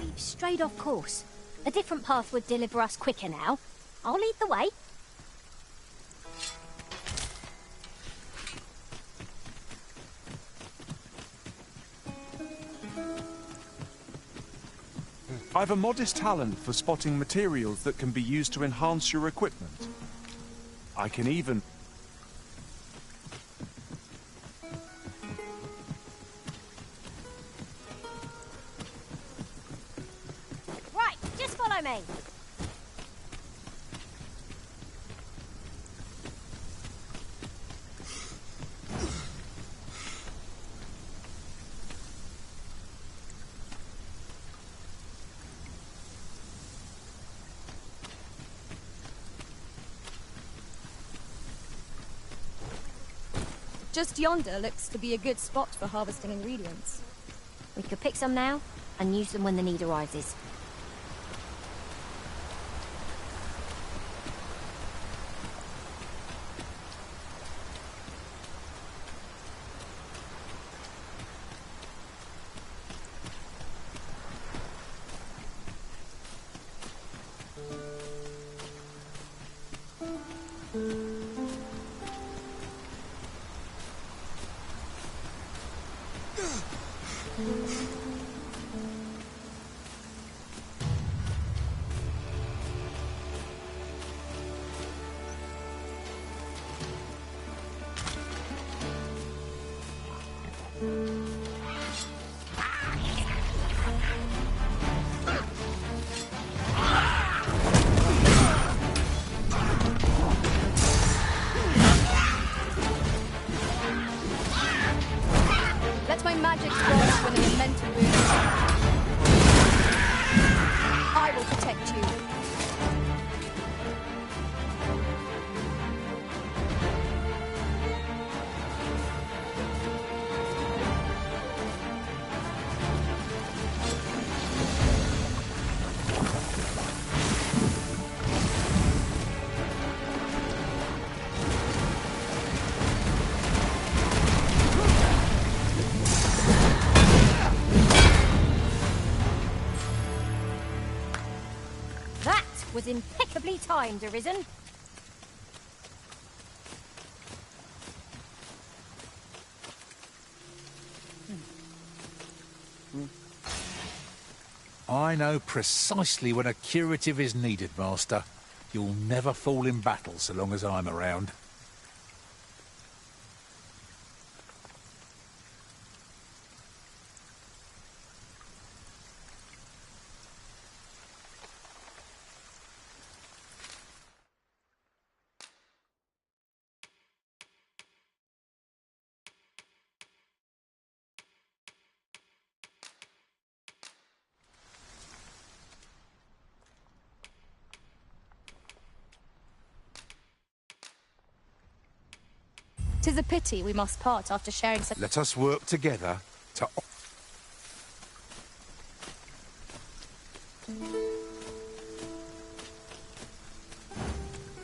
we've strayed off course. A different path would deliver us quicker now. I'll lead the way. I've a modest talent for spotting materials that can be used to enhance your equipment. I can even... Right, just follow me. Just yonder looks to be a good spot for harvesting ingredients. We could pick some now and use them when the need arises. Let my magic scroll win an elemental boon. I will protect you. Was impeccably timed, Arisen. I know precisely when a curative is needed, Master. You'll never fall in battle so long as I'm around. Tis a pity we must part after sharing such... Let us work together to...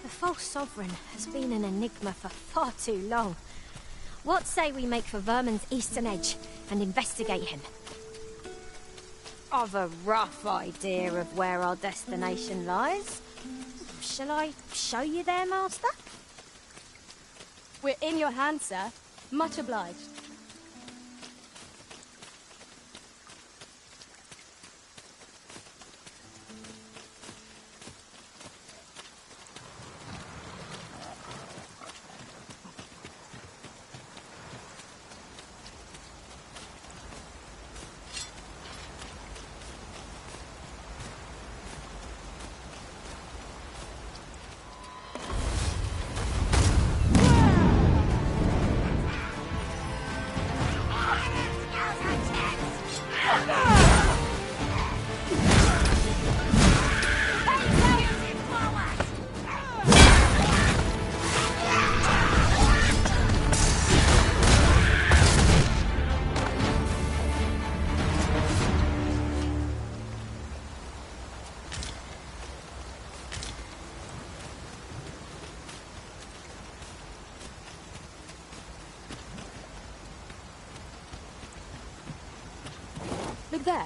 The false sovereign has been an enigma for far too long. What say we make for Vermin's eastern edge and investigate him? I've a rough idea of where our destination lies. Shall I show you there, Master? We're in your hands, sir. Much obliged. Look there.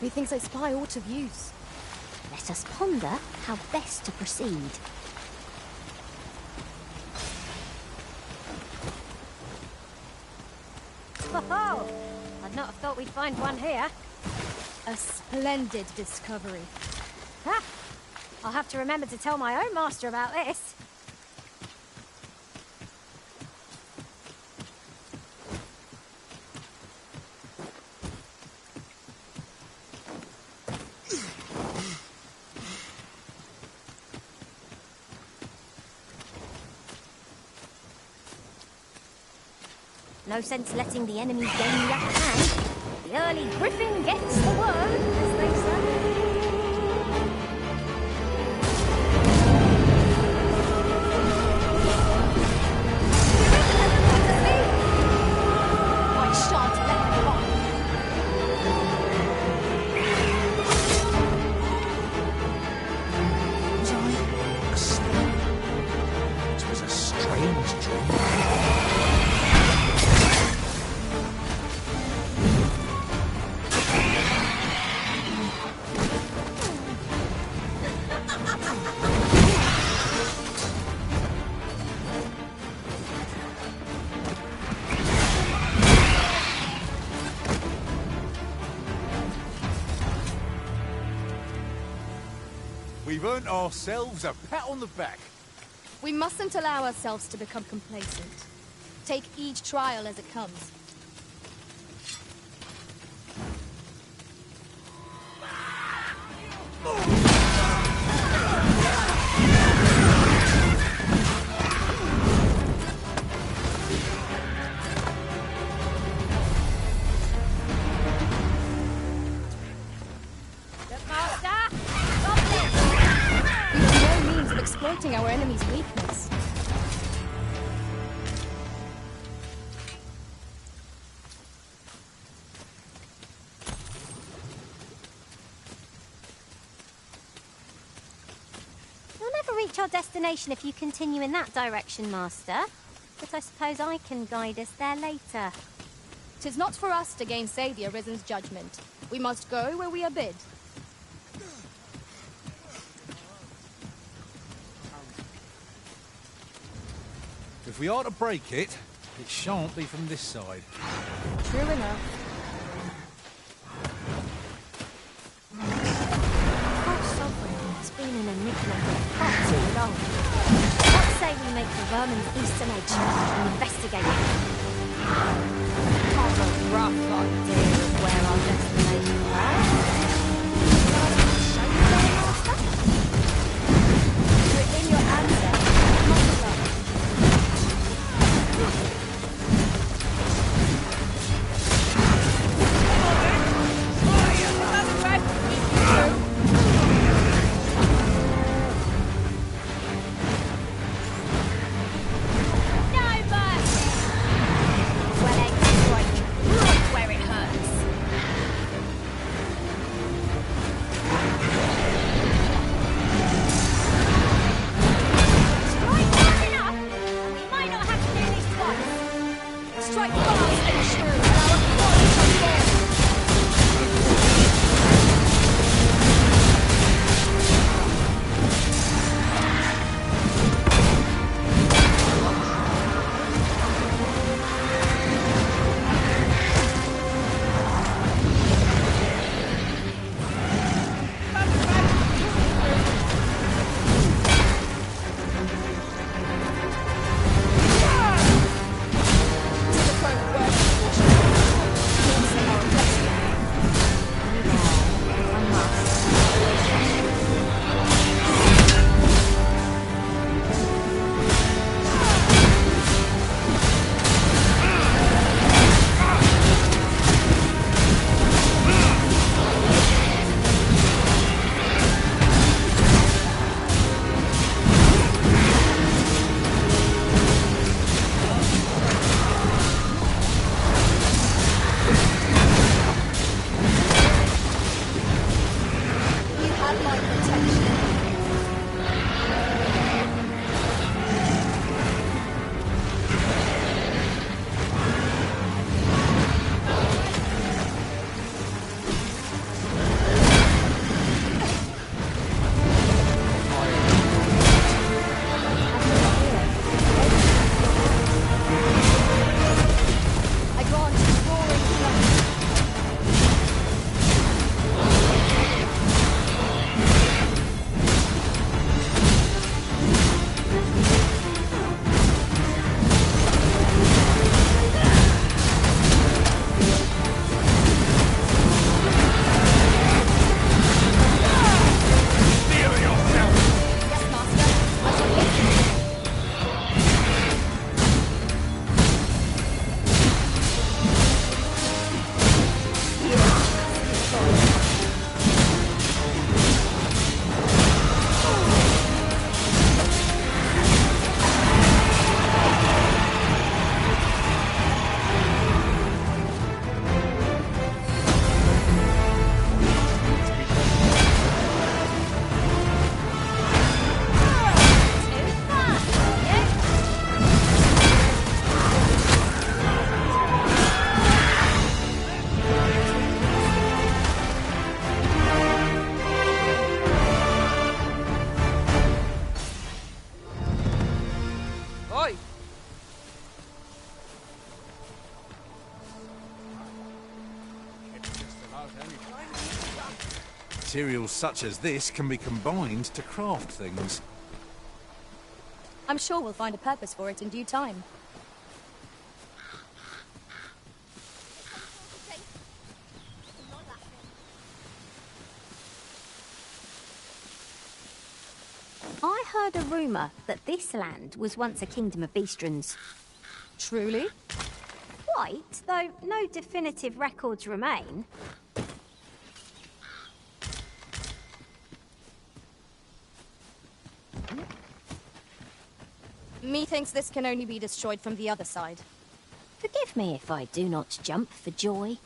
Methinks I spy aught of use. Let us ponder how best to proceed. Oh, I'd not have thought we'd find one here. A splendid discovery. Ha! I'll have to remember to tell my own master about this. No sense letting the enemies gain the upper hand. The early griffin gets the worm, as they say. I shan't let them on. Was I asleep? It was a strange dream. We've earned ourselves a pat on the back. We mustn't allow ourselves to become complacent. Take each trial as it comes. Exploiting our enemy's weakness. You'll never reach our destination if you continue in that direction, Master. But I suppose I can guide us there later. 'Tis not for us to gainsay the Arisen's judgment. We must go where we are bid. If we are to break it, it shan't be from this side. True enough. Our sovereign has been an enigma for far too long. What say we make for Vermin's eastern edge and investigate it? I've a rough idea of where our destination lies. Show you where, Master? We're in your hands, sir. Much obliged. Materials such as this can be combined to craft things. I'm sure we'll find a purpose for it in due time. I heard a rumour that this land was once a kingdom of beastrons. Truly? Quite, though no definitive records remain. Methinks this can only be destroyed from the other side. Forgive me if I do not jump for joy.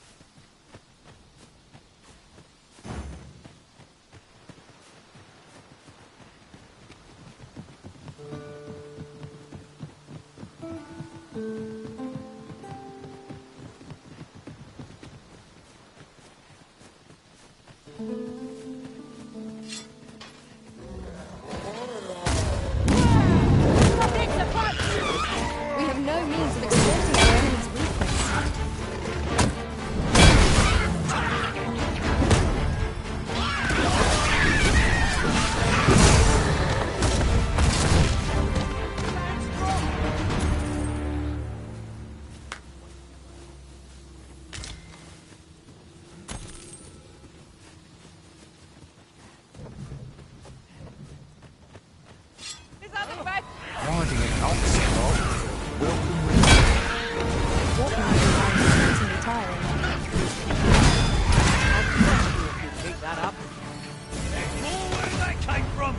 We have no means of exploiting our enemy's weakness. Riding an ox cart. Welcome. What am I retiring? Keep that up. Where did that came from?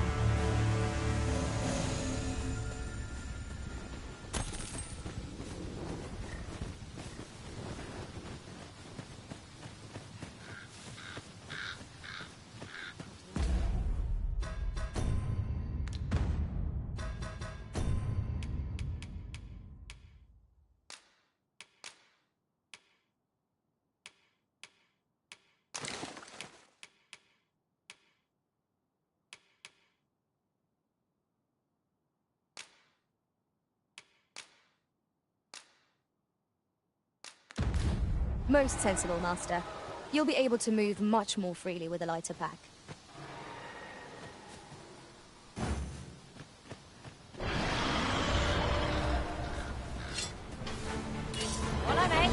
Most sensible, Master. You'll be able to move much more freely with a lighter pack. Follow me.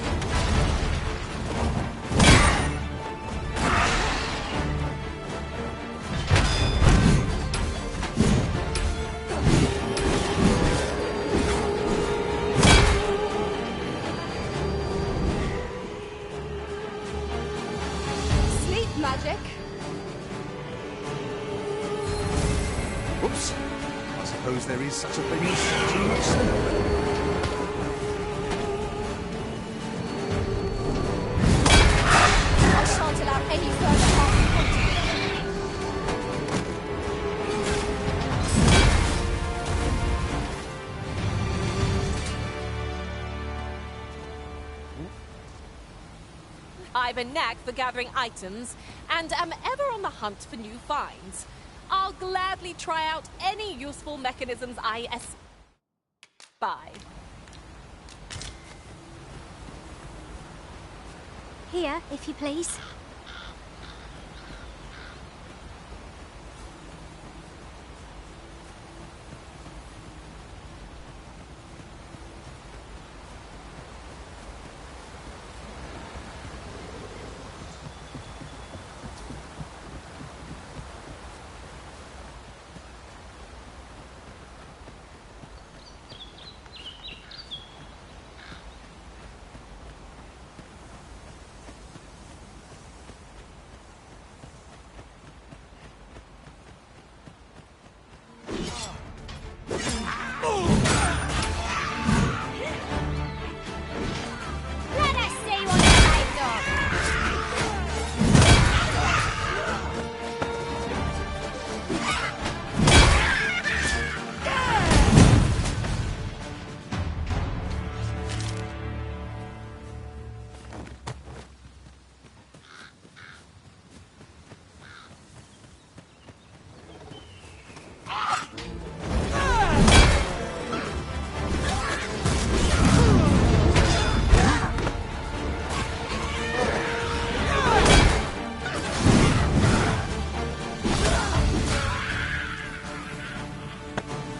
Sleep magic? Whoops. I suppose there is such a thing as too much sleep. I shan't allow any further harm to I've a knack for gathering items, and am ever on the hunt for new finds. I'll gladly try out any useful mechanisms I spy. Here, if you please.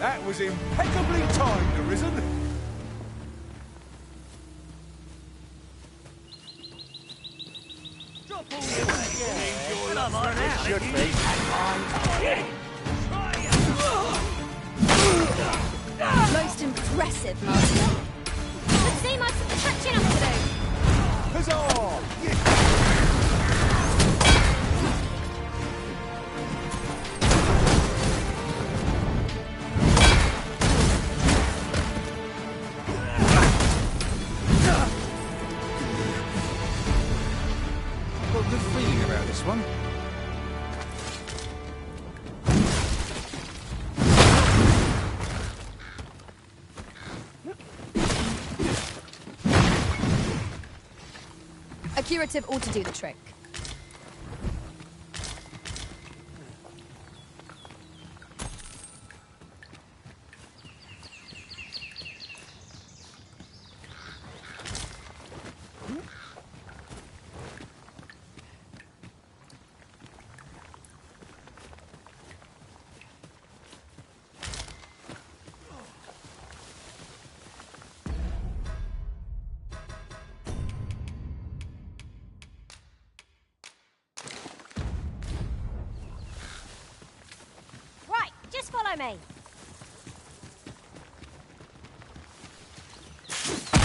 That was impeccably timed, Arisen. Drop all your Should be. Most impressive, Master. Would seem I've some catching up to do. Huzzah! Got a good feeling about this one. A curative ought to do the trick. Right, just follow me.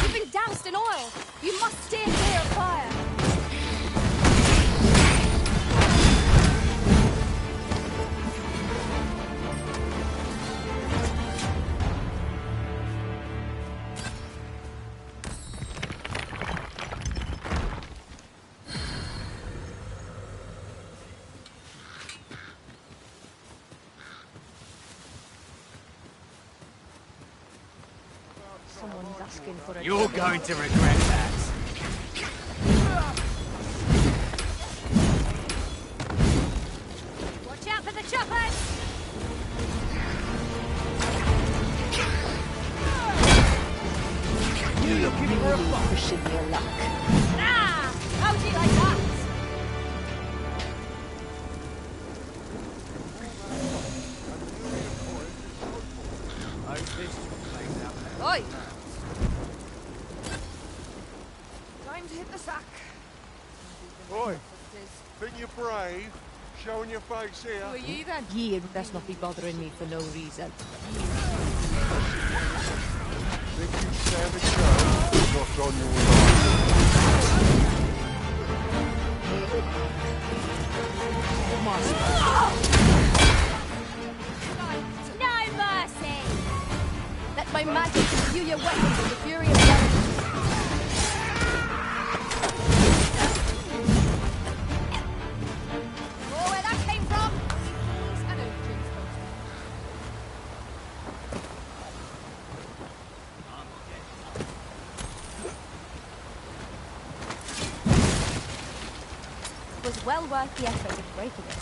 You've been doused in oil. You must steer clear of fire. Someone's asking for a You're going to regret that. Watch out for the choppers! You looking for a fight? Pushing your luck. Ah! How'd you like that? Oi! Time to hit the sack. Oi, think you're brave? Showing your face here? Who are ye then? Ye had best not be bothering me for no reason. Think you stand a chance? What's on your mind? No mercy! Let my magic imbue your weapons with the fury of battle. Oh, where that came from? I know Jim's It was well worth the effort of breaking it.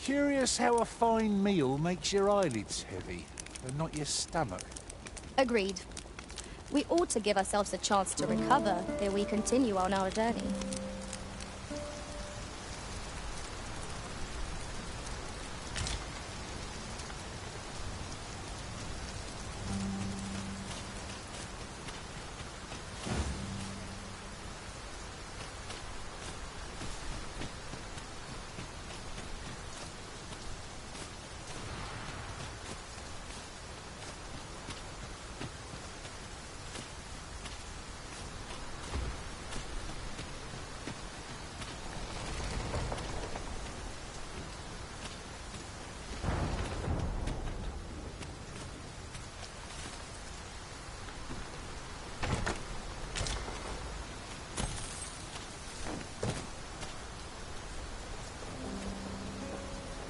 Curious how a fine meal makes your eyelids heavy, and not your stomach. Agreed. We ought to give ourselves a chance to recover ere we continue on our journey.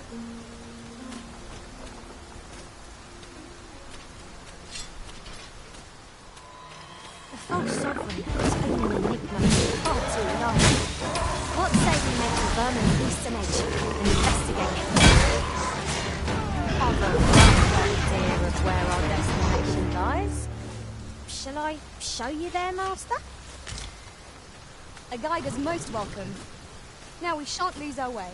The false sovereign has been an enigma for far too long. What say we make for Vermin's eastern edge and investigate it? I've a rough idea of where our destination lies. Shall I show you there, Master? A guide is most welcome. Now we shan't lose our way.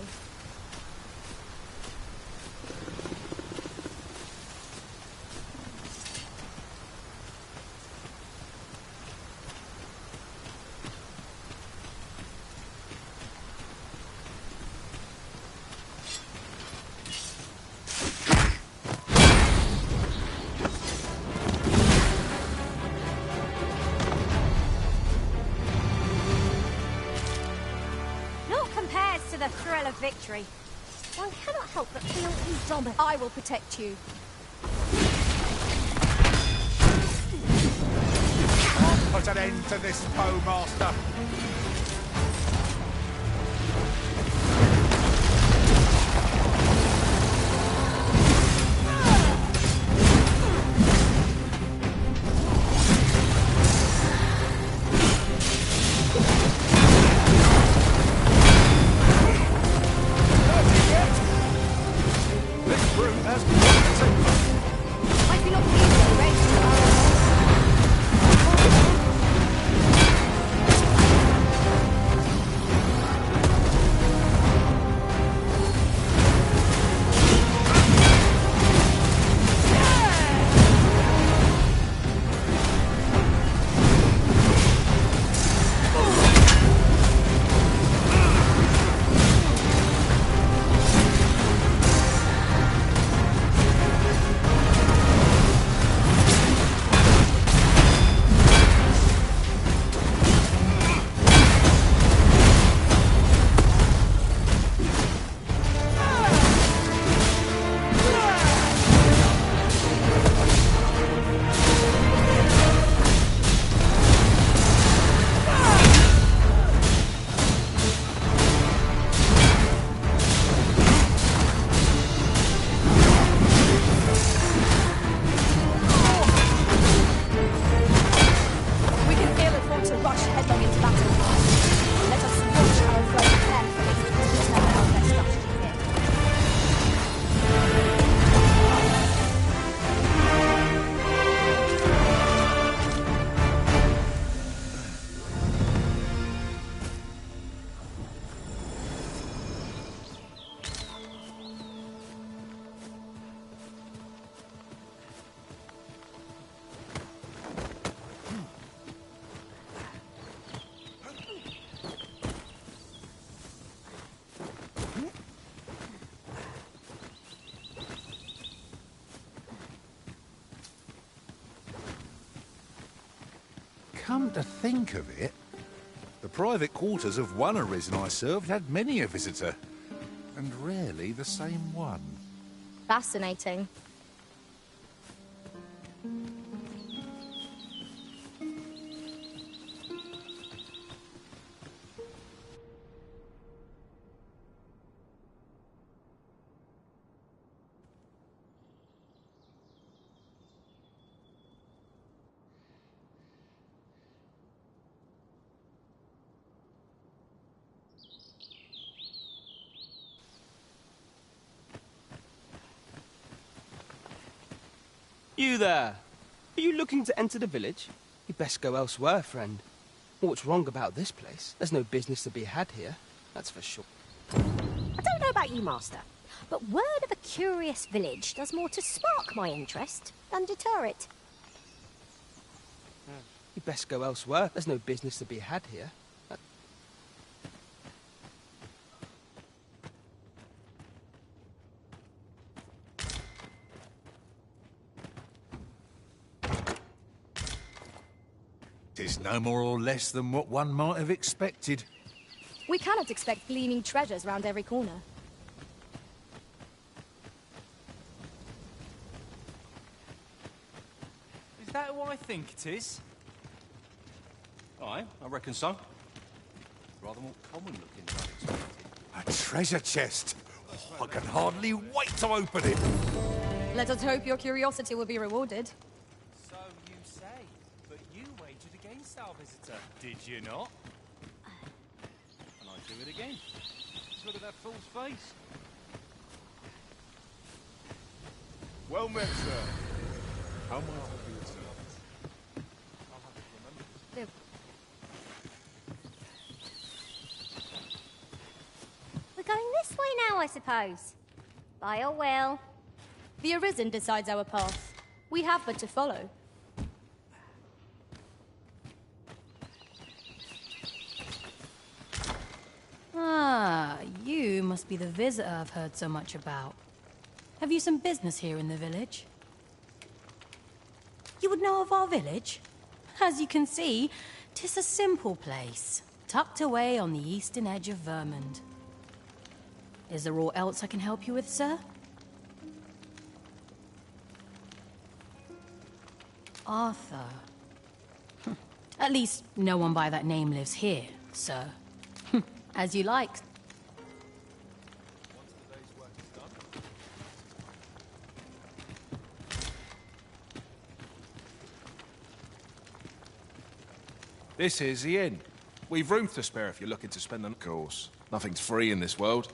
The thrill of victory. One cannot help but feel indomitable. I will protect you. I'll put an end to this foe, Master. I do not believe the range to Come to think of it, the private quarters of one arisen I served had many a visitor, and rarely the same one. Fascinating. You there! Are you looking to enter the village? You'd best go elsewhere, friend. What's wrong about this place? There's no business to be had here, that's for sure. I don't know about you, Master, but word of a curious village does more to spark my interest than deter it. You'd best go elsewhere. There's no business to be had here. It's no more or less than what one might have expected. We cannot expect gleaming treasures round every corner. Is that who I think it is? Aye, I reckon so. Rather more common looking than I expected. A treasure chest! I can hardly wait to open it. Let us hope your curiosity will be rewarded. So you say, but you wagered against our visitor, did you not? And I do it again. Just look at that fool's face. Well met, sir. How might I be of service? I'll have to remember this. We're going this way now, I suppose. By your will. The Arisen decides our path. We have but to follow. Ah, you must be the visitor I've heard so much about. Have you some business here in the village? You would know of our village? As you can see, 'tis a simple place, tucked away on the eastern edge of Vermund. Is there aught else I can help you with, sir? Arthur. At least no one by that name lives here, sir. As you like. This is the inn. We've room to spare if you're looking to spend the... Of course. Nothing's free in this world.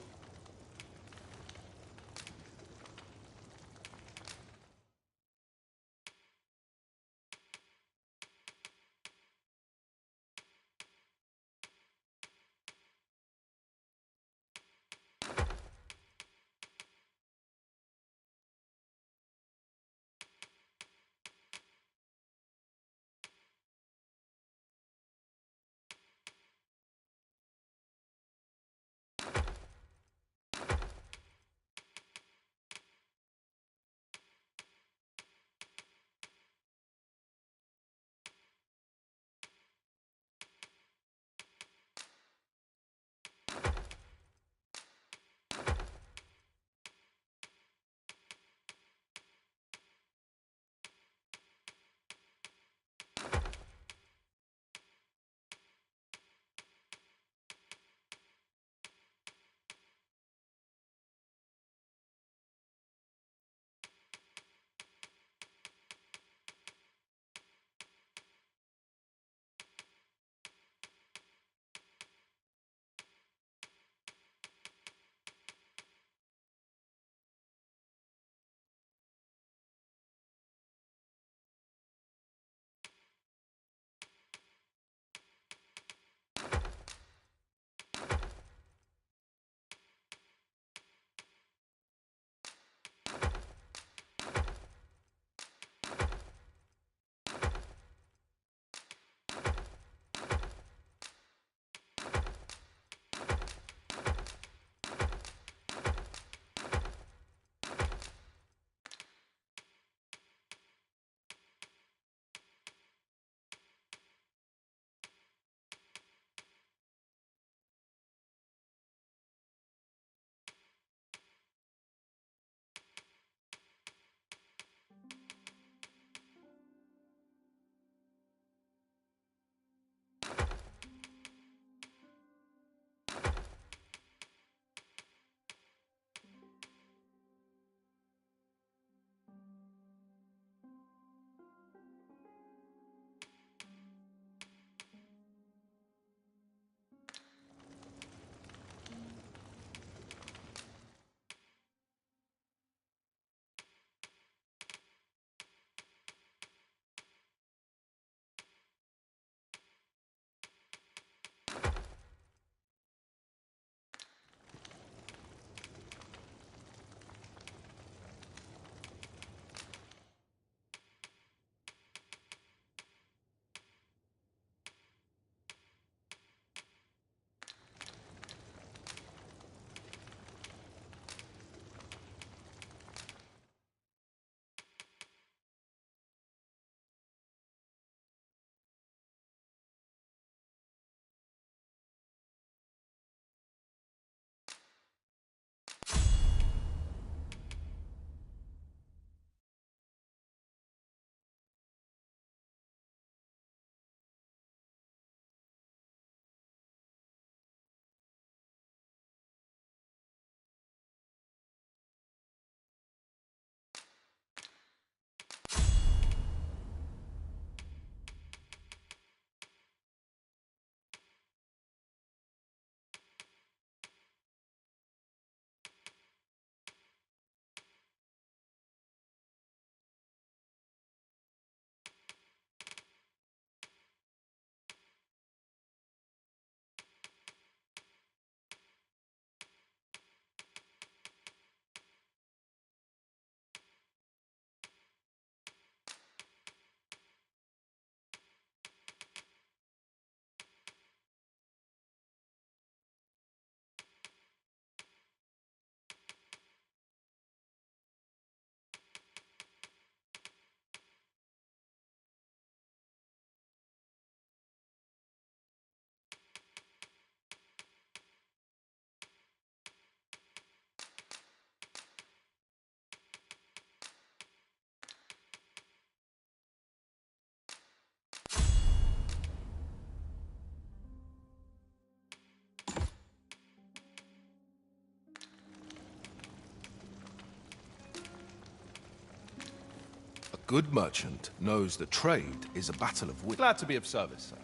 good merchant knows that trade is a battle of wits. Glad to be of service, sir.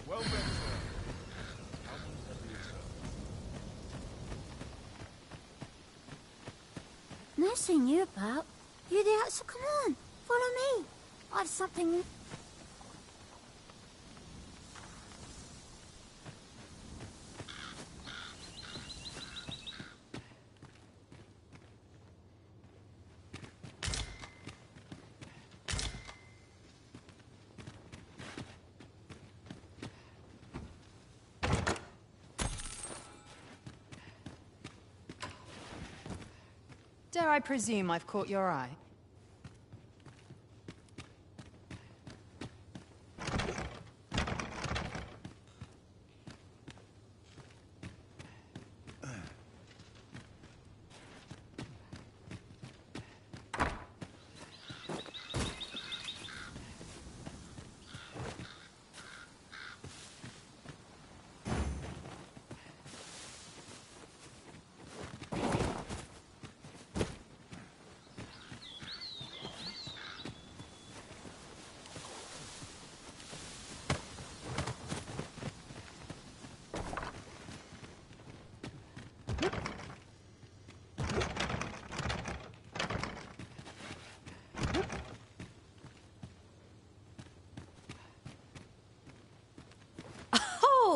Well met, sir. No seeing you about. You're the out, so come on, follow me. I've something. Dare I presume I've caught your eye?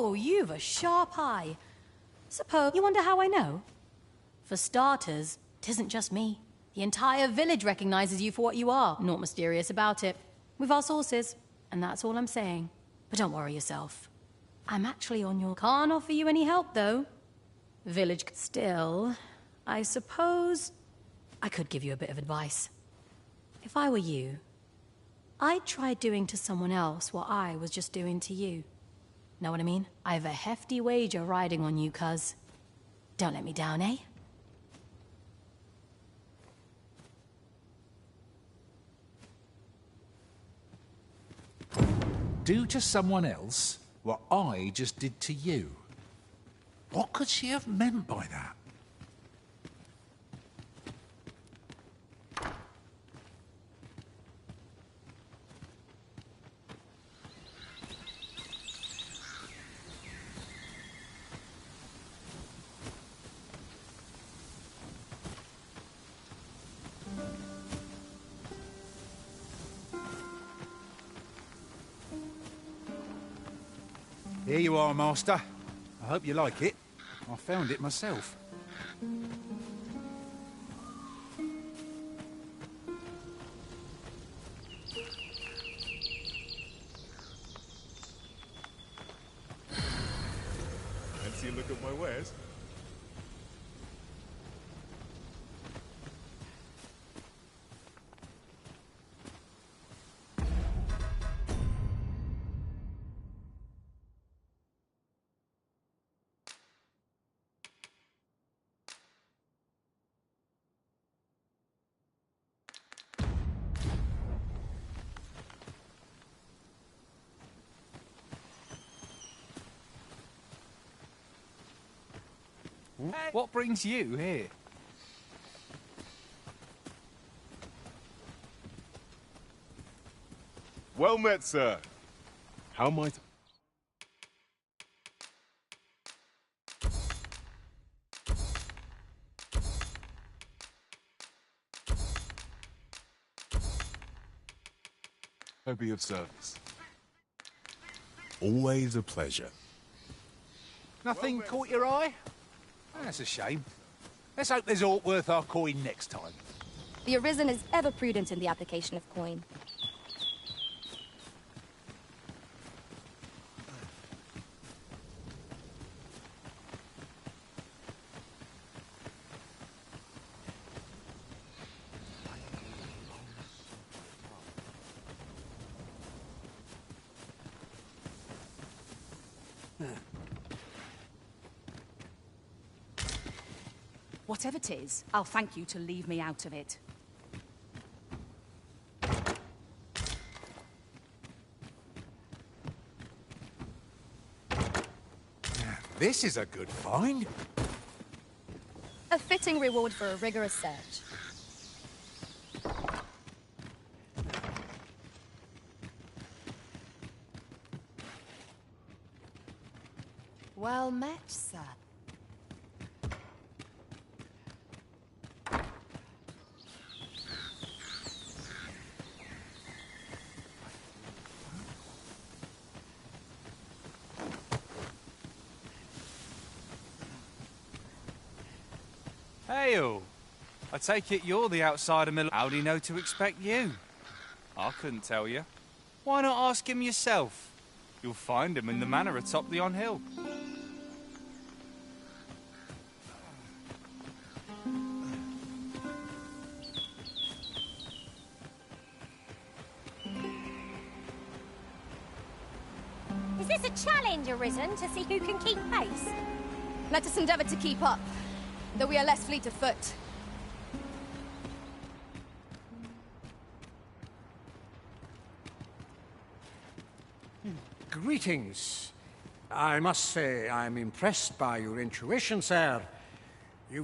Oh, you've a sharp eye. Suppose you wonder how I know? For starters, it isn't just me. The entire village recognizes you for what you are. Not mysterious about it. We've our sources, and that's all I'm saying. But don't worry yourself. I'm actually on your... Can't offer you any help, though. Village... Still, I suppose I could give you a bit of advice. If I were you, I'd try doing to someone else what I was just doing to you. Know what I mean? I've a hefty wager riding on you, cuz. Don't let me down, eh? Do to someone else what I just did to you. What could she have meant by that? Here you are, Master. I hope you like it. I found it myself. Fancy a look at my wares? What brings you here? Well met, sir. How might... I be of service? Always a pleasure. Nothing caught your eye? That's a shame. Let's hope there's aught worth our coin next time. The Arisen is ever prudent in the application of coin. Whatever it is, I'll thank you to leave me out of it. This is a good find. A fitting reward for a rigorous search. Well met, sir. Hail! I take it you're the outsider mill. How'd he know to expect you? I couldn't tell you. Why not ask him yourself? You'll find him in the manor atop the on-hill. Is this a challenge, Arisen, to see who can keep pace? Let us endeavour to keep up, though we are less fleet of foot. Greetings. I must say I'm impressed by your intuition, sir.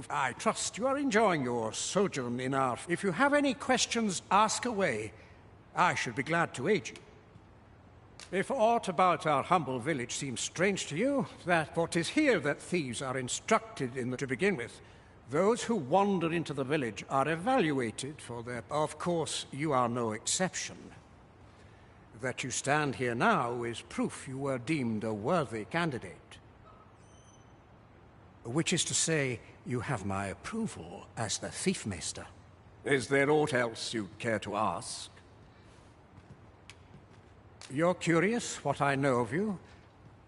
I trust you are enjoying your sojourn in our... If you have any questions, ask away. I should be glad to aid you. If aught about our humble village seems strange to you, for 'tis here that thieves are instructed to begin with. Those who wander into the village are evaluated for their... Of course, you are no exception. That you stand here now is proof you were deemed a worthy candidate. Which is to say, you have my approval as the Thiefmaster. Is there aught else you'd care to ask? You're curious what I know of you?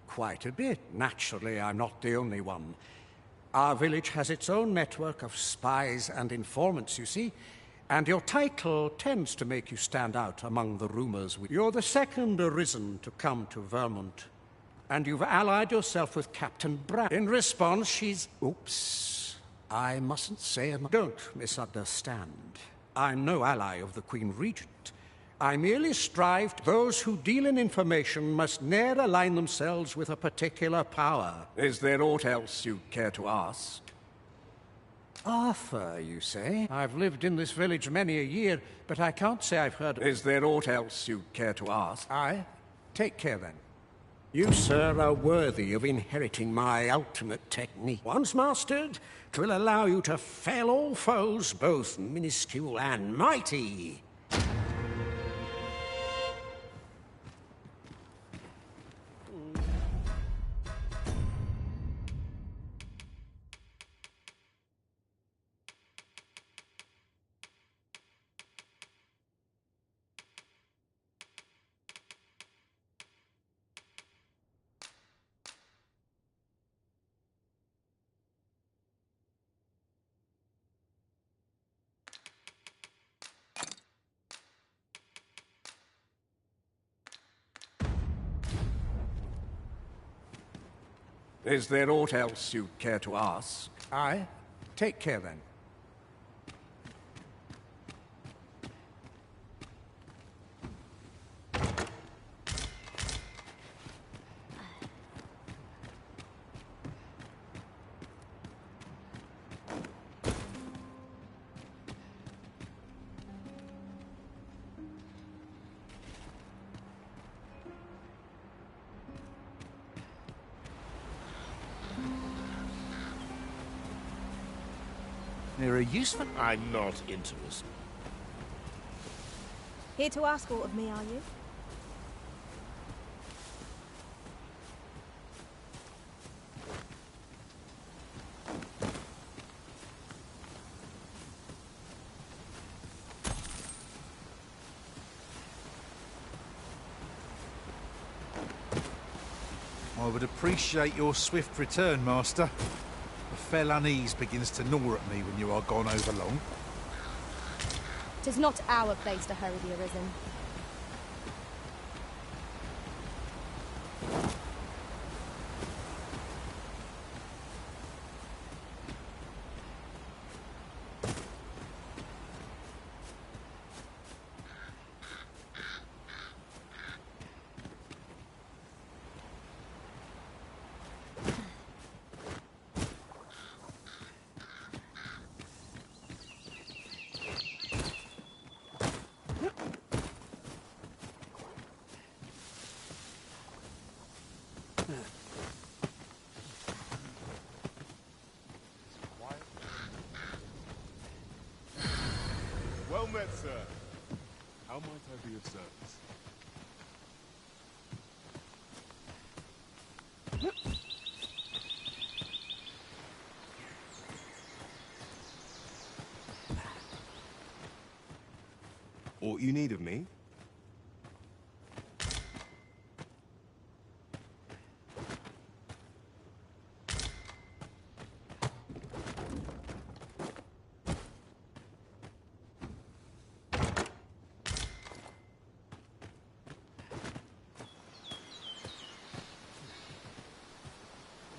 Quite a bit. Naturally, I'm not the only one. Our village has its own network of spies and informants, you see, and your title tends to make you stand out among the rumors. You're the second Arisen to come to Vermont, and you've allied yourself with Captain Brand. In response, she's... Oops. I mustn't say... Don't misunderstand. I'm no ally of the Queen Regent. I merely strive to... Those who deal in information must ne'er align themselves with a particular power. Is there aught else you'd care to ask? Arthur, you say? I've lived in this village many a year, but I can't say I've heard... Is there aught else you'd care to ask? Aye. Take care, then. You, sir, are worthy of inheriting my ultimate technique. Once mastered, 'twill allow you to fell all foes, both minuscule and mighty. Is there aught else you'd care to ask? Aye. Take care, then. They're a useful... I'm not interested. Here to ask aught of me, are you? I would appreciate your swift return, Master. A fell unease begins to gnaw at me when you are gone over long. 'Tis not our place to hurry the Arisen. How might I be of service? Aught you need of me?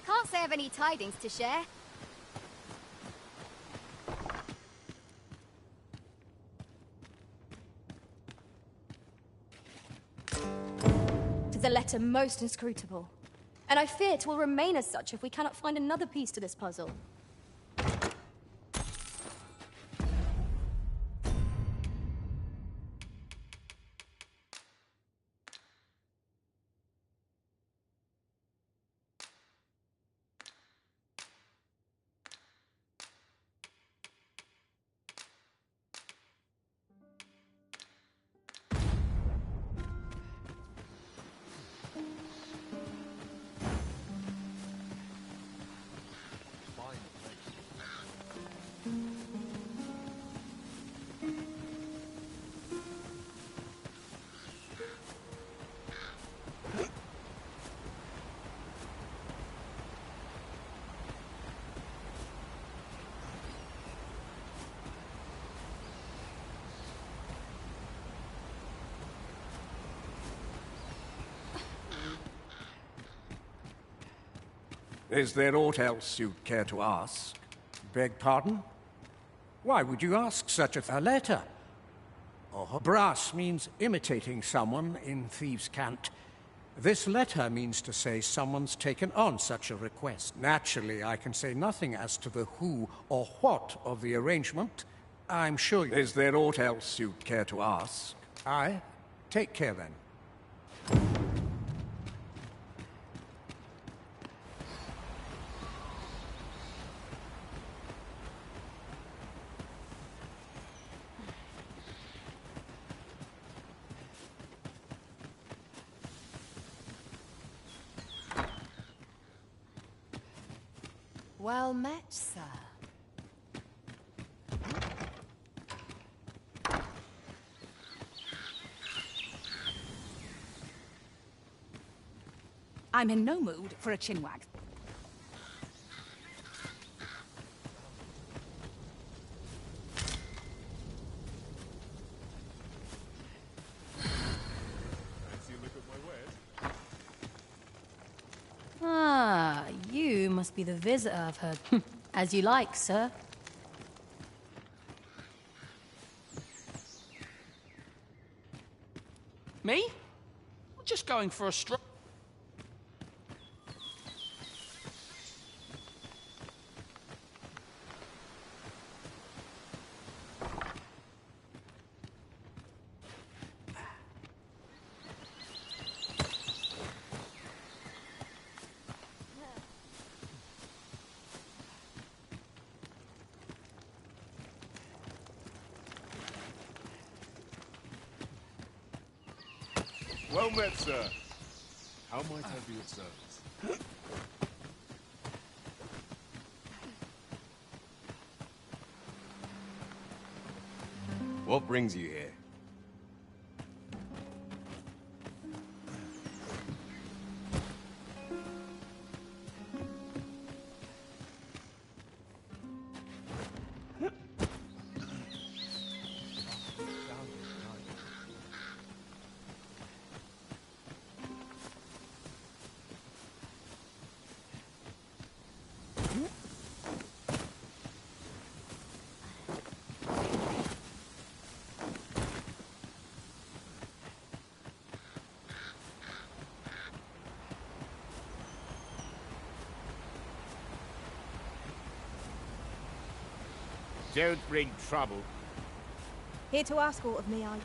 Can't say I have any tidings to share. Tis a letter most inscrutable, and I fear it will remain as such if we cannot find another piece to this puzzle. Is there aught else you'd care to ask? Beg pardon? Why would you ask such a letter? Oh, brass means imitating someone in thieves' cant. This letter means to say someone's taken on such a request. Naturally, I can say nothing as to the who or what of the arrangement. I'm sure. Is there aught else you'd care to ask? Aye. Take care then. Well met, sir. I'm in no mood for a chinwag. Fancy a look at my wares? Ah, you must be the visitor I've heard. As you like, sir. Me? Just going for a stroll. Well met, sir. How might I be of service? What brings you here? Don't bring trouble. Here to ask aught of me, are you?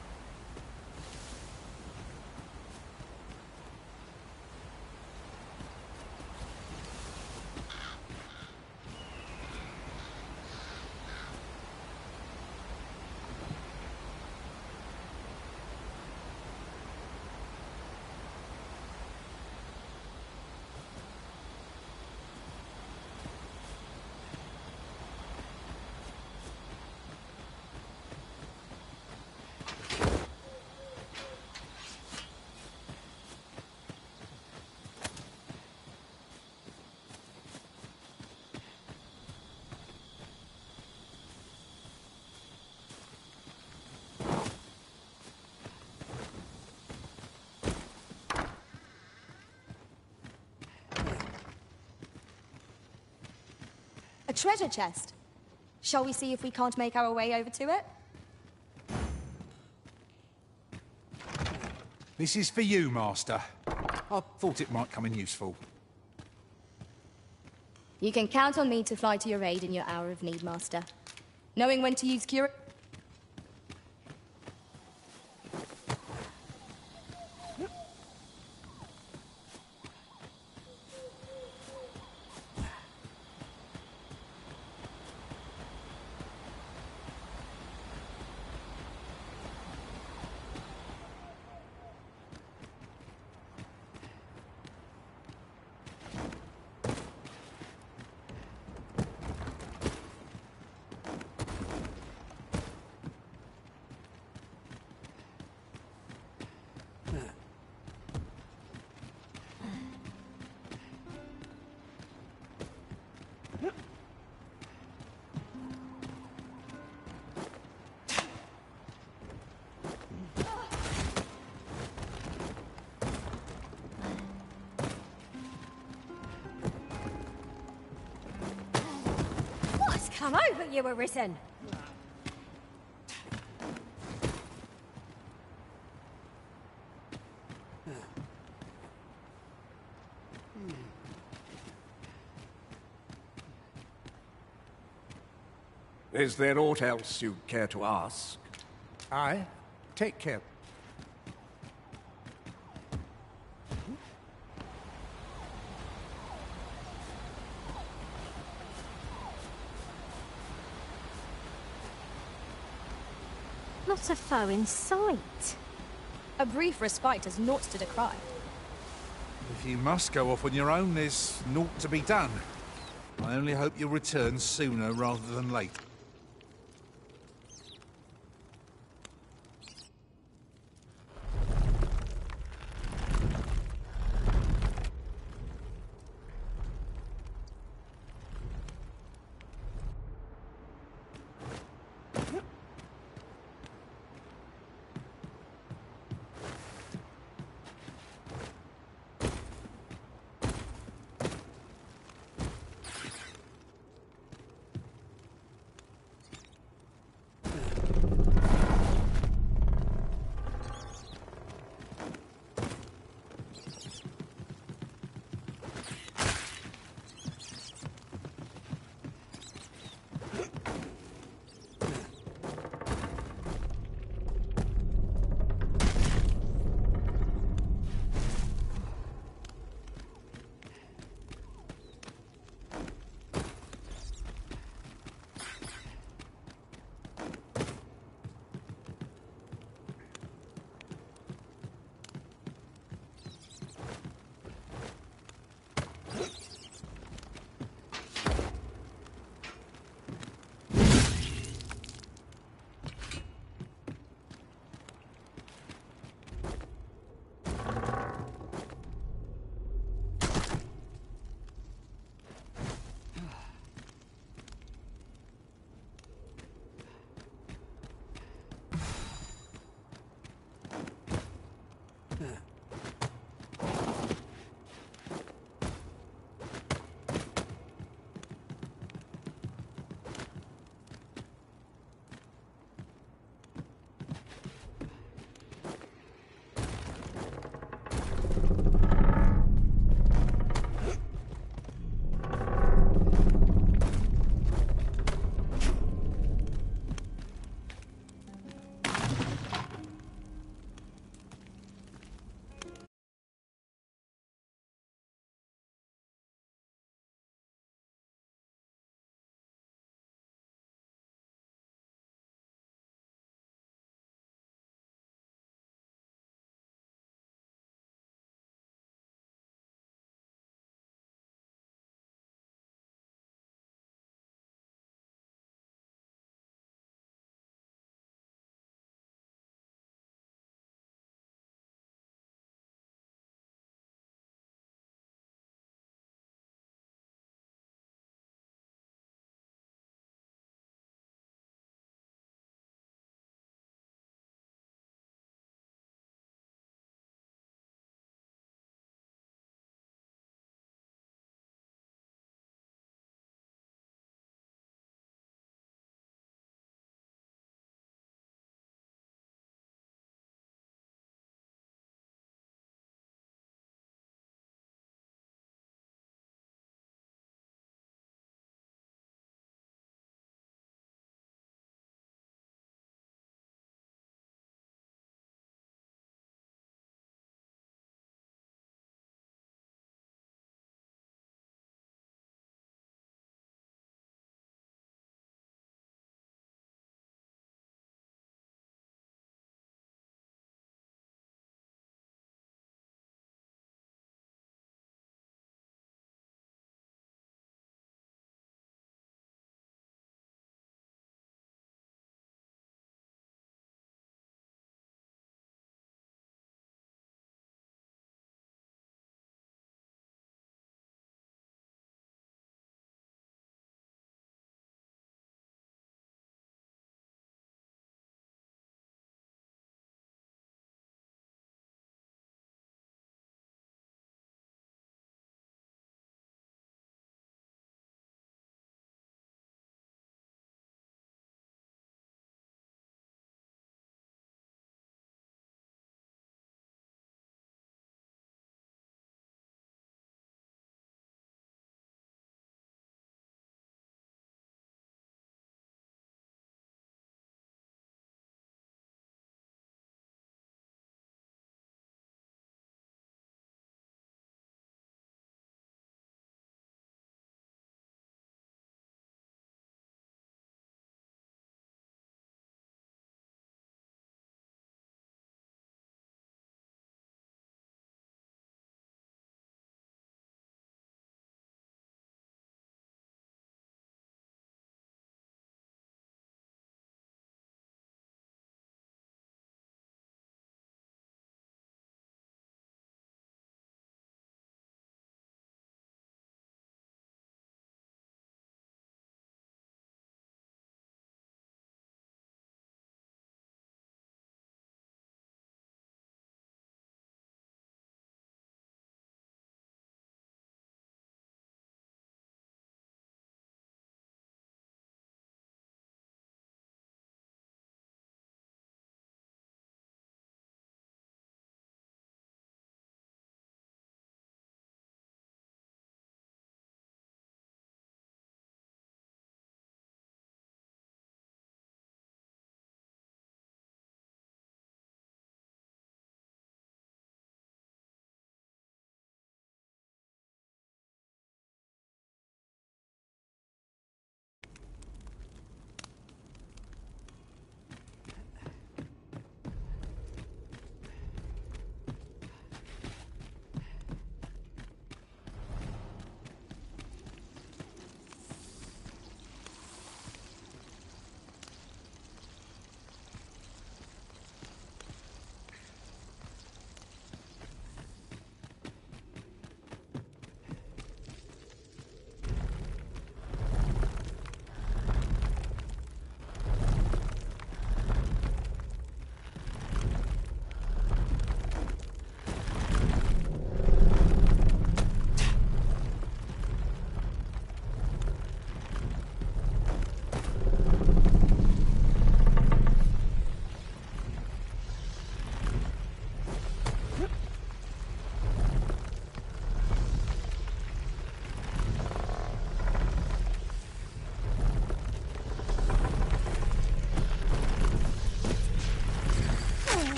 treasure chest. Shall we see if we can't make our way over to it? This is for you, Master. I thought it might come in useful. You can count on me to fly to your aid in your hour of need, Master. Knowing when to use cure... What's come over you, Arisen? Is there aught else you care to ask? Aye. Take care. Not a foe in sight. A brief respite is naught to decry. If you must go off on your own, there's naught to be done. I only hope you'll return sooner rather than later.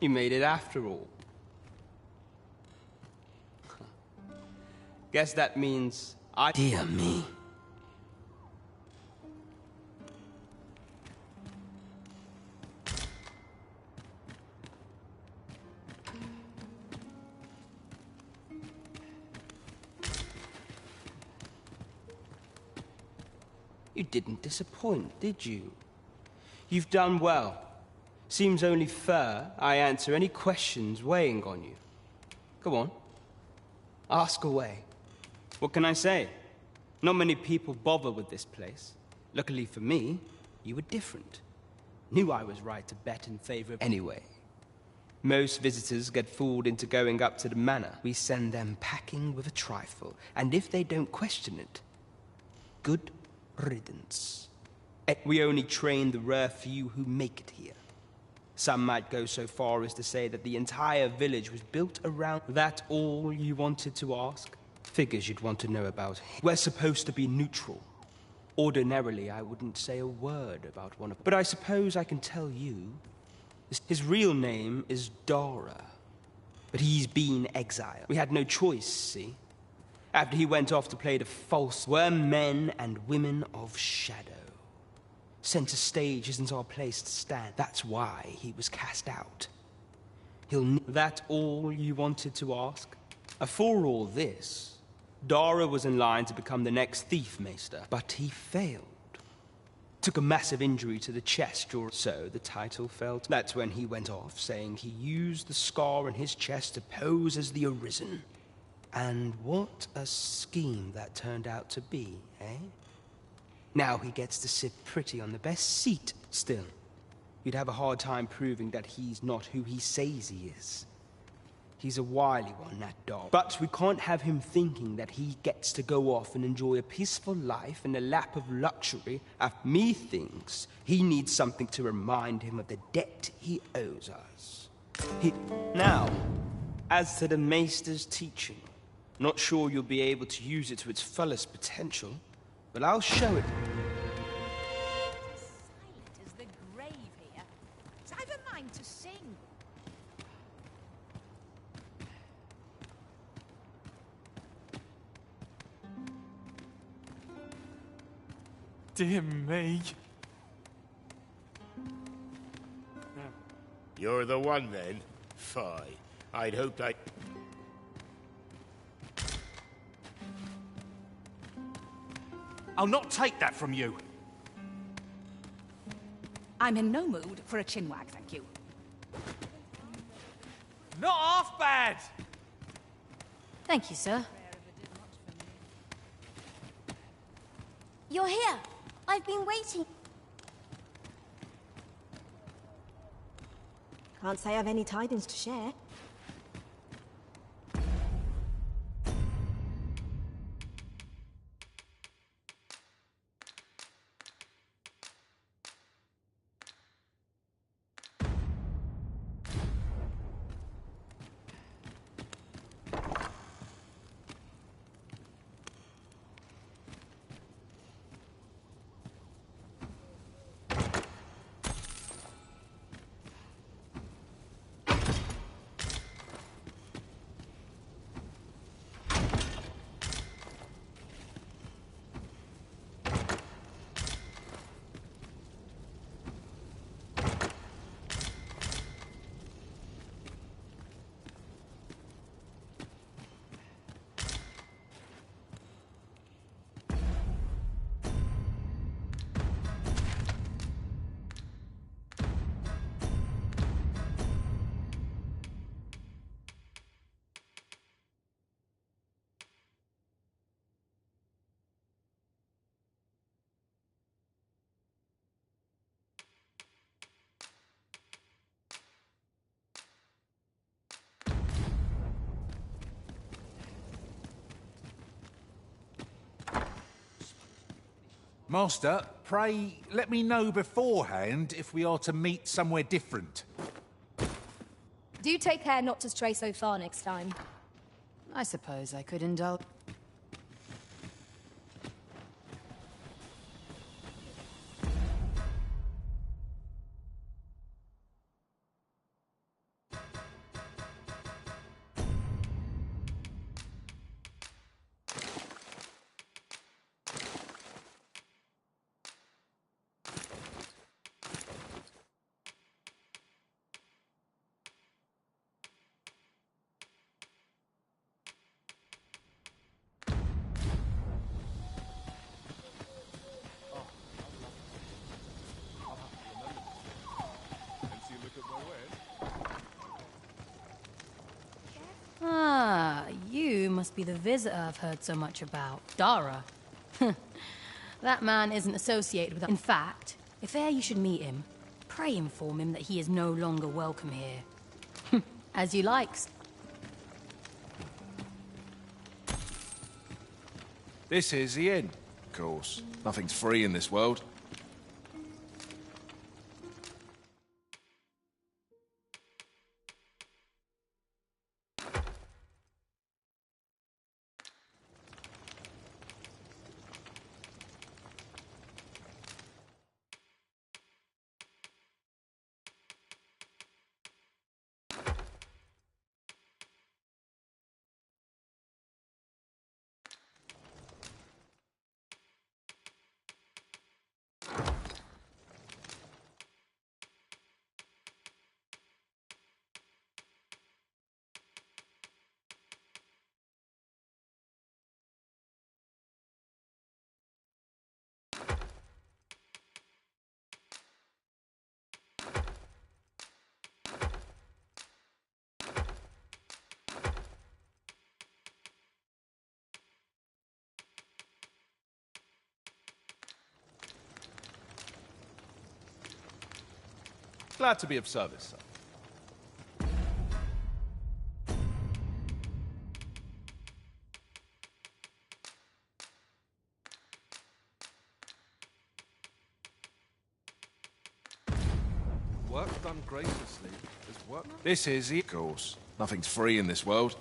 You made it after all. Guess that means I... Dear me. You didn't disappoint, did you? You've done well. Seems only fair I answer any questions weighing on you. Go on. Ask away. What can I say? Not many people bother with this place. Luckily for me, you were different. Knew I was right to bet in favor of... Anyway, most visitors get fooled into going up to the manor. We send them packing with a trifle, and if they don't question it, good riddance. We only train the rare few who make it here. Some might go so far as to say that the entire village was built around... That all you wanted to ask? Figures you'd want to know about. We're supposed to be neutral. Ordinarily, I wouldn't say a word about one of... But I suppose I can tell you. His real name is Dara. But he's been exiled. We had no choice, see? After he went off to play the false... We're men and women of shadow. Center stage isn't our place to stand. That's why he was cast out. That all you wanted to ask? For all this, Dara was in line to become the next thief maester, but he failed. Took a massive injury to the chest, or so the title felt. That's when he went off, saying he used the scar in his chest to pose as the Arisen. And what a scheme that turned out to be, eh? Now he gets to sit pretty on the best seat still. You'd have a hard time proving that he's not who he says he is. He's a wily one, that dog. But we can't have him thinking that he gets to go off and enjoy a peaceful life in a lap of luxury after methinks he needs something to remind him of the debt he owes us. Now, as to the Maester's teaching, not sure you'll be able to use it to its fullest potential, but I'll show it. Silent as the grave here. So I've a mind to sing. Dear me. You're the one then? Fie. I'd hoped I'd... I'll not take that from you. I'm in no mood for a chinwag, thank you. Not half bad! Thank you, sir. You're here. I've been waiting. Can't say I've any tidings to share. Master, pray let me know beforehand if we are to meet somewhere different. Do take care not to stray so far next time. I suppose I could indulge. must be the visitor I've heard so much about. Dara. That man isn't associated with us. In fact, if e'er you should meet him, pray inform him that he is no longer welcome here. As you likes. This is the inn. Of course, nothing's free in this world. Glad to be of service, sir. Work done graciously is work. This is the... Of course, nothing's free in this world.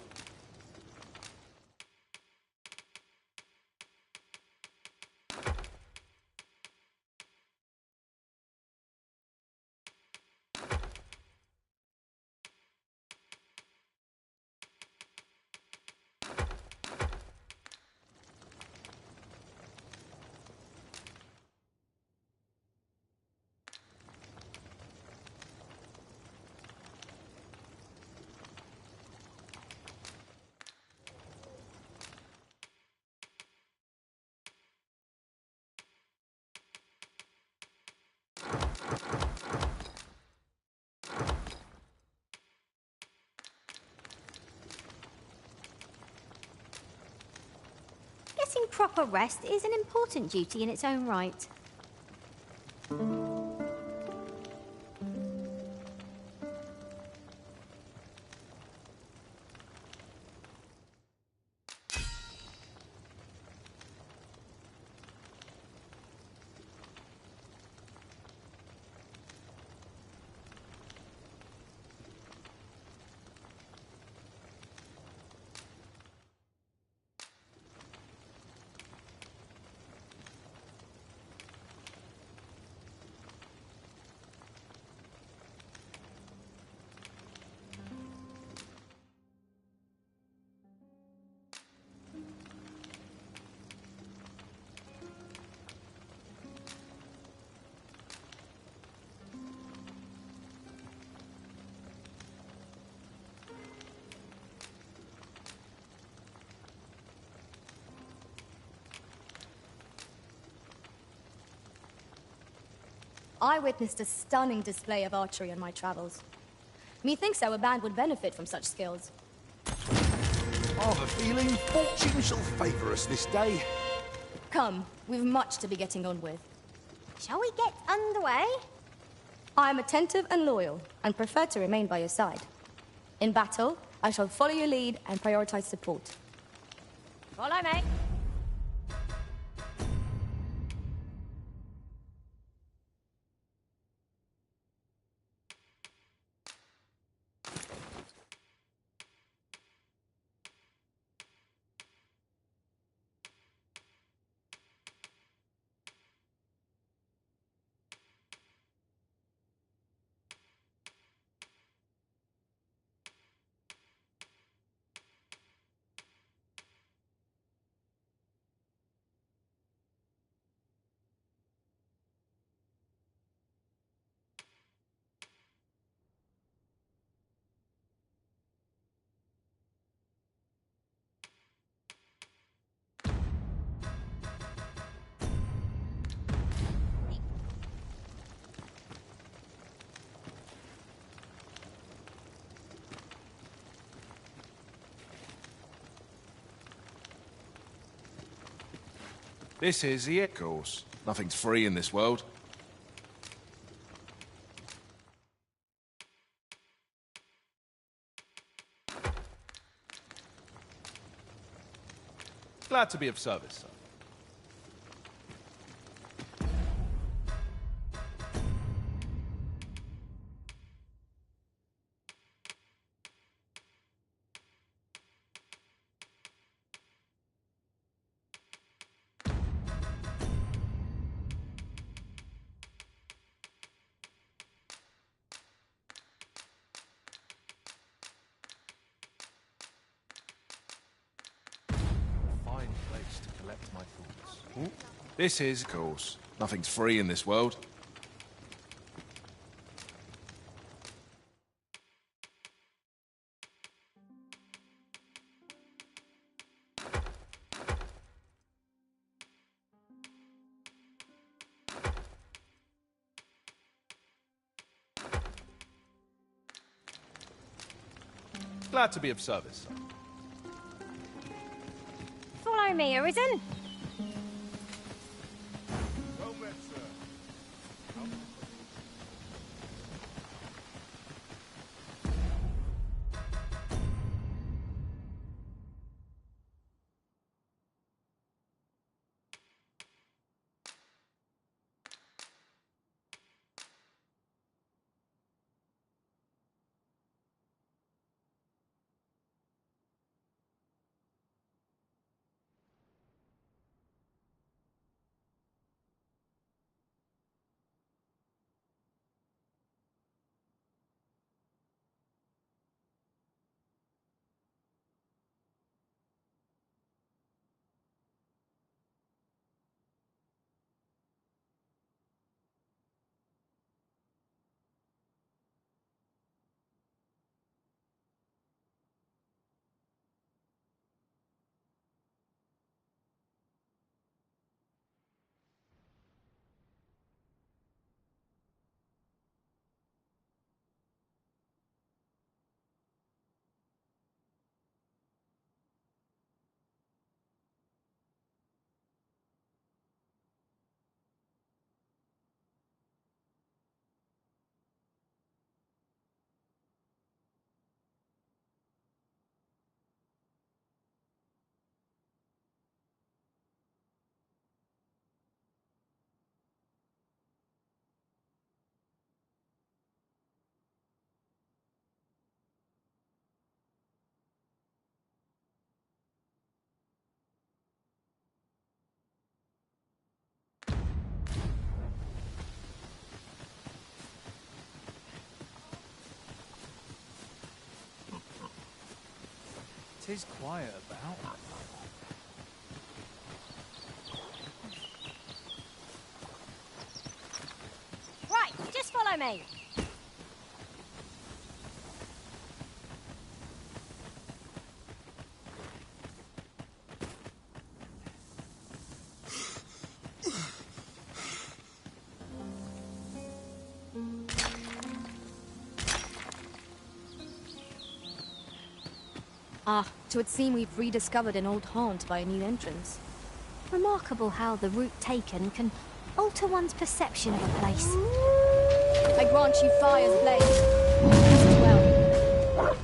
Getting proper rest is an important duty in its own right. I witnessed a stunning display of archery on my travels. Methinks our band would benefit from such skills. I've a feeling fortune shall favour us this day. Come, we've much to be getting on with. Shall we get underway? I am attentive and loyal, and prefer to remain by your side. In battle, I shall follow your lead and prioritize support. Follow me. This is the... Of course. Nothing's free in this world. Glad to be of service, sir. Fine place to collect my thoughts. This is... Of course. Nothing's free in this world. Glad to be of service, sir. Follow me, Arisen. Well met, sir. Tis quiet about. Right, just follow me. Ah, so it seems we've rediscovered an old haunt by a new entrance. Remarkable how the route taken can alter one's perception of a place. I grant you fire's blaze. As well.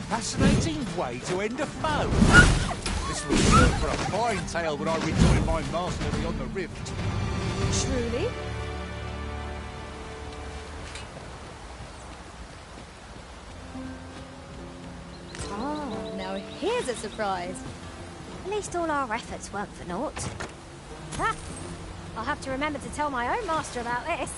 Fascinating way to end a foe. This will serve for a fine tale when I rejoin my master beyond the rift. Truly? Ah, now here's a surprise. At least all our efforts weren't for naught. Ah, I'll have to remember to tell my own master about this.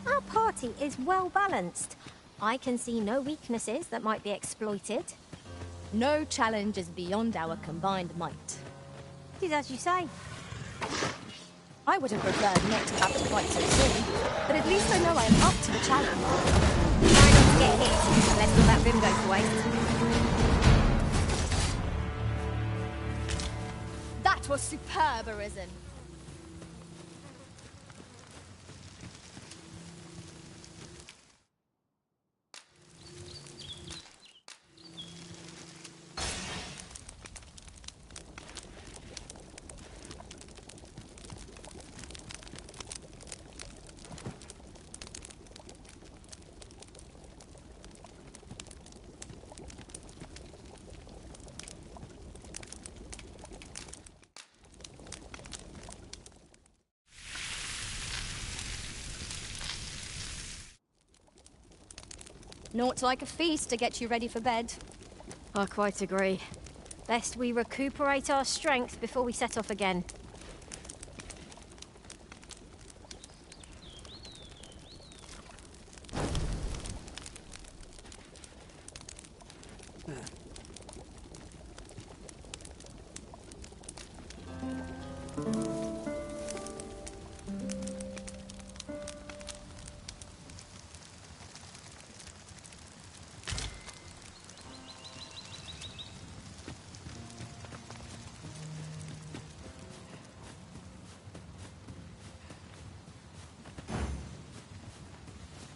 Our party is well balanced. I can see no weaknesses that might be exploited. No challenge is beyond our combined might. It is as you say. I would have preferred not to have to fight so soon, but at least I know I am up to the challenge. Try not to get hit, unless all that vim goes to waste. That was superb, Arisen. Naught like a feast to get you ready for bed. I quite agree. Best we recuperate our strength before we set off again.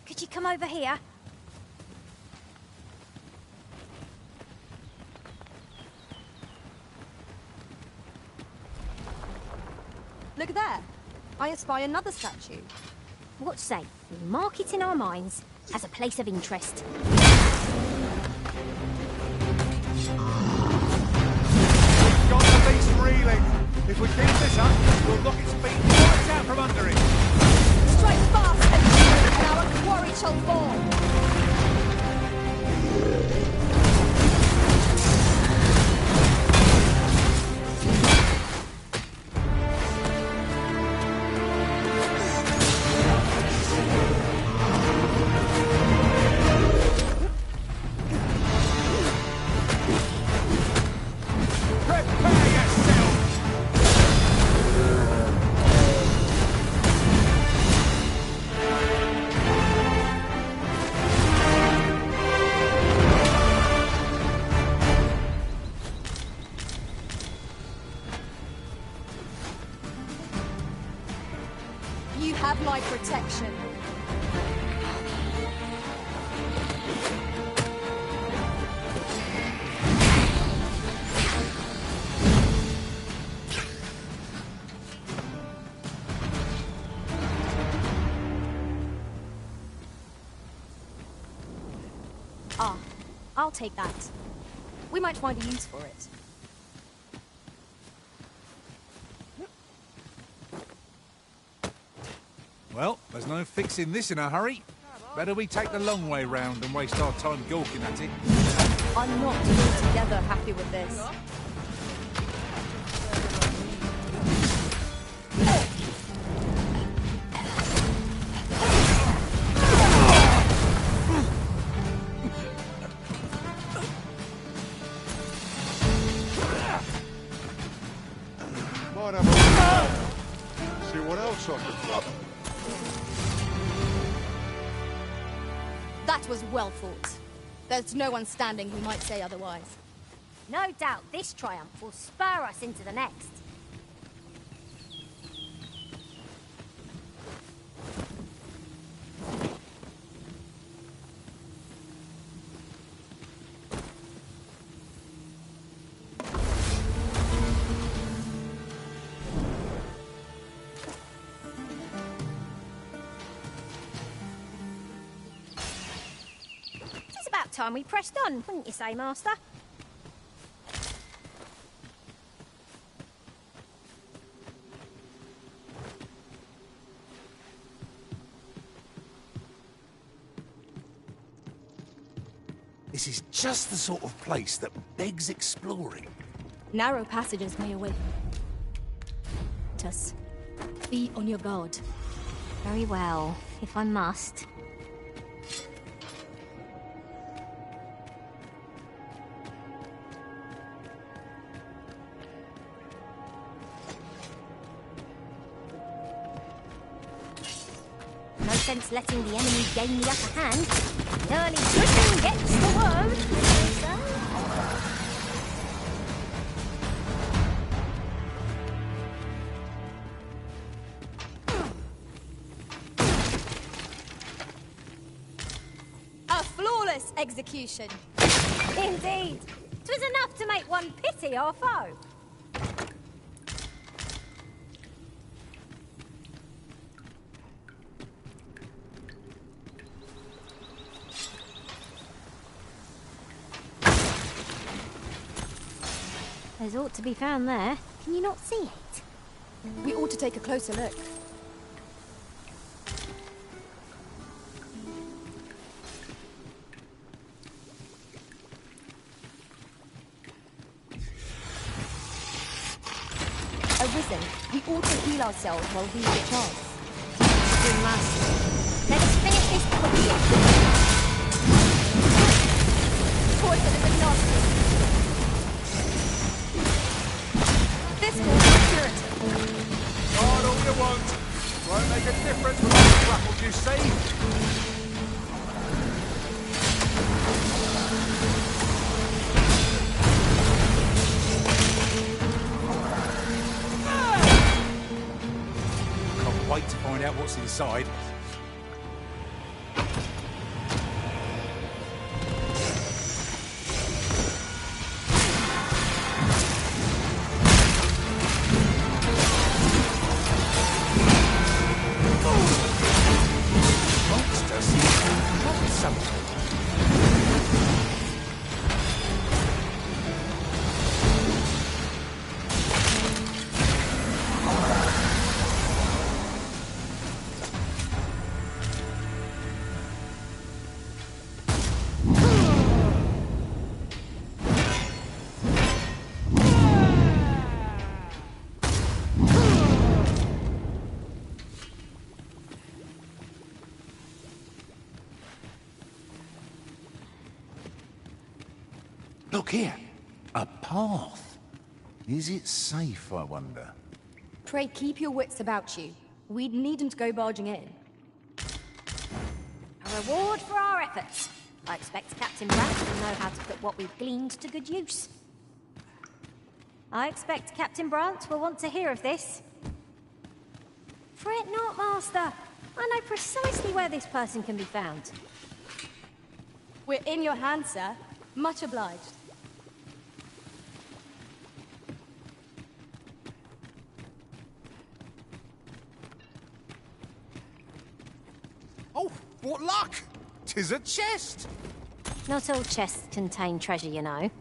Could you come over here? Look there. I espy another statue. What say we mark it in our minds as a place of interest? Got the beast reeling. If we keep this up, we'll knock its feet right out from under it. Strike fast and our quarry shall fall. You have my protection. Ah, I'll take that. We might find a use for it. Well, there's no fixing this in a hurry. Better we take the long way round and waste our time gawking at it. I'm not altogether happy with this. Might have a see what else I can find. That was well fought. There's no one standing who might say otherwise. No doubt this triumph will spur us into the next. It's about time we pressed on, wouldn't you say, Master? This is just the sort of place that begs exploring. Narrow passages may await us. Be on your guard. Very well, if I must. No sense letting the enemy gain the upper hand. Early pushing gets the worm. A flawless execution. Indeed. 'Twas enough to make one pity our foe. There's ought to be found there. Can you not see it? We ought to take a closer look. Arisen, we ought to heal ourselves while we get a chance. We must. Let us finish this quickly. Poison is exhausted. This will be curative. Not all you want. Won't make a difference when I'm grappled, you see. Can't wait to find out what's inside. Look here. A path. Is it safe, I wonder? Pray keep your wits about you. We needn't go barging in. A reward for our efforts. I expect Captain Brandt will know how to put what we've gleaned to good use. I expect Captain Brandt will want to hear of this. Fret not, Master. I know precisely where this person can be found. We're in your hands, sir. Much obliged. Oh, what luck! 'Tis a chest! Not all chests contain treasure, you know.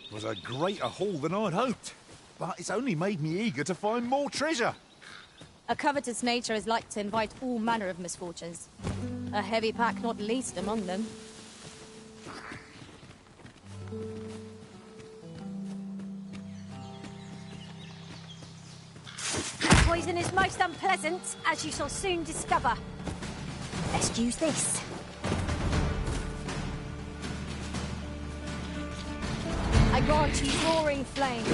It was a greater haul than I'd hoped. But it's only made me eager to find more treasure. A covetous nature is like to invite all manner of misfortunes. A heavy pack not least among them. Poison is most unpleasant, as you shall soon discover. Best use this. I grant you roaring flame.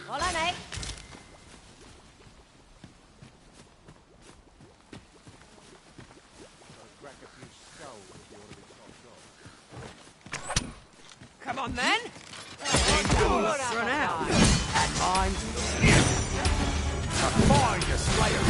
Follow me. Come on, then. Run out. At mine. Find your slayer.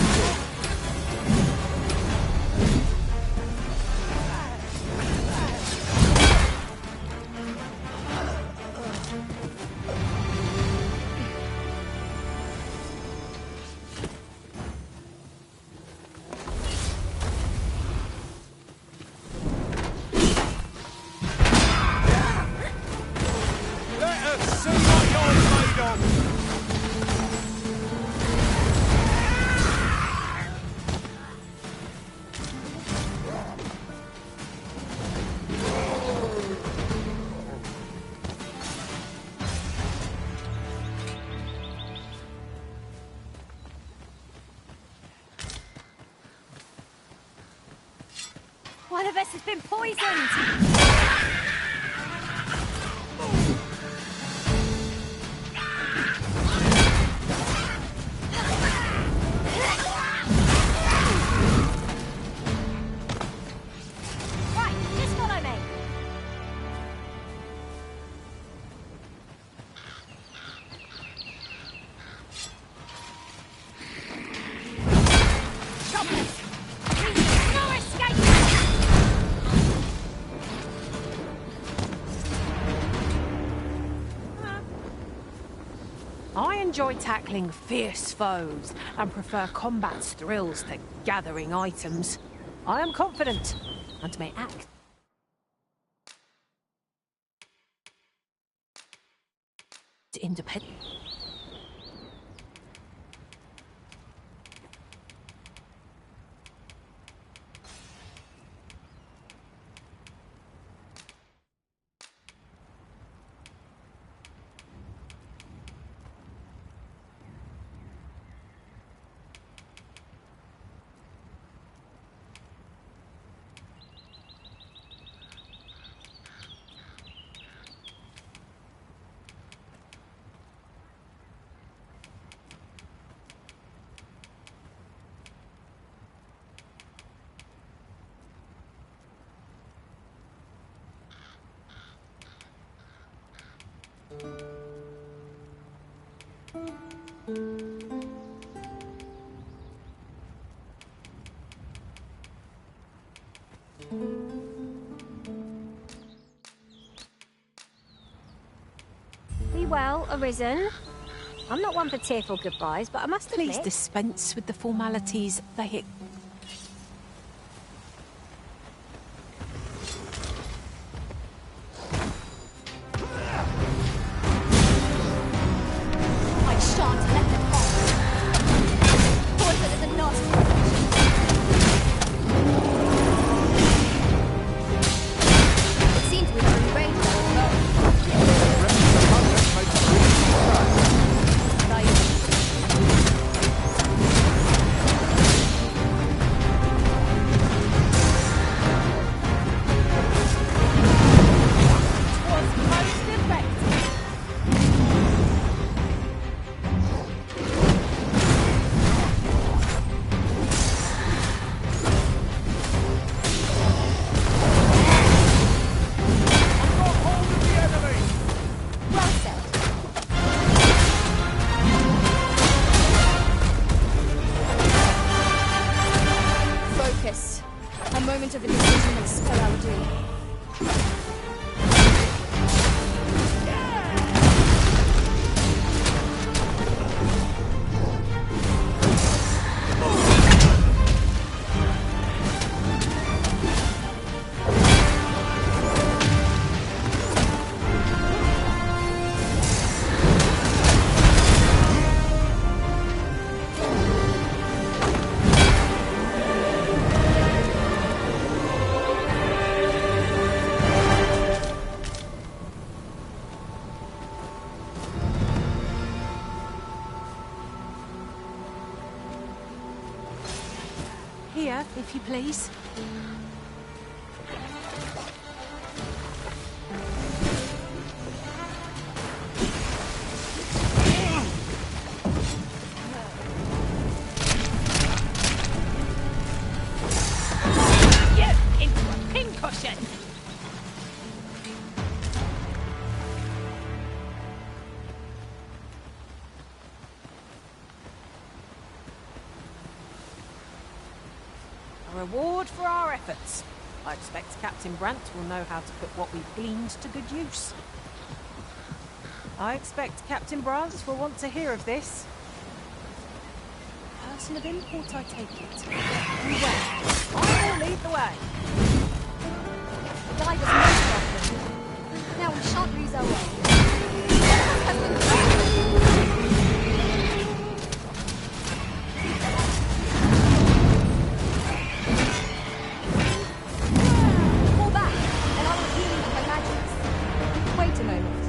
One of us has been poisoned! Right, just follow me. Choppers! No escape! I enjoy tackling fierce foes and prefer combat's thrills to gathering items. I am confident and may act. Independent. Be well, Arisen. I'm not one for tearful goodbyes, but I must admit... Please dispense with the formalities. They... I shan't let them off. Poison is a nasty. It seems we are in range now as well. A moment of indecision and spell our doom. Here, if you please. You into a pincushion! A reward for our efforts. I expect Captain Brant will know how to put what we've gleaned to good use. I expect Captain Brant will want to hear of this. Person of import, I take it. Very well. I will lead the way. The guide was most welcome. Now we shan't lose our way. Fall back, and I will heal you with my magics. Wait a moment.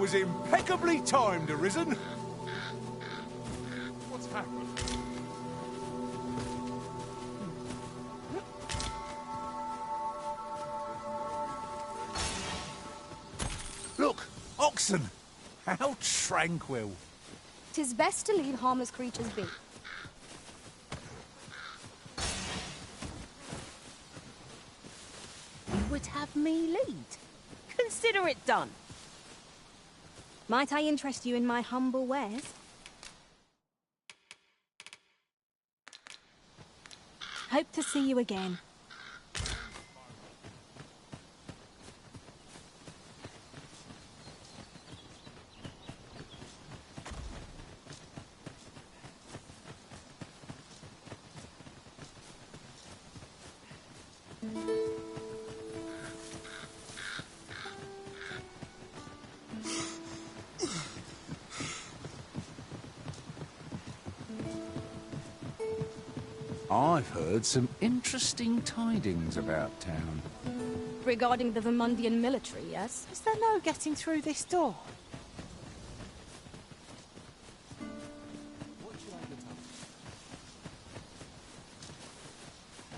was impeccably timed, Arisen. What's happened? Look, oxen. How tranquil. 'Tis best to leave harmless creatures be. You would have me lead. Consider it done. Might I interest you in my humble wares? Hope to see you again. I've heard some interesting tidings about town. Regarding the Vermundian military, yes? Is there no getting through this door?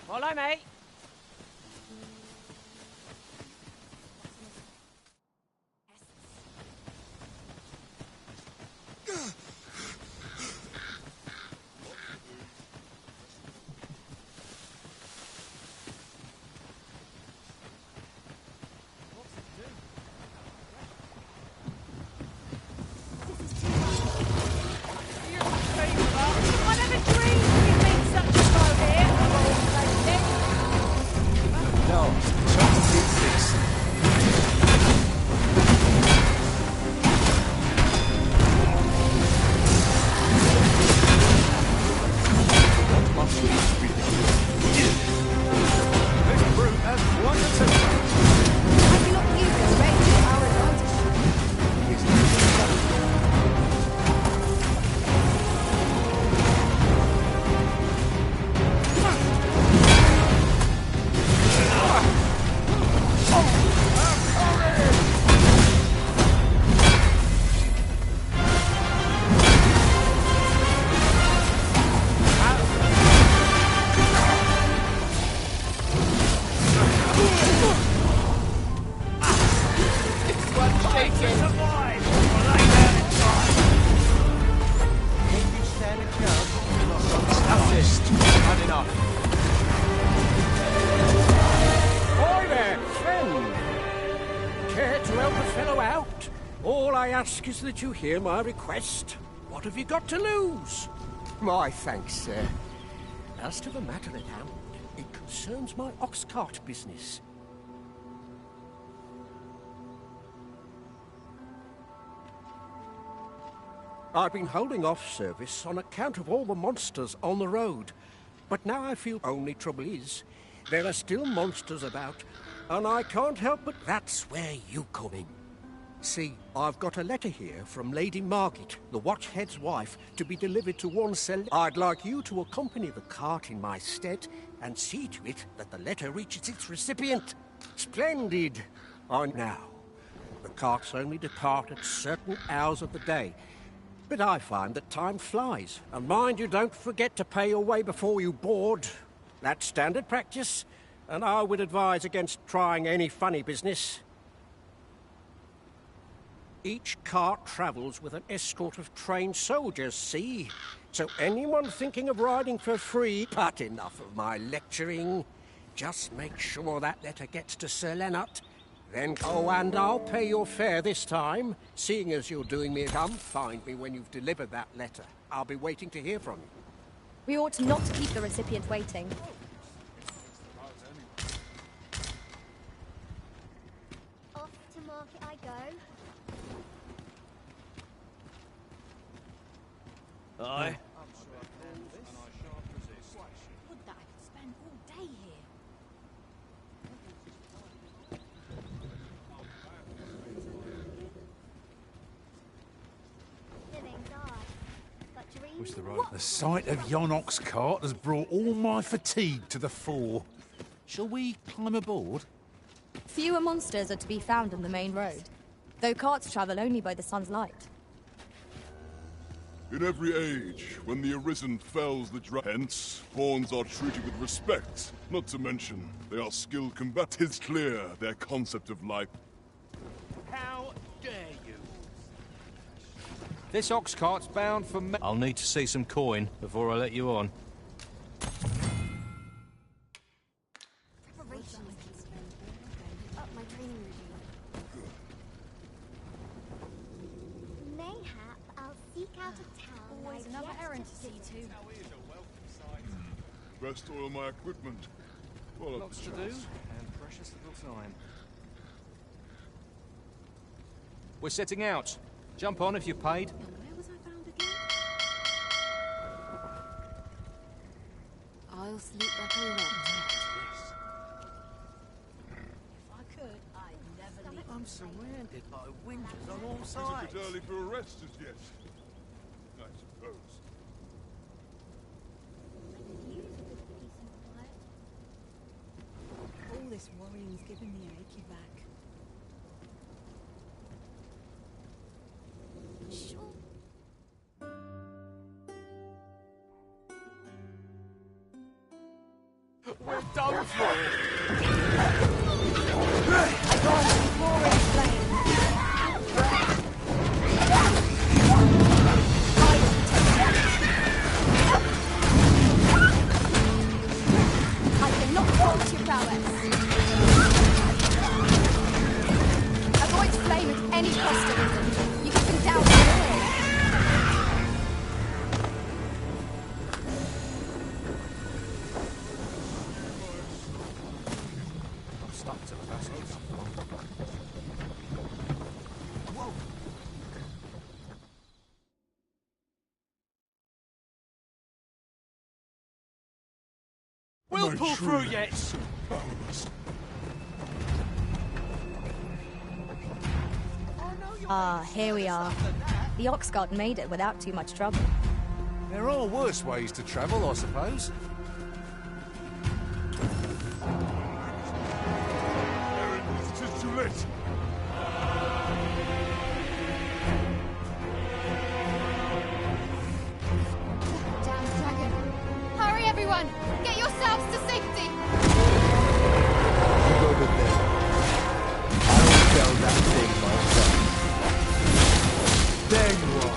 Follow me. Ask is that you hear my request. What have you got to lose? My thanks, sir. As to the matter at hand, it concerns my ox cart business. I've been holding off service on account of all the monsters on the road. But now I feel only trouble is, there are still monsters about, and I can't help but that's where you come in. See, I've got a letter here from Lady Margit, the Watchhead's wife, to be delivered to one cell. I'd like you to accompany the cart in my stead and see to it that the letter reaches its recipient. Splendid! Now, the carts only depart at certain hours of the day, but I find that time flies. And mind you don't forget to pay your way before you board. That's standard practice, and I would advise against trying any funny business. Each cart travels with an escort of trained soldiers, see? So anyone thinking of riding for free, but enough of my lecturing. Just make sure that letter gets to Sir Leonard. Then, oh, and I'll pay your fare this time. Seeing as you're doing me a come, find me when you've delivered that letter. I'll be waiting to hear from you. We ought not to keep the recipient waiting. Off to market I go. Aye. Would that I could spend all day here. The sight of yon ox cart has brought all my fatigue to the fore. Shall we climb aboard? Fewer monsters are to be found on the main road. though carts travel only by the sun's light. In every age, when the Arisen fells the hence, pawns are treated with respect. Not to mention, they are skilled combatants. 'Tis clear their concept of life. How dare you? This ox cart's bound for me. I'll need to see some coin before I let you on. Mayhap I'll seek out a town. Always another errand to see to. Best oil my equipment. Well, Lots to do, and precious little time. We're setting out. Jump on if you're paid. Where was I found again? I'll sleep like a log. If I could, I'd never leave. I'm surrounded by winters on all Is sides. it a bit early for a rest as yet? I suppose. All this worrying's giving me an achy back. We're done for. I cannot fault your prowess. Avoid flame at any cost, Arisen. You keep them down to I'm stuck to the passage. Whoa! We'll pull through yet. Ah, here we are. The Oxguard made it without too much trouble. There are worse ways to travel, I suppose. It is too late. Damn dragon! Hurry, everyone! Get yourselves to safety! You go to bed. I'll tell that thing myself. There you are.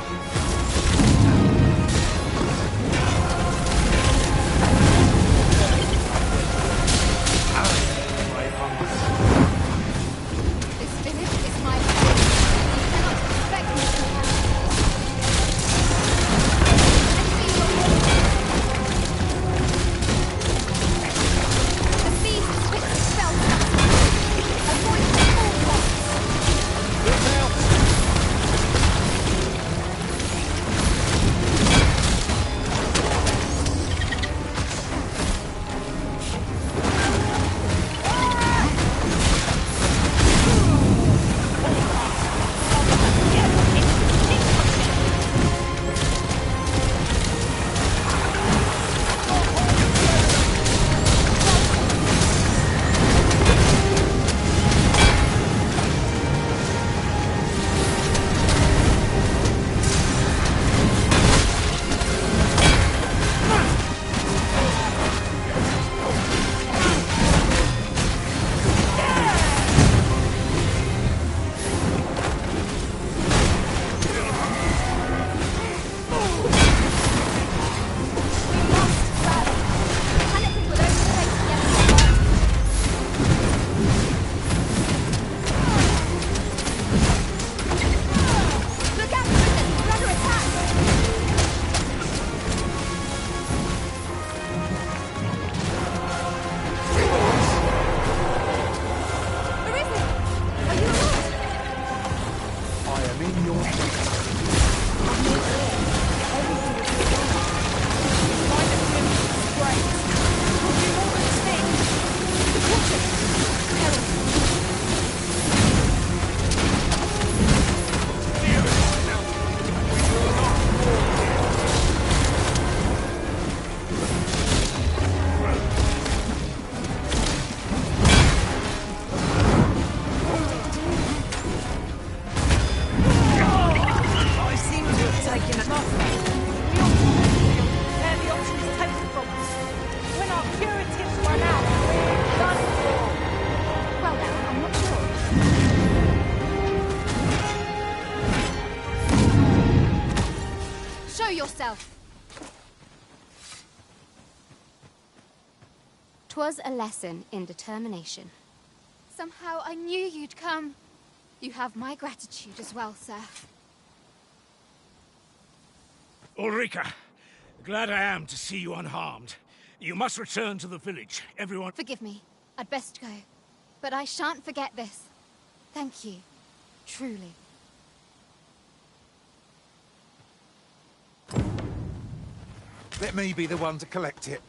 yourself. 'Twas a lesson in determination. Somehow I knew you'd come. You have my gratitude as well, sir. Ulrika, glad I am to see you unharmed. You must return to the village. Everyone... Forgive me. I'd best go. But I shan't forget this. Thank you. Truly. Let me be the one to collect it.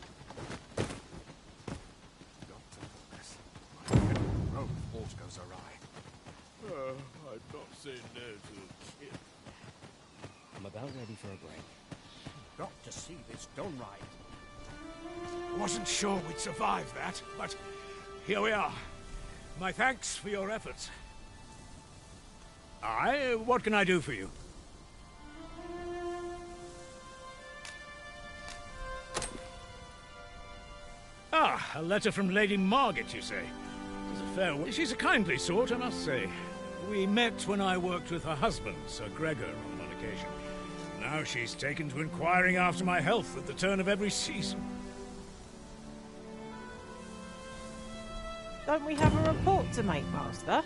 Horse goes awry. I'd not say no to a kid. I'm about ready for a break. Got to see this done right. Wasn't sure we'd survive that, but here we are. My thanks for your efforts. What can I do for you? Ah, a letter from Lady Margaret, you say? It's a fair one. She's a kindly sort, I must say. We met when I worked with her husband, Sir Gregor, on one occasion. Now she's taken to inquiring after my health at the turn of every season. Don't we have a report to make, Master?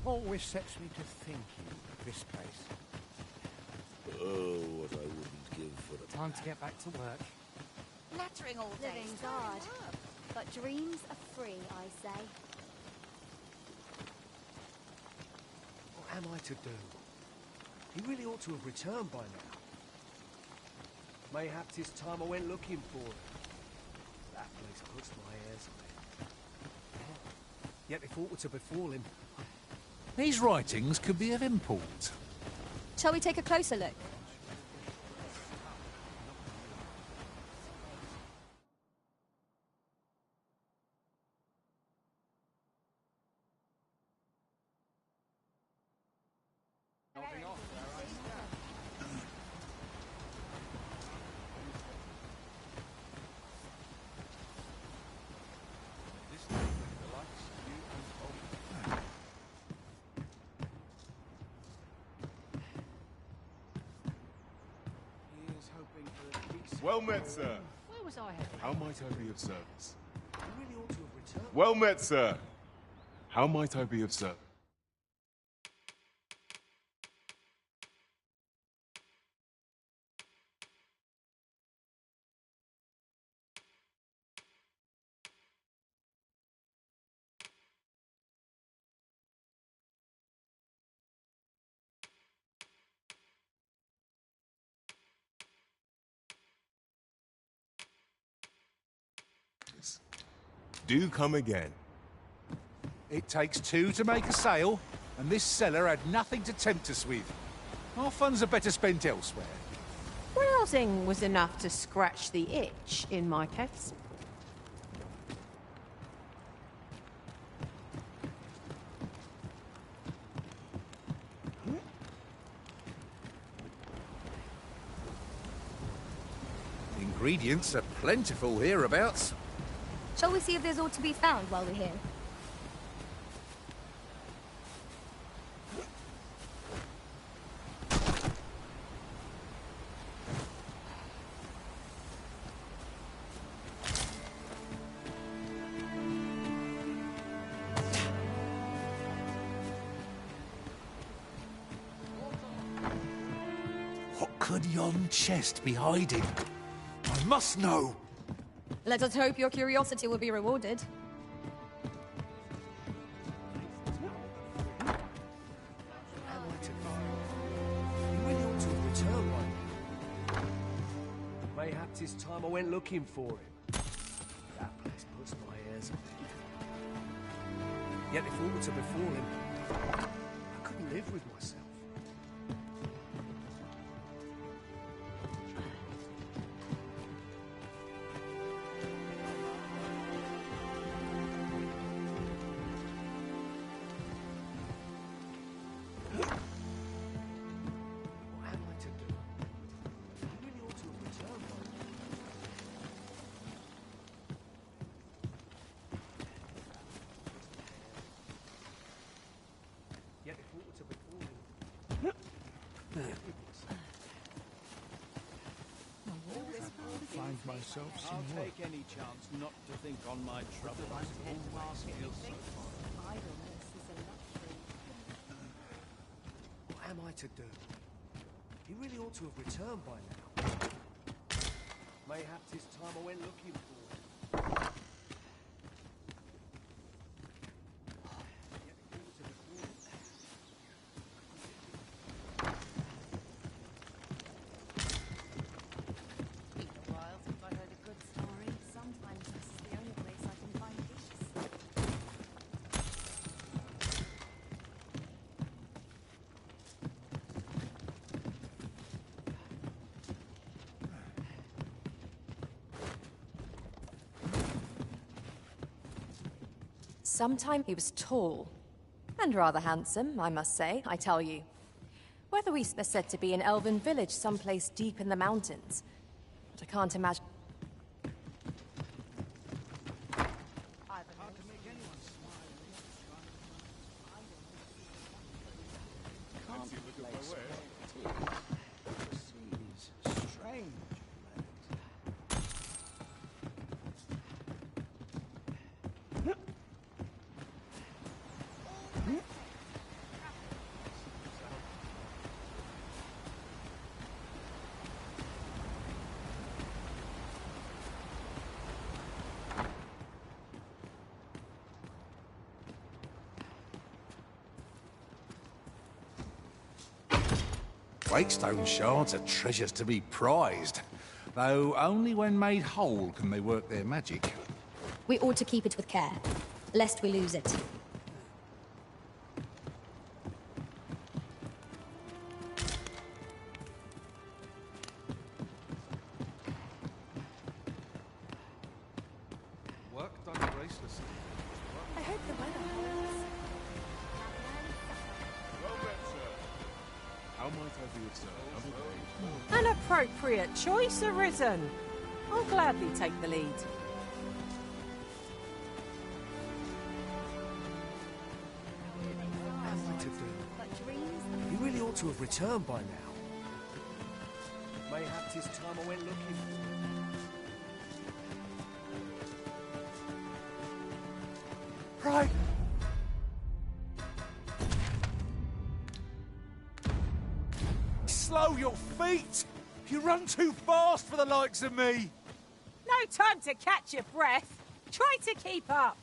Always sets me to thinking of this place. Oh, what I wouldn't give for a... Time to get back to work. Nattering all day. Living's hard, but dreams are free, I say. What am I to do? He really ought to have returned by now. Mayhaps it's time I went looking for him. That place puts my hairs on it. Yet if aught were to befall him... These writings could be of import. Shall we take a closer look? Well met, sir. Where was I headed? How might I be of service? He really ought to have returned. Well met, sir. How might I be of service? Do come again. It takes two to make a sale, and this cellar had nothing to tempt us with. Our funds are better spent elsewhere. Browsing was enough to scratch the itch, in my case. Ingredients are plentiful hereabouts. Shall we see if there's aught to be found while we're here? What could yon chest be hiding? I must know. Let us hope your curiosity will be rewarded. He really ought to have returned by now. Mayhaps it's time I went looking for him. That place puts my hairs on it. Yet if all were to befall him, I couldn't live with myself. Find myself some I'll work. take any chance not to think on my troubles. What am I to do? He really ought to have returned by now. Mayhaps his time I went looking for him. Been a while since I heard a good story. Sometimes this is the only place I can find peace. Sometime he was tall. And rather handsome, I must say, I tell you. Whether we are said to be an elven village someplace deep in the mountains. But I can't imagine... Strange. Wakestone shards are treasures to be prized, though only when made whole can they work their magic. We ought to keep it with care, lest we lose it. Work done gracelessly. I hope the weather holds. Well met, sir. How might I be of service? An appropriate choice arisen. I'll gladly take the lead. What am I to do? He really ought to have returned by now. Mayhaps his time I went looking for him. Right. Slow your feet! You run too fast for the likes of me! No time to catch your breath. Try to keep up.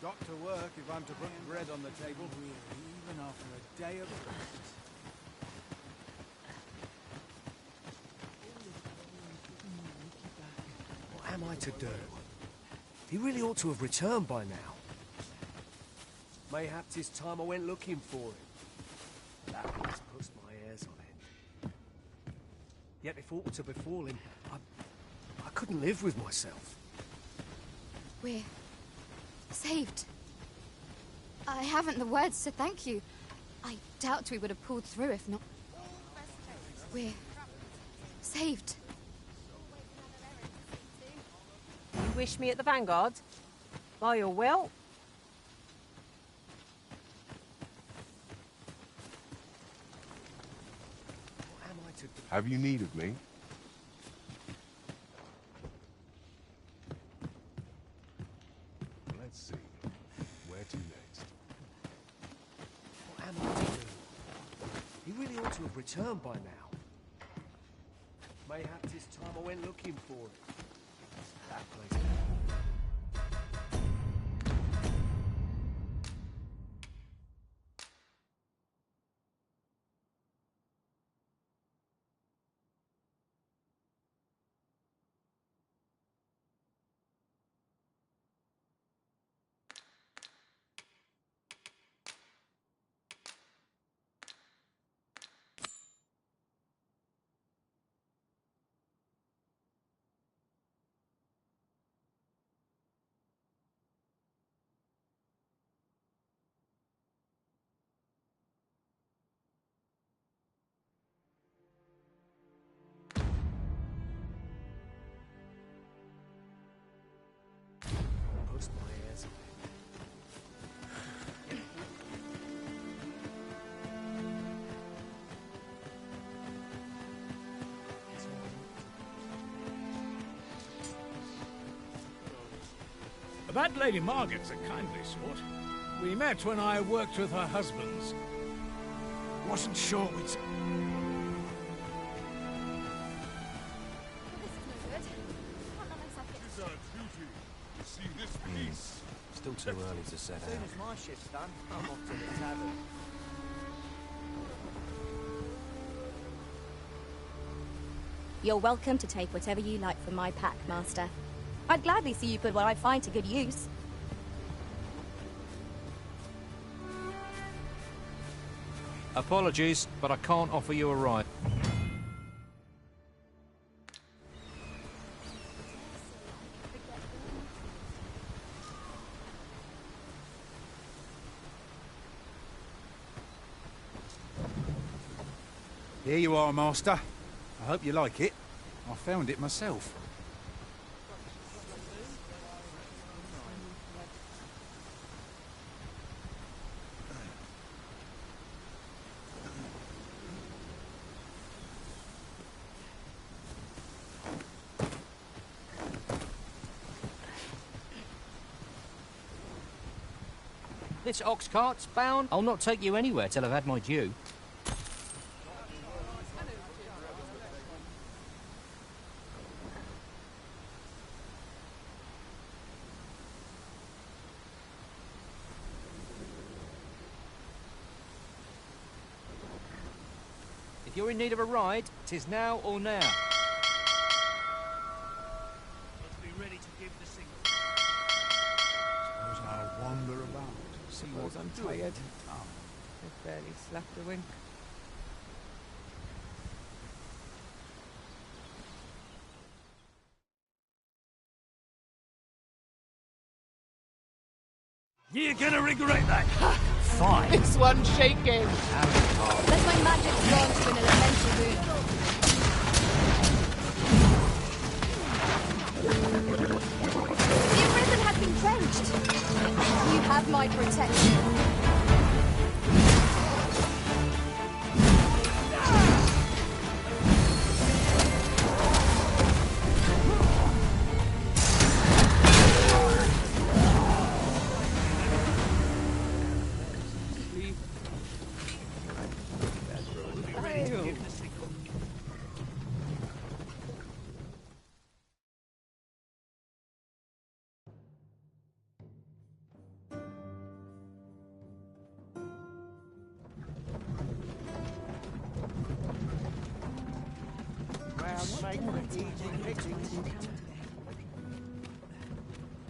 Got to work if I'm to put bread on the table, even after a day of practice. What am I to do? He really ought to have returned by now. Mayhaps his time I went looking for him. That place puts my hairs on end. Yet if aught to befall him, I couldn't live with myself. We're saved. I haven't the words to thank you. I doubt we would have pulled through if not. We're saved. You wish me at the Vanguard? By your will. What am I to do? Have you need of me? Let's see. Where to next? What am I to do? He really ought to have returned by now. Mayhaps his time I went looking for him. That place. That Lady Margaret's a kindly sort. We met when I worked with her husbands. Wasn't sure we'd... This is no good. Can't let myself get It's our duty to see this peace. Still too early to set As soon out. as my shift's done, I'm off to the tavern. You're welcome to take whatever you like from my pack, Master. I'd gladly see you put what I find to good use. Apologies, but I can't offer you a ride. Here you are, Master. I hope you like it. I found it myself. This ox cart's bound. I'll not take you anywhere till I've had my due. If you're in need of a ride, 'tis now or now. Let's be ready to give the signal. Suppose I'll wander about, see what I'm doing. tired. I barely slept a wink. You're gonna regret that. Fine. This one's shaking. Let my magic grant you an elemental boon. The prison has been drenched. You have my protection.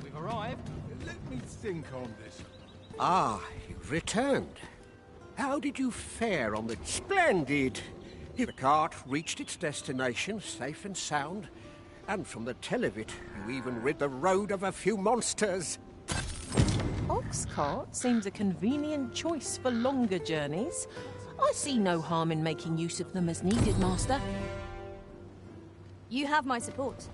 We've arrived. Let me think on this. Ah, you've returned. How did you fare on the... Splendid! The cart reached its destination safe and sound, and from the tell of it, you even rid the road of a few monsters. Ox cart seems a convenient choice for longer journeys. I see no harm in making use of them as needed, Master. You have my support.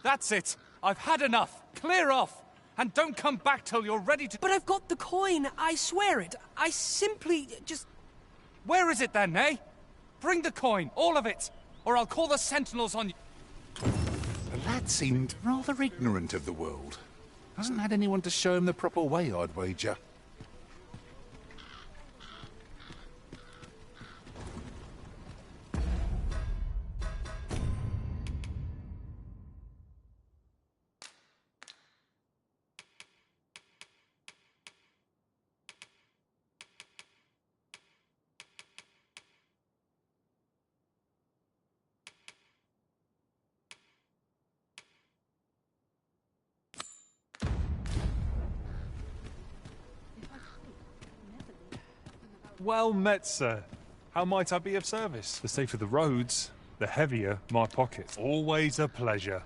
That's it. I've had enough. Clear off. And don't come back till you're ready to... But I've got the coin, I swear it. I simply just... Where is it then, eh? Bring the coin, all of it, or I'll call the sentinels on you. The lad seemed rather ignorant of the world. Hasn't had anyone to show him the proper way, I'd wager. Well met, sir. How might I be of service? The safer the roads, the heavier my pockets. Always a pleasure.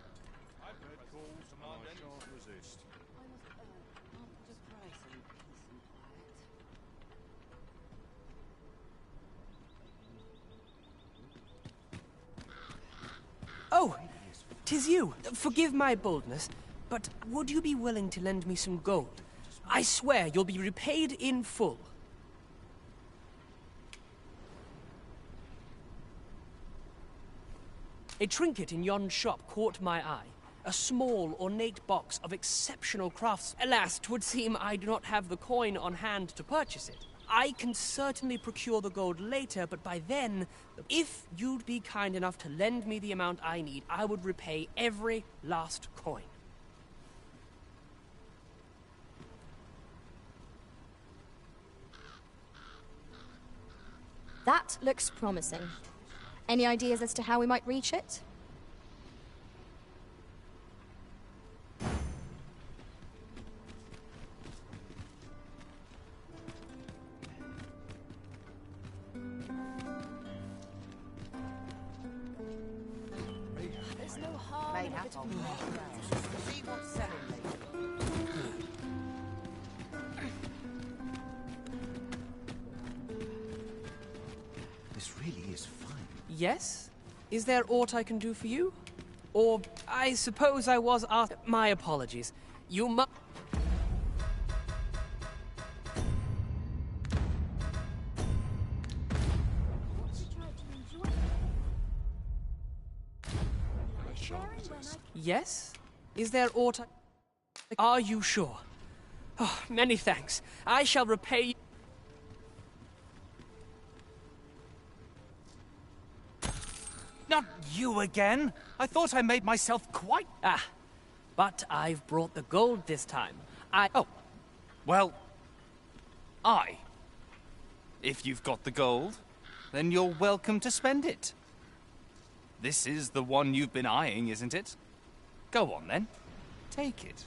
'Tis you. Forgive my boldness, but would you be willing to lend me some gold? I swear you'll be repaid in full. A trinket in yon shop caught my eye. A small, ornate box of exceptional crafts. Alas, 'twould seem I do not have the coin on hand to purchase it. I can certainly procure the gold later, but by then, if you'd be kind enough to lend me the amount I need, I would repay every last coin. That looks promising. Any ideas as to how we might reach it? There's no harm in a bit of See what's selling lately. This really is fine. Yes? Is there aught I can do for you? Or, I suppose I was asked... My apologies. You must... Yes? Is there aught I... Are you sure? Oh, many thanks. I shall repay you... Not you again! I thought I made myself quite... Ah, but I've brought the gold this time. Oh, well... If you've got the gold, then you're welcome to spend it. This is the one you've been eyeing, isn't it? Go on, then. Take it.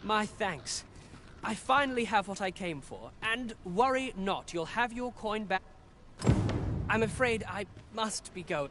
My thanks. I finally have what I came for, and worry not, you'll have your coin back. I'm afraid I must be going.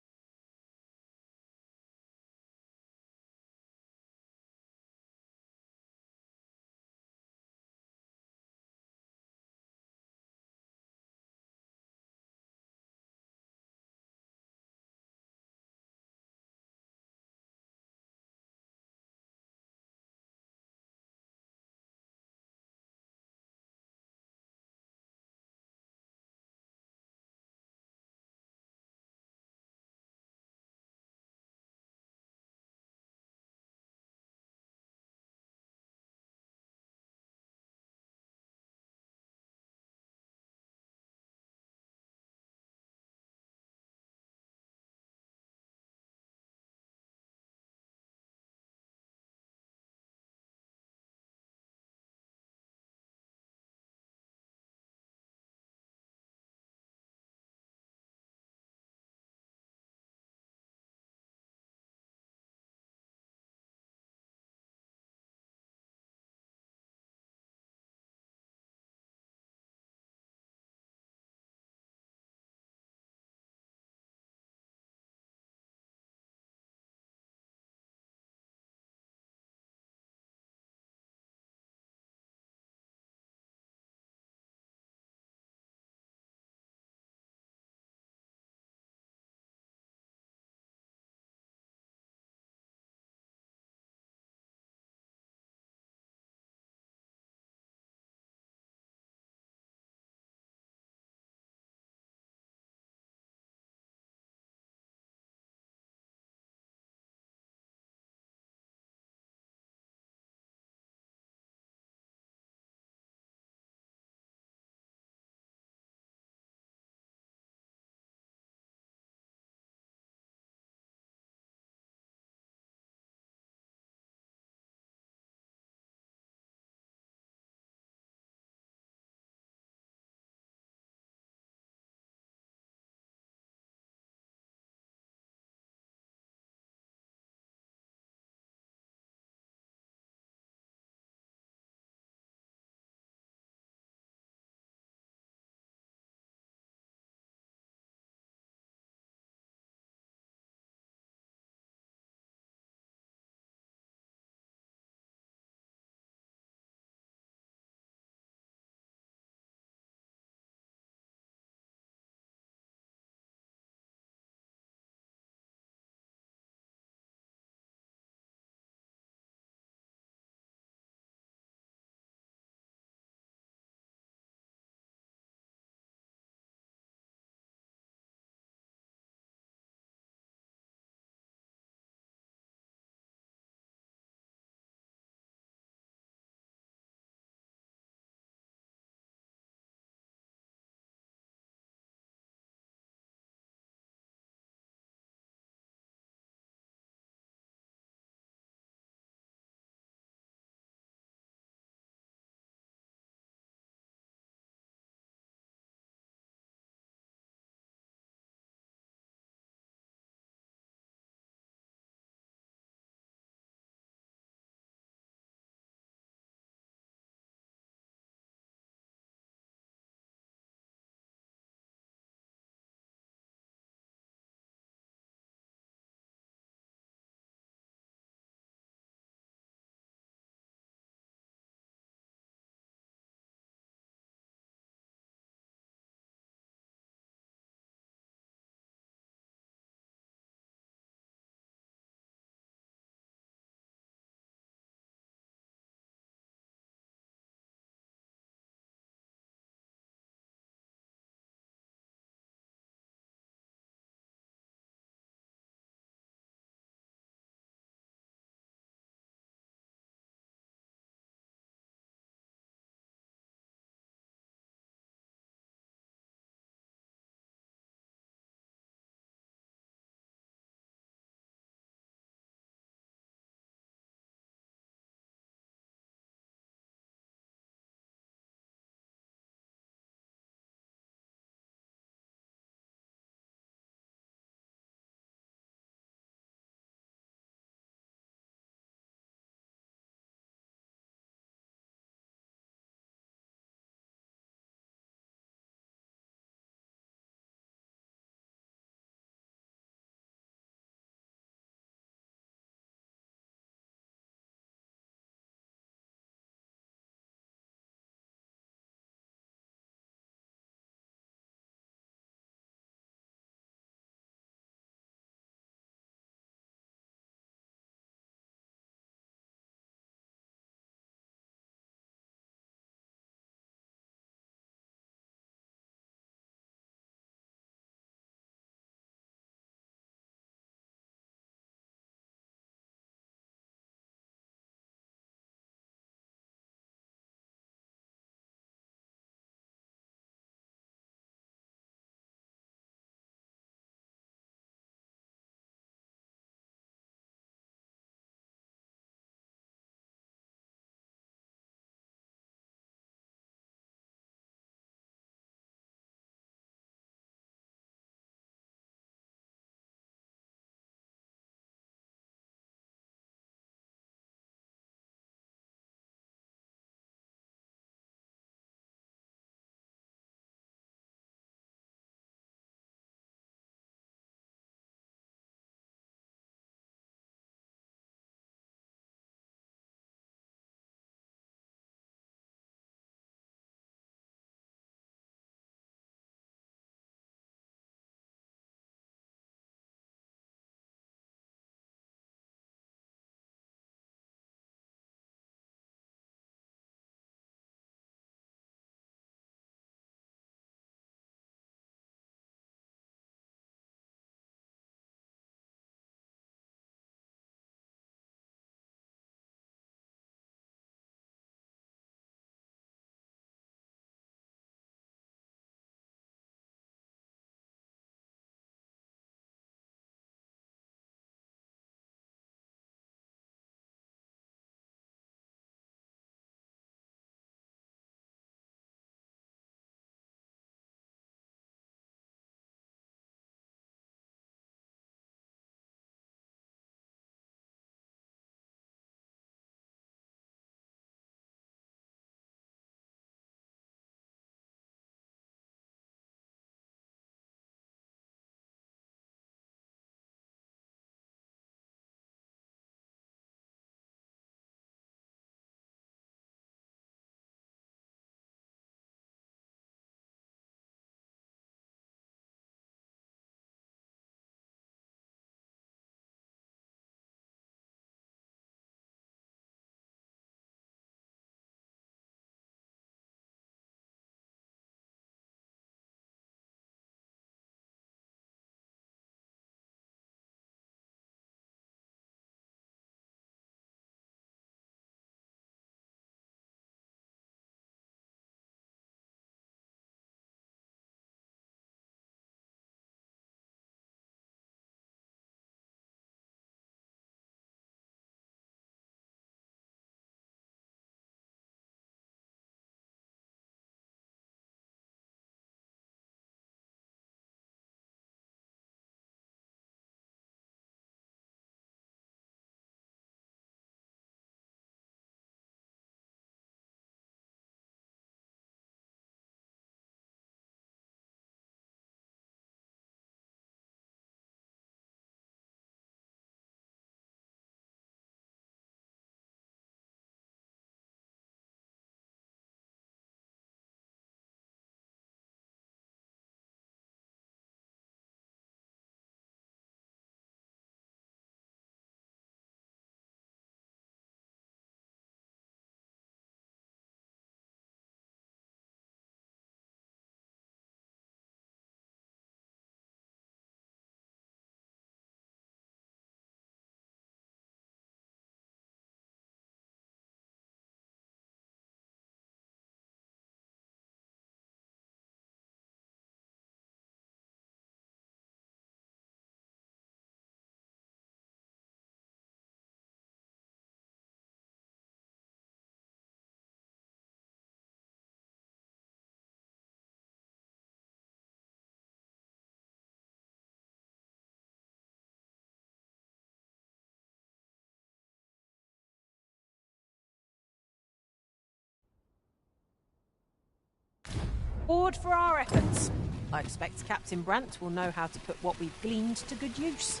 Reward for our efforts. I expect Captain Brant will know how to put what we've gleaned to good use.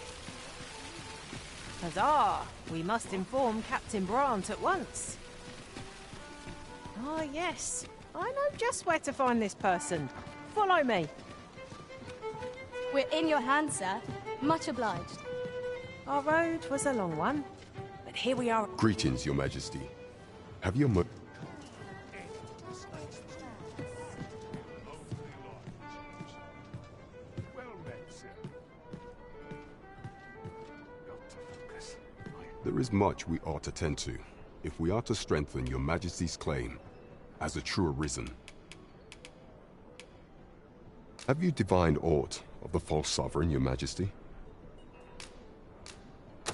Huzzah! We must inform Captain Brant at once. Ah, yes. I know just where to find this person. Follow me. We're in your hands, sir. Much obliged. Our road was a long one, but here we are. Greetings, Your Majesty. Have your mo- There is much we ought to tend to, if we are to strengthen Your Majesty's claim as a true arisen. Have you divined aught of the false sovereign, Your Majesty?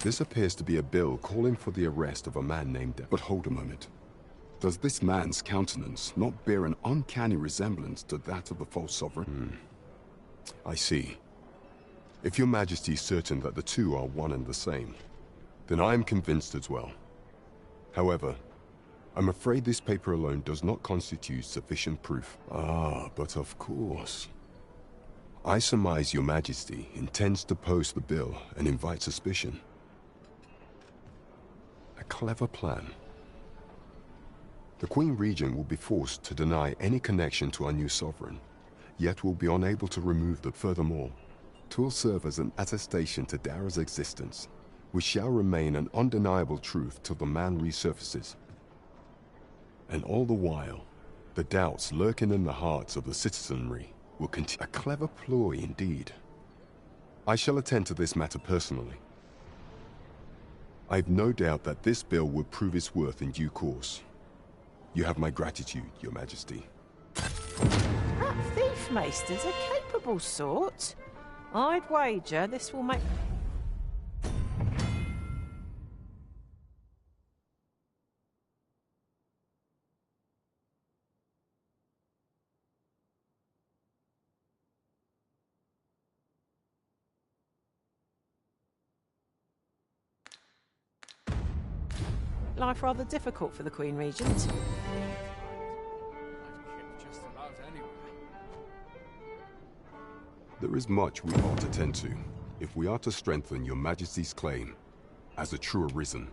This appears to be a bill calling for the arrest of a man named... But hold a moment. Does this man's countenance not bear an uncanny resemblance to that of the false sovereign? I see. If Your Majesty is certain that the two are one and the same, then I am convinced as well. However, I'm afraid this paper alone does not constitute sufficient proof. Ah, but of course. I surmise Your Majesty intends to post the bill and invite suspicion. A clever plan. The Queen Regent will be forced to deny any connection to our new sovereign, yet will be unable to remove them. Furthermore, 'twill serve as an attestation to Dara's existence, which shall remain an undeniable truth till the man resurfaces. And all the while, the doubts lurking in the hearts of the citizenry will continue. A clever ploy indeed. I shall attend to this matter personally. I've no doubt that this bill will prove its worth in due course. You have my gratitude, Your Majesty. That thief maester's a capable sort. I'd wager this will make... Life rather difficult for the Queen Regent. Just about anywhere. There is much we ought to tend to, if we are to strengthen Your Majesty's claim as a true arisen.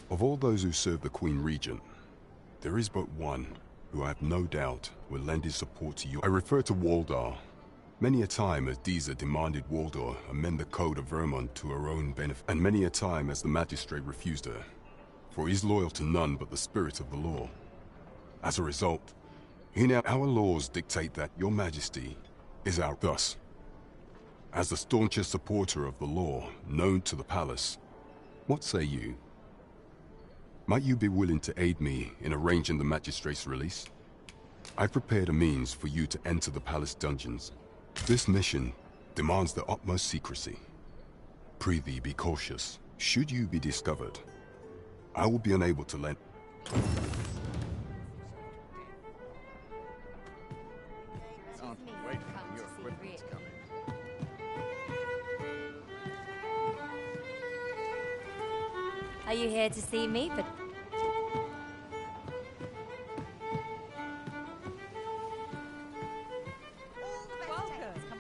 Of all those who serve the Queen Regent, there is but one who I have no doubt will lend his support to you. I refer to Waldar. Many a time has Deezer demanded Waldor amend the code of Vermont to her own benefit, and many a time has the magistrate refused her, for he is loyal to none but the spirit of the law. As a result, our laws dictate that Your Majesty is our... Thus, as the staunchest supporter of the law known to the palace, what say you? Might you be willing to aid me in arranging the magistrate's release? I've prepared a means for you to enter the palace dungeons. This mission demands the utmost secrecy. Prithee, be cautious. Should you be discovered, I will be unable to lend... Are you here to see me? But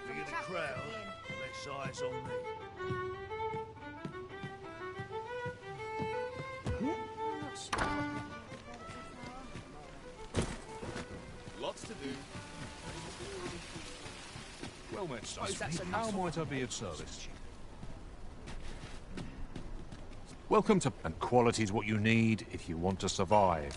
Look at the crowd. Less eyes on me. Lots to do. Well met, sir. How might I be of service? Welcome to... And quality's what you need if you want to survive.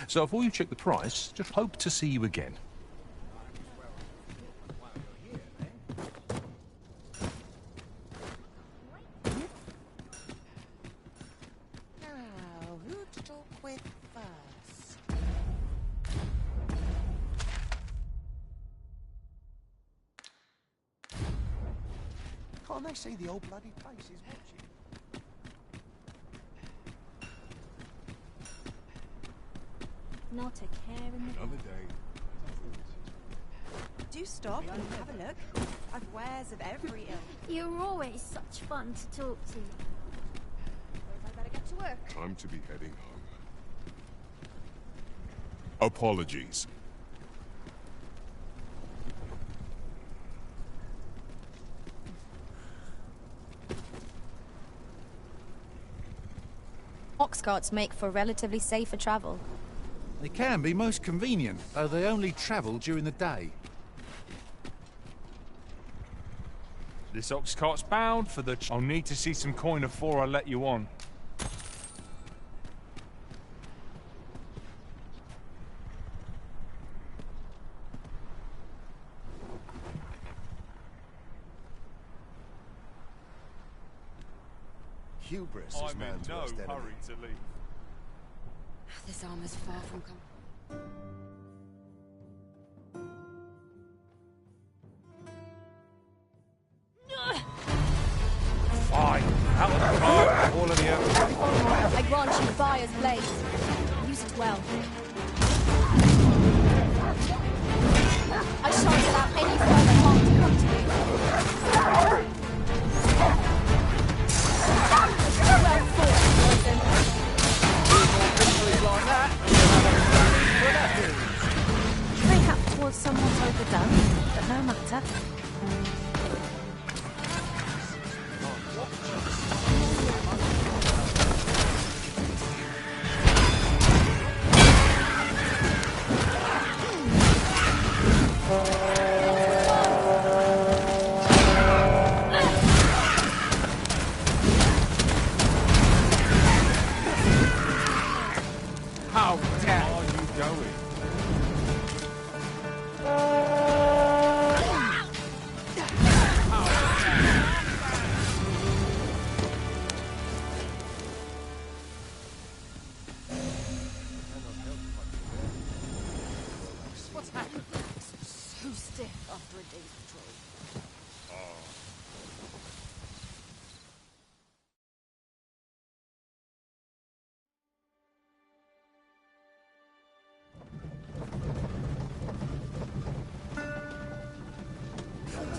So before you check the price, just hope to see you again. Now, who to talk with first? Can't they see the old bloody place is watching? Not a care in the Another day. Do stop and have a look. I've wares of every ilk. You're always such fun to talk to. I better get to work. Time to be heading home. Apologies. Ox carts make for relatively safer travel. They can be most convenient, though they only travel during the day. This ox cart's bound for the... I'll need to see some coin before I let you on. Hubris is I'm in man's no worst enemy. hurry to leave. This armor's far from complete. Fine. Out of the car, all of you. I grant you fire's blaze. Use it well. I shan't allow any further harm to come to you. Well fought, poison. Mayhap was somewhat overdone, but no matter. How dare are you going? What's happened? So stiff after a day's patrol.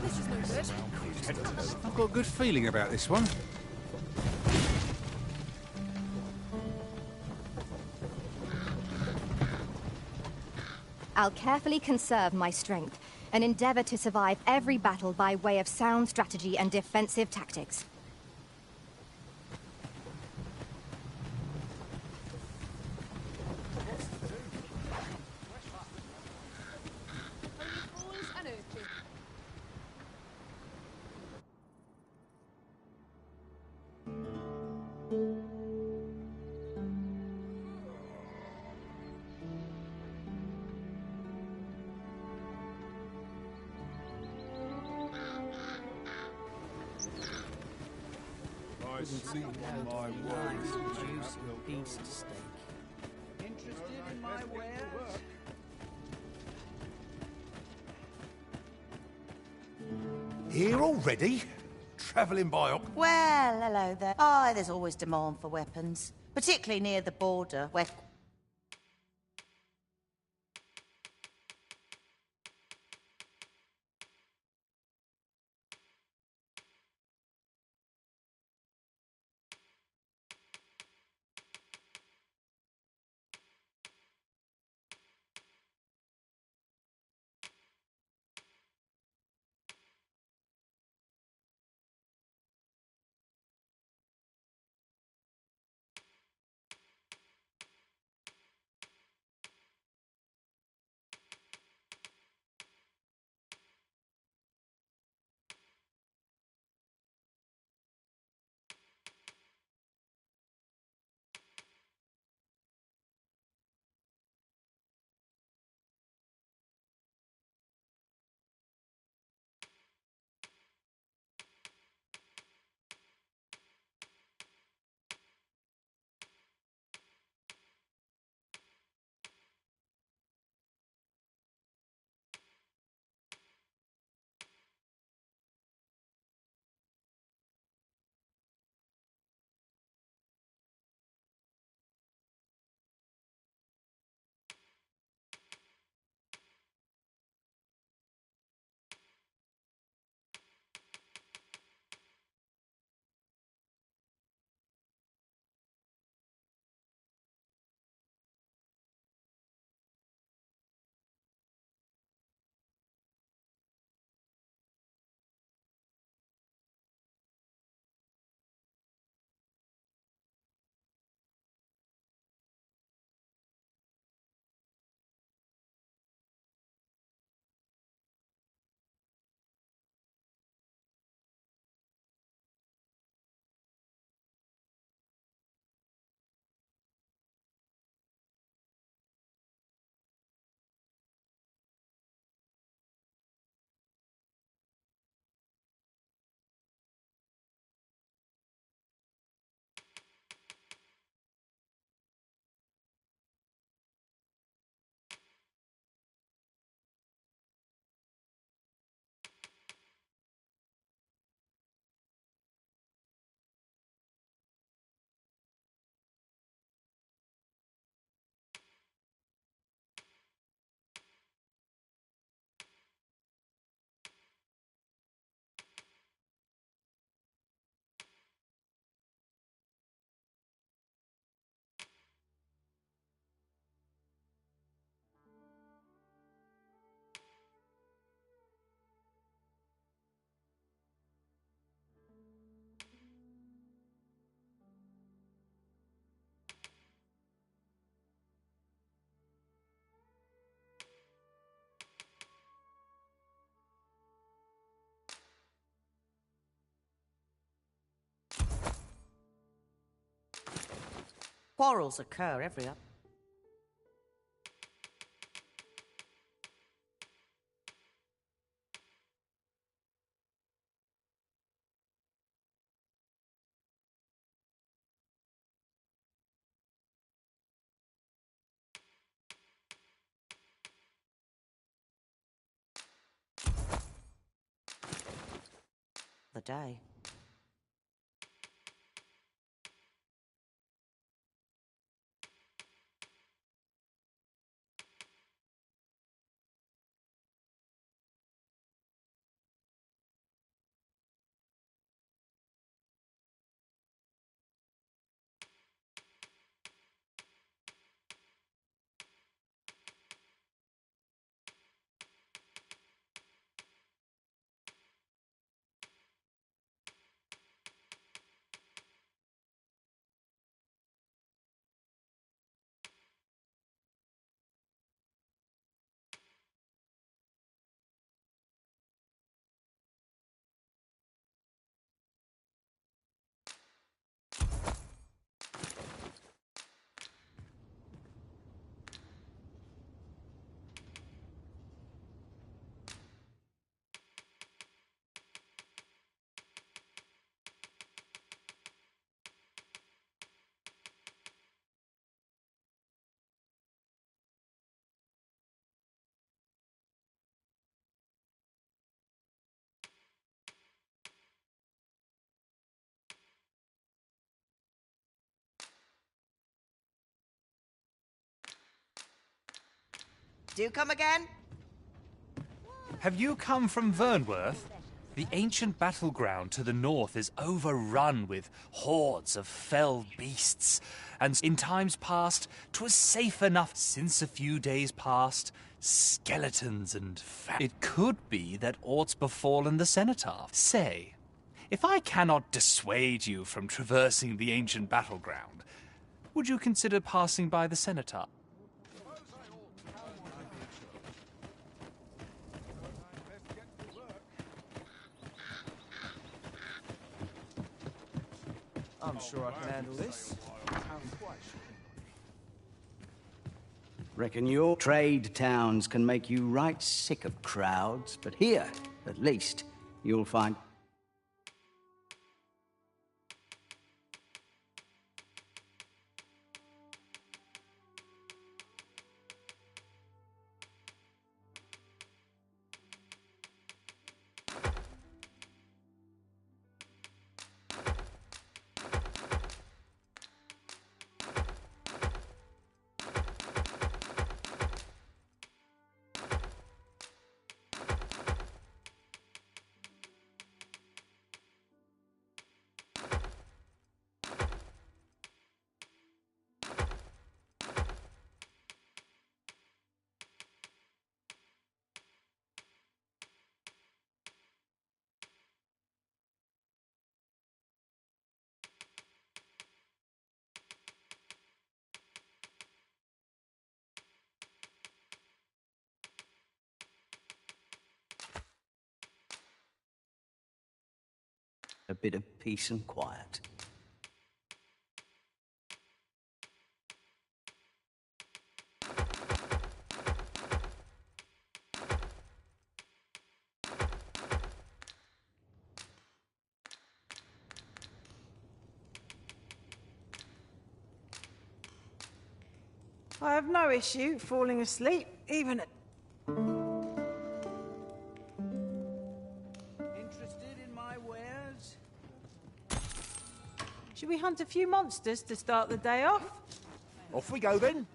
This is no good. I've got a good feeling about this one. I'll carefully conserve my strength and endeavor to survive every battle by way of sound strategy and defensive tactics. I sleep on my worries. Juice and beast steak. Interested in my wares? Here already? Travelling by ox... Well, hello there. Aye, there's always demand for weapons, particularly near the border, where... Quarrels occur every other. The day. Do you come again? Have you come from Vernworth? The ancient battleground to the north is overrun with hordes of fell beasts, and in times past 'twas safe enough. Since a few days past, skeletons and it could be that aught's befallen the cenotaph. Say, if I cannot dissuade you from traversing the ancient battleground, would you consider passing by the cenotaph? I'm sure I can handle this. I'm quite sure. Reckon your trade towns can make you right sick of crowds, but here, at least, you'll find... a bit of peace and quiet. I have no issue falling asleep, even at... Interested in my wares? Should we hunt a few monsters to start the day off? Off we go then.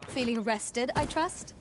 Feeling rested, I trust?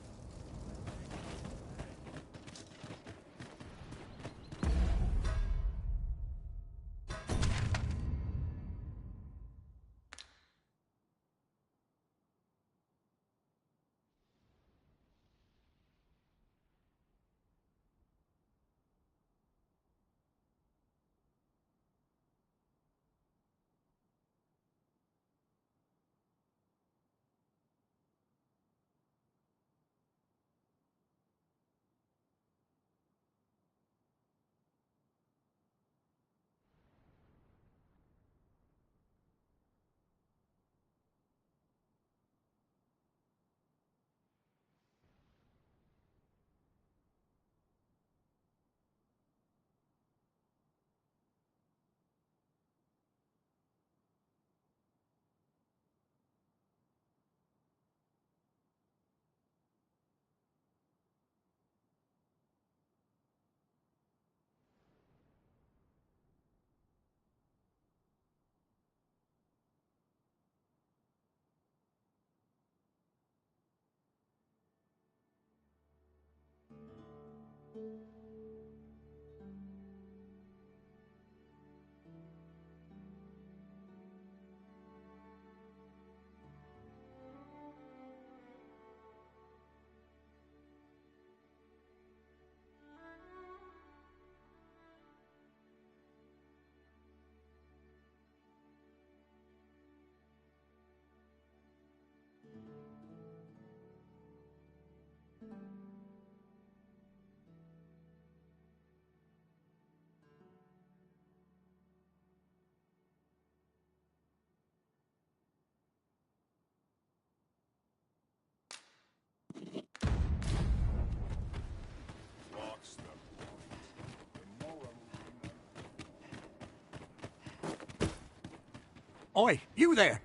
Oi, you there!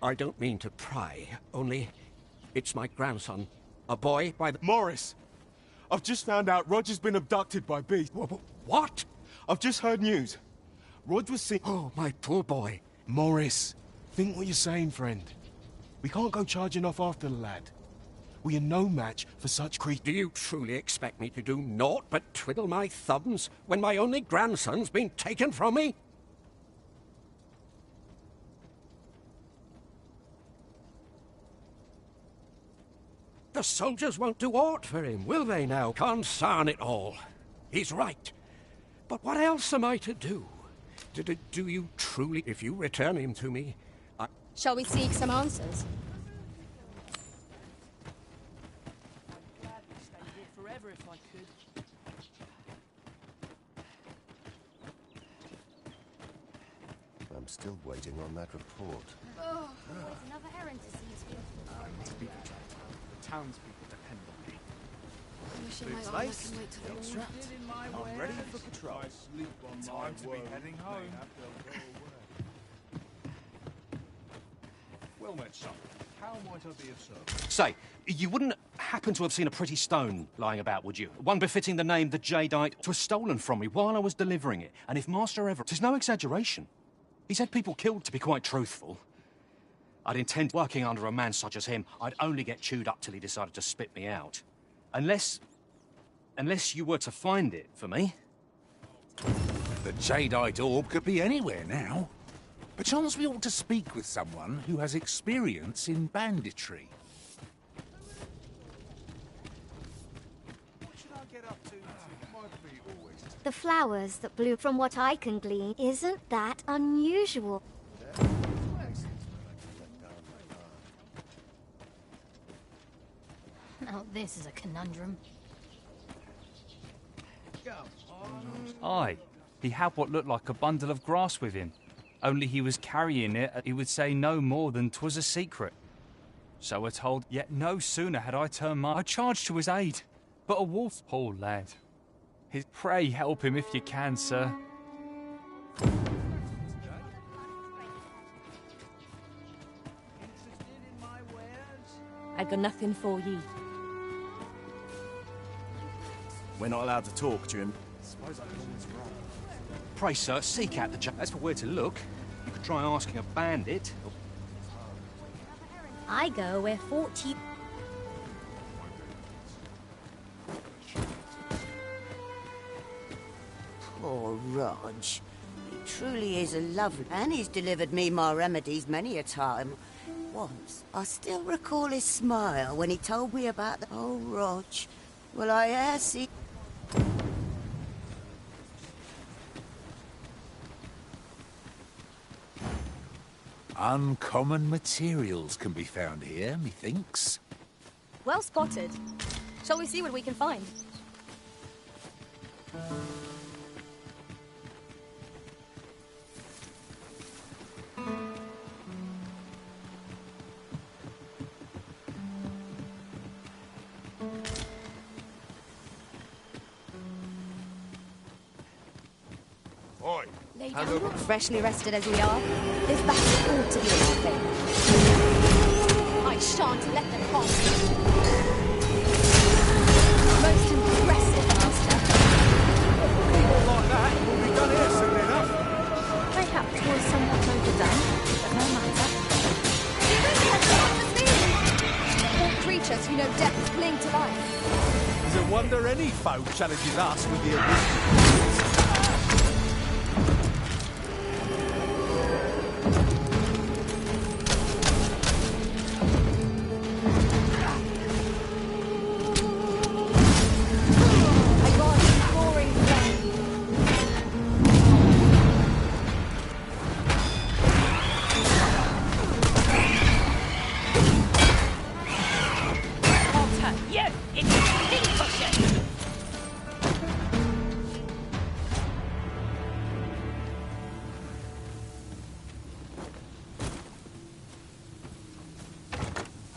I don't mean to pry, only it's my grandson. A boy by the... Morris! I've just found out Roger's been abducted by beasts. What? I've just heard news. Rog was seen... Oh, my poor boy. Morris, think what you're saying, friend. We can't go charging off after the lad. We are no match for such creatures. Do you truly expect me to do naught but twiddle my thumbs when my only grandson's been taken from me? The soldiers won't do aught for him, will they now? Consarn it all. He's right. But what else am I to do? Do you truly... If you return him to me, Shall we seek some answers? Forever if I could. I'm still waiting on that report. Oh, always another errand to see to. I must be content. The townspeople depend on me. Wishing my armor can wait till the morning. I'm ready for patrol. Time to be heading home. Well met, son. How might I be of service? Say, you wouldn't happen to have seen a pretty stone lying about, would you? One befitting the name the Jadeite. It was stolen from me while I was delivering it. And if Master Everett... It's no exaggeration. He's had people killed, to be quite truthful. I'd intend working under a man such as him. I'd only get chewed up till he decided to spit me out. Unless you were to find it for me. The Jadeite orb could be anywhere now. Perchance we ought to speak with someone who has experience in banditry. What should I get up to? Might be always... The flowers that bloom, from what I can glean, isn't that unusual. Now this is a conundrum. Aye, he had what looked like a bundle of grass with him. Only he was carrying it, he would say no more than 'twas a secret. So we're told, yet no sooner had I turned I charged to his aid. But a wolf, poor lad. Pray help him if you can, sir. I got nothing for ye. We're not allowed to talk, Jim. Suppose I can always roll. Pray, sir, seek out the Jadeite. As for where to look, you could try asking a bandit. I go where 40... Poor Rog. He truly is a lovely... And he's delivered me my remedies many a time. Once, I still recall his smile when he told me about the... Oh, Rog. Will I e'er see... Uncommon materials can be found here, methinks. Well spotted. Shall we see what we can find? Oi! Lay Hand down. over. Freshly rested as we are, this battle ought to be in our favour. I shan't let them pass. Most impressive, Master. People like that will be done here soon enough. Mayhap it was somewhat overdone, but no matter. You really have come to see? All creatures who know death cling to life. Is it wonder any foe challenges us with the original?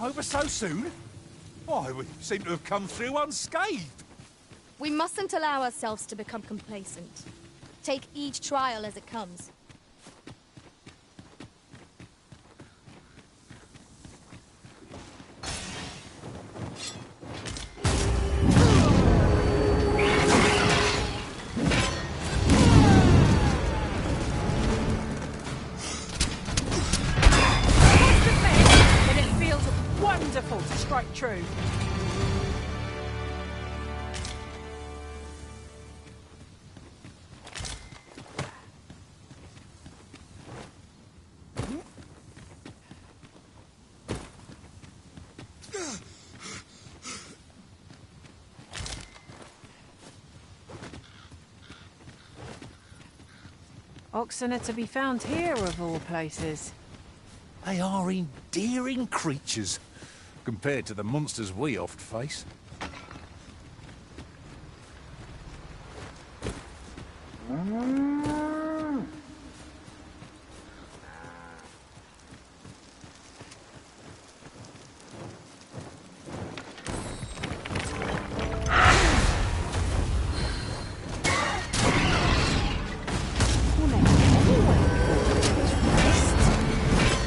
Over so soon? Why, we seem to have come through unscathed. We mustn't allow ourselves to become complacent. Take each trial as it comes. Oxen are to be found here, of all places. They are endearing creatures, compared to the monsters we oft face.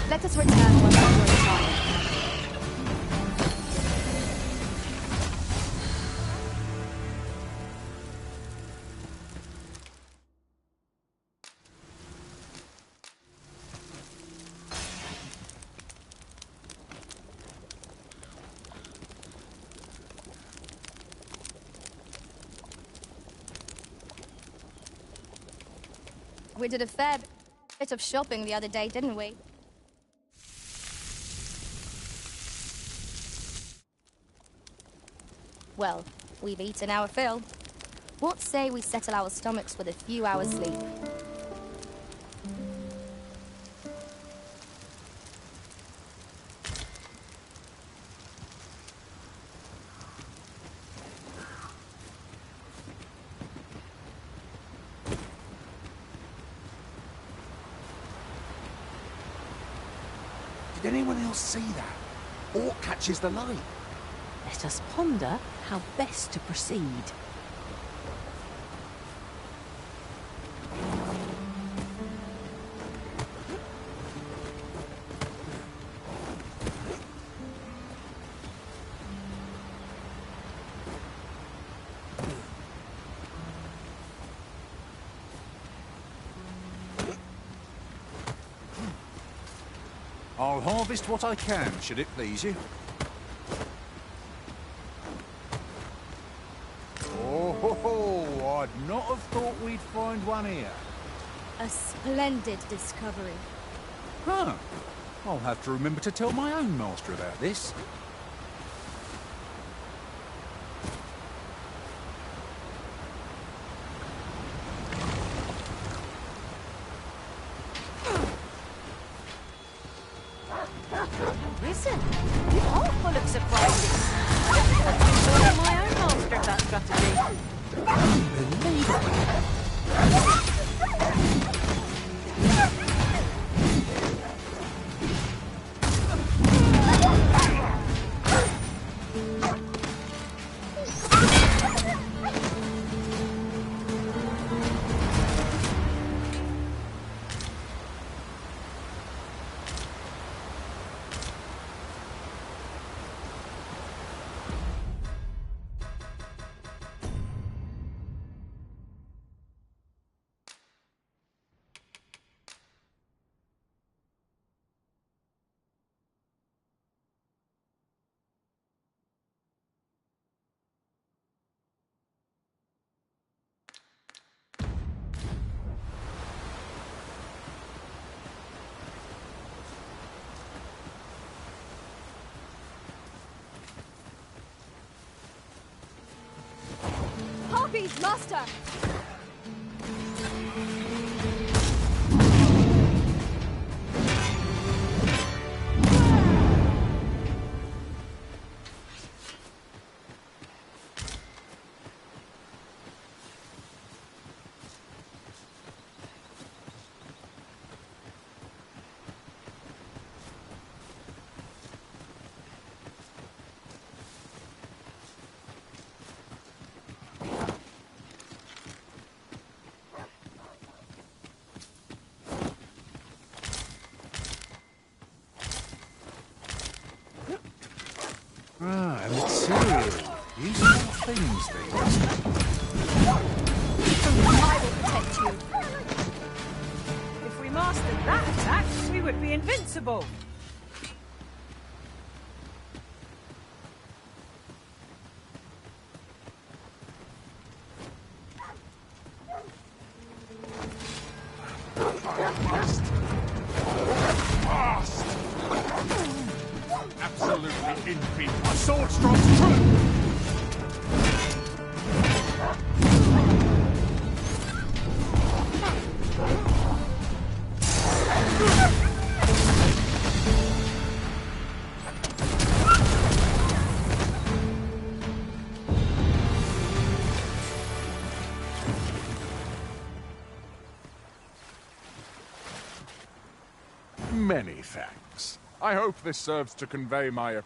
Let us return once more in time. We did a fair bit of shopping the other day, didn't we? Well, we've eaten our fill. What say we settle our stomachs with a few hours' sleep? Did anyone else see that? Or catches the light? Let us ponder how best to proceed. I'll harvest what I can, should it please you. Oh, ho, ho. I'd not have thought we'd find one here. A splendid discovery. Huh. I'll have to remember to tell my own master about this. Listen, you are full of surprises. I am my own master of that strategy. Unbelievable. Harpies, master! Ah, a material. Useful things, these. I will protect you. If we mastered that attack, we would be invincible. Absolutely inferior. My sword strikes true! Many thanks. I hope this serves to convey my...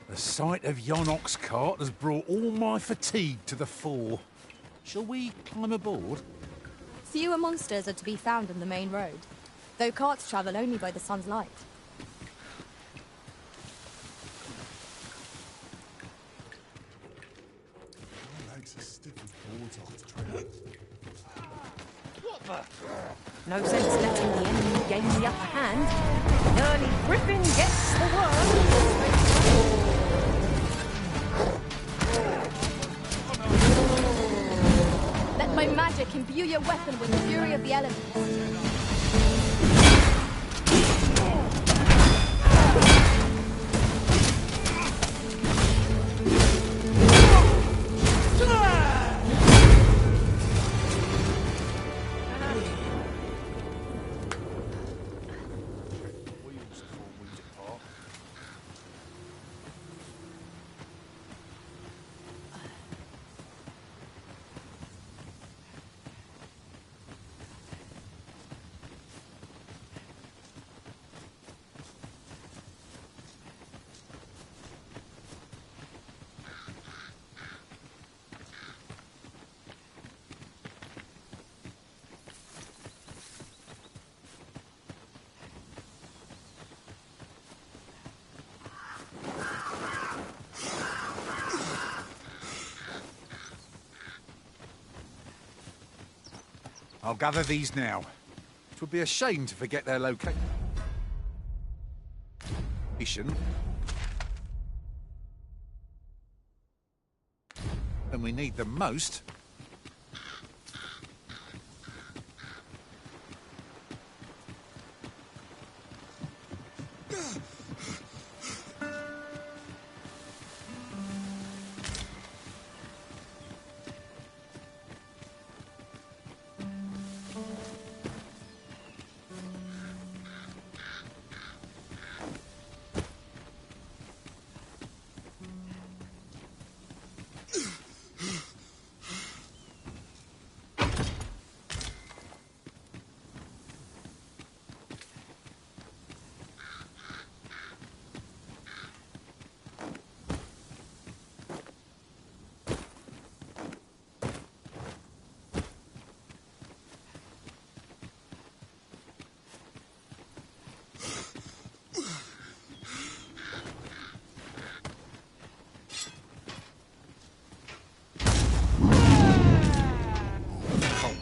The sight of yon ox cart has brought all my fatigue to the fore. Shall we climb aboard? Fewer monsters are to be found on the main road, though carts travel only by the sun's light. My legs are stiff as boards off the trail. What the? No sense letting the enemy gain the upper hand. The early griffin gets the worm. Let my magic imbue your weapon with the fury of the elements. I'll gather these now. It would be a shame to forget their location. When we need them most.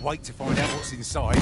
Wait to find out what's inside.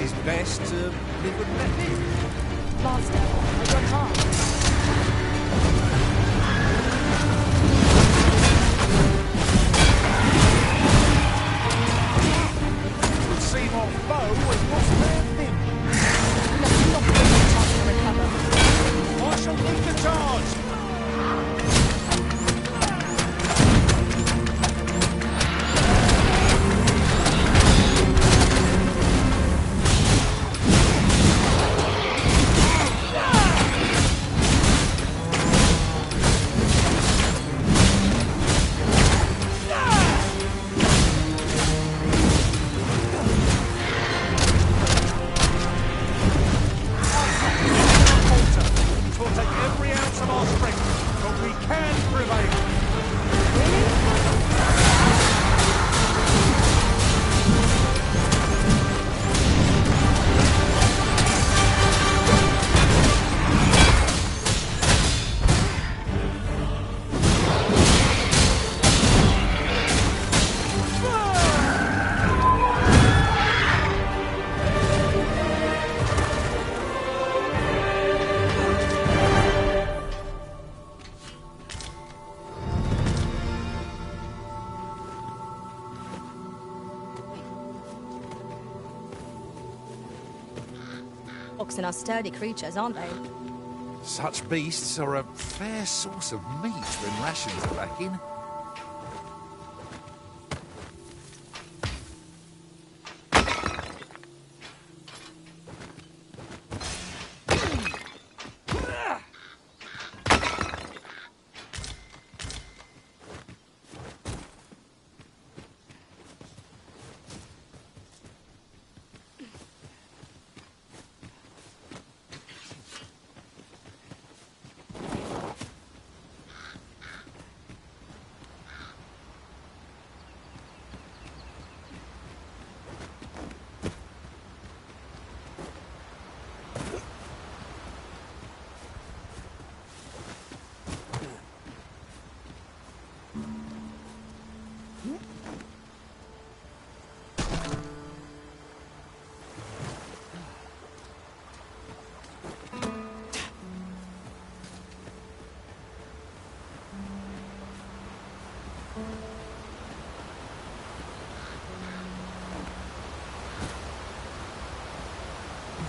is best to live and let live. Master, I got heart. Would seem our foe was lost their thing. Let's not give them time to recover. I shall lead the charge. Oxen are sturdy creatures, aren't they? Such beasts are a fair source of meat when rations are lacking.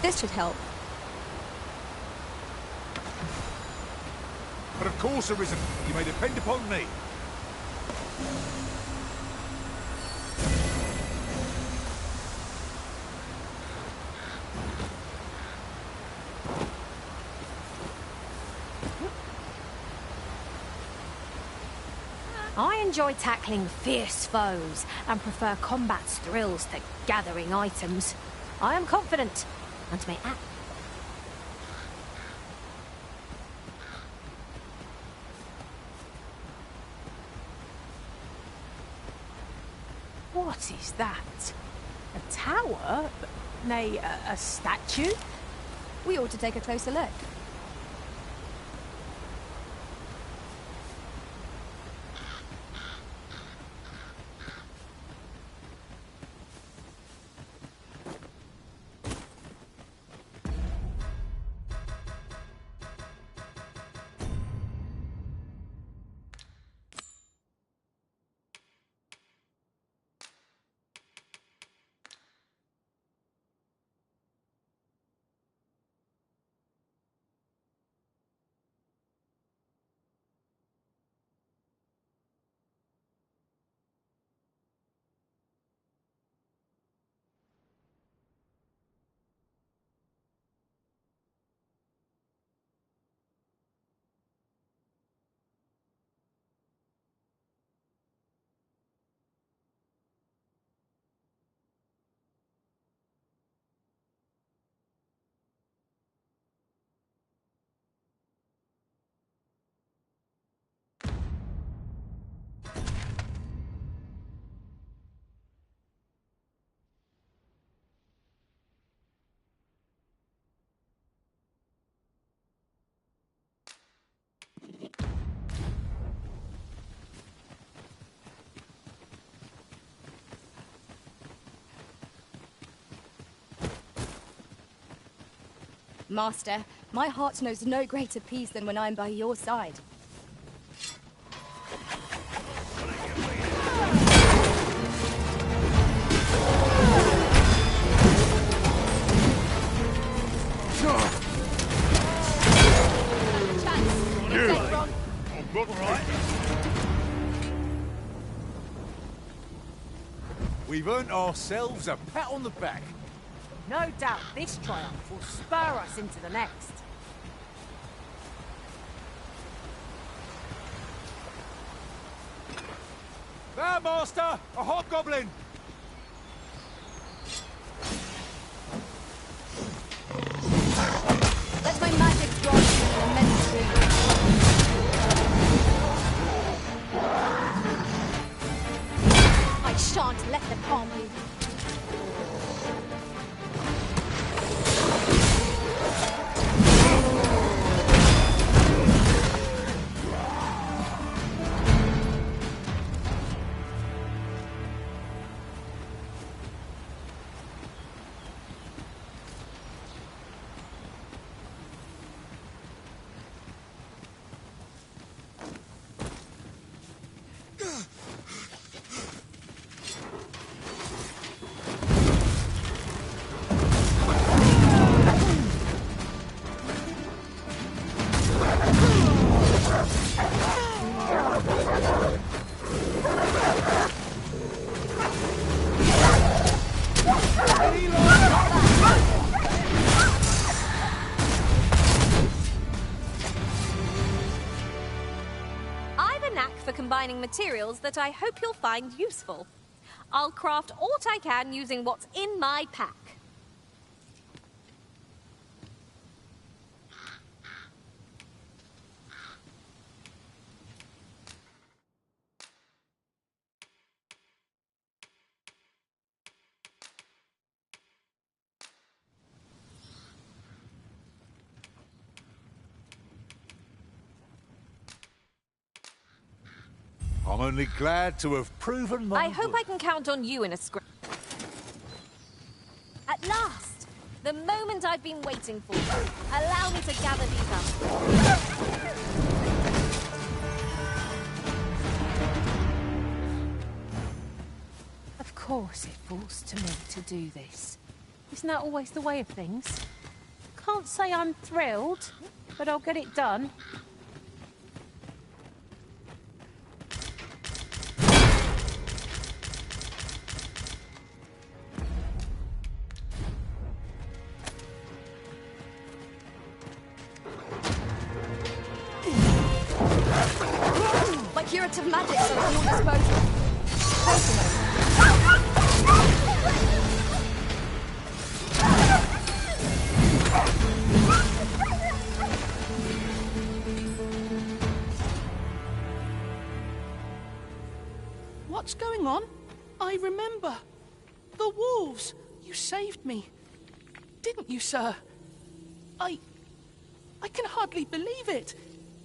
This should help. But of course, Arisen, you may depend upon me. I enjoy tackling fierce foes and prefer combat's thrills to gathering items. I am confident and may act. What is that? A tower? Nay, a statue? We ought to take a closer look. Master, my heart knows no greater peace than when I am by your side. We've earned ourselves a pat on the back. No doubt this triumph will spur us into the next. There, Master! A hobgoblin! Let my magic grant you an immense reward. I shan't let them harm you. Combining materials that I hope you'll find useful. I'll craft aught I can using what's in my pack. I'm only glad to have proven my I hope worth. I can count on you in a scrap. At last! The moment I've been waiting for. Allow me to gather these up. Of course it falls to me to do this. Isn't that always the way of things? Can't say I'm thrilled, but I'll get it done. My curative magics are at your disposal. What's going on? I remember. The wolves. You saved me. Didn't you, sir? I can hardly believe it.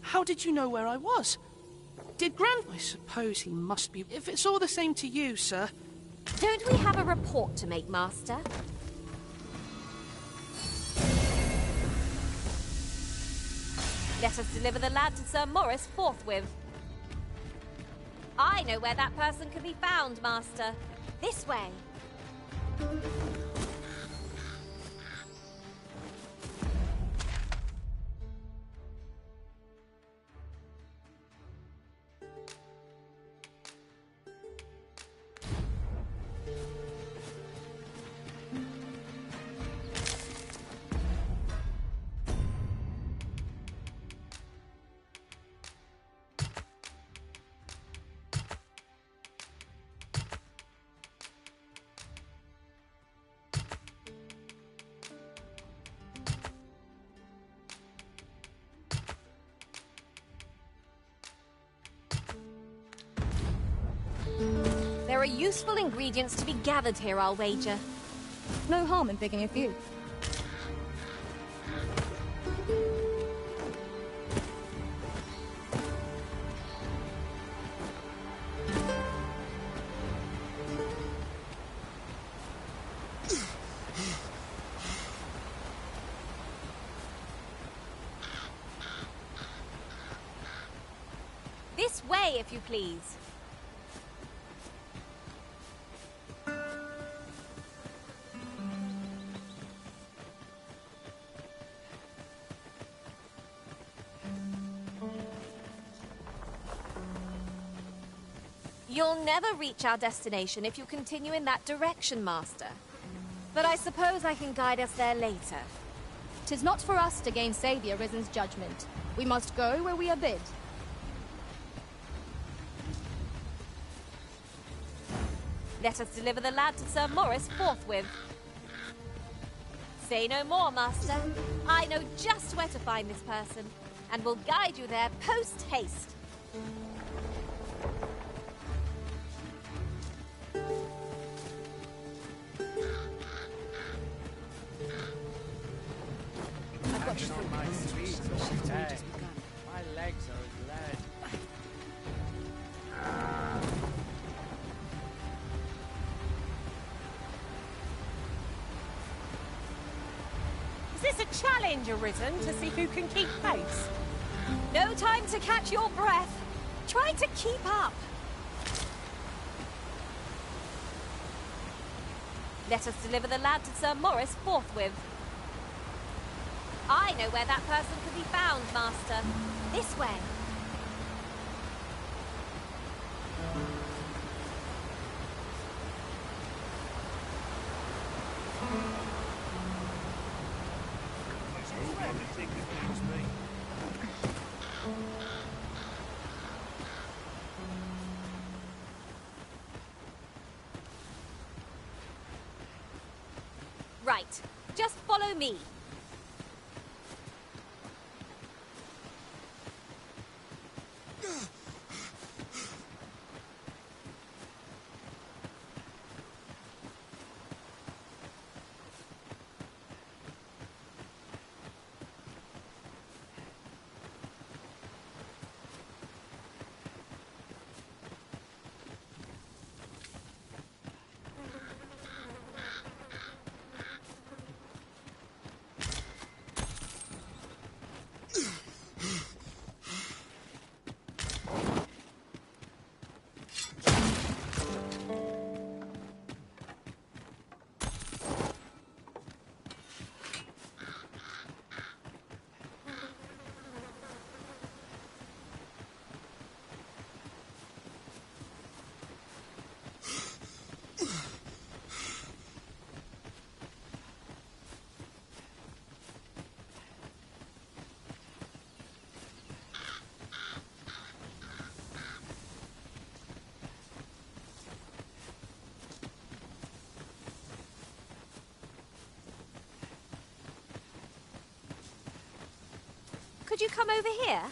How did you know where I was? Did I suppose he must be... If it's all the same to you, sir. Don't we have a report to make, Master? Let us deliver the lad to Sir Morris forthwith. I know where that person can be found, Master. This way. There are useful ingredients to be gathered here, I'll wager. No harm in picking a few. Away, if you please. You'll never reach our destination if you continue in that direction, Master. But I suppose I can guide us there later. 'Tis not for us to gainsay the Arisen's judgment. We must go where we are bid. Let us deliver the lad to Sir Morris forthwith. Say no more, Master. I know just where to find this person, and will guide you there post-haste. I've got on my speed. My legs are as lead. Is this a challenge, Arisen, to see who can keep pace? No time to catch your breath. Try to keep up. Let us deliver the lad to Sir Morris forthwith. I know where that person can be found, Master. This way. Right. Just follow me. Could you come over here?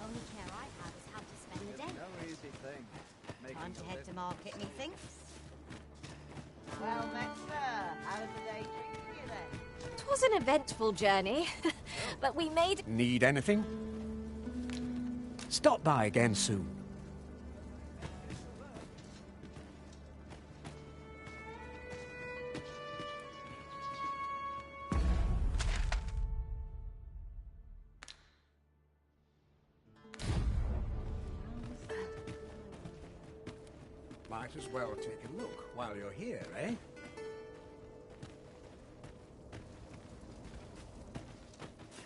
Only care I have is how to spend the day. No easy thing. Time to head to market, methinks. Well, Master, how was the day treating you then? 'Twas an eventful journey, but we made... Need anything? Stop by again soon. Might as well take a look while you're here, eh?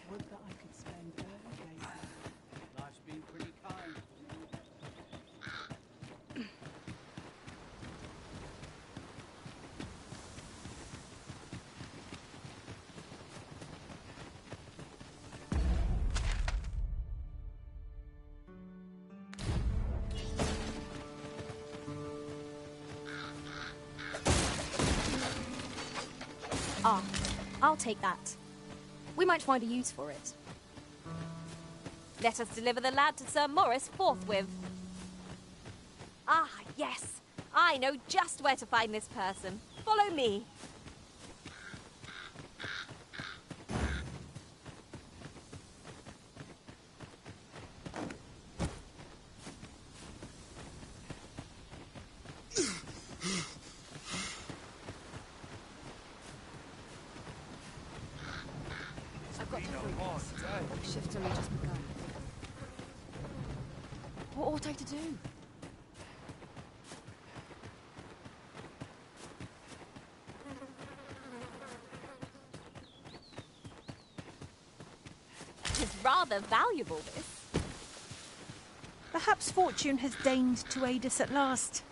Would that I could spend all day. Life's been pretty kind. Ah, I'll take that. We might find a use for it. Let us deliver the lad to Sir Morris forthwith. Ah, yes. I know just where to find this person. Follow me. last day. The shift's only just begun. What ought I to do? It's rather valuable, this. Perhaps fortune has deigned to aid us at last.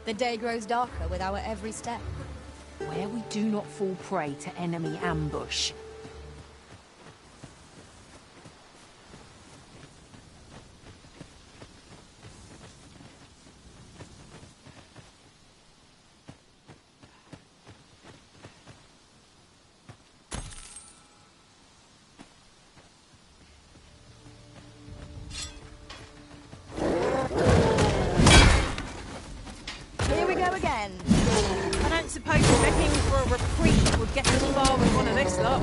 The day grows darker with our every step. Where we do not fall prey to enemy ambush. Here we go again. I don't suppose begging for a reprieve would get us far with one of this lot.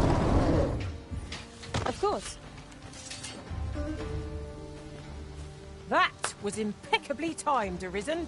Of course. That was impeccably timed, Arisen.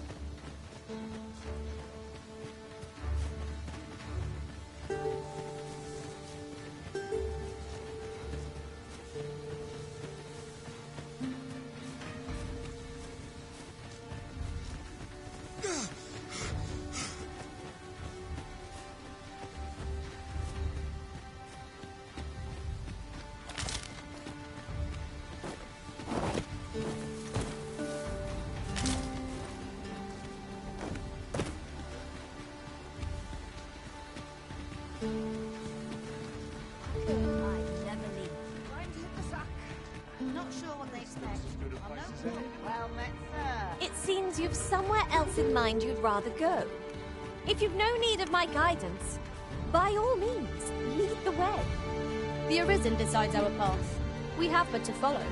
Not sure what they expect. Well met, sir. It seems you've somewhere else in mind you'd rather go. If you've no need of my guidance, by all means, lead the way. The Arisen decides our path. We have but to follow.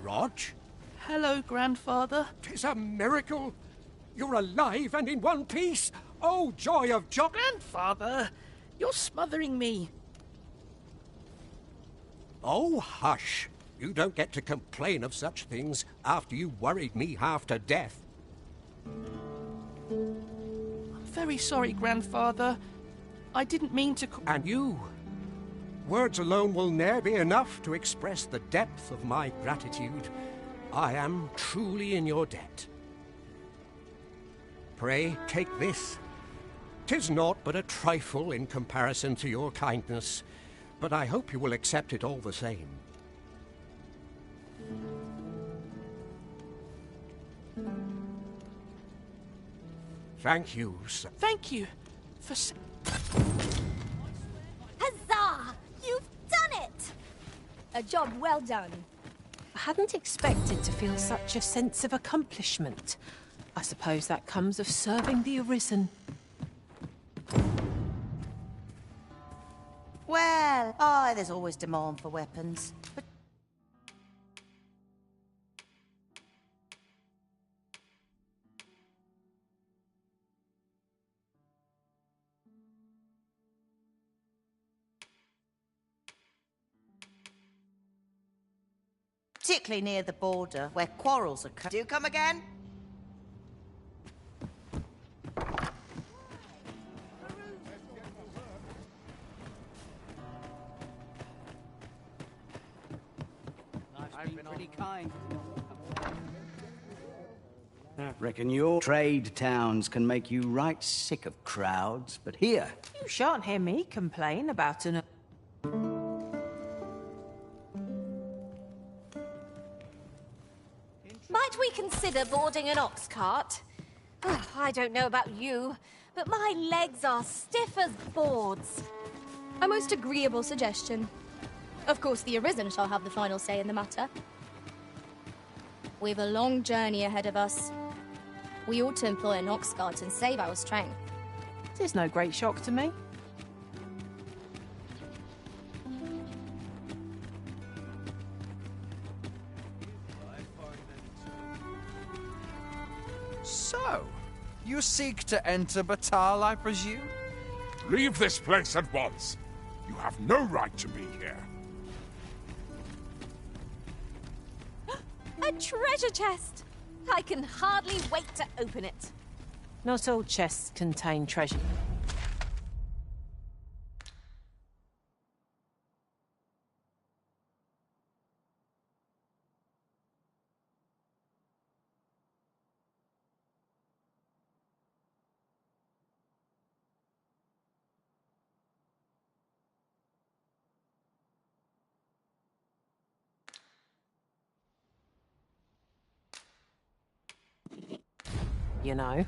Rog? Hello, Grandfather. 'Tis a miracle! You're alive and in one piece! Oh, joy of joy! Grandfather, you're smothering me. Oh, hush! You don't get to complain of such things after you worried me half to death. I'm very sorry, Grandfather. I didn't mean to... And you? Words alone will ne'er be enough to express the depth of my gratitude. I am truly in your debt. Pray, take this. 'Tis naught but a trifle in comparison to your kindness, but I hope you will accept it all the same. Thank you, sir. Thank you for... Huzzah! You've done it! A job well done. I hadn't expected to feel such a sense of accomplishment. I suppose that comes of serving the Arisen. Well, there's always demand for weapons. But particularly near the border, where quarrels occur. Do you come again? I've been pretty kind. Reckon your trade towns can make you right sick of crowds, but here... You shan't hear me complain about an... Might we consider boarding an ox cart? Oh, I don't know about you, but my legs are stiff as boards. A most agreeable suggestion. Of course, the Arisen shall have the final say in the matter. We've a long journey ahead of us. We ought to employ an ox cart and save our strength. It's no great shock to me. So, you seek to enter Batal, I presume? Leave this place at once. You have no right to be here. A treasure chest! I can hardly wait to open it. Not all chests contain treasure. You know.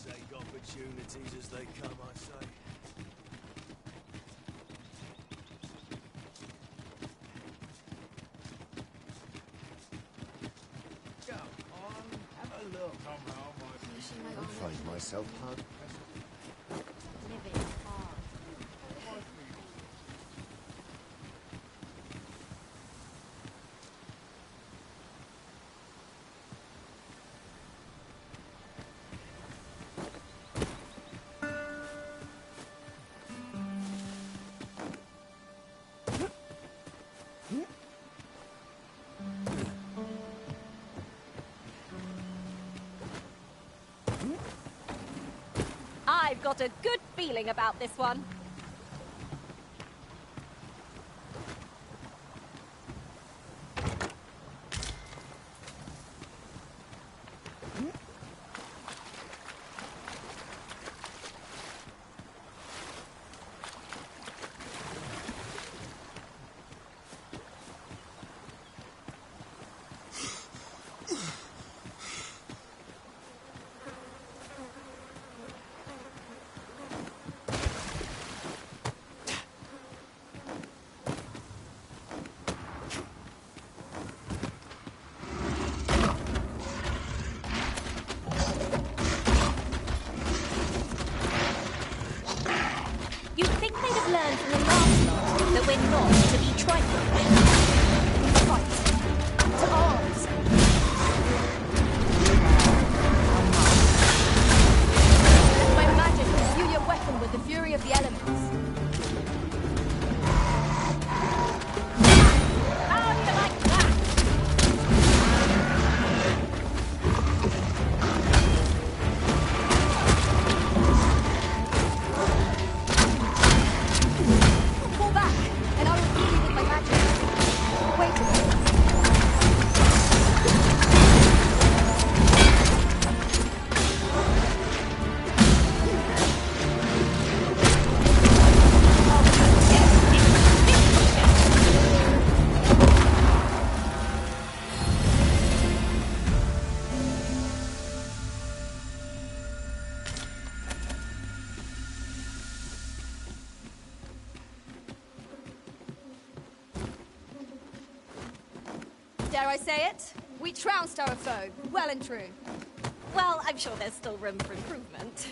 Take opportunities as they come, I say. Go on, have a look. I find myself hard. Living hard. I've got a good feeling about this one. You'd think they'd have learned from the last lot that we're not to be trifled with. Right. To arms. Let my magic imbue your weapon with the fury of the elements. How do you like that? Pull back, and I will Dare I say it? We trounced our foe, well and true. Well, I'm sure there's still room for improvement.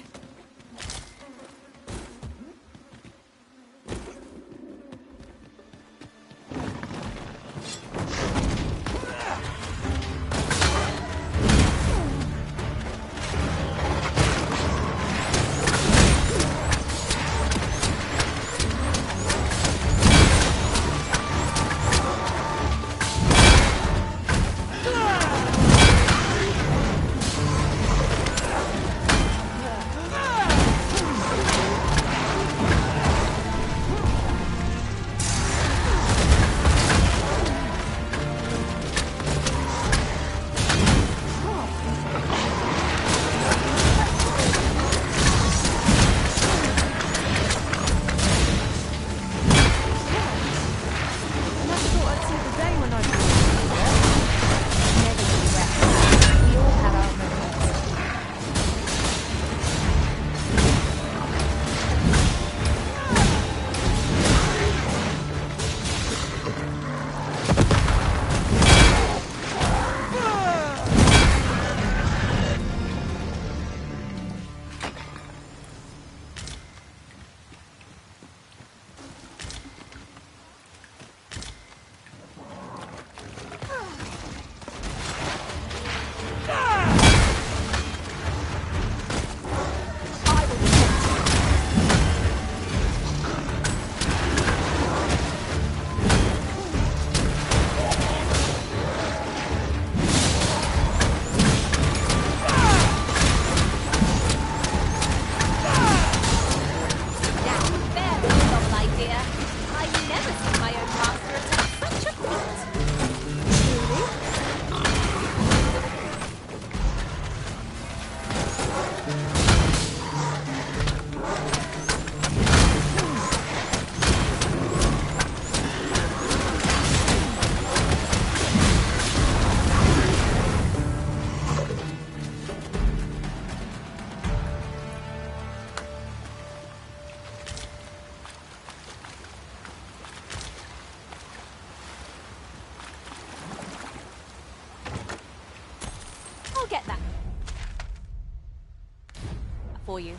I'll get that for you.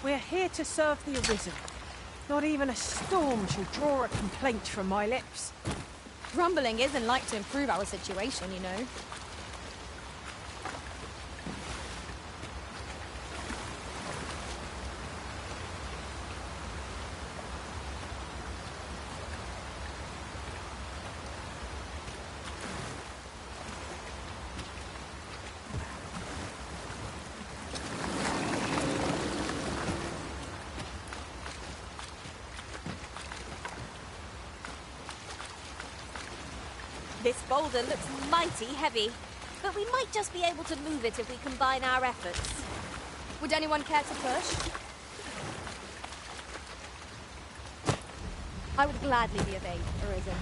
We're here to serve the Arisen. Not even a storm shall draw a complaint from my lips. Grumbling isn't like to improve our situation, you know. This boulder looks mighty heavy, but we might just be able to move it if we combine our efforts. Would anyone care to push? I would gladly be of aid, Arisen.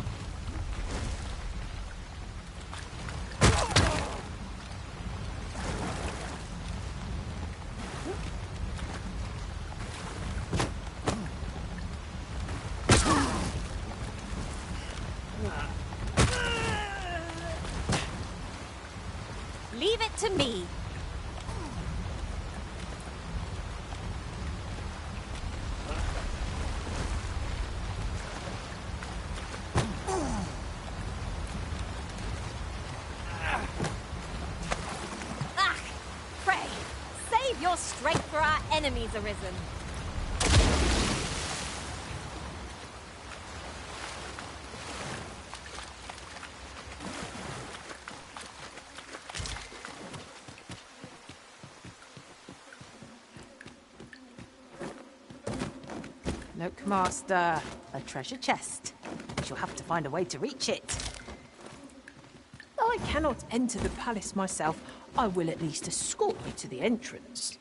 Leave it to me. Ah, pray, save your strength for our enemies, Arisen. Look, Master, a treasure chest. We shall have to find a way to reach it. Though I cannot enter the palace myself, I will at least escort you to the entrance.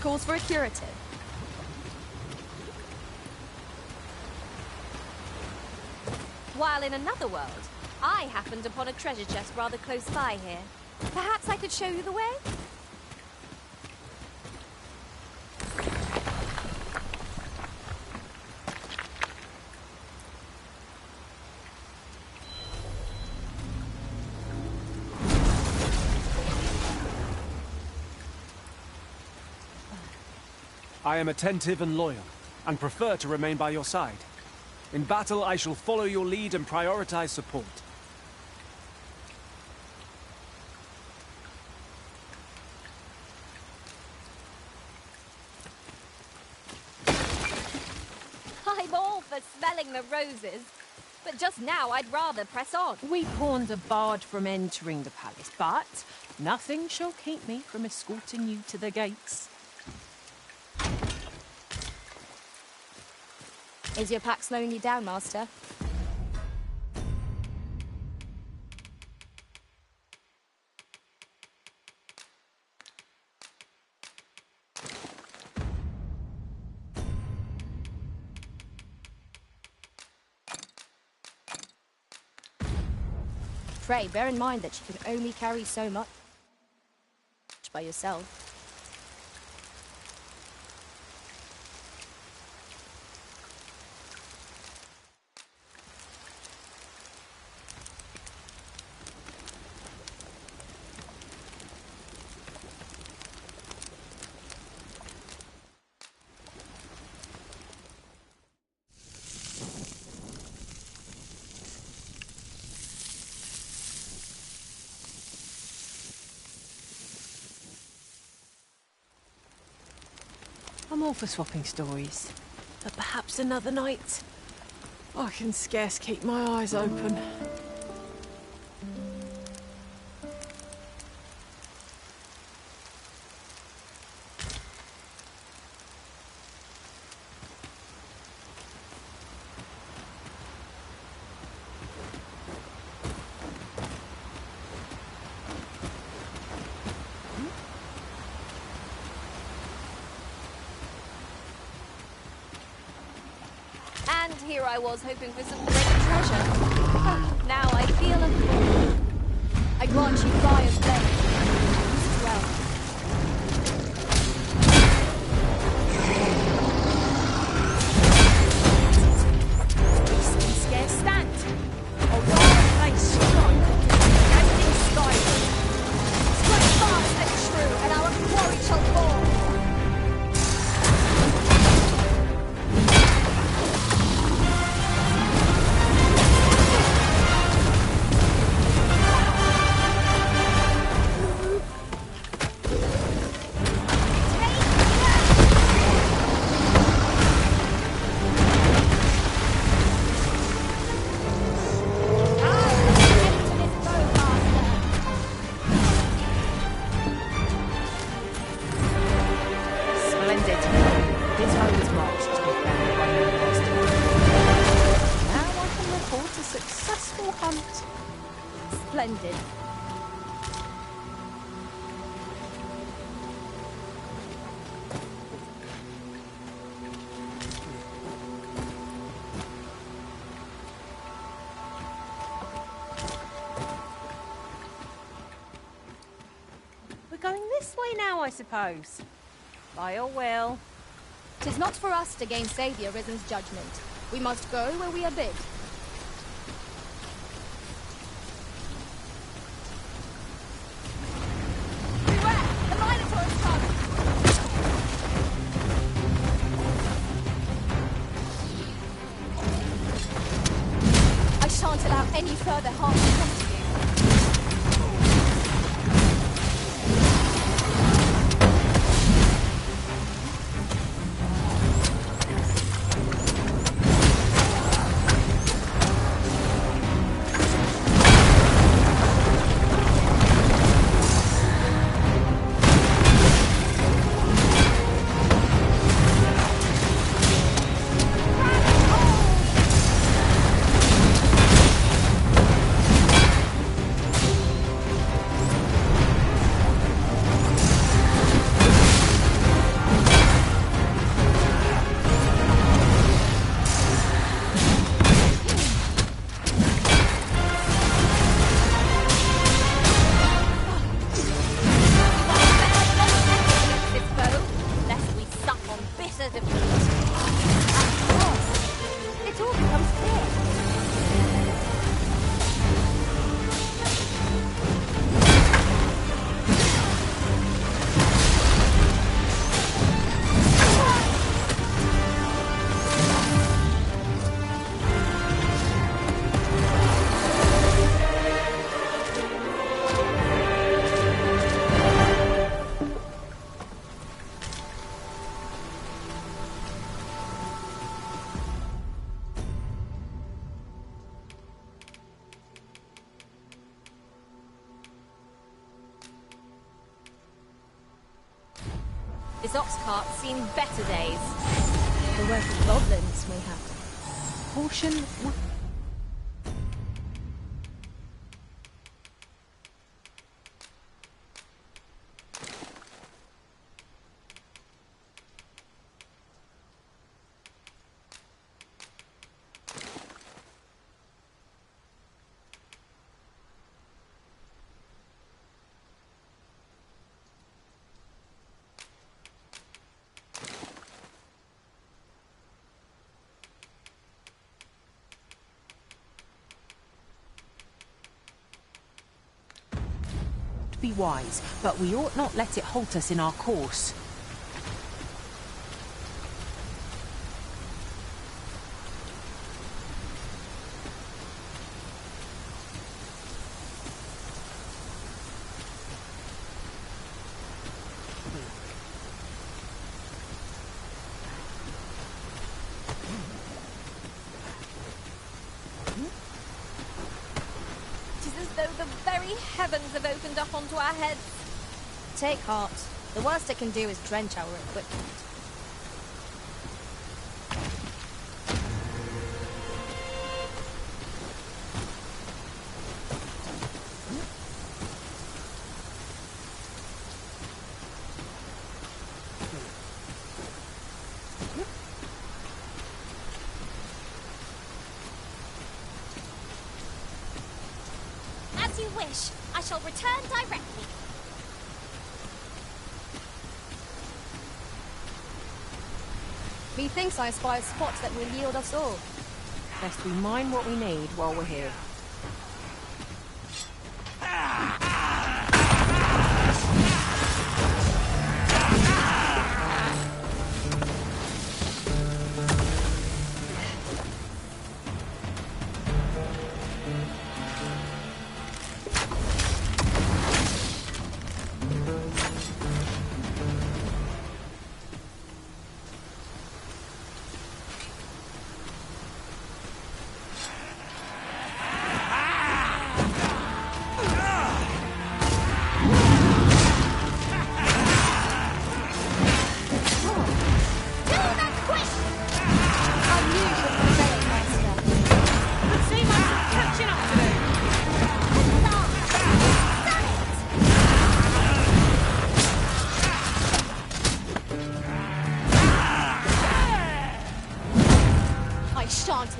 calls for a curative. While in another world, I happened upon a treasure chest rather close by here. Perhaps I could show you the way? I am attentive and loyal, and prefer to remain by your side. In battle, I shall follow your lead and prioritize support. I'm all for smelling the roses, but just now I'd rather press on. We pawned a barge from entering the palace, but nothing shall keep me from escorting you to the gates. Is your pack slowing you down, Master? Pray, bear in mind that you can only carry so much by yourself. I'm all for swapping stories, but perhaps another night. I can scarce keep my eyes open. And here I was hoping for some great treasure. Now I feel a fool. I grant you fire's blade. Use it well. Beast can scarce stand. A wild place strong, casting skyward. Strike fast and true, and our quarry shall fall. Splendid. We're going this way now, I suppose. By your will. 'Tis not for us to gainsay the Arisen's judgment. We must go where we are bid. Shan't allow any further harm to come to you. This ox cart's seen better days. The work of goblins we have. Caution. Be wise, but we ought not let it halt us in our course. Heavens have opened up onto our heads. Take heart. The worst it can do is drench our equipment. As you wish. I shall return directly. Methinks I spy a spot that will yield us all. Best we mine what we need while we're here.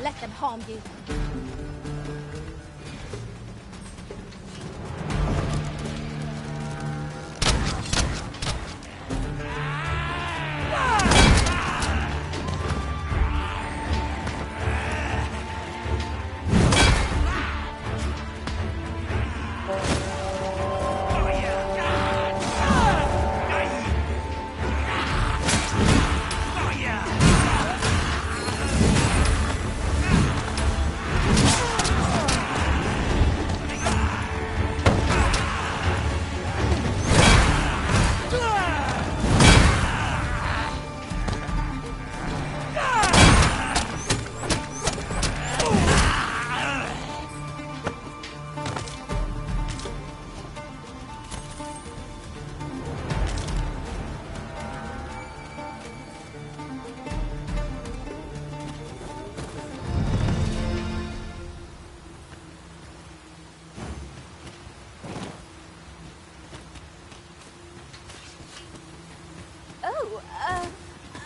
Let them harm you.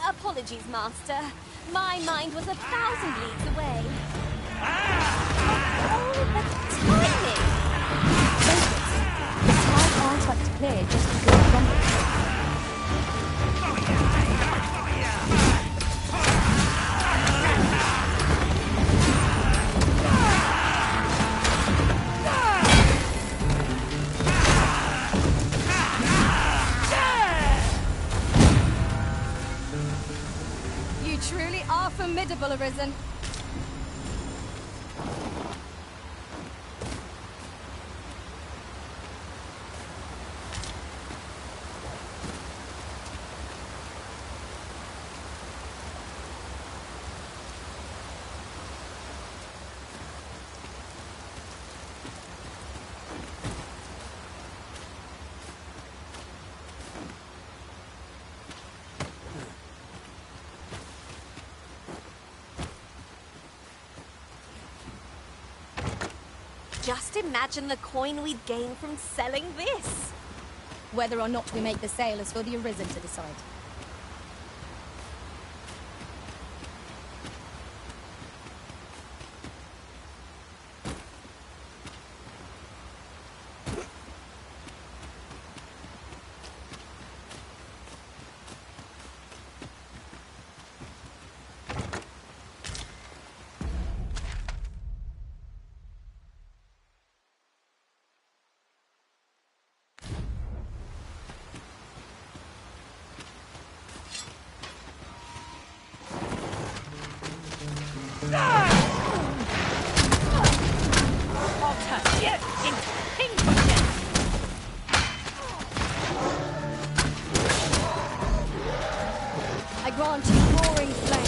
Apologies, Master. My mind was 1,000 leagues away. Oh, the timing! The skies aren't swept clear just because of rumble. Truly are formidable, Arisen. Just imagine the coin we'd gain from selling this. Whether or not we make the sale is for the Arisen to decide. I grant you roaring flame.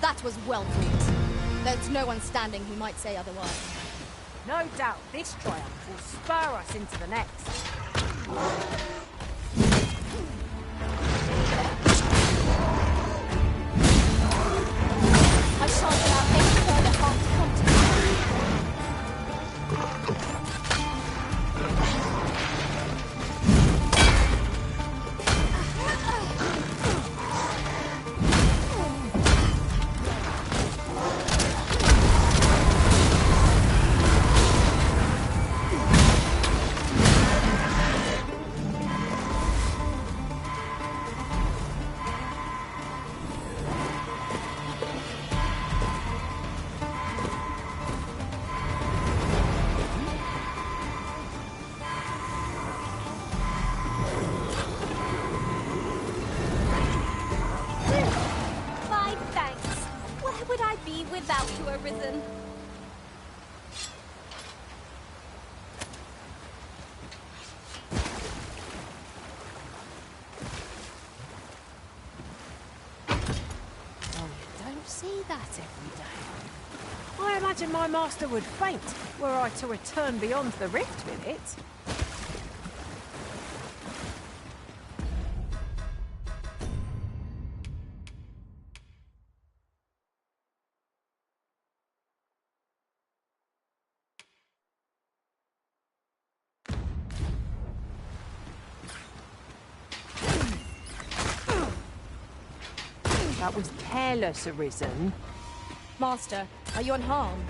That was well fought. There's no one standing who might say otherwise. No doubt this triumph will spur us into the next. I shan't allow any further harm to come to me. My thanks. Where would I be without you, Arisen? Oh, you don't see that every day. I imagine my master would faint were I to return beyond the rift with it. That was careless, Arisen. Master, are you unharmed?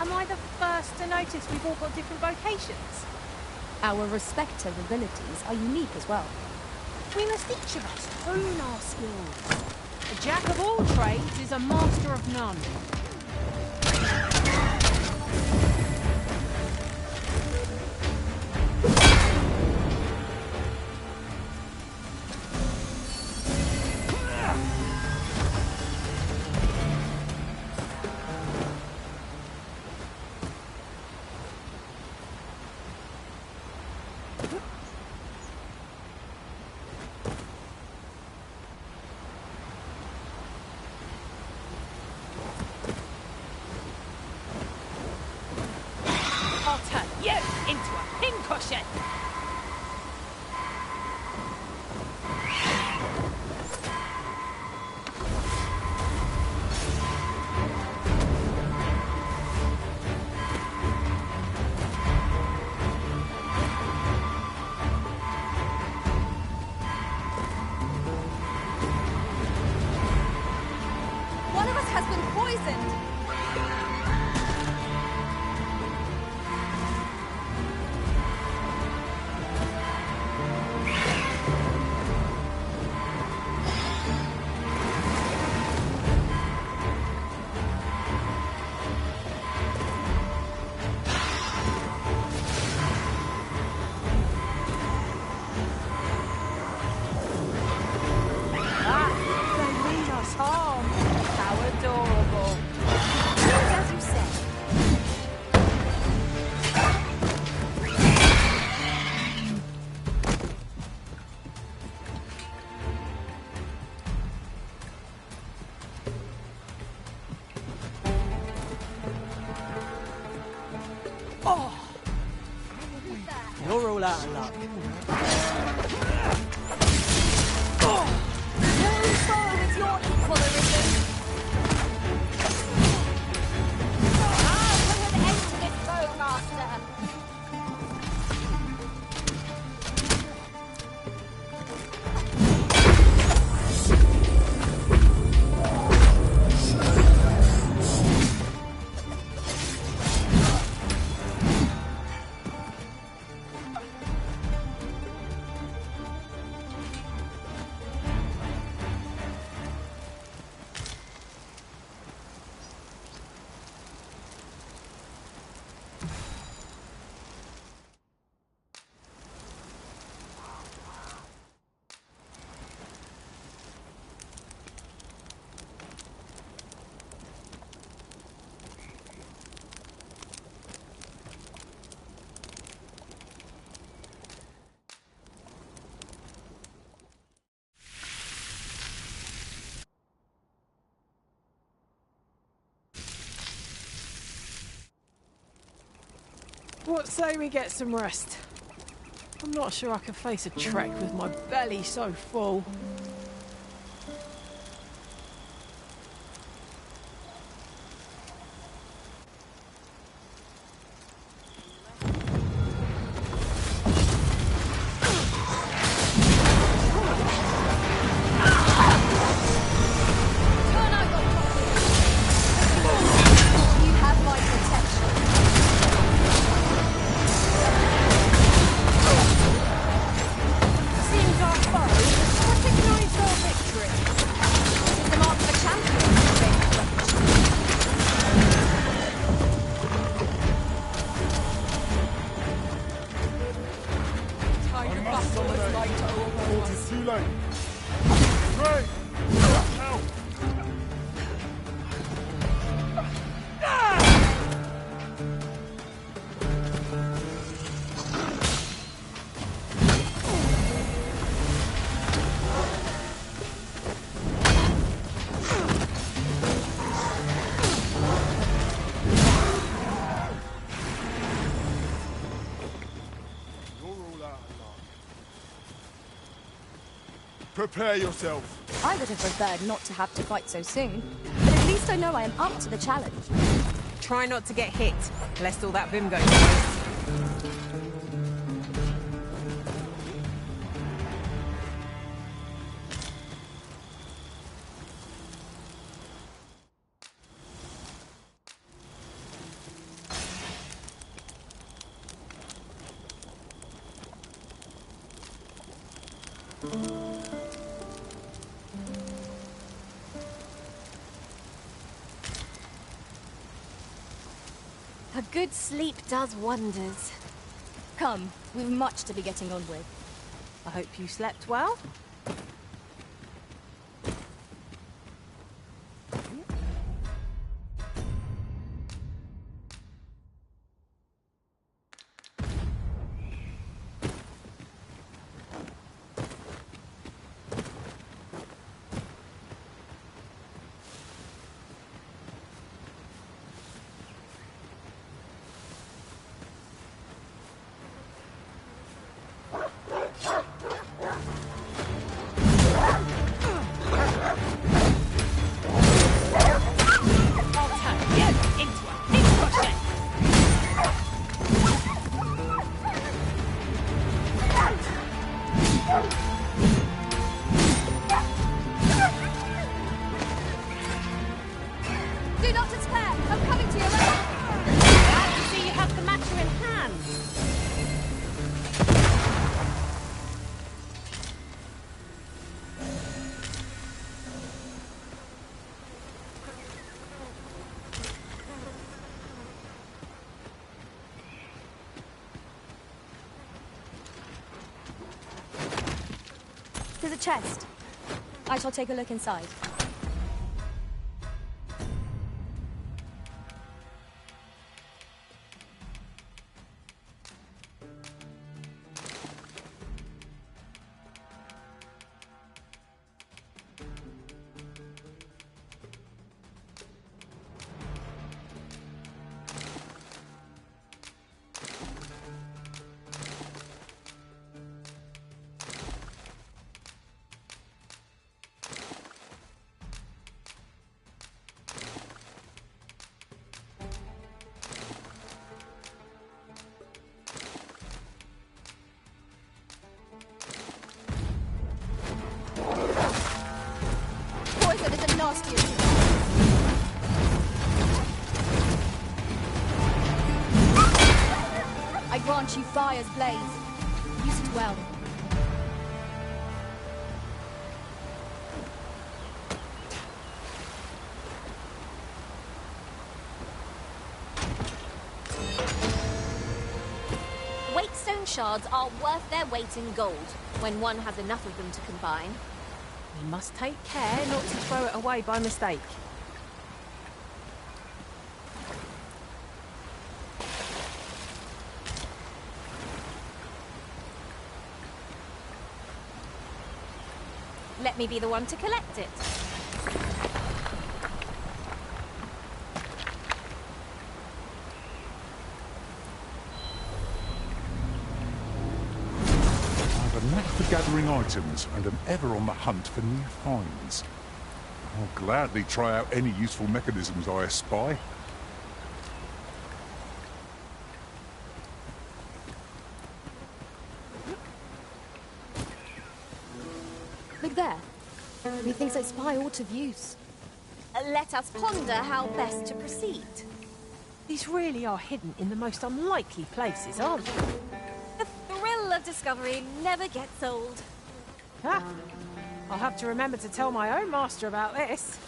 Am I the first to notice we've all got different vocations? Our respective abilities are unique as well. We must each of us hone our skills. A jack of all trades is a master of none. I'll turn you into a pincushion! One of us has been poisoned. all out of luck. You'll follow with your equalism. I'll put an end to this foe, Master. What say we get some rest? I'm not sure I can face a trek with my belly so full. You have my protection. Seems our foe has recognised our victory. This is the mark of a champion. Tide of battle is light over us. Too late. Right. Help. You're all out of luck. Prepare yourself. I would have preferred not to have to fight so soon, but at least I know I am up to the challenge. Try not to get hit, lest all that vim goes to waste. A good sleep does wonders. Come, we've much to be getting on with. I hope you slept well. Do not despair! I'm coming to your aid! Glad to see you have the matter in hand. There's a chest. I shall take a look inside. trust you. I grant you fire's blaze. Use it well. Waitstone shards are worth their weight in gold when one has enough of them to combine. We must take care not to throw it away by mistake. Let me be the one to collect it. I've a knack for gathering items and am ever on the hunt for new finds. I'll gladly try out any useful mechanisms I espy. Look there. Methinks I spy aught of use. Let us ponder how best to proceed. These really are hidden in the most unlikely places, aren't they? The thrill of discovery never gets old. Ah, I'll have to remember to tell my own master about this.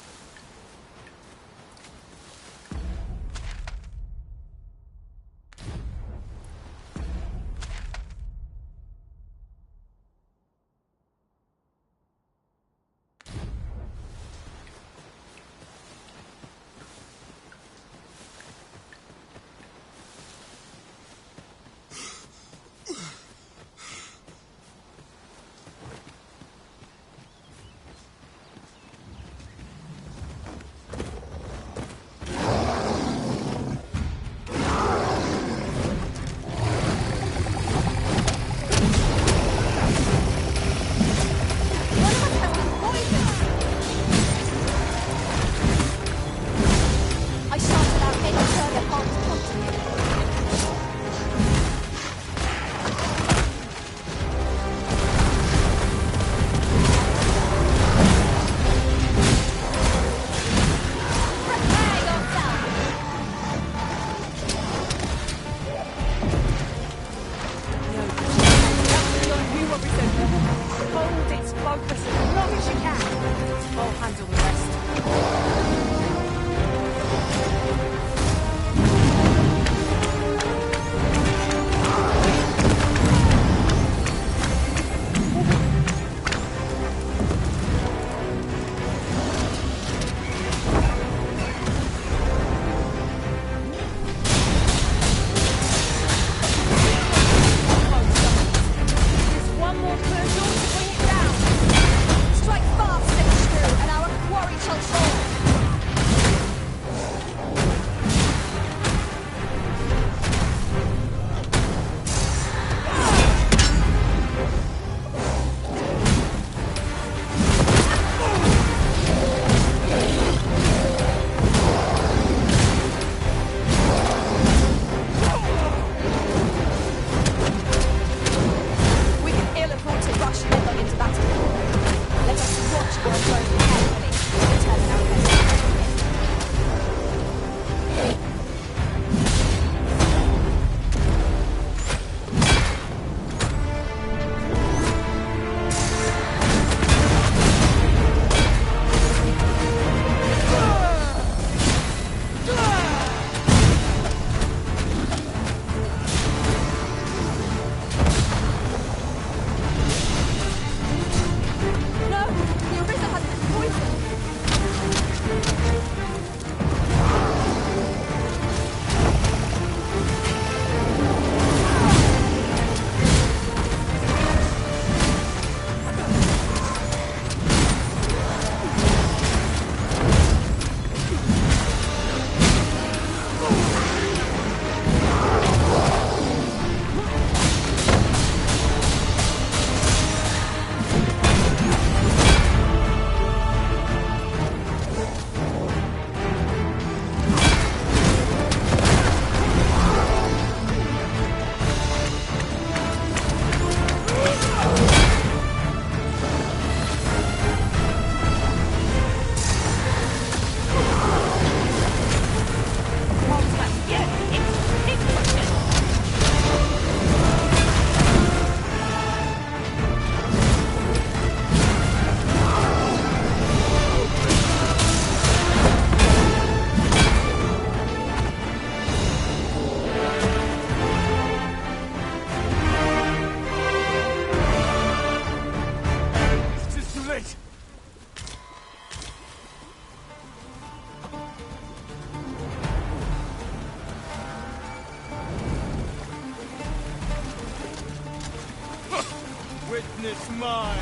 mine!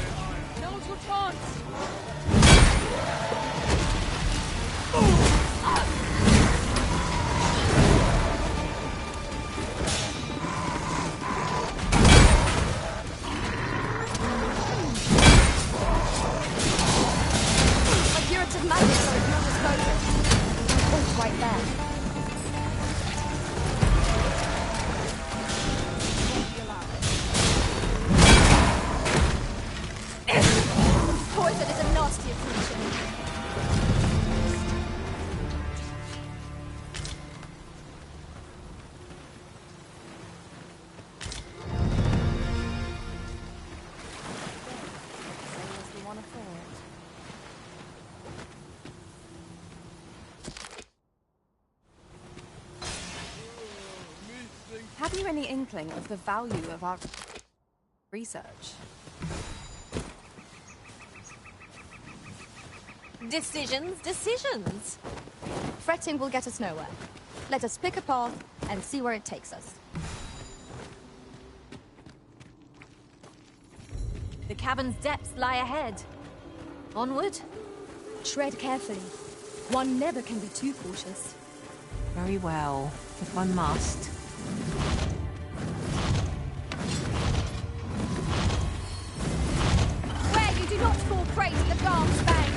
Now's your chance! My curative magic are at your disposal. Point's right there. Poison is a nastier creature. Have you any inkling of the value of our research? Decisions. Fretting will get us nowhere. Let us pick a path and see where it takes us. The cavern's depths lie ahead. Onward? Tread carefully. One never can be too cautious. Very well, if one must. Where you do not fall prey to the dark's fangs.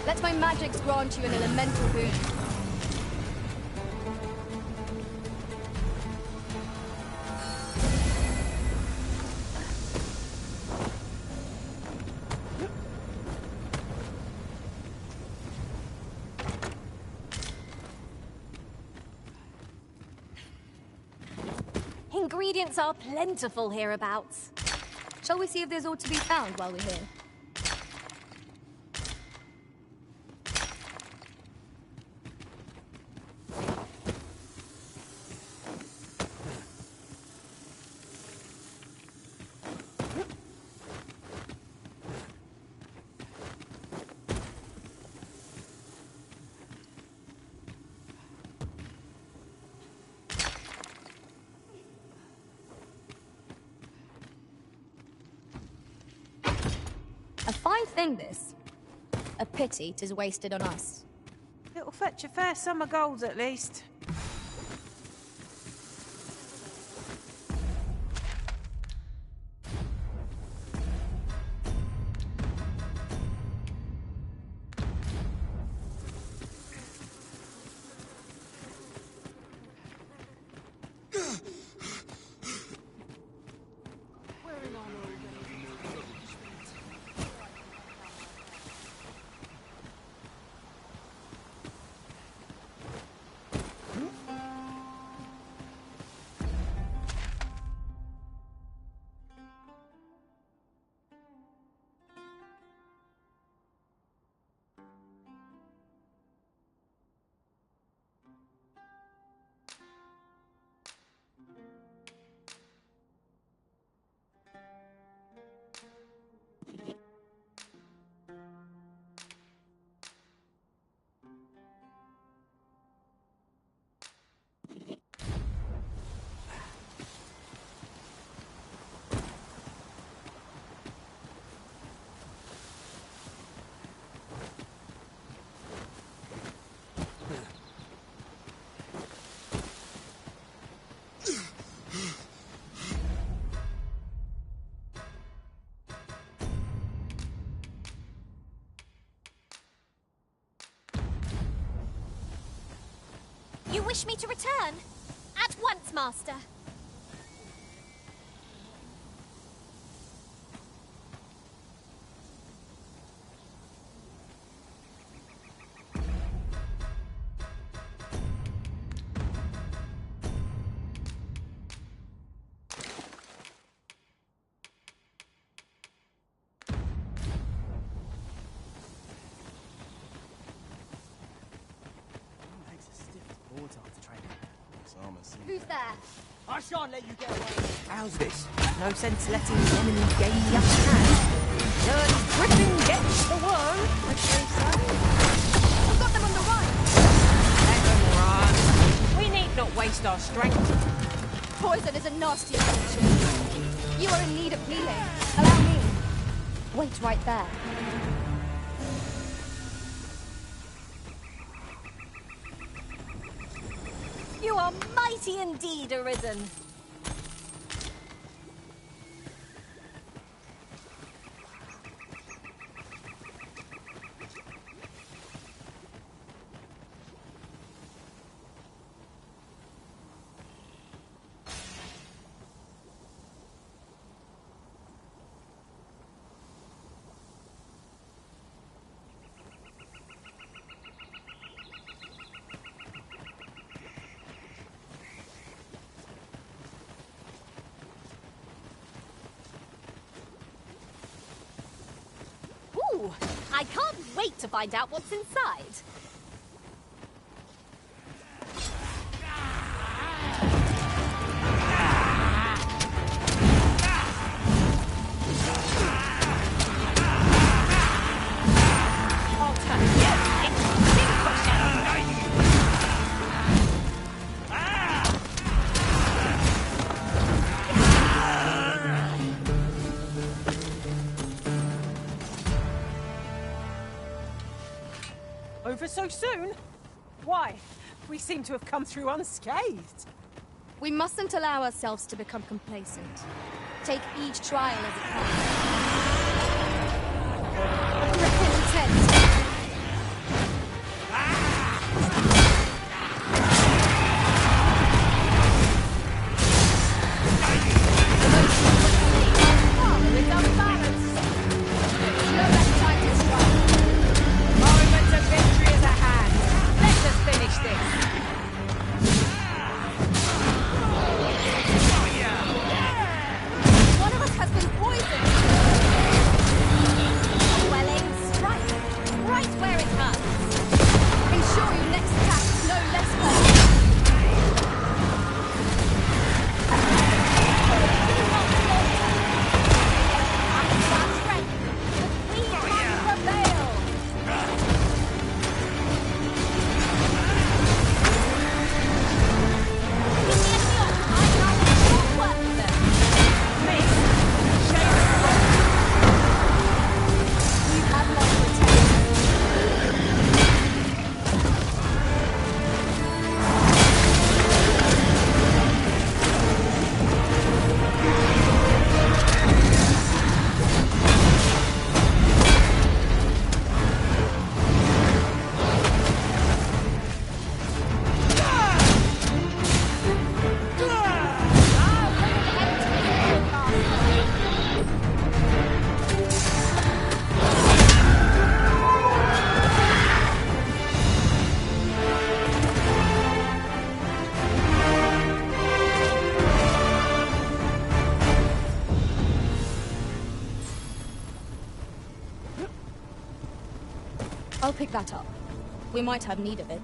Let my magics grant you an elemental boon. Ingredients are plentiful hereabouts. Shall we see if there's aught to be found while we're here? A fine thing, this. A pity 'tis wasted on us. It'll fetch a fair sum of gold, at least. wish me to return? At once, Master. Who's there? I shan't let you get away. How's this? No sense letting the enemy gain the upper hand. Dirty griffin gets the worm. I say so. We've got them on the run. Let them run. We need not waste our strength. Poison is a nasty affliction. You are in need of healing. Allow me. Wait right there. You are mighty indeed, Arisen. Ooh, I can't wait to find out what's inside. I'll turn you into pincushion. Over so soon? Why? We seem to have come through unscathed. We mustn't allow ourselves to become complacent. Take each trial as it comes. Griffin intent. It's unbalanced. No less time to strike. Moment of victory is at hand. Let us finish this. One of us has been poisoned. A well-aimed strike, right where it hurts. Ensure your next attack is no less hurt. Our strength, but we must prevail. I'll pick that up. We might have need of it.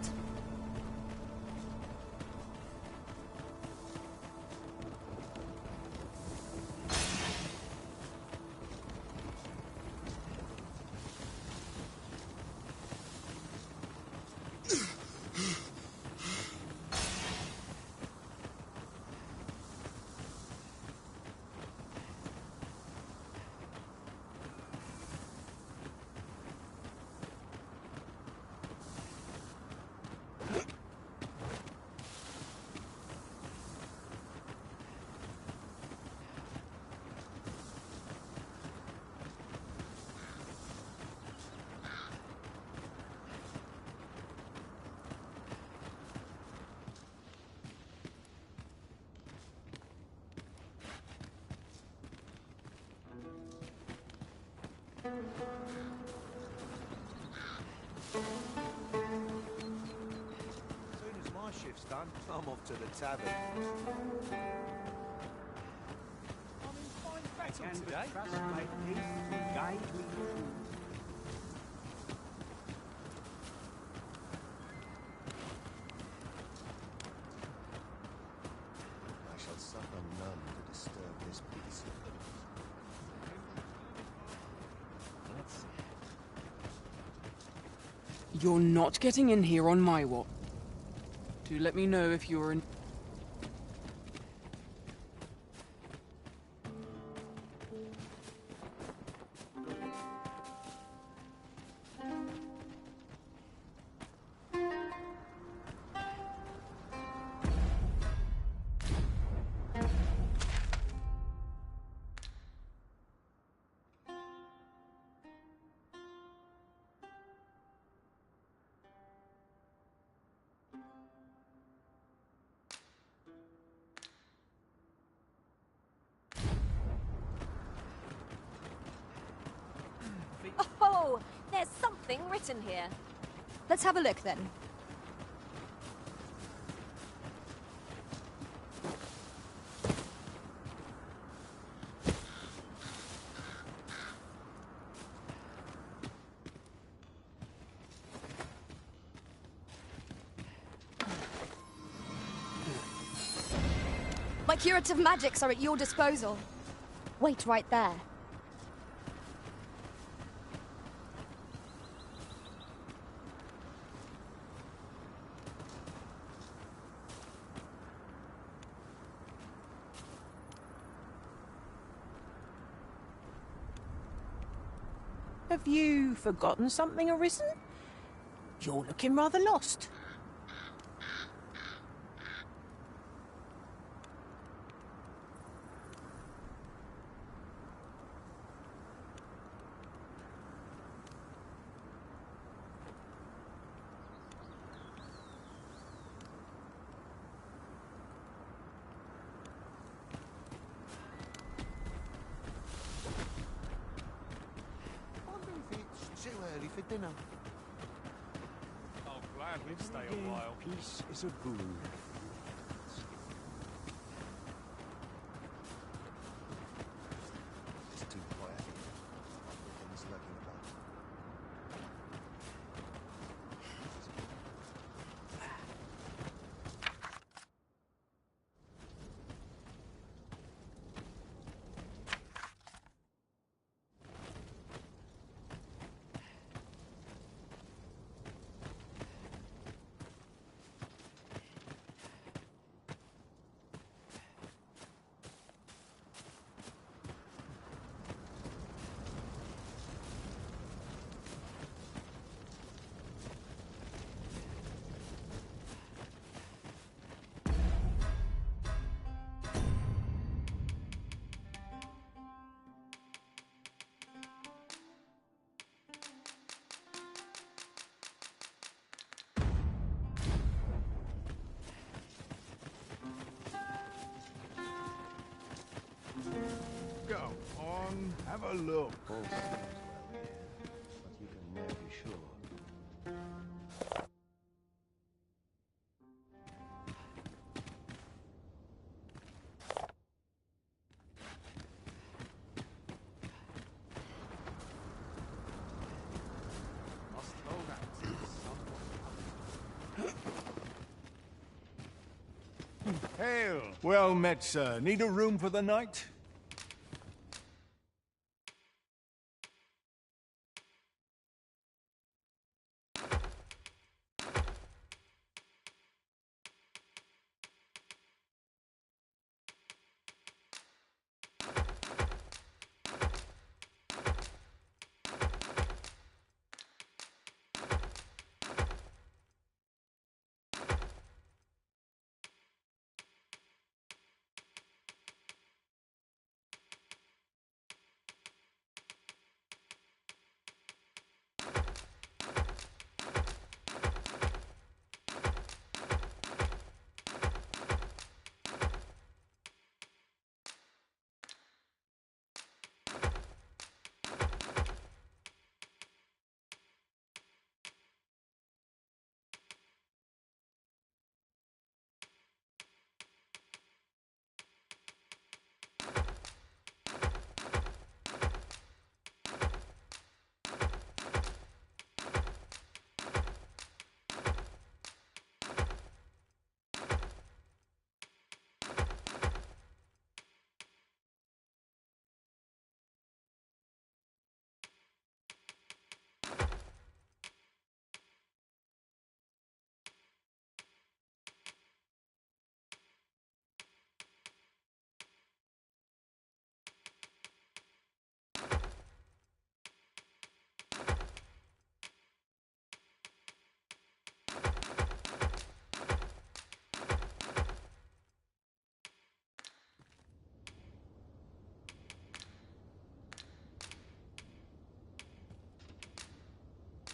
As soon as my shift's done, I'm off to the tavern. I'm in fine battle Can today. trust my faith to guide me through. I shall suffer none to disturb this peace. Let's see. You're not getting in here on my watch. Do let me know if you're in. Oh, there's something written here. Let's have a look then. My curative magics are at your disposal. Wait right there. Have you forgotten something, Arisen? You're looking rather lost. Too early for dinner. I'll gladly stay a while. Peace is a boon. It's too quiet. Things lurking about. Go on, have a look. All seems well here, but you can never be sure. Must hold out someone. Hail. Well met, sir. Need a room for the night?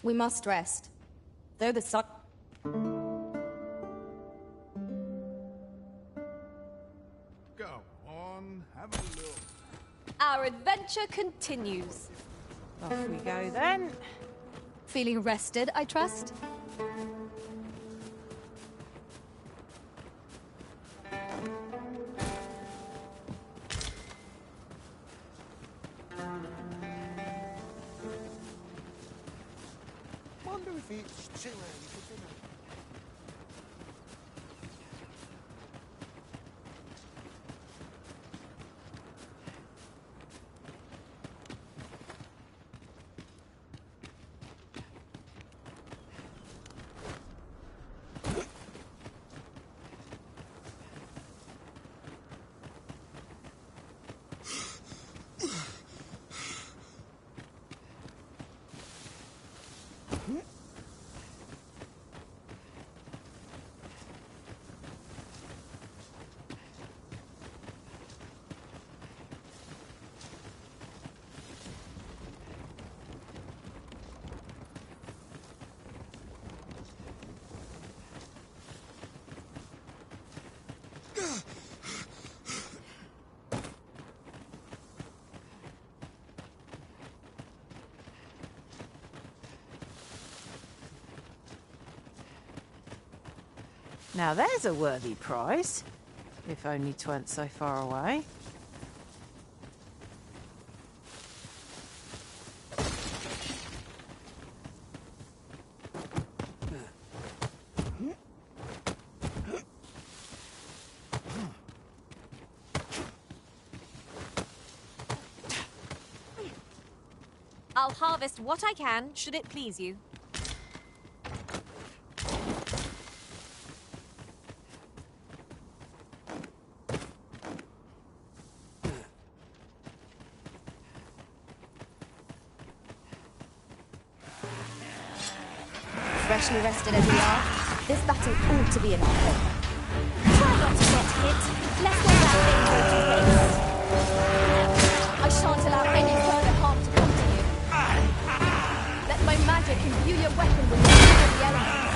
We must rest. Though the sun... Go on, have a look. Our adventure continues. Off we go then. Feeling rested, I trust? Wonder if it's too early for dinner. Now there's a worthy prize. If only 'tweren't so far away. I'll harvest what I can, should it please you. Freshly rested as we are, this battle ought to be in our favour. Try not to get hit. Let's go back in pace. I shan't allow any further harm to come to you. Let my magic imbue your weapon with the power of the elements.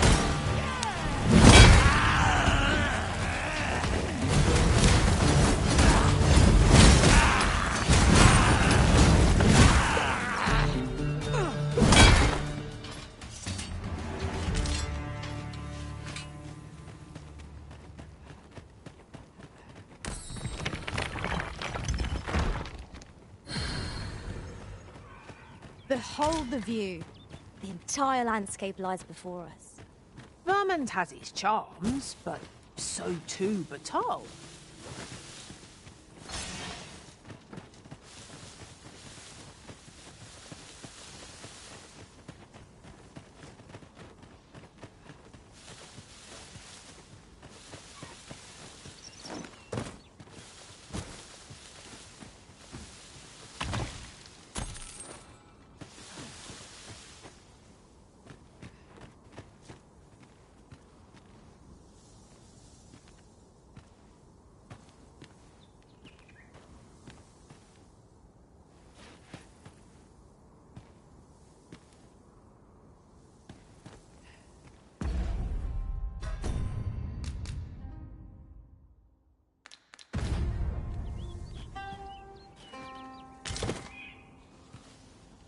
Behold the view. The entire landscape lies before us. Vermont has its charms, but so too Batal.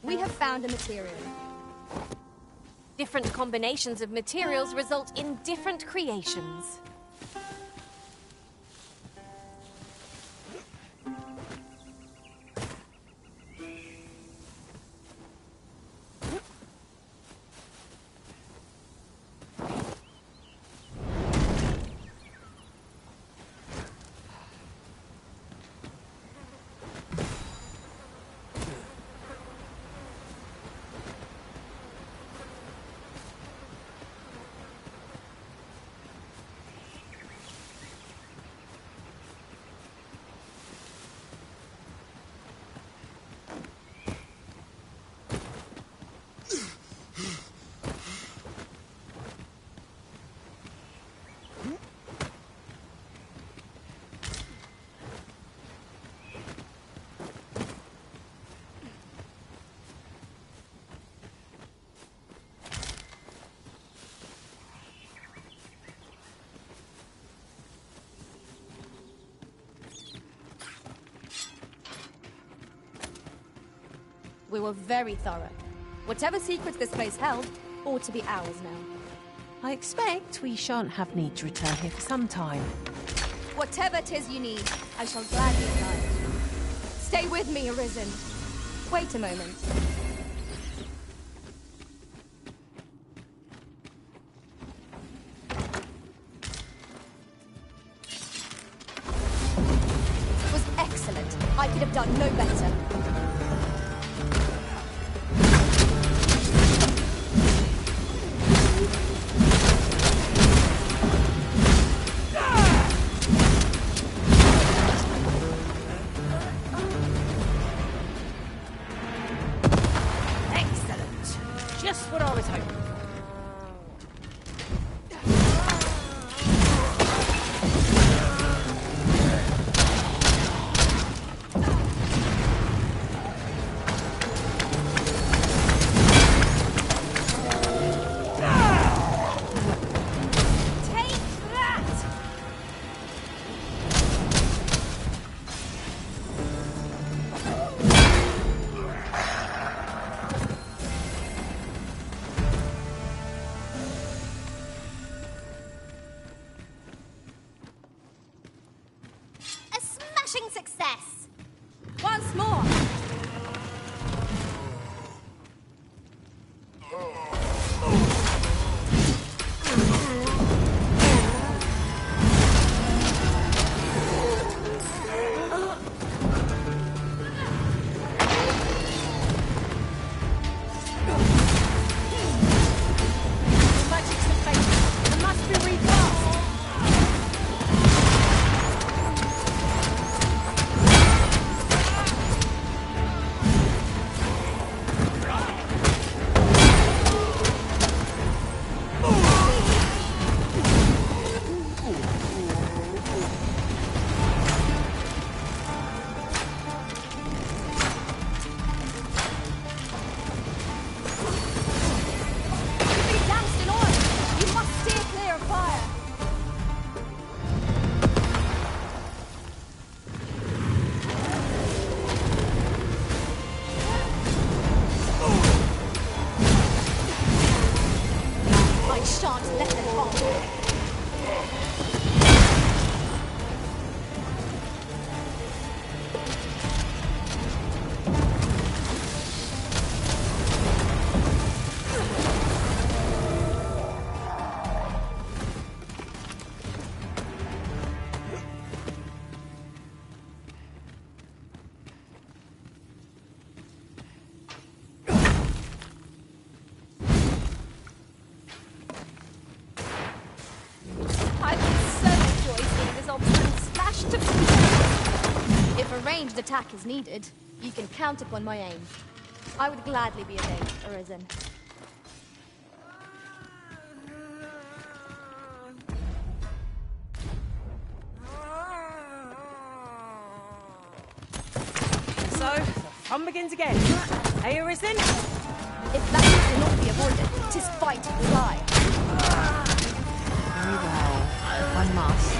We have found a material. Different combinations of materials result in different creations. We were very thorough. Whatever secrets this place held ought to be ours now. I expect we shan't have need to return here for some time. Whatever 'tis you need, I shall gladly oblige. Stay with me, Arisen. Wait a moment. It was excellent. I could have done no better. Just what I was hoping for. Success! Once more! If a ranged attack is needed, you can count upon my aim. I would gladly be obeyed, Arisen. So, the fun begins again. Hey, Arisen? If battles cannot be avoided, 'tis fight or fly. Very well. I must.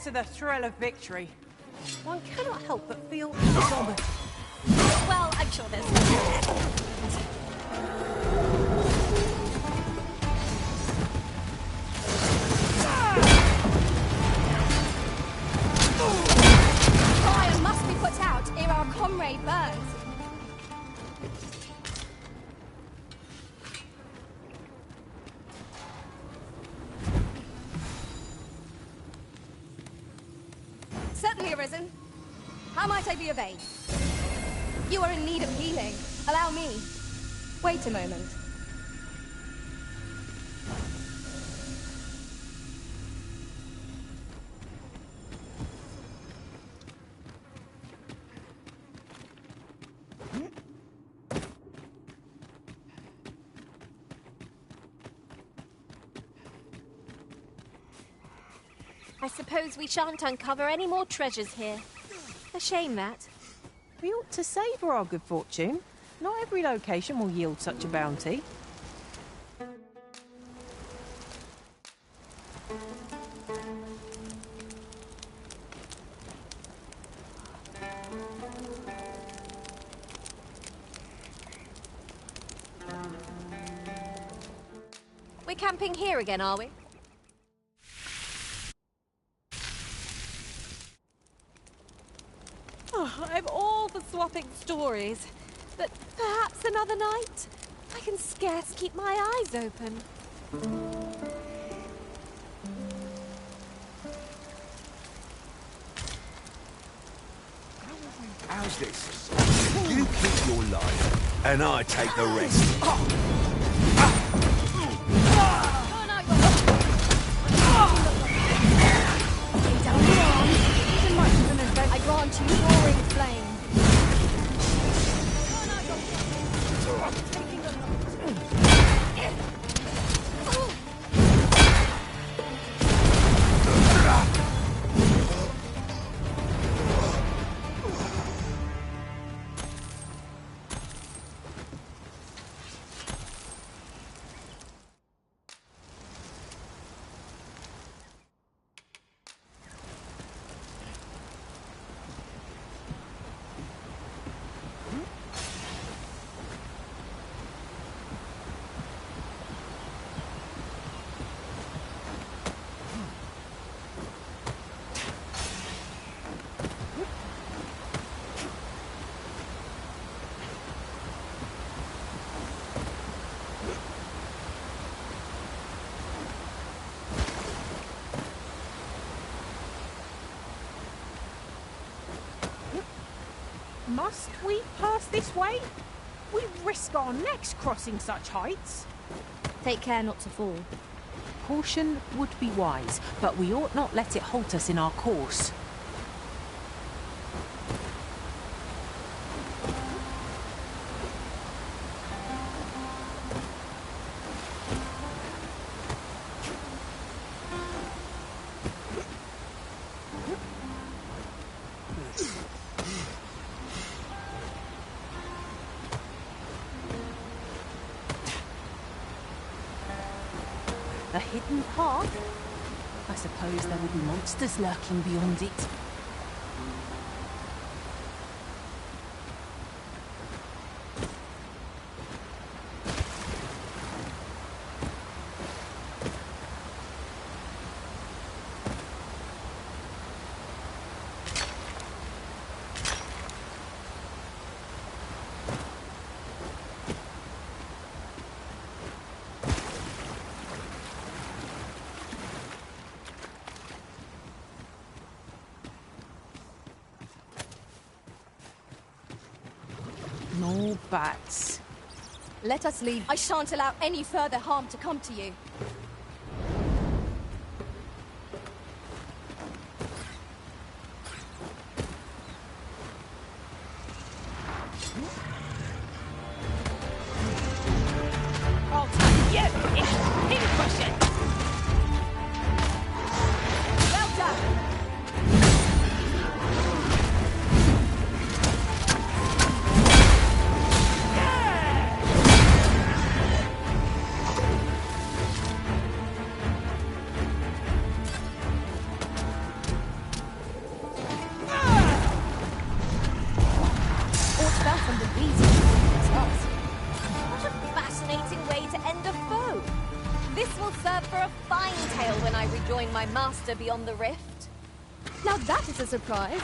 to the thrill of victory. One cannot help but feel Well, I'm sure there's... Fire must be put out ere our comrade burns. Certainly, Arisen. How might I be of aid? You are in need of healing. Allow me. Wait a moment. I suppose we shan't uncover any more treasures here. A shame that. We ought to savour our good fortune. Not every location will yield such a bounty. We're camping here again, are we? Oh, I'm all for swapping stories, but perhaps another night? I can scarce keep my eyes open. How's this? You keep your life, and I take the rest. I grant you roaring flame. Must we pass this way? We risk our necks crossing such heights. Take care not to fall. Caution would be wise, but we ought not let it halt us in our course. A hidden path? I suppose there will be monsters lurking beyond it. No bats. Let us leave. I shan't allow any further harm to come to you. I'll take you! Pincushion! Well done! and the reason it's us. What a fascinating way to end a foe. This will serve for a fine tale when I rejoin my master beyond the rift. Now that is a surprise.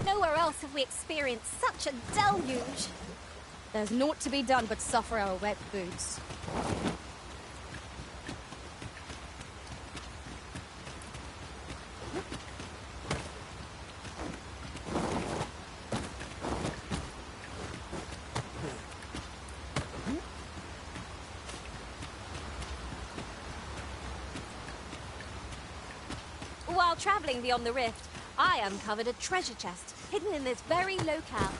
Nowhere else have we experienced such a deluge. There's naught to be done but suffer our wet boots. While travelling beyond the rift, I uncovered a treasure chest hidden in this very locale.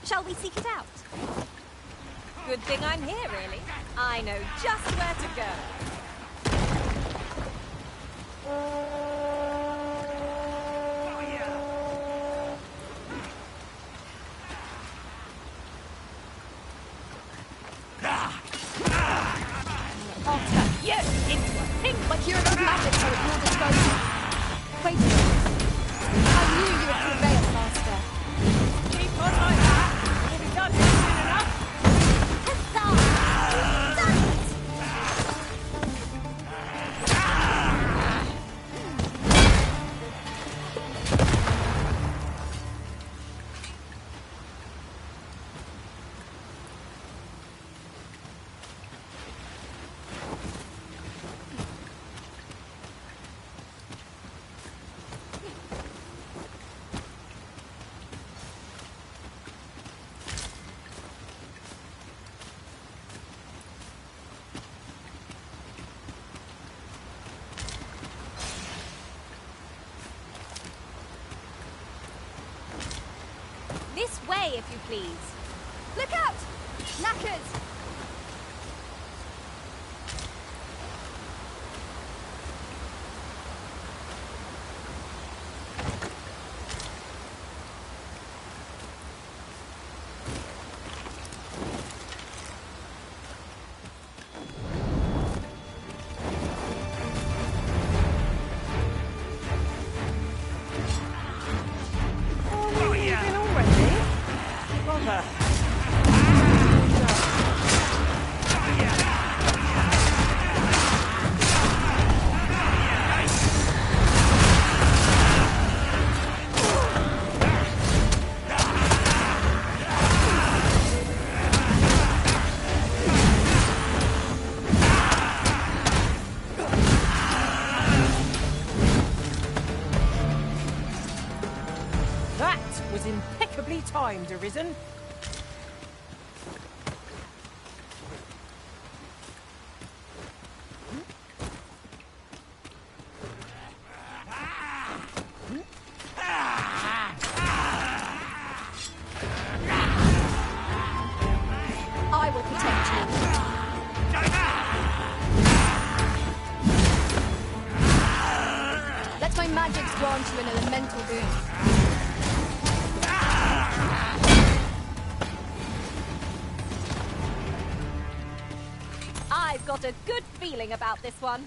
Shall we seek it out? Good thing I'm here, really. I know just where to go. I'll turn you into a pink like you're a magic so at your disposal. Wait a minute. I knew you would prevail, Master. Keep on like that. We'll be done soon enough. This way, if you please. Look out! Knackers! Impeccably timed, Arisen. I will protect you. Let my magics grant you an elemental boon. I've got a good feeling about this one.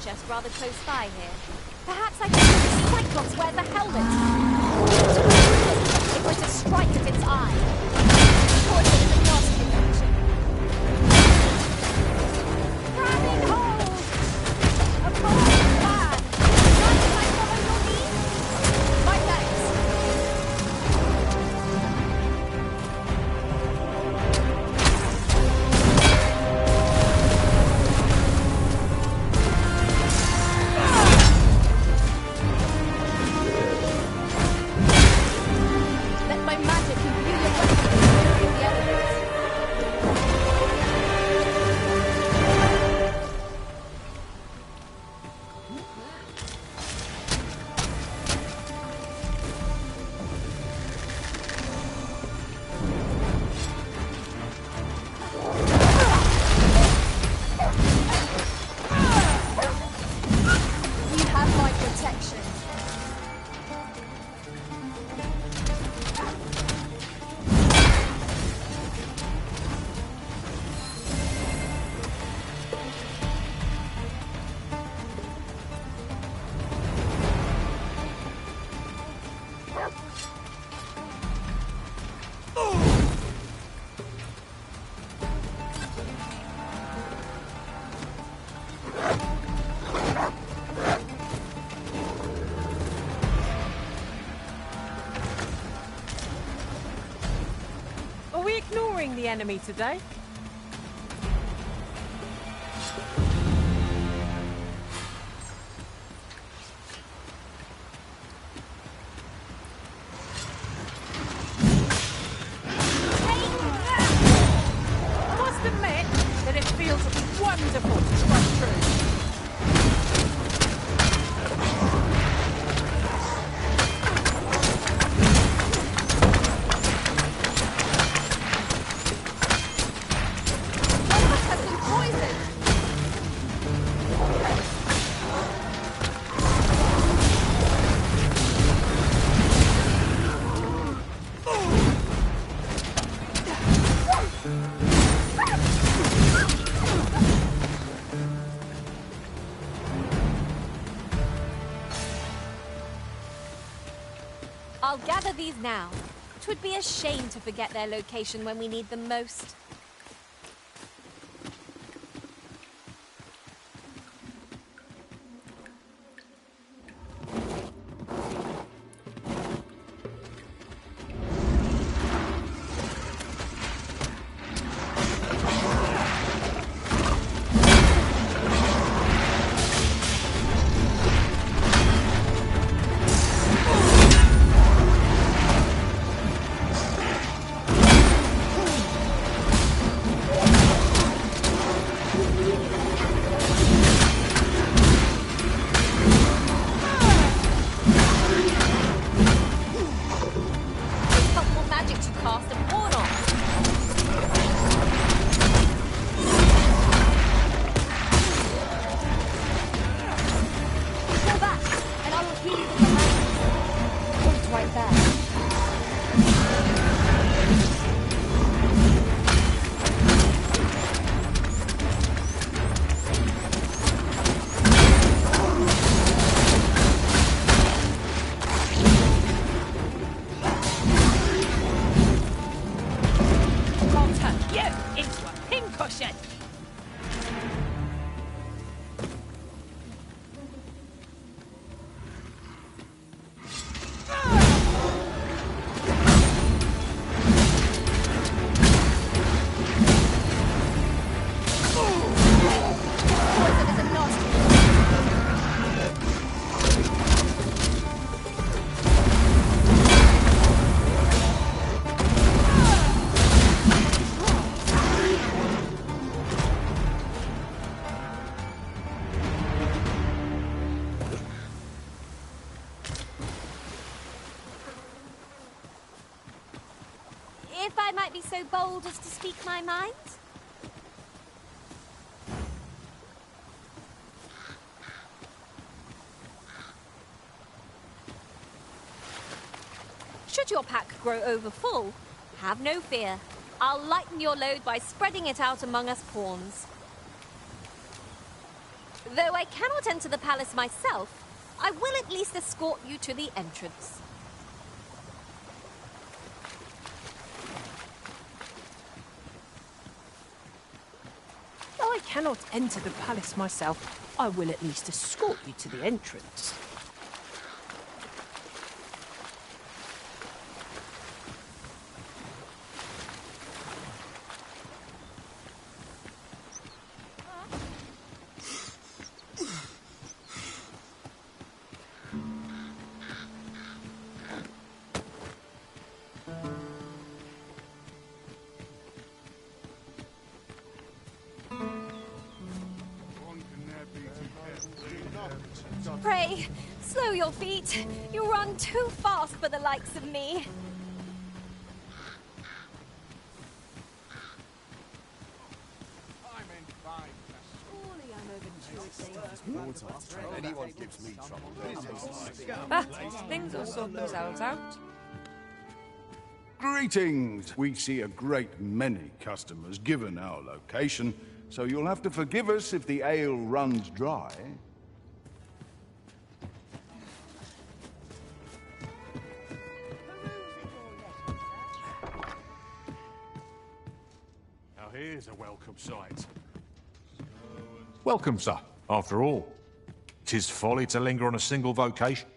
chest rather close by here. Perhaps I can see the Cyclops wears a helmet. If we're to strike at its eye. Portrait is a nasty infection. Grabbing hold! A bold plan! Can I follow your lead? My thanks. Let my magic imbue your weapon with the elements. You have my protection. Are we ignoring the enemy today? I must admit that it feels wonderful to strike true. Has been poisoned. I'll gather these now. 'Twould be a shame to forget their location when we need them most. Helpful magic to cast and ward off. Go back, and I will heal you with the magic. Hold right there. I'll turn you into a pincushion. Poison is a nasty. If I might be so bold as to speak my mind. Should your pack grow over full, have no fear. I'll lighten your load by spreading it out among us pawns. Though I cannot enter the palace myself, I will at least escort you to the entrance. Though I cannot enter the palace myself, I will at least escort you to the entrance. Pray, slow your feet. You run too fast for the likes of me. Anyone gives me trouble. But things will sort themselves out. Greetings! We see a great many customers given our location, so you'll have to forgive us if the ale runs dry. Now here's a welcome sight. Welcome, sir. After all, 'tis folly to linger on a single vocation.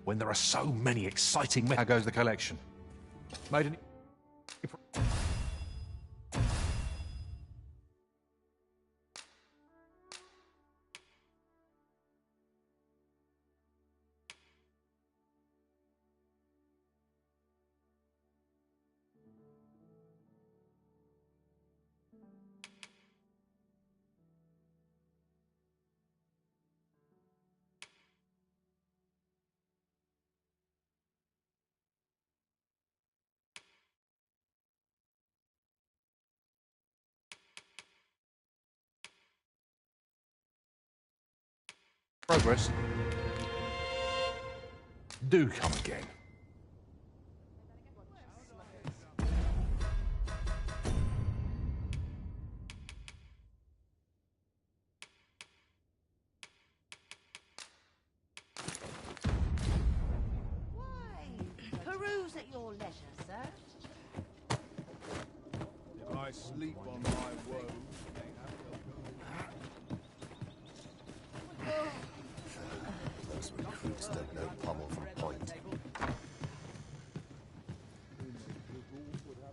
When there are so many exciting... How goes the collection? Made any... Progress. Do come again. Peruse at your leisure, sir. If I sleep on my woes, Those recruits don't know pommel from point.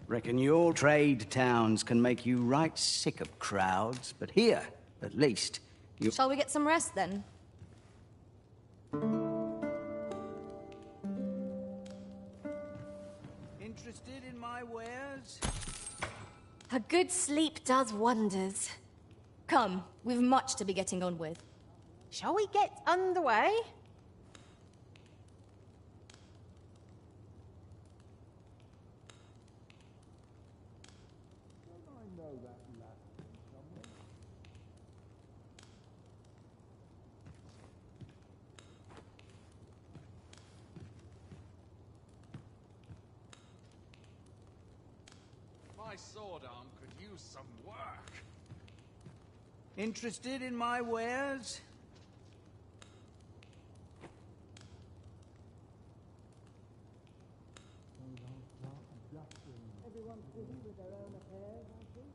Reckon your trade towns can make you right sick of crowds, but here, at least, you... Shall we get some rest then? Interested in my wares? A good sleep does wonders. Come, we've much to be getting on with. Shall we get underway? My sword arm could use some work. Interested in my wares? Everyone's busy with their own affairs, I think.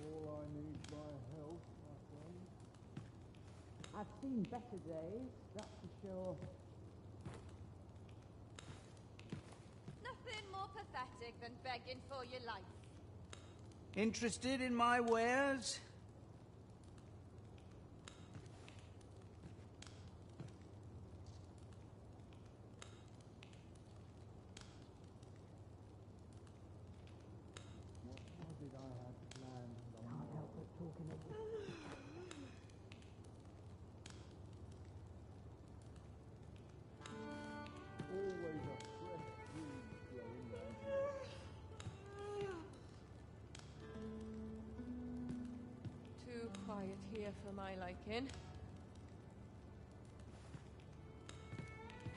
all I need my help, my friend. I've seen better days, that's for sure. Nothing more pathetic than begging for your life. Interested in my wares? What did I have planned for the Can't help but talking of always a fresh breeze blowing round here. Too quiet here for my liking.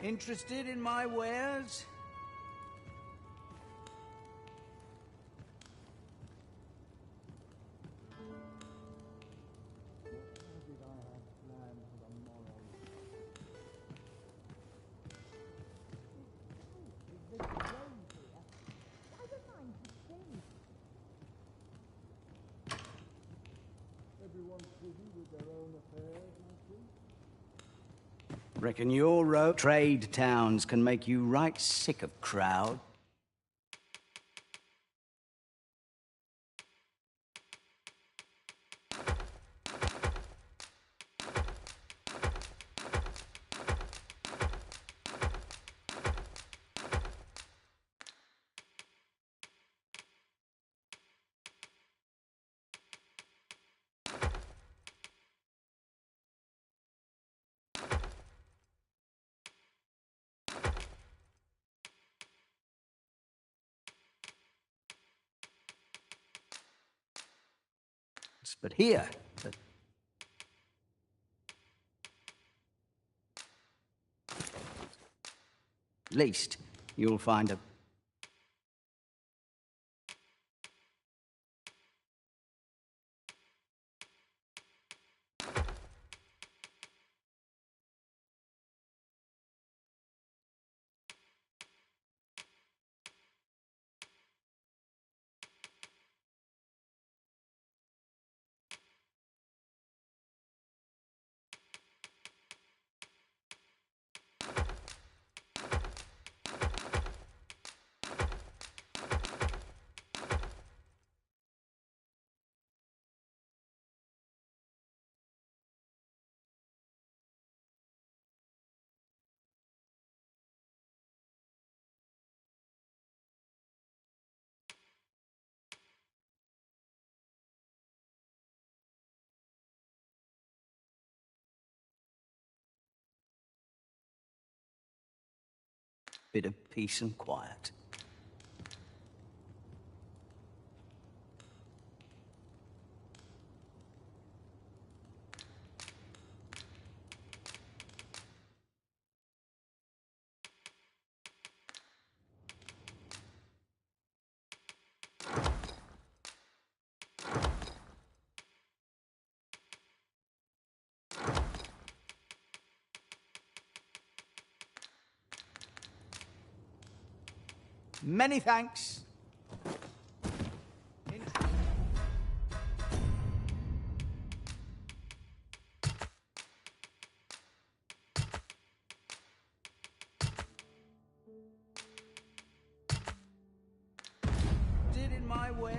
Interested in my wares? What did I have planned for the morrow? Is this alone here? I don't mind to sing. Everyone's busy with their own affairs, I think. Reckon your trade towns can make you right sick of crowd. But here, at least, you'll find a... bit of peace and quiet. Many thanks. Did in my wares?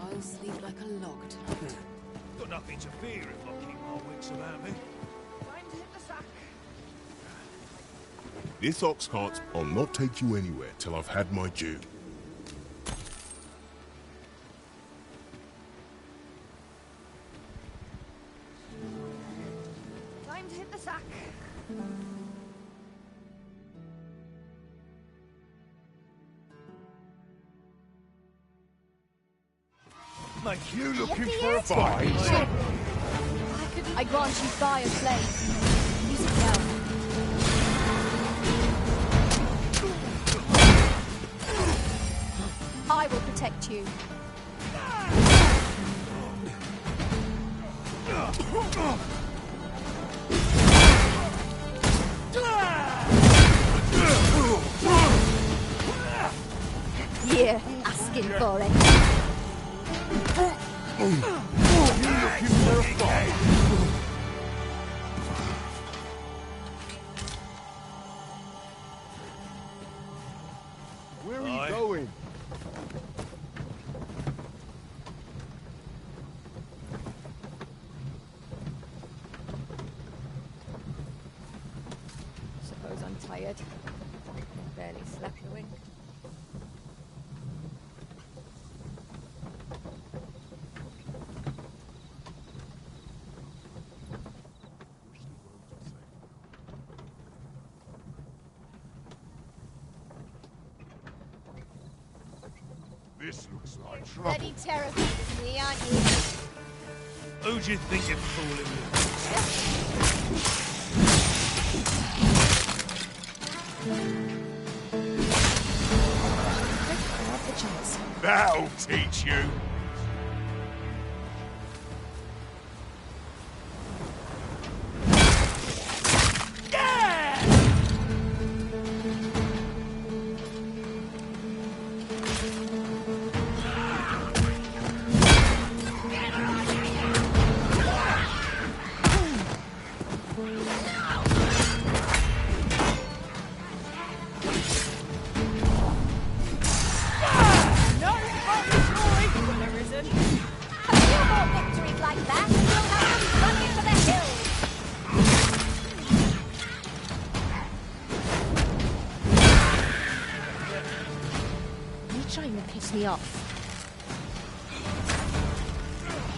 I'll sleep like a log tonight. Got nothing to fear if I keep my wits about me. Time to hit the sack. This ox cart, I'll not take you anywhere till I've had my due. Time to hit the sack. Make you looking for a fight? I grant you fire flame. Use it well. I will protect you. Here, asking for it. You looking for a fight? Where are you going? Suppose I'm tired. Barely slept a wink. This looks like trouble. Bloody terrified of me, aren't you? Who do you think you're fooling with? I have the chance. That'll teach you. Me off.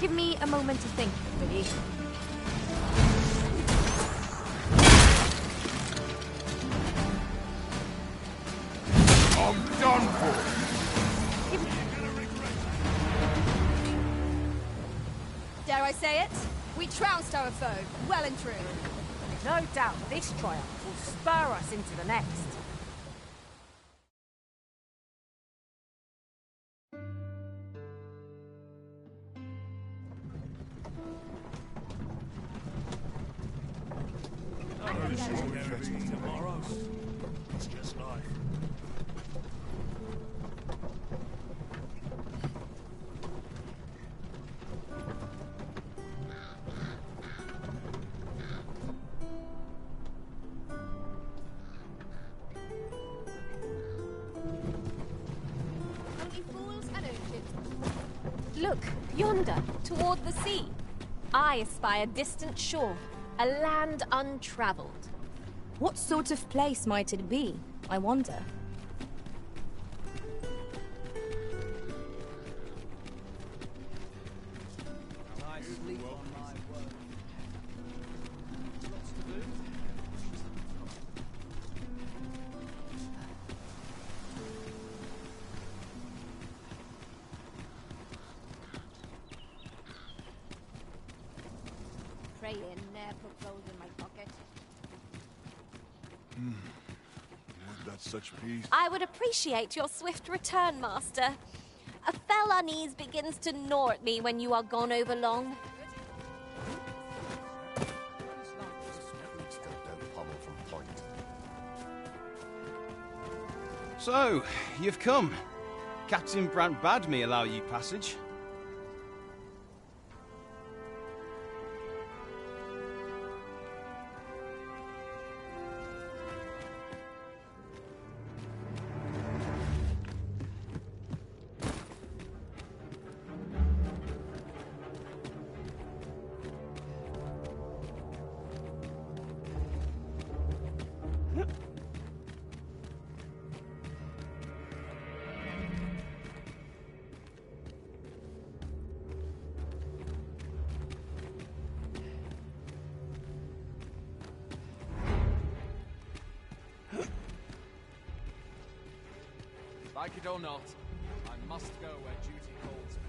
Give me a moment to think, Billy. I'm done for. Dare I say it? We trounced our foe, well and true. No doubt this triumph will spur us into the next. Tomorrow. It's just life. Only fools and urchins. Look, yonder, toward the sea. I espy a distant shore, a land untravelled. What sort of place might it be, I wonder? I sleep on my word. Lots to do. Pray in, ne'er put gold in my pocket. Would that such peace? I would appreciate your swift return, Master. A fell unease begins to gnaw at me when you are gone over long. Don't pommel from point. So, you've come. Captain Brant bade me allow you passage. Like it or not, I must go where duty calls me.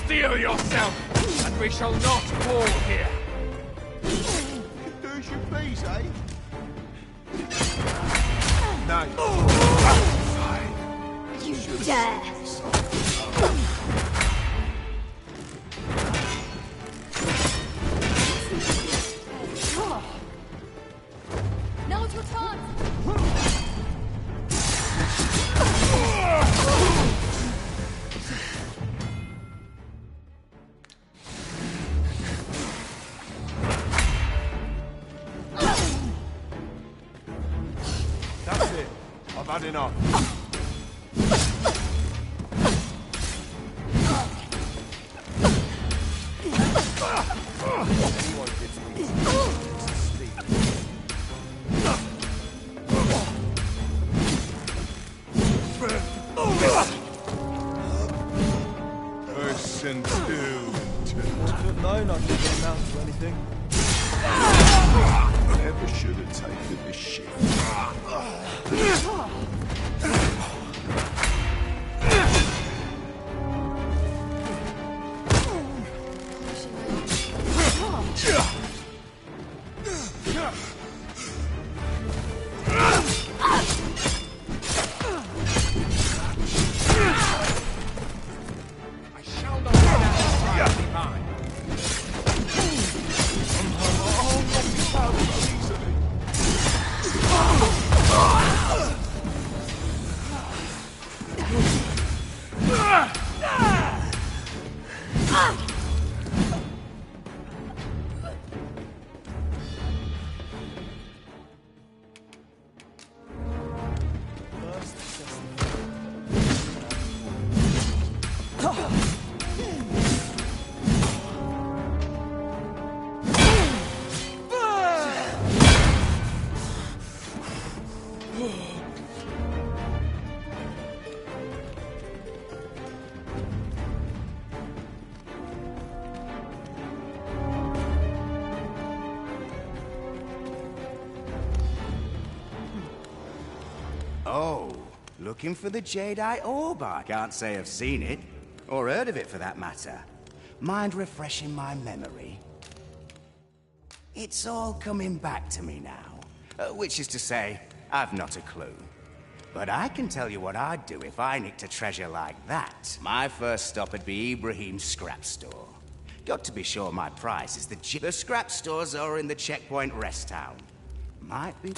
Steel yourself, and we shall not fall here. Do as you please, eh? No. You dare! Now's your turn! That's it. I've had enough. Anyone gets me Person doomed. No, not going to amount to anything. Never should have taken this shit. I shall not let that be mine. Oh, looking for the Jadeite orb? I can't say I've seen it, or heard of it for that matter. Mind refreshing my memory? It's all coming back to me now. Which is to say, I've not a clue. But I can tell you what I'd do if I nicked a treasure like that. My first stop would be Ibrahim's scrap store. Got to be sure my price is the scrap stores are in the checkpoint rest town. Might be...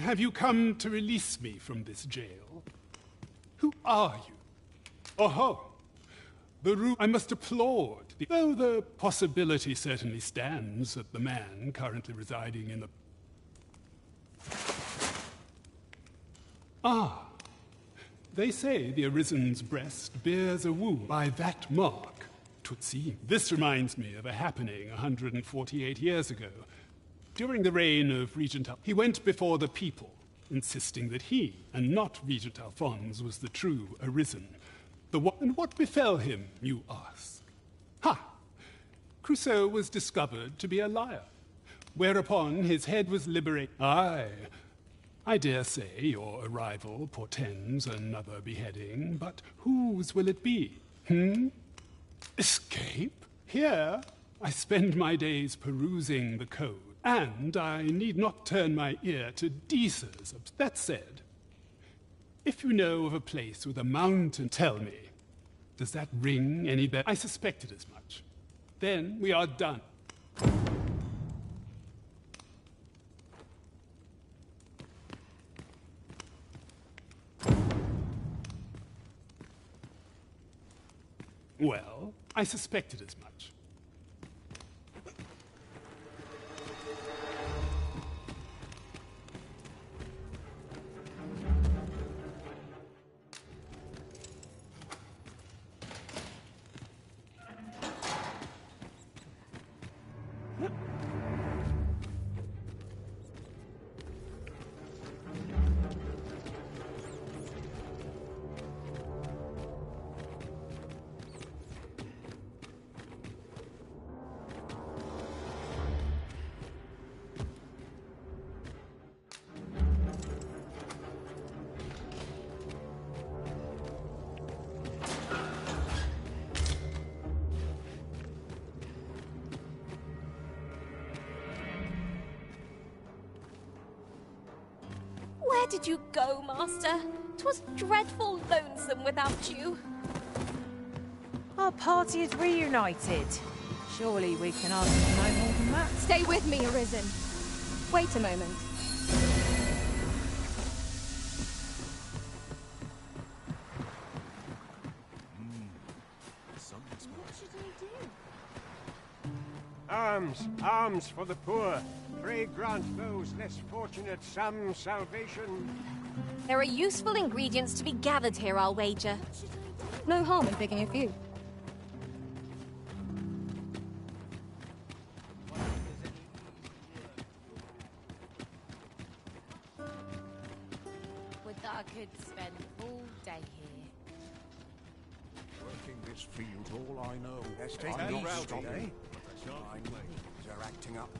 Have you come to release me from this jail? Who are you? Oh, the room I must applaud, though the possibility certainly stands that the man currently residing in the... Ah, they say the Arisen's breast bears a wound. By that mark, 'twould seem. This reminds me of a happening 148 years ago. During the reign of Regent he went before the people, insisting that he, and not Regent Alphonse, was the true Arisen. And what befell him, you ask? Ha! Crusoe was discovered to be a liar, whereupon his head was liberated. Aye, I dare say your arrival portends another beheading, but whose will it be? Escape? Here, I spend my days perusing the code, and I need not turn my ear to Deesa's. That said, if you know of a place with a mountain, tell me. Does that ring any bell? I suspected as much. Then we are done. Well, I suspected as much. Where did you go, Master? 'Twas dreadful lonesome without you. Our party is reunited. Surely we can ask for no more than that. Stay with me, Arisen. Wait a moment. What should I do? Alms, alms for the poor. Pray grant those less fortunate some salvation. There are useful ingredients to be gathered here, I'll wager. No harm in picking a few. Would that I could spend all day here. Working this field, all I know. Let's take I'm it not easy, stopping. eh? My knees are acting up.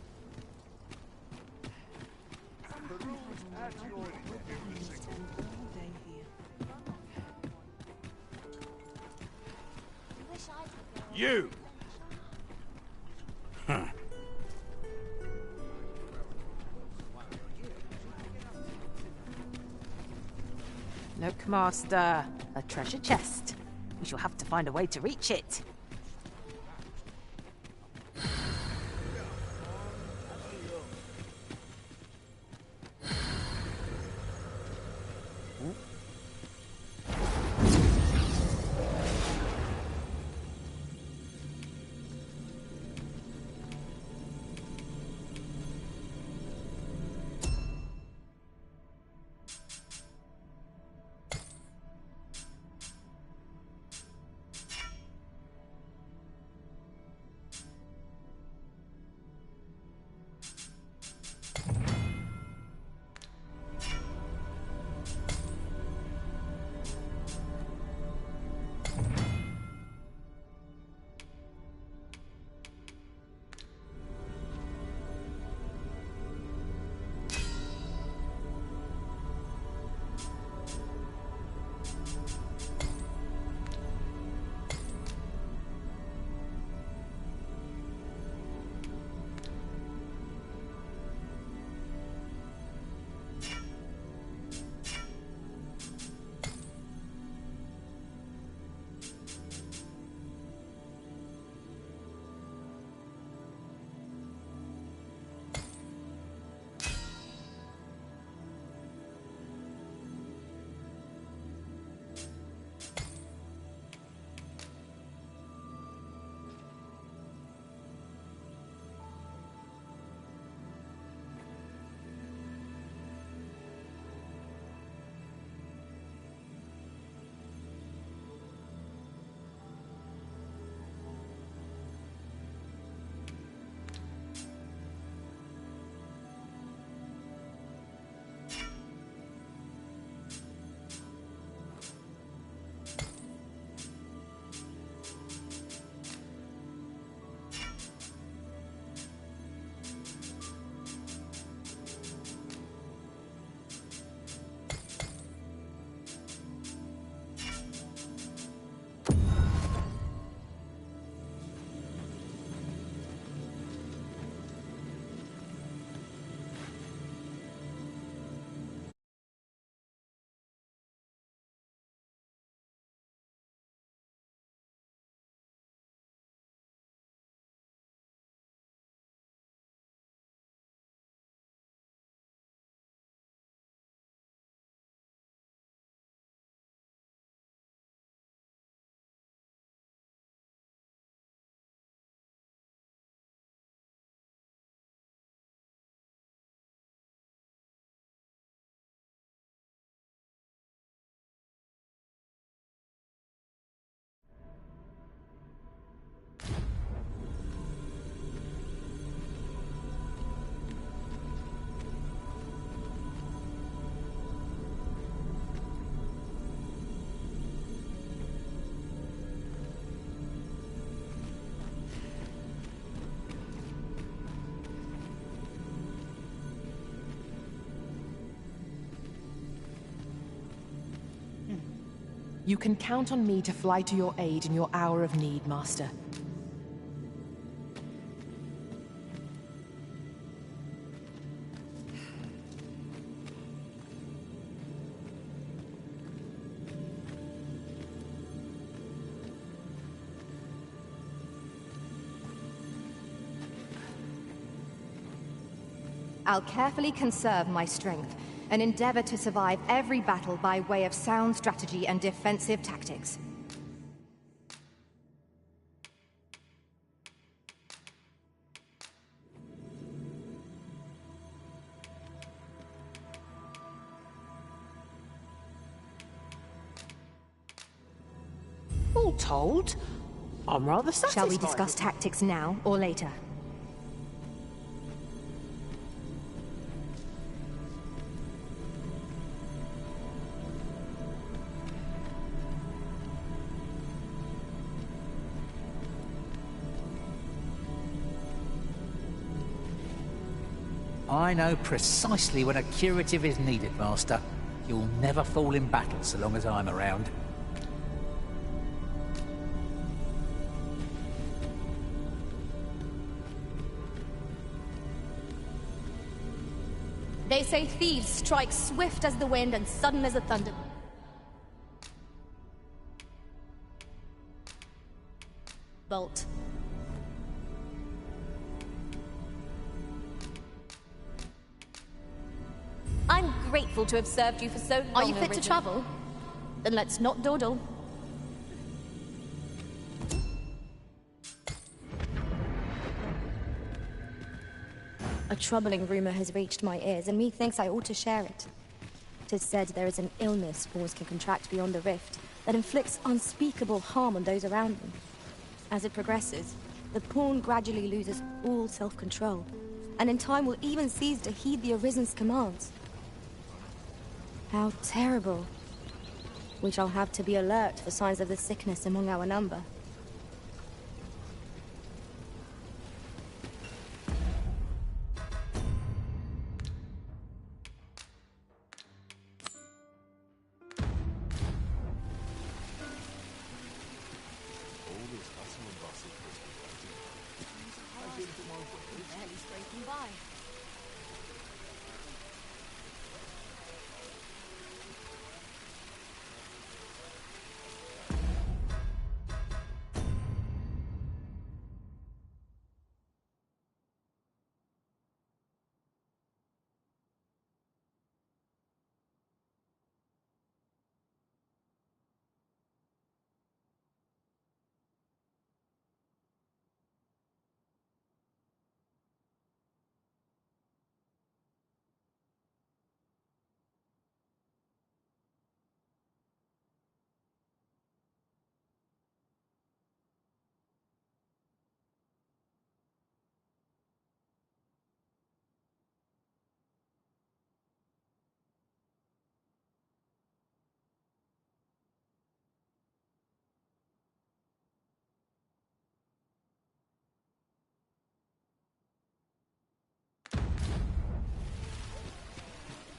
You! Huh. Look, Master, a treasure chest. We shall have to find a way to reach it. You can count on me to fly to your aid in your hour of need, Master. I'll carefully conserve my strength and endeavor to survive every battle by way of sound strategy and defensive tactics. All told, I'm rather satisfied. Shall we discuss tactics now or later? I know precisely when a curative is needed, Master. You'll never fall in battle so long as I'm around. They say thieves strike swift as the wind and sudden as the thunder. Bolt. I'm grateful to have served you for so long. Are you fit to Origin. travel? Then let's not dawdle. A troubling rumor has reached my ears, and methinks I ought to share it. 'Tis said there is an illness fools can contract beyond the rift that inflicts unspeakable harm on those around them. As it progresses, the pawn gradually loses all self-control, and in time will even cease to heed the Arisen's commands. How terrible. We shall have to be alert for signs of the sickness among our number. Barely scraping by.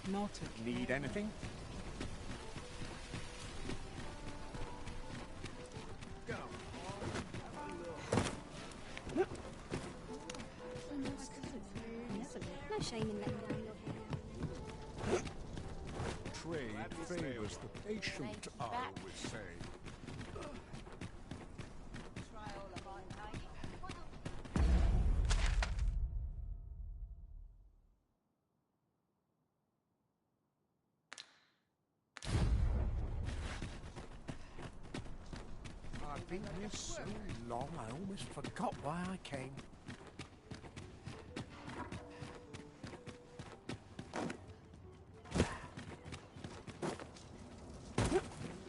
Not need anything? No shame in letting down your hair. Trade favors the patient, I would say. I've been here so long, I almost forgot why I came.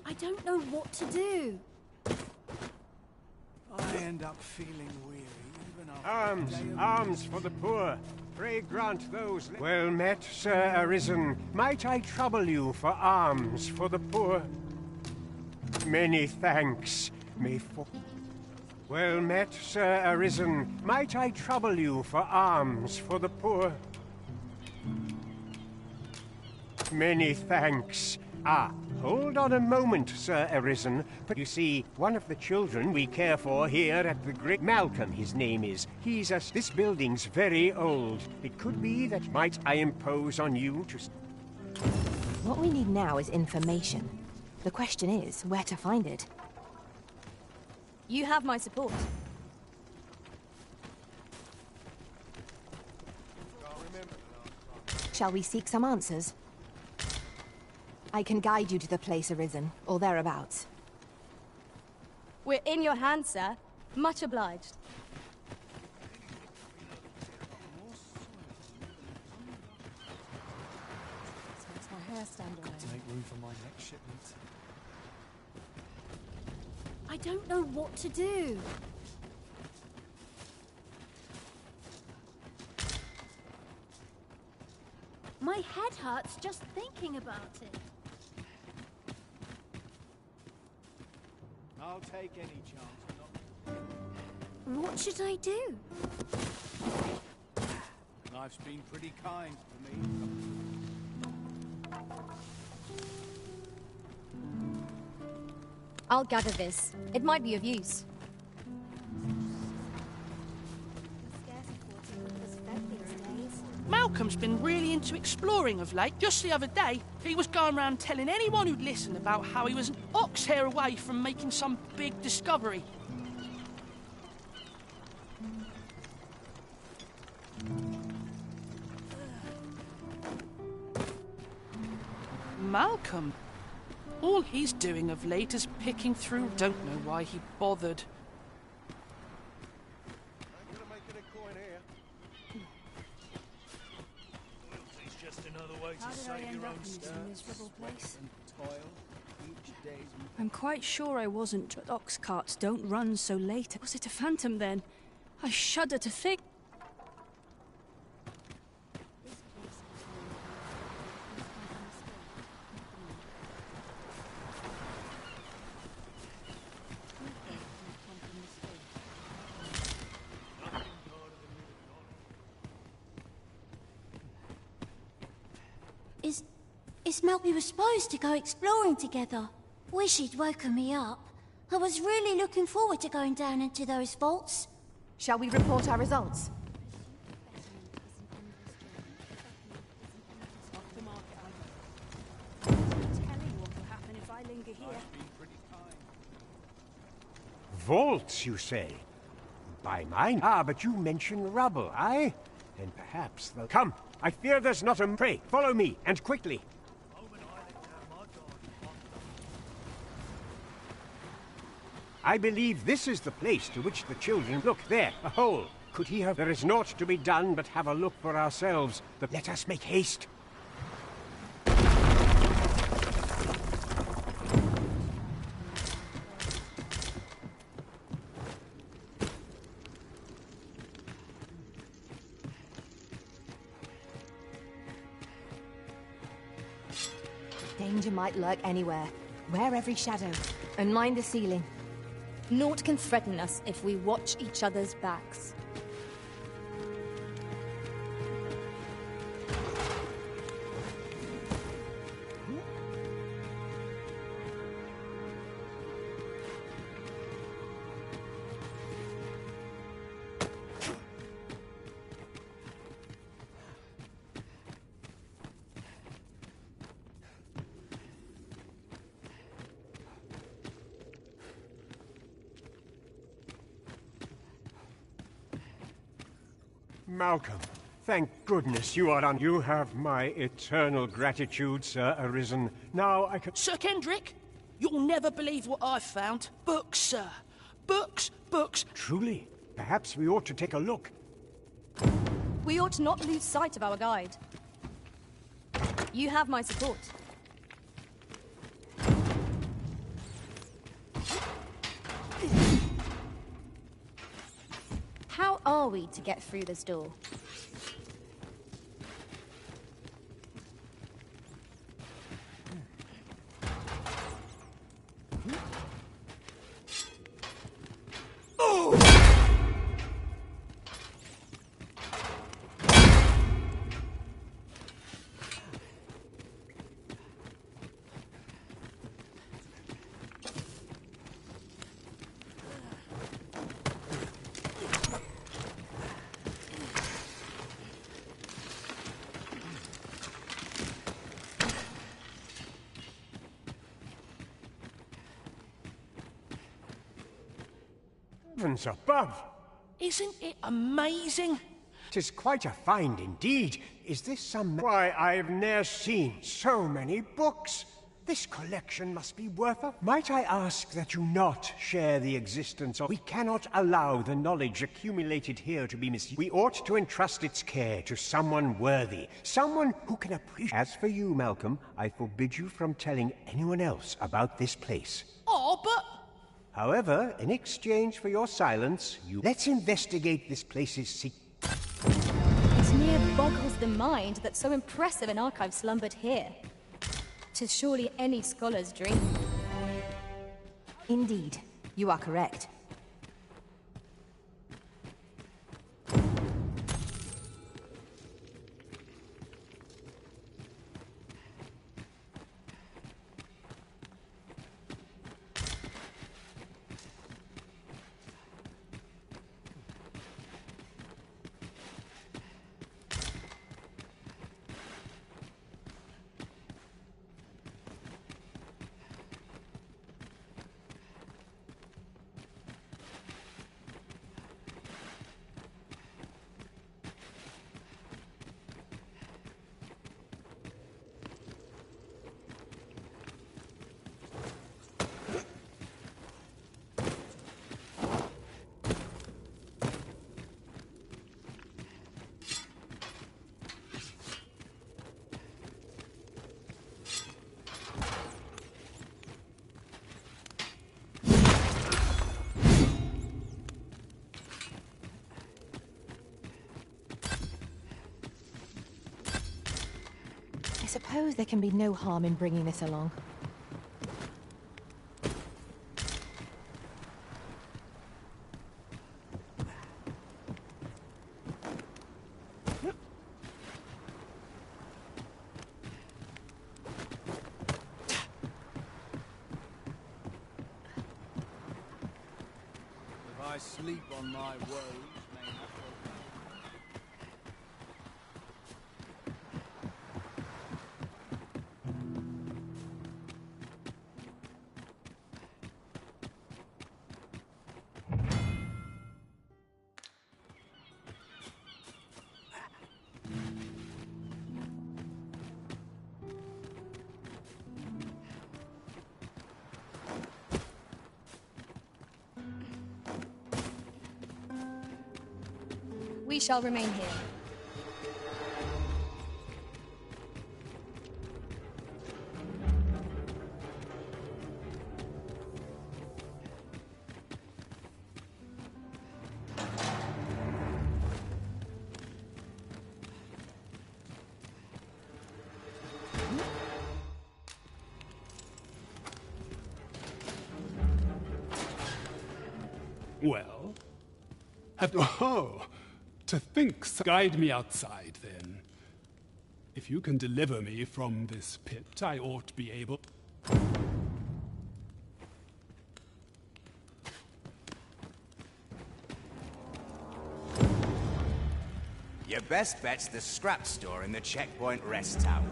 I don't know what to do. I end up feeling weary even after Arms, a day of arms for the poor. Pray grant those... Well met, Sir Arisen. Might I trouble you for alms for the poor? Many thanks. May for... Well met, Sir Arisen. Might I trouble you for alms for the poor? Many thanks. Ah, hold on a moment, Sir Arisen. But you see, one of the children we care for here at the Great Malcolm, his name is. This building's very old. It could be that might I impose on you to... What we need now is information. The question is, where to find it? You have my support. Shall we seek some answers? I can guide you to the place Arisen, or thereabouts. We're in your hands, sir. Much obliged. Makes my hair stand on end. To make room for my next shipment. I don't know what to do. My head hurts just thinking about it. I'll take any chance. What should I do? Life's been pretty kind to me. I'll gather this. It might be of use. Malcolm's been really into exploring of late. Just the other day, he was going around telling anyone who'd listen about how he was an ox hair away from making some big discovery. Malcolm? All he's doing of late is picking through. Don't know why he bothered. How did I end up in this miserable place? I'm quite sure I wasn't. Ox carts don't run so late. Was it a phantom then? I shudder to think. Is Malcolm... We were supposed to go exploring together. Wish he'd woken me up. I was really looking forward to going down into those vaults. Shall we report our results? Vaults, you say? By mine? Ah, but you mention rubble, aye? Then perhaps they'll... Come! I fear there's not a... Pray, follow me, and quickly. I believe this is the place to which the children... Look, there, a hole. Could he have... There is naught to be done but have a look for ourselves. But let us make haste. Danger might lurk anywhere. Wear every shadow, and mind the ceiling. Naught can threaten us if we watch each other's backs. Malcolm, thank goodness you are on. You have my eternal gratitude, Sir Arisen. Now I can... Sir Kendrick, you'll never believe what I've found. Books, sir. Books, books. Truly? Perhaps we ought to take a look. We ought not lose sight of our guide. You have my support. How are we to get through this door? Heavens above! Isn't it amazing? 'Tis quite a find indeed. Is this some... Why, I've ne'er seen so many books. This collection must be worth a... Might I ask that you not share the existence of... We cannot allow the knowledge accumulated here to be misused. We ought to entrust its care to someone worthy, someone who can appreciate... As for you, Malcolm, I forbid you from telling anyone else about this place. Oh, but... However, in exchange for your silence, Let's investigate this place's secret. It near boggles the mind that so impressive an archive slumbered here. 'Tis surely any scholar's dream. Indeed, you are correct. I suppose there can be no harm in bringing this along. If I sleep on my woes, may not We shall remain here. Well, to think, guide me outside then. If you can deliver me from this pit, I ought to be able... Your best bet's the scrap store in the checkpoint rest tower.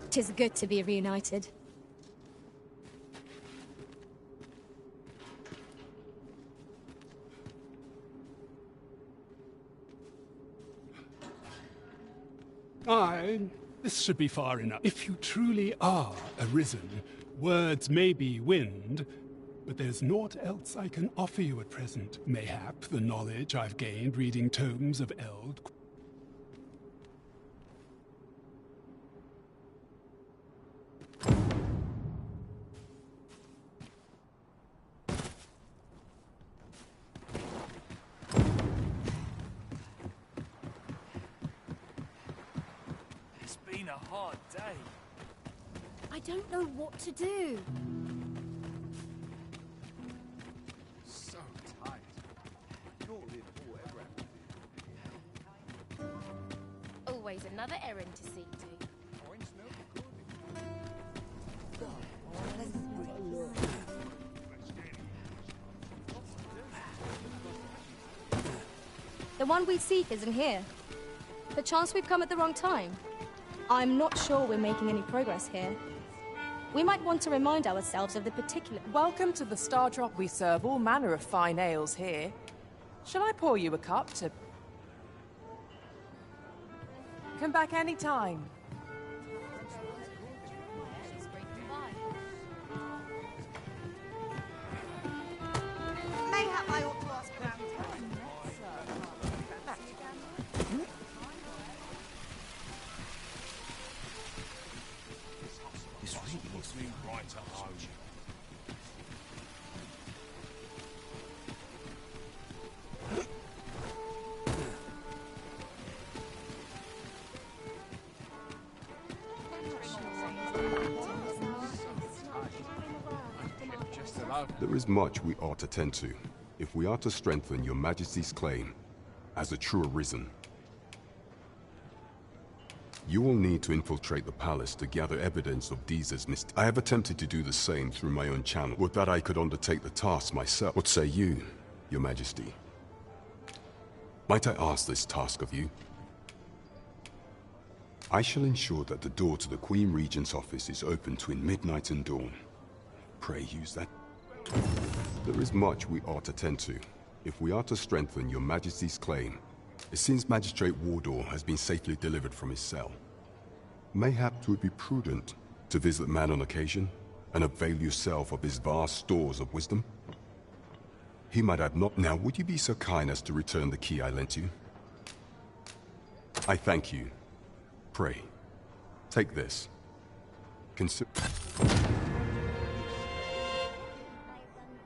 Tis good to be reunited. This should be far enough. If you truly are arisen, words may be wind, but there's naught else I can offer you at present. Mayhap the knowledge I've gained reading tomes of Eld. It's been a hard day. I don't know what to do. So tight. I can't live forever. always another errand to see to. The one we seek isn't here. Perchance we've come at the wrong time. I'm not sure we're making any progress here. We might want to remind ourselves of the particular... Welcome to the Star Drop. We serve all manner of fine ales here. Shall I pour you a cup to... Come back any time. Mayhap I ought to ask around This really puts me right at home. There is much we ought to tend to, if we are to strengthen your Majesty's claim as a true Arisen. You will need to infiltrate the palace to gather evidence of Deez's mist. I have attempted to do the same through my own channel. Would that I could undertake the task myself. What say you, your Majesty? Might I ask this task of you? I shall ensure that the door to the Queen Regent's office is open between midnight and dawn. Pray use that. There is much we ought to tend to, if we are to strengthen your Majesty's claim. It seems Magistrate Wardor has been safely delivered from his cell. Mayhap it would be prudent to visit the man on occasion and avail yourself of his vast stores of wisdom. He might have not. Now, would you be so kind as to return the key I lent you? I thank you. Pray, take this. Consider.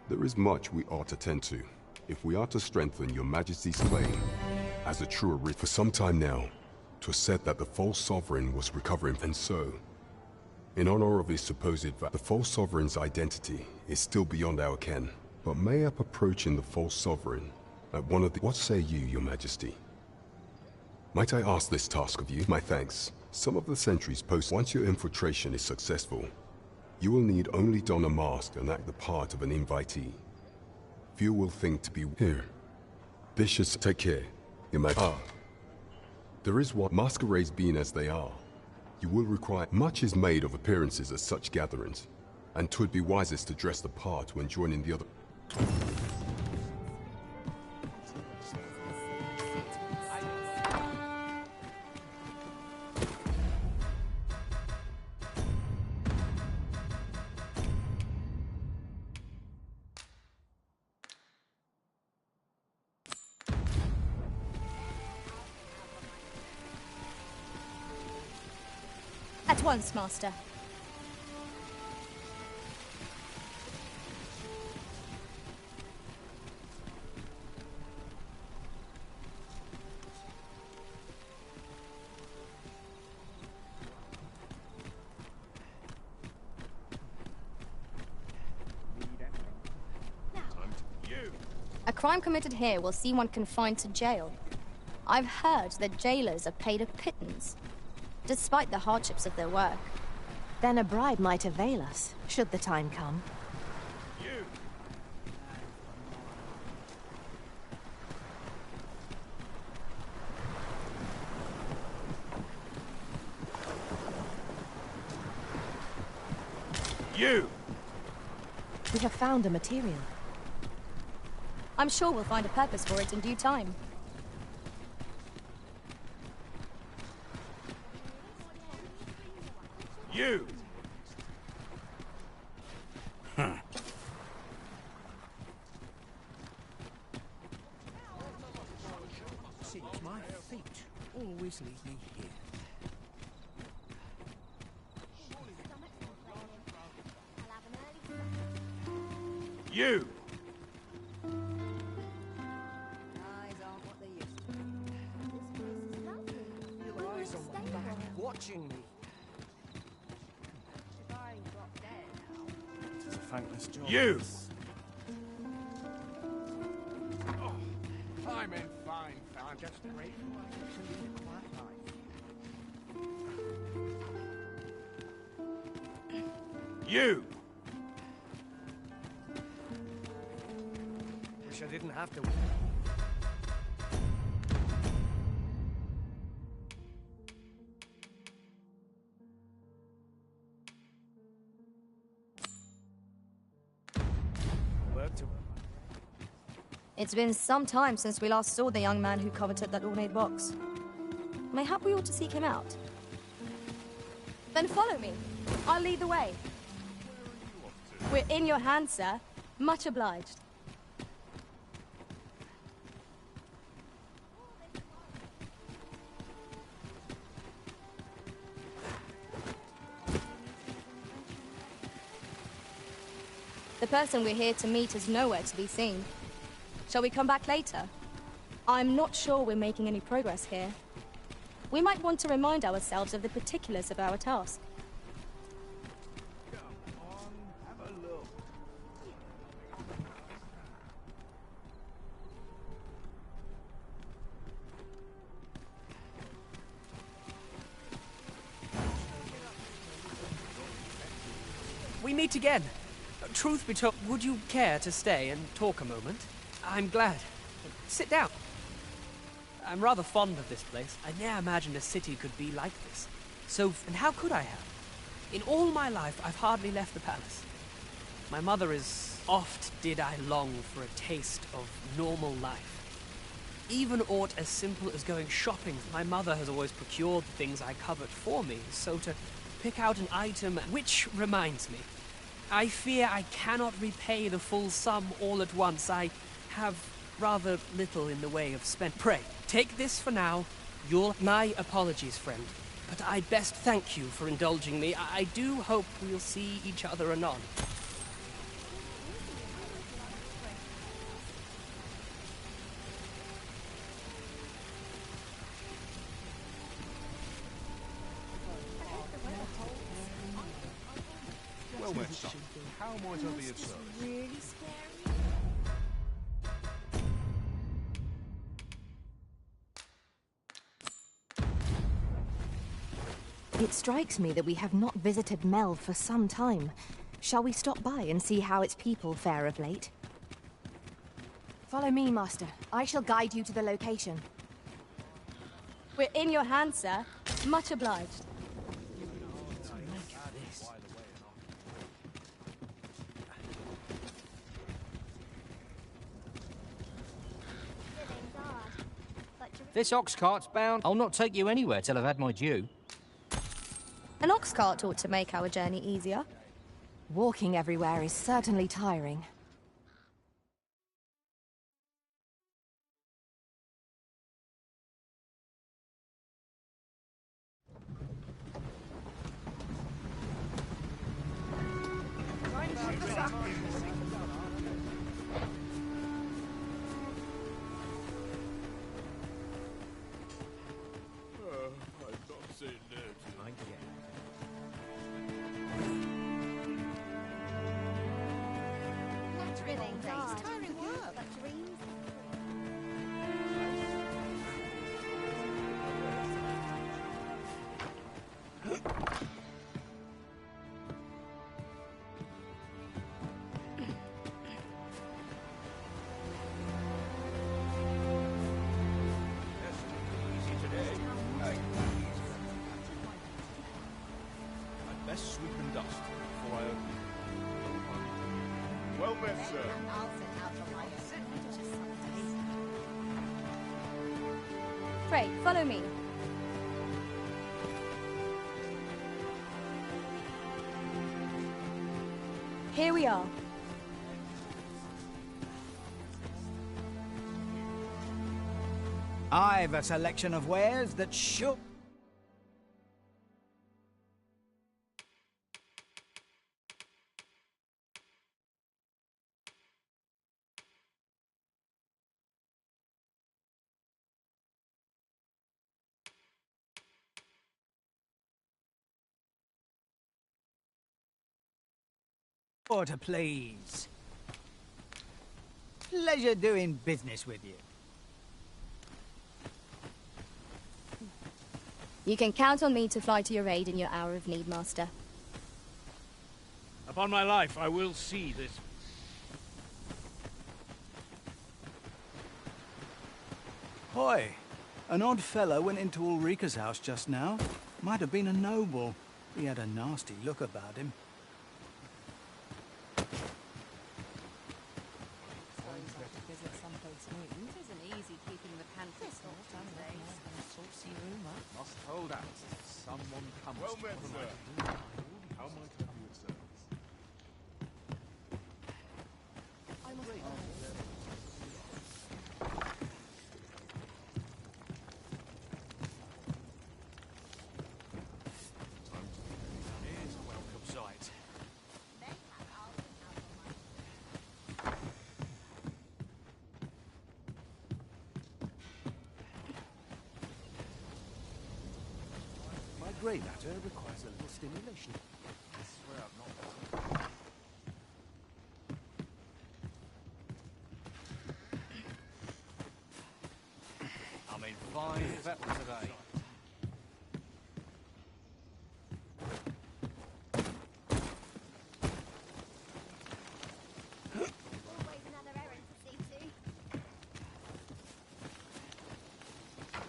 There is much we ought to tend to, if we are to strengthen your Majesty's claim as a true Arisen. For some time now, 'twas said that the false sovereign was recovering, and so, in honor of his supposed the false sovereign's identity is still beyond our ken. But mayhap approaching the false sovereign at one of the... What say you, your Majesty? Might I ask this task of you? My thanks. Some of the sentries post. Once your infiltration is successful, you will need only don a mask and act the part of an invitee. Few will think to be here. This should take care, your Majesty. There is one. Masquerades being as they are, you will require... Much is made of appearances at such gatherings, and 'twould be wisest to dress the part when joining the other... At once, Master. A crime committed here will see one confined to jail. I've heard that jailers are paid a pittance, despite the hardships of their work. Then a bribe might avail us, should the time come. You! We have found a material. I'm sure we'll find a purpose for it in due time. You! Seems my feet always lead me here. You! Your eyes are back, watching me. It's a thankless job. You! I'm in fine, I'm just grateful I can lead a quiet life. You! Wish I didn't have to. Work to It's been some time since we last saw the young man who coveted that ornate box. Mayhap we ought to seek him out. Then follow me. I'll lead the way. We're in your hands, sir. Much obliged. The person we're here to meet is nowhere to be seen. Shall we come back later? I'm not sure we're making any progress here. We might want to remind ourselves of the particulars of our task. We meet again. Truth be told, would you care to stay and talk a moment? I'm glad. Sit down. I'm rather fond of this place. I ne'er imagined a city could be like this. And how could I have? In all my life, I've hardly left the palace. My mother is... Oft did I long for a taste of normal life. Even aught as simple as going shopping, my mother has always procured the things I covet for me, so to pick out an item... Which reminds me, I fear I cannot repay the full sum all at once. I have rather little in the way of spend. Pray, take this for now. My apologies, friend. But I'd best thank you for indulging me. I do hope we'll see each other anon. Well met, son. How might I be of service? Really scary. It strikes me that we have not visited Mel for some time. Shall we stop by and see how its people fare of late? Follow me, Master. I shall guide you to the location. We're in your hands, sir. Much obliged. This ox cart's bound. I'll not take you anywhere till I've had my due. An ox cart ought to make our journey easier. Walking everywhere is certainly tiring. Best sweep and dust before I open. Well met, sir. Pray, follow me. Here we are. I've a selection of wares that should... Order, please. Pleasure doing business with you. You can count on me to fly to your aid in your hour of need, Master. Upon my life, I will see this. Hoy! An odd fellow went into Ulrika's house just now. Might have been a noble. He had a nasty look about him. Must hold out. Someone comes. Well met, sir. How might I be of service? Here's a welcome sight. My grey matter requires a little stimulation. I swear I've not. I'm in fine fettle today.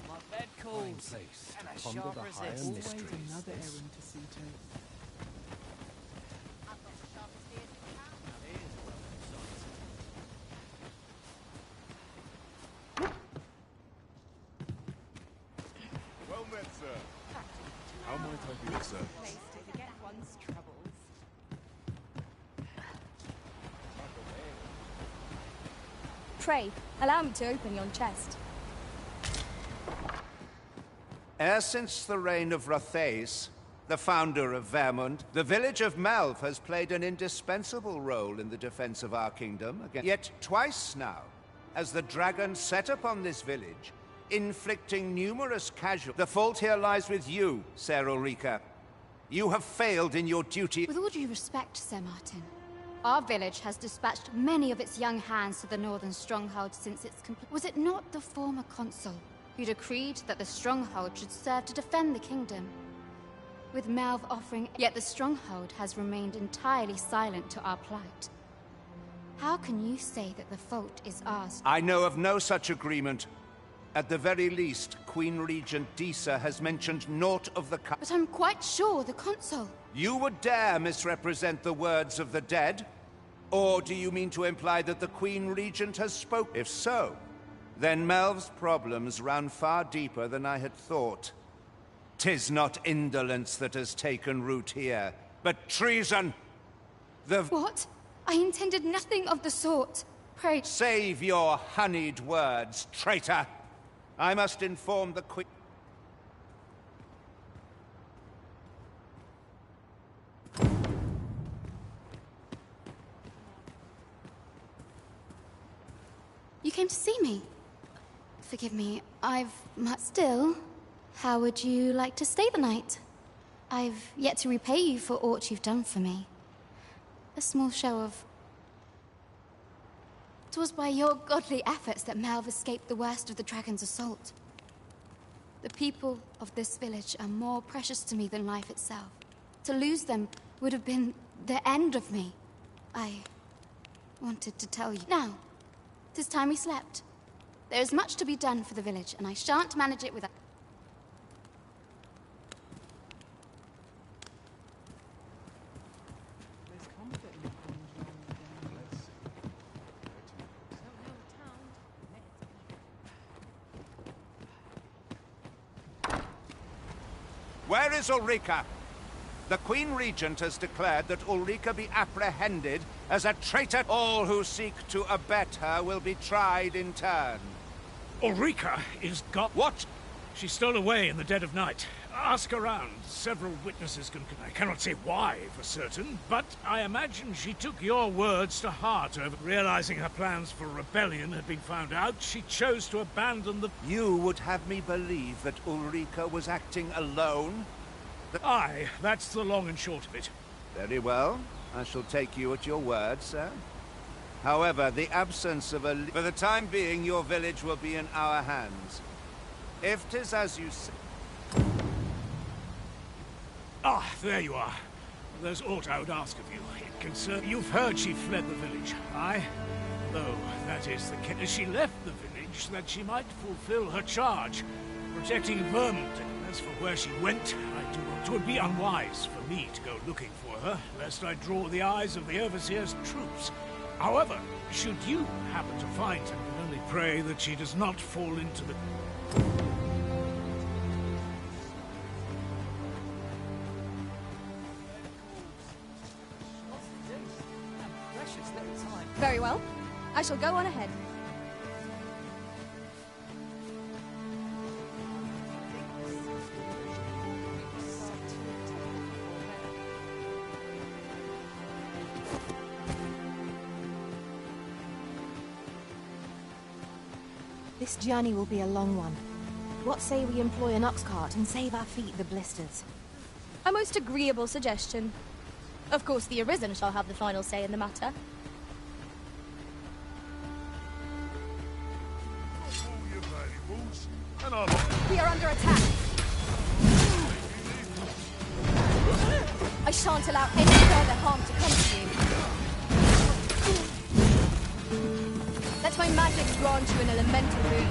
My bed calls. Place. And as Ponder sharp the as higher this. mysteries. Another This. errand to see to. Well met, sir. How might I be of service? Place to forget one's troubles. Pray, allow me to open yon chest. E'er since the reign of Rothace, the founder of Vermund, the village of Melv has played an indispensable role in the defense of our kingdom. Yet twice now, as the dragon set upon this village, inflicting numerous casualties. The fault here lies with you, Ser Ulrika. You have failed in your duty. With all due respect, Sir Martin, our village has dispatched many of its young hands to the northern stronghold since its Was it not the former consul who decreed that the stronghold should serve to defend the kingdom? With Melv offering, yet the stronghold has remained entirely silent to our plight. How can you say that the fault is ours? I know of no such agreement. At the very least, Queen Regent Disa has mentioned naught of the kind. But I'm quite sure the consul... You would dare misrepresent the words of the dead? Or do you mean to imply that the Queen Regent has spoken? If so, then Melv's problems run far deeper than I had thought. 'Tis not indolence that has taken root here, but treason. What? I intended nothing of the sort. Pray... Save your honeyed words, traitor! I must inform the Queen... You came to see me? Forgive me, Still, how would you like to stay the night? I've yet to repay you for aught you've done for me. A small show of... 'Twas by your godly efforts that Melv escaped the worst of the dragon's assault. The people of this village are more precious to me than life itself. To lose them would have been the end of me. I wanted to tell you. Now, 'tis time we slept. There is much to be done for the village, and I shan't manage it without... Where is Ulrika? The Queen Regent has declared that Ulrika be apprehended as a traitor. All who seek to abet her will be tried in turn. Ulrika is got... What? She stole away in the dead of night. Ask around. Several witnesses can... I cannot say why for certain, but I imagine she took your words to heart over... Realizing her plans for rebellion had been found out, she chose to abandon the... You would have me believe that Ulrika was acting alone? Aye, that's the long and short of it. Very well. I shall take you at your word, sir. However, the absence of a... For the time being, your village will be in our hands. If 'tis as you say... Ah, there you are. there's aught I would ask of you. It concerns... You've heard she fled the village. Aye? Though, that is the case. She left the village that she might fulfill her charge, protecting Vermont. As for where she went, I do not... It would be unwise for me to go looking for her, lest I draw the eyes of the Overseer's troops. However, should you happen to find her, I can only pray that she does not fall into the... Very well. I shall go on ahead. This journey will be a long one. What say we employ an ox cart and save our feet the blisters? A most agreeable suggestion. Of course, the Arisen shall have the final say in the matter. We are under attack. I shan't allow any further harm to come to you. Let my magic grant you an elemental boon.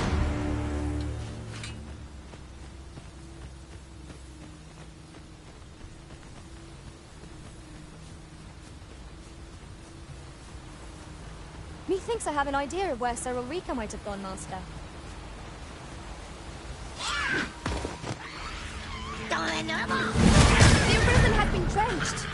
Methinks I have an idea of where Sir Ulrika might have gone, Master. The Arisen has been drenched.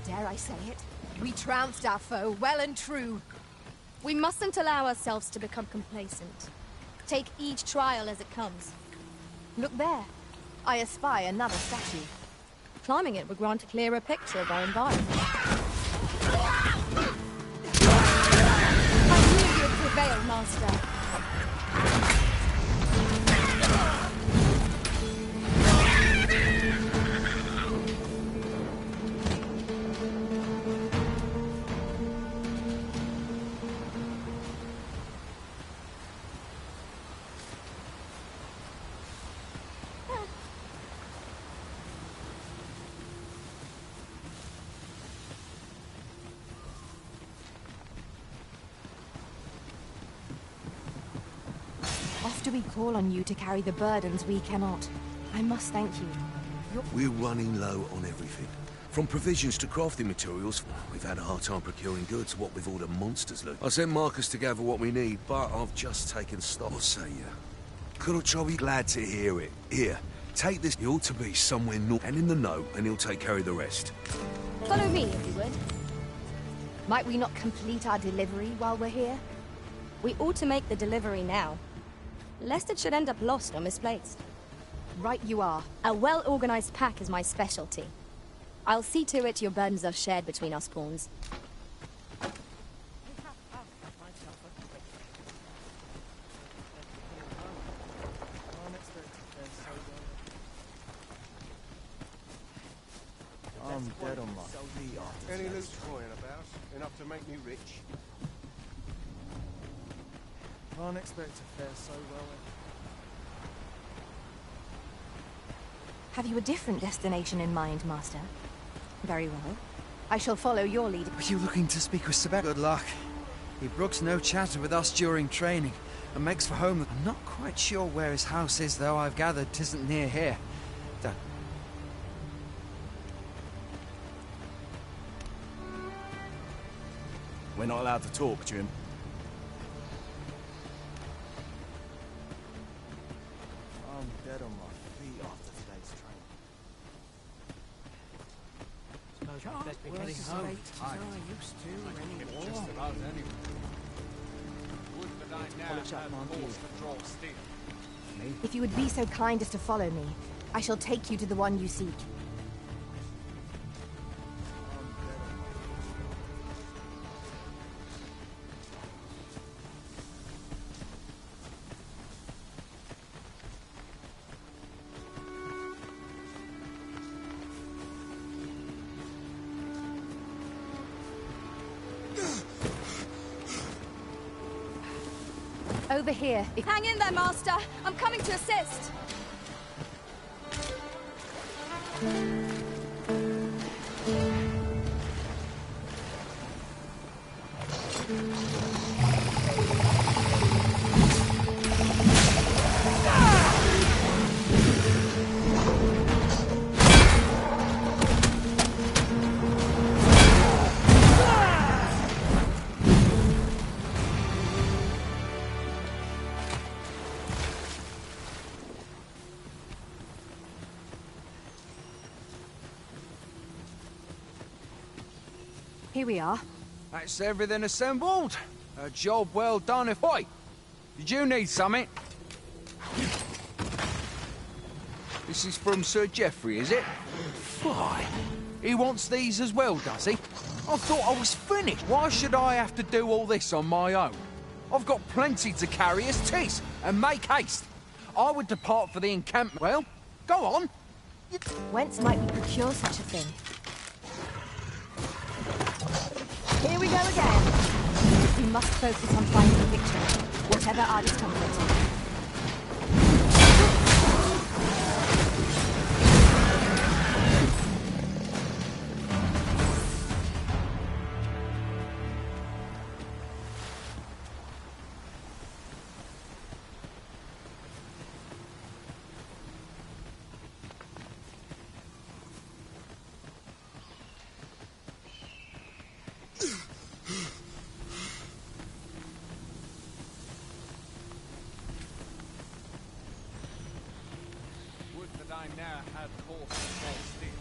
Dare I say it? We trounced our foe, well and true. We mustn't allow ourselves to become complacent. Take each trial as it comes. Look there. I espy another statue. Climbing it would grant a clearer picture of our environment. I knew you would prevail, Master. After we call on you to carry the burdens we cannot, I must thank you. We're running low on everything. From provisions to crafting materials, we've had a hard time procuring goods, what with all the monsters loot. I sent Marcus to gather what we need, but I've just taken stock. What say you? Could I be glad to hear it? Here, take this. He ought to be somewhere north and in the know, and he'll take care of the rest. Follow me, if you would. Might we not complete our delivery while we're here? We ought to make the delivery now, lest it should end up lost or misplaced. Right you are. A well-organized pack is my specialty. I'll see to it your burdens are shared between us pawns. I'm dead on my feet. Any loot flying about? Enough to make me rich? Can't expect to fare so well. Have you a different destination in mind, Master? Very well. I shall follow your lead. Were you looking to speak with Sebek? Good luck. He brooks no chatter with us during training, and makes for home. I'm not quite sure where his house is, though I've gathered 'tisn't near here. We're not allowed to talk, Jim. I'm dead on my feet after today's training. Best be heading home. Just about anyway. Would that I now Polish up, had Monty. force to draw steel. If you would be so kind as to follow me, I shall take you to the one you seek. Over here. Hang in there, Master. I'm coming to assist. Here we are. That's everything assembled. A job well done. Oi! Did you need something? This is from Sir Geoffrey, is it? Fine. He wants these as well, does he? I thought I was finished. Why should I have to do all this on my own? I've got plenty to carry as 'tis, and make haste. I would depart for the encampment. Well, go on. Whence might we procure such a thing? Here we go again. We must focus on finding victory, whatever our discomfort. Would that I now had force to draw steel.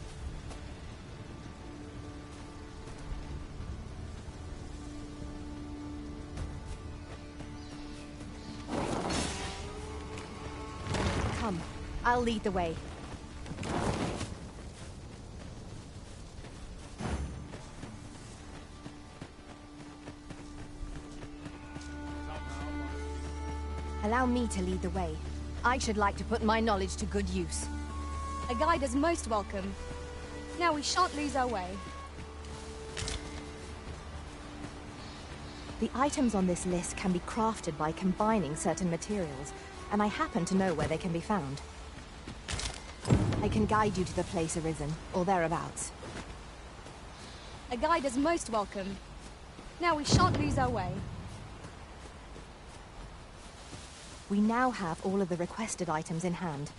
Come, I'll lead the way. Allow me to lead the way. I should like to put my knowledge to good use. A guide is most welcome. Now we shan't lose our way. The items on this list can be crafted by combining certain materials, and I happen to know where they can be found. I can guide you to the place arisen, or thereabouts. A guide is most welcome. Now we shan't lose our way. We now have all of the requested items in hand.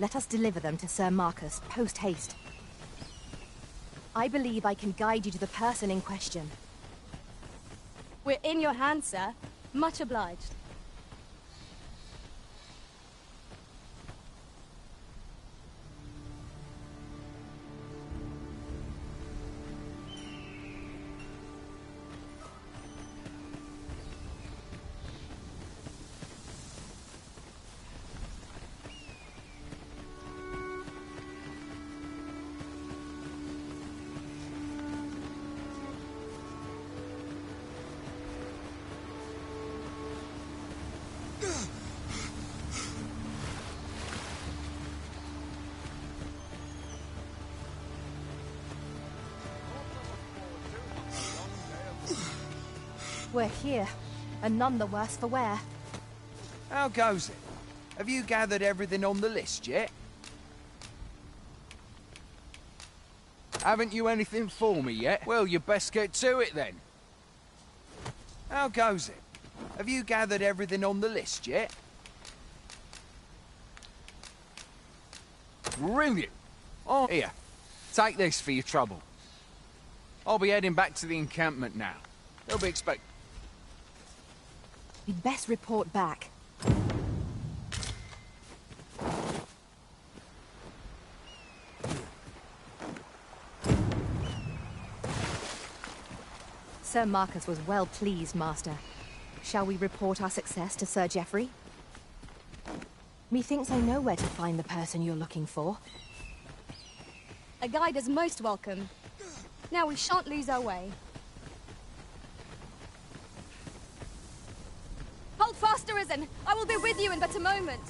Let us deliver them to Sir Marcus, post-haste. I believe I can guide you to the person in question. We're in your hands, sir. Much obliged. We're here, and none the worse for wear. How goes it? Have you gathered everything on the list yet? Haven't you anything for me yet? Well, you best get to it then. How goes it? Have you gathered everything on the list yet? Brilliant! Oh, here. Take this for your trouble. I'll be heading back to the encampment now. They'll be expecting. We'd best report back. Sir Marcus was well pleased, Master. Shall we report our success to Sir Geoffrey? Methinks I know where to find the person you're looking for. A guide is most welcome. Now we shan't lose our way. Hold fast, Arisen! I will be with you in but a moment.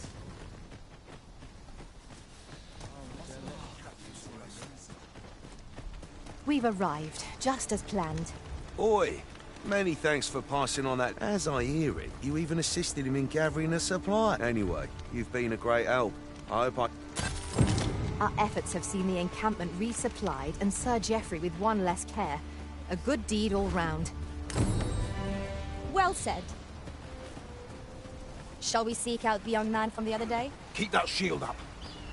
We've arrived, just as planned. Oi! Many thanks for passing on that. As I hear it, you even assisted him in gathering a supply. Anyway, you've been a great help. I hope Our efforts have seen the encampment resupplied and Sir Geoffrey with one less care. A good deed all round. Well said. Shall we seek out the young man from the other day? Keep that shield up.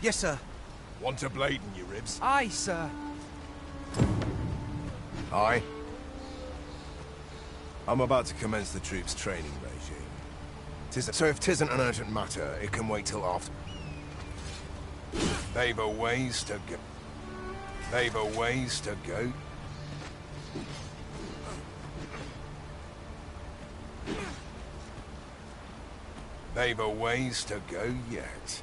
Yes, sir. Want a blade in your ribs? Aye, sir. Aye. I'm about to commence the troops' training regime. So if 'tisn't an urgent matter, it can wait till after. They've a ways to go. They've a ways to go. They've a ways to go yet.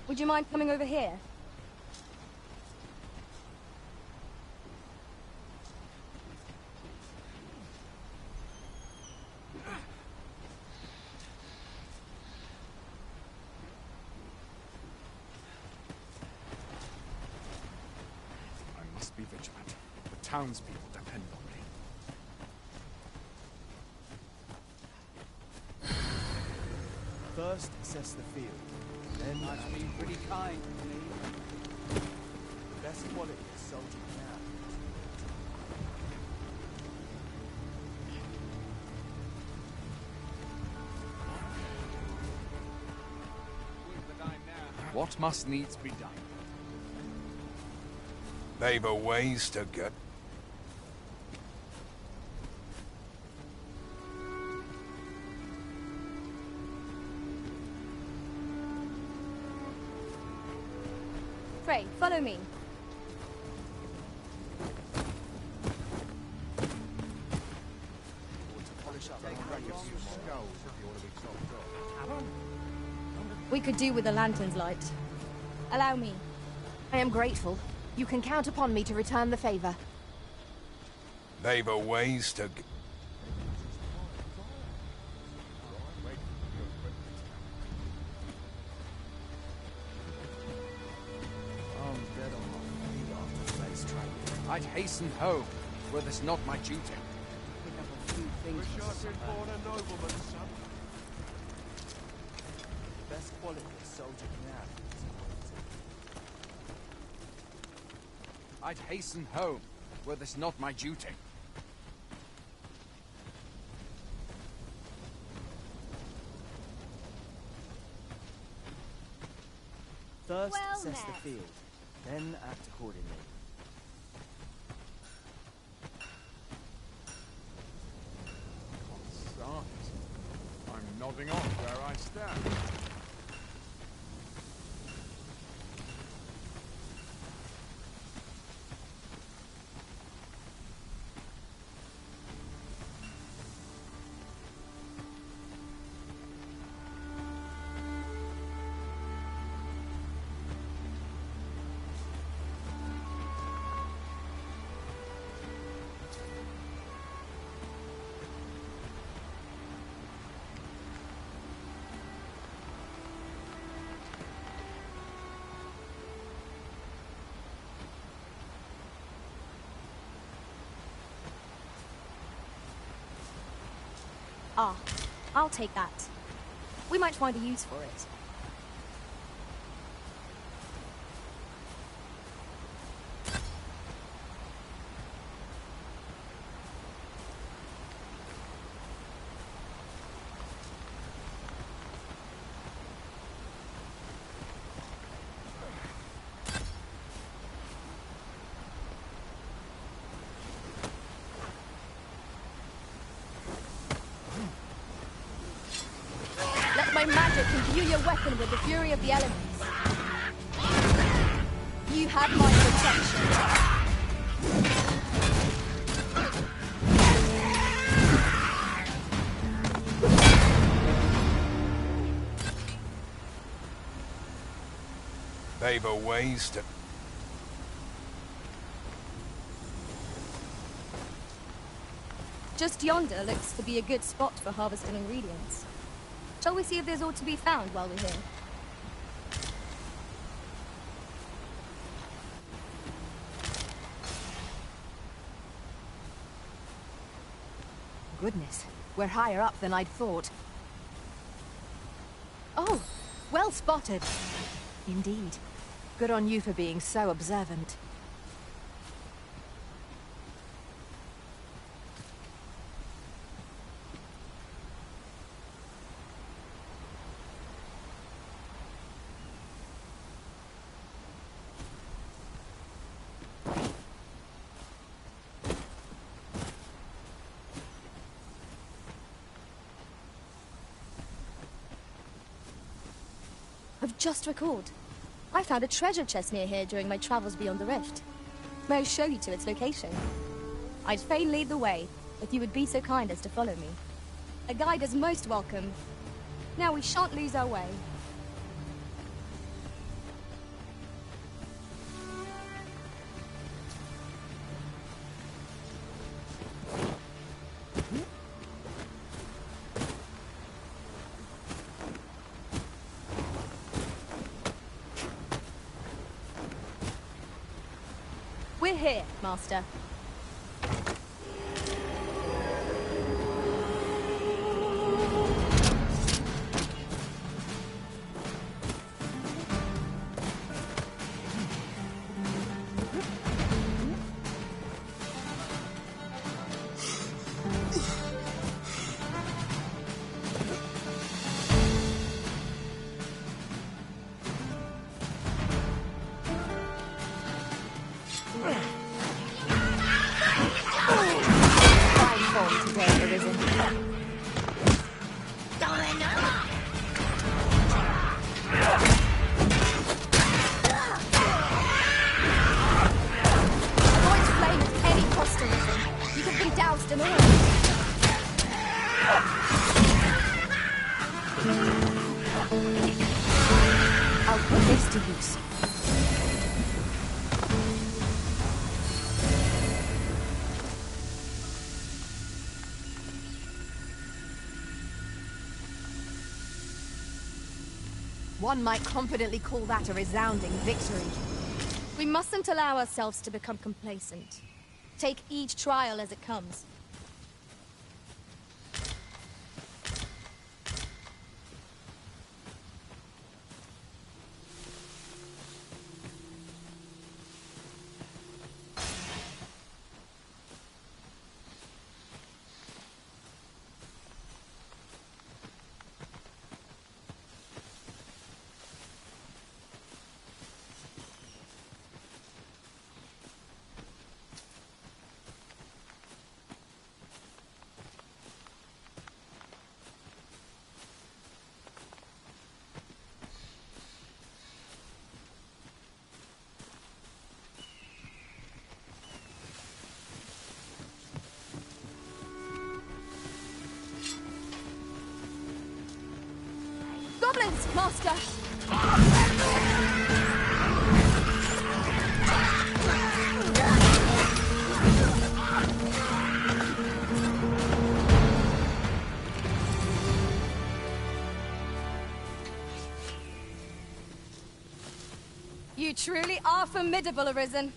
Would you mind coming over here? I must be vigilant. The townspeople depend on me. First, assess the field. Then That's been pretty kind to me. the best quality of soldier can have. What must needs be done? They've a ways to go. Pray, follow me. We could do with a lantern's light. Allow me. I am grateful. You can count upon me to return the favor. They've a ways to go. I'd hasten home, were this not my duty. Wish I'd been born a nobleman, son. The best quality a soldier can have. I'd hasten home, were this not my duty. First, Well assess the met. field. Then act accordingly. I'm nodding off where I stand. Ah, I'll take that. We might find a use for it. Let my magic imbue your weapon with the fury of the elements. You have my protection. They've a ways to... Just yonder looks to be a good spot for harvesting ingredients. Shall we see if there's aught to be found while we're here? Goodness, we're higher up than I'd thought. Oh, well spotted. Indeed. Good on you for being so observant. I've just recalled. I found a treasure chest near here during my travels beyond the rift. May I show you to its location? I'd fain lead the way, if you would be so kind as to follow me. A guide is most welcome. Now we shan't lose our way. We're here, Master. I'll put this to use. One might confidently call that a resounding victory. We mustn't allow ourselves to become complacent. Take each trial as it comes. Goblins, Master! You truly are formidable, Arisen.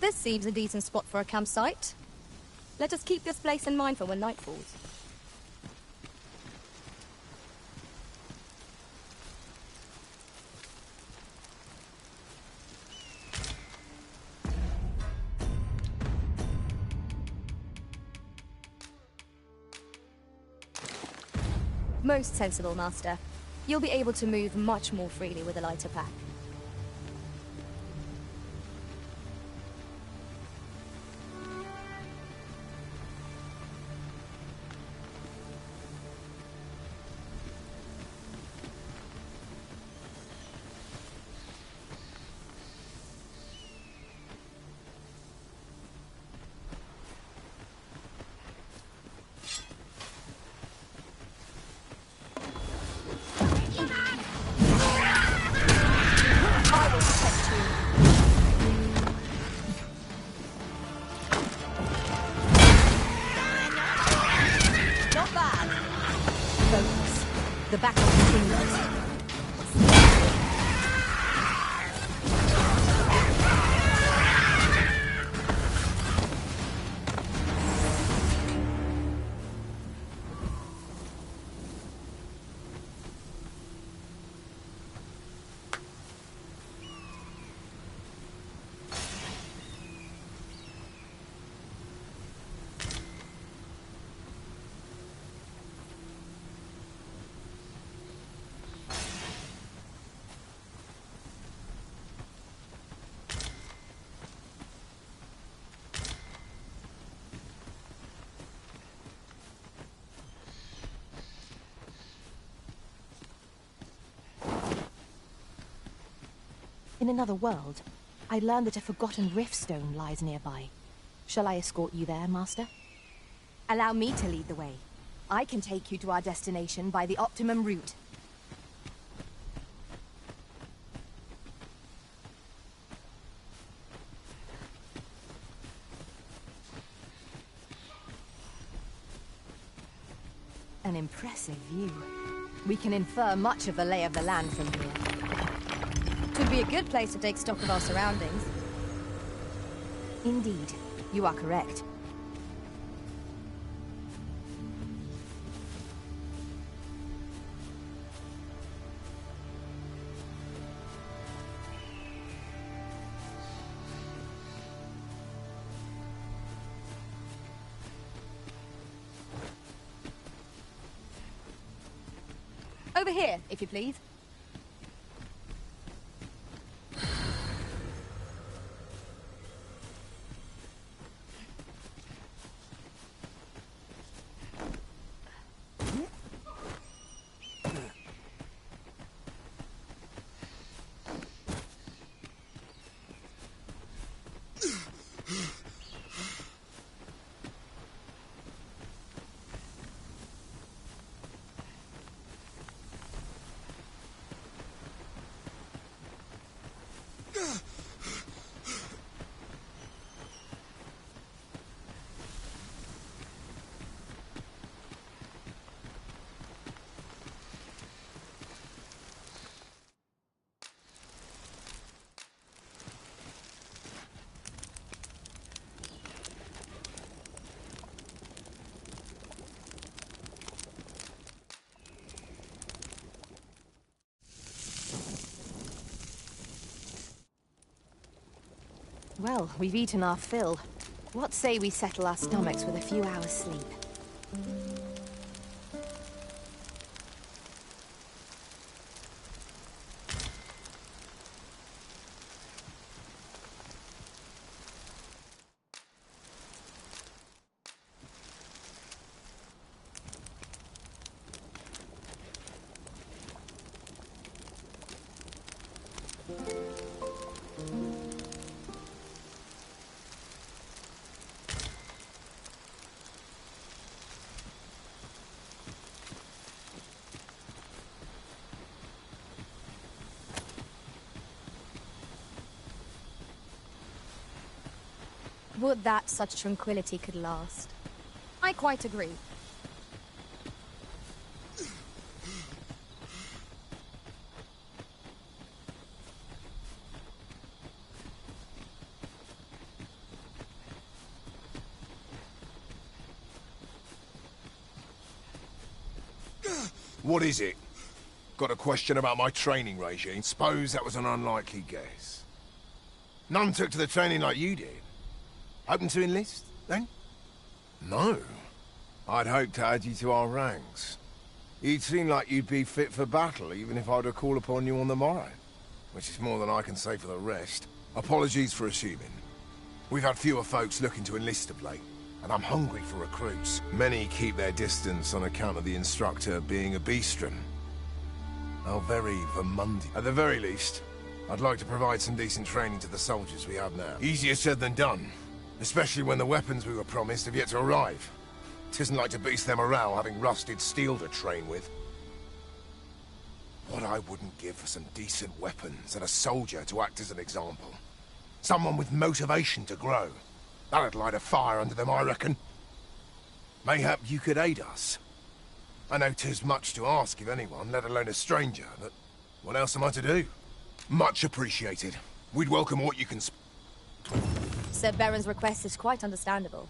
This seems a decent spot for a campsite. Let us keep this place in mind for when night falls. Most sensible, Master. You'll be able to move much more freely with a lighter pack. The battle continues. In another world, I learned that a forgotten riftstone lies nearby. Shall I escort you there, Master? Allow me to lead the way. I can take you to our destination by the optimum route. An impressive view. We can infer much of the lay of the land from here. Would be a good place to take stock of our surroundings. Indeed, you are correct. Over here, if you please. Well, we've eaten our fill. What say we settle our stomachs with a few hours' sleep? Would that such tranquility could last. I quite agree. What is it? Got a question about my training regime? Suppose that was an unlikely guess. None took to the training like you did. Open to enlist, then? No. I'd hoped to add you to our ranks. You'd seem like you'd be fit for battle, even if I were to call upon you on the morrow. Which is more than I can say for the rest. Apologies for assuming. We've had fewer folks looking to enlist of late, and I'm hungry for recruits. Many keep their distance on account of the instructor being a beastren. How very Vermundi. At the very least, I'd like to provide some decent training to the soldiers we have now. Easier said than done, especially when the weapons we were promised have yet to arrive. 'Tisn't like to boost their morale having rusted steel to train with. What I wouldn't give for some decent weapons and a soldier to act as an example. Someone with motivation to grow. That'd light a fire under them, I reckon. Mayhap you could aid us. I know 'tis much to ask of anyone, let alone a stranger, but what else am I to do? Much appreciated. We'd welcome what you can Sir Baron's request is quite understandable.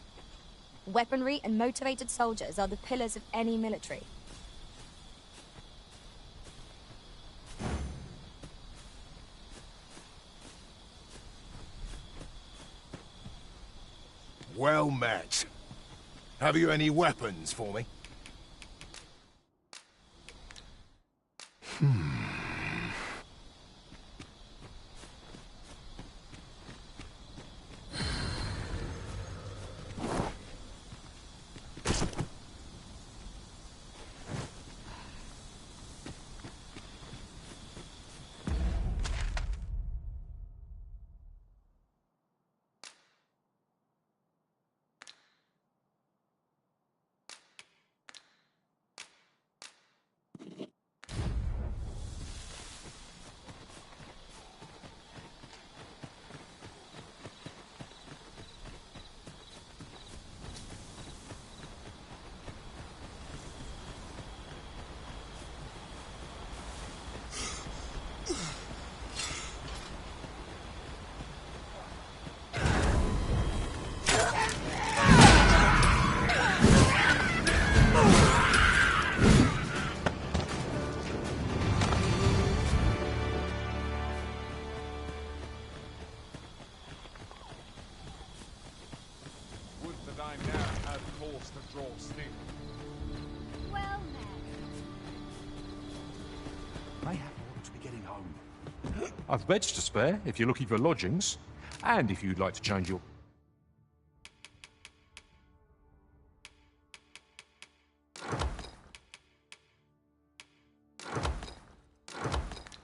Weaponry and motivated soldiers are the pillars of any military. Well met. Have you any weapons for me? I've beds to spare if you're looking for lodgings, and if you'd like to change your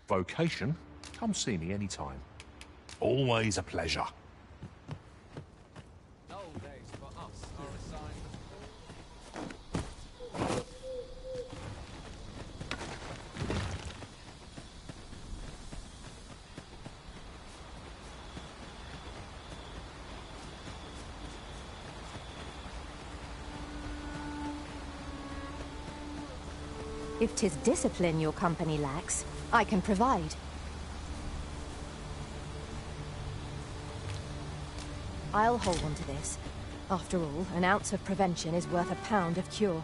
vocation, come see me anytime. Always a pleasure. If 'tis discipline your company lacks, I can provide. I'll hold on to this. After all, an ounce of prevention is worth a pound of cure.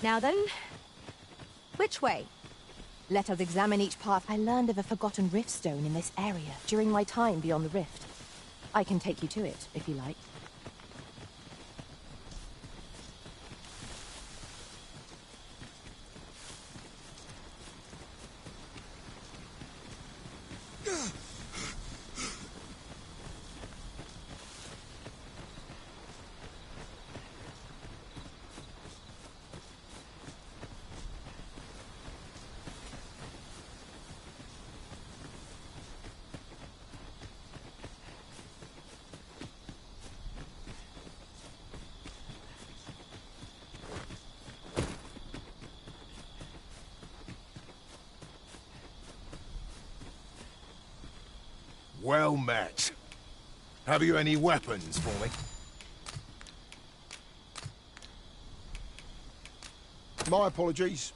Now then, which way? Let us examine each path. I learned of a forgotten rift stone in this area during my time beyond the rift. I can take you to it, if you like. Well met. Have you any weapons for me? My apologies.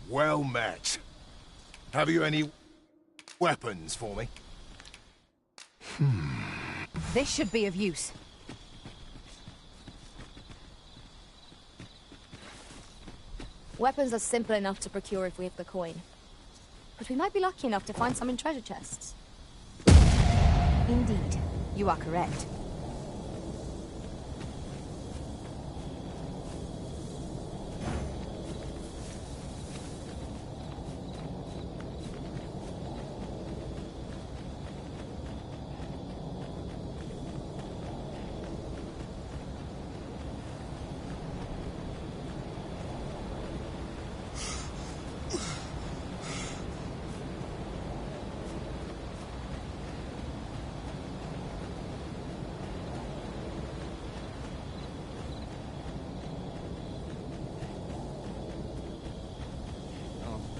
Well met. Have you any weapons for me? This should be of use. Weapons are simple enough to procure if we have the coin. But we might be lucky enough to find some in treasure chests. Indeed, you are correct.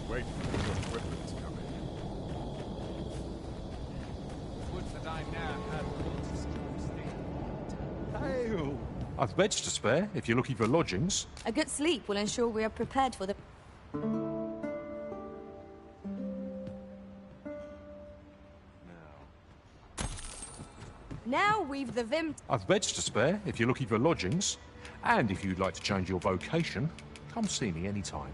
Wait for the equipment to come in. Would that I now had Hail! I've beds to spare if you're looking for lodgings. A good sleep will ensure we are prepared for the... Now we've the vim... I've beds to spare if you're looking for lodgings. And if you'd like to change your vocation, come see me anytime.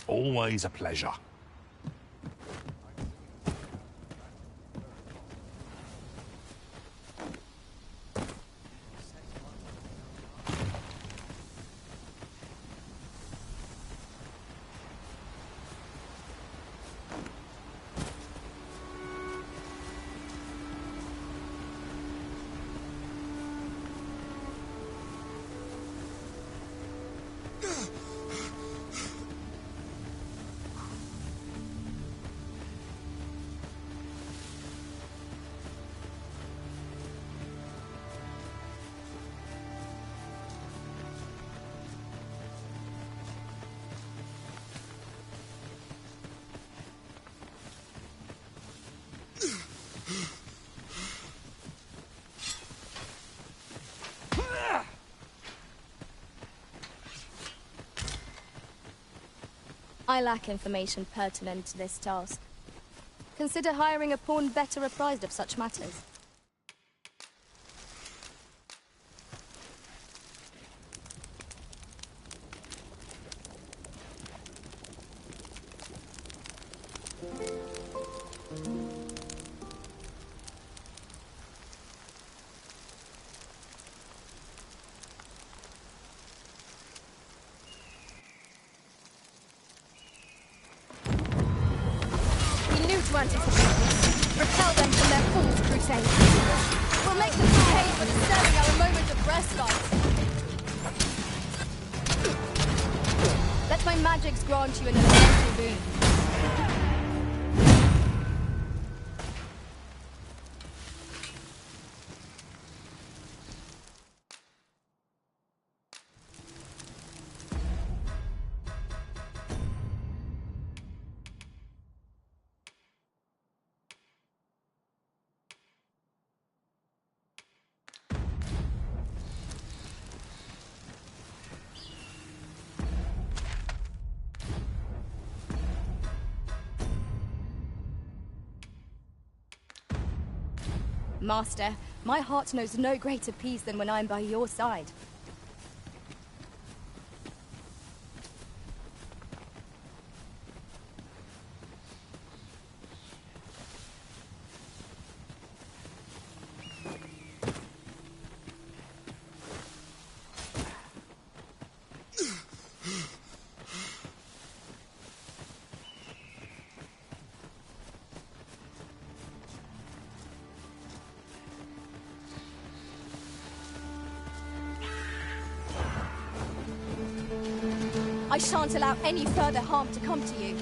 Always a pleasure. I lack information pertinent to this task. Consider hiring a pawn better apprised of such matters. Repel them from their fool's crusade. We'll make them pay for disturbing our moment of respite. Let my magics grant you an elemental boon. Master, my heart knows no greater peace than when I am by your side. I shan't allow any further harm to come to you.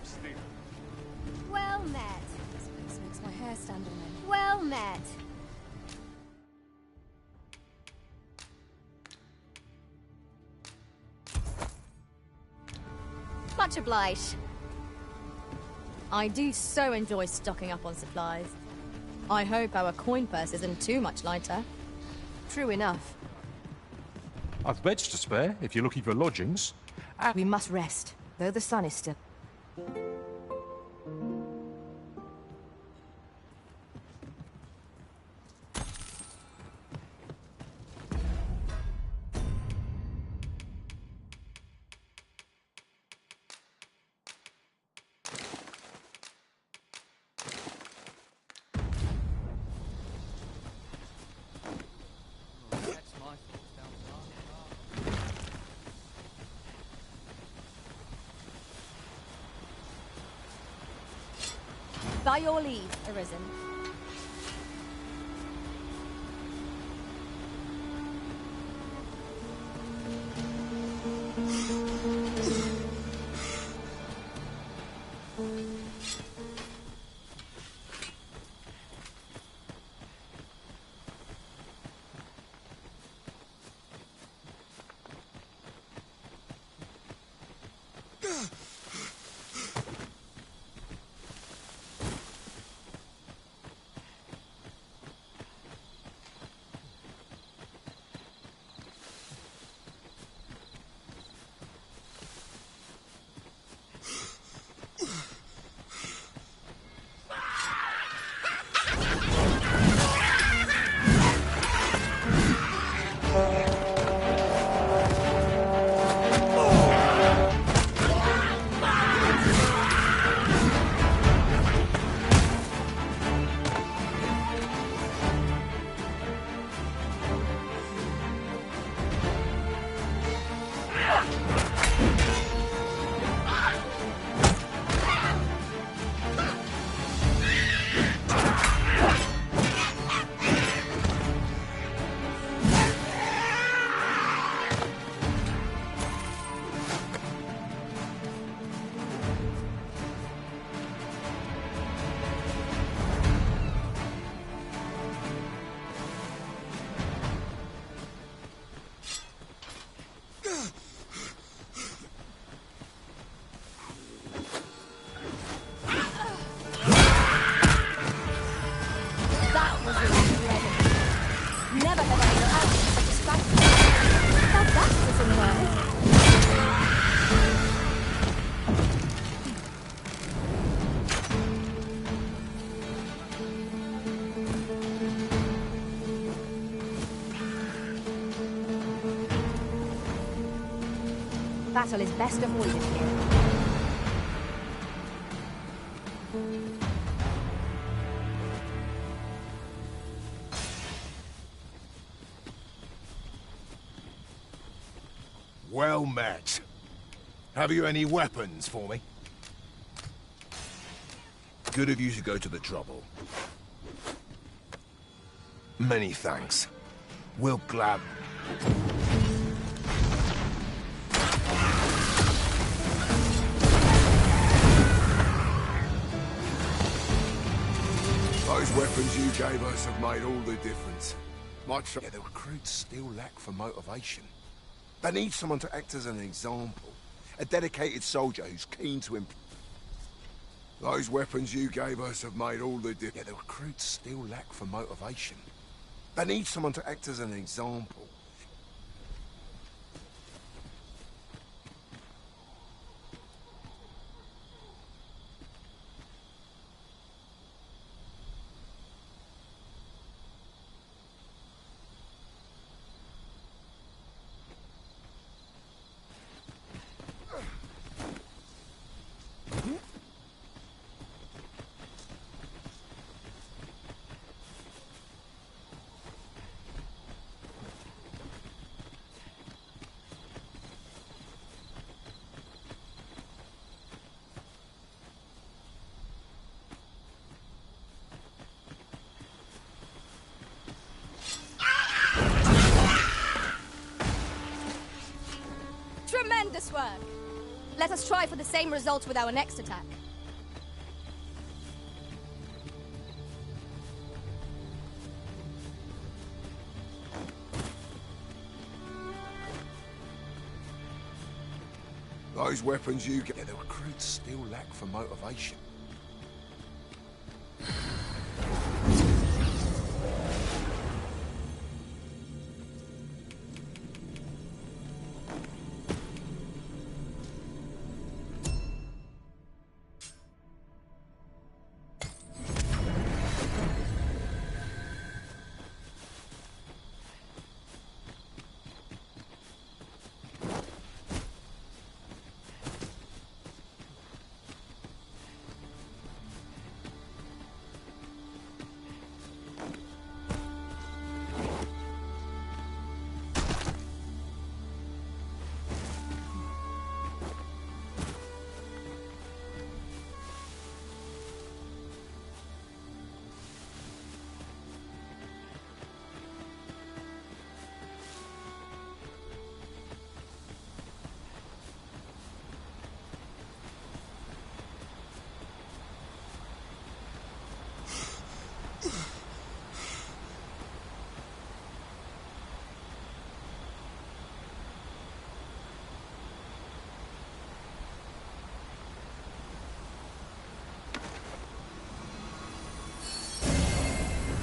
still. Well met. This place makes my hair stand on end. Well met. Much obliged. I do so enjoy stocking up on supplies. I hope our coin purse isn't too much lighter. True enough. I've beds to spare if you're looking for lodgings. We must rest, though the sun is still... By your leave, Arisen. Battle is best avoided here. Well met. Have you any weapons for me? Good of you to go to the trouble. Many thanks. We'll glad... Those weapons you gave us have made all the difference. Yeah, the recruits still lack for motivation. They need someone to act as an example. A dedicated soldier who's keen to Those weapons you gave us have made all the difference. Yeah, the recruits still lack for motivation. They need someone to act as an example. Tremendous work! Let us try for the same result with our next attack. Those weapons you get, the recruits still lack for motivation.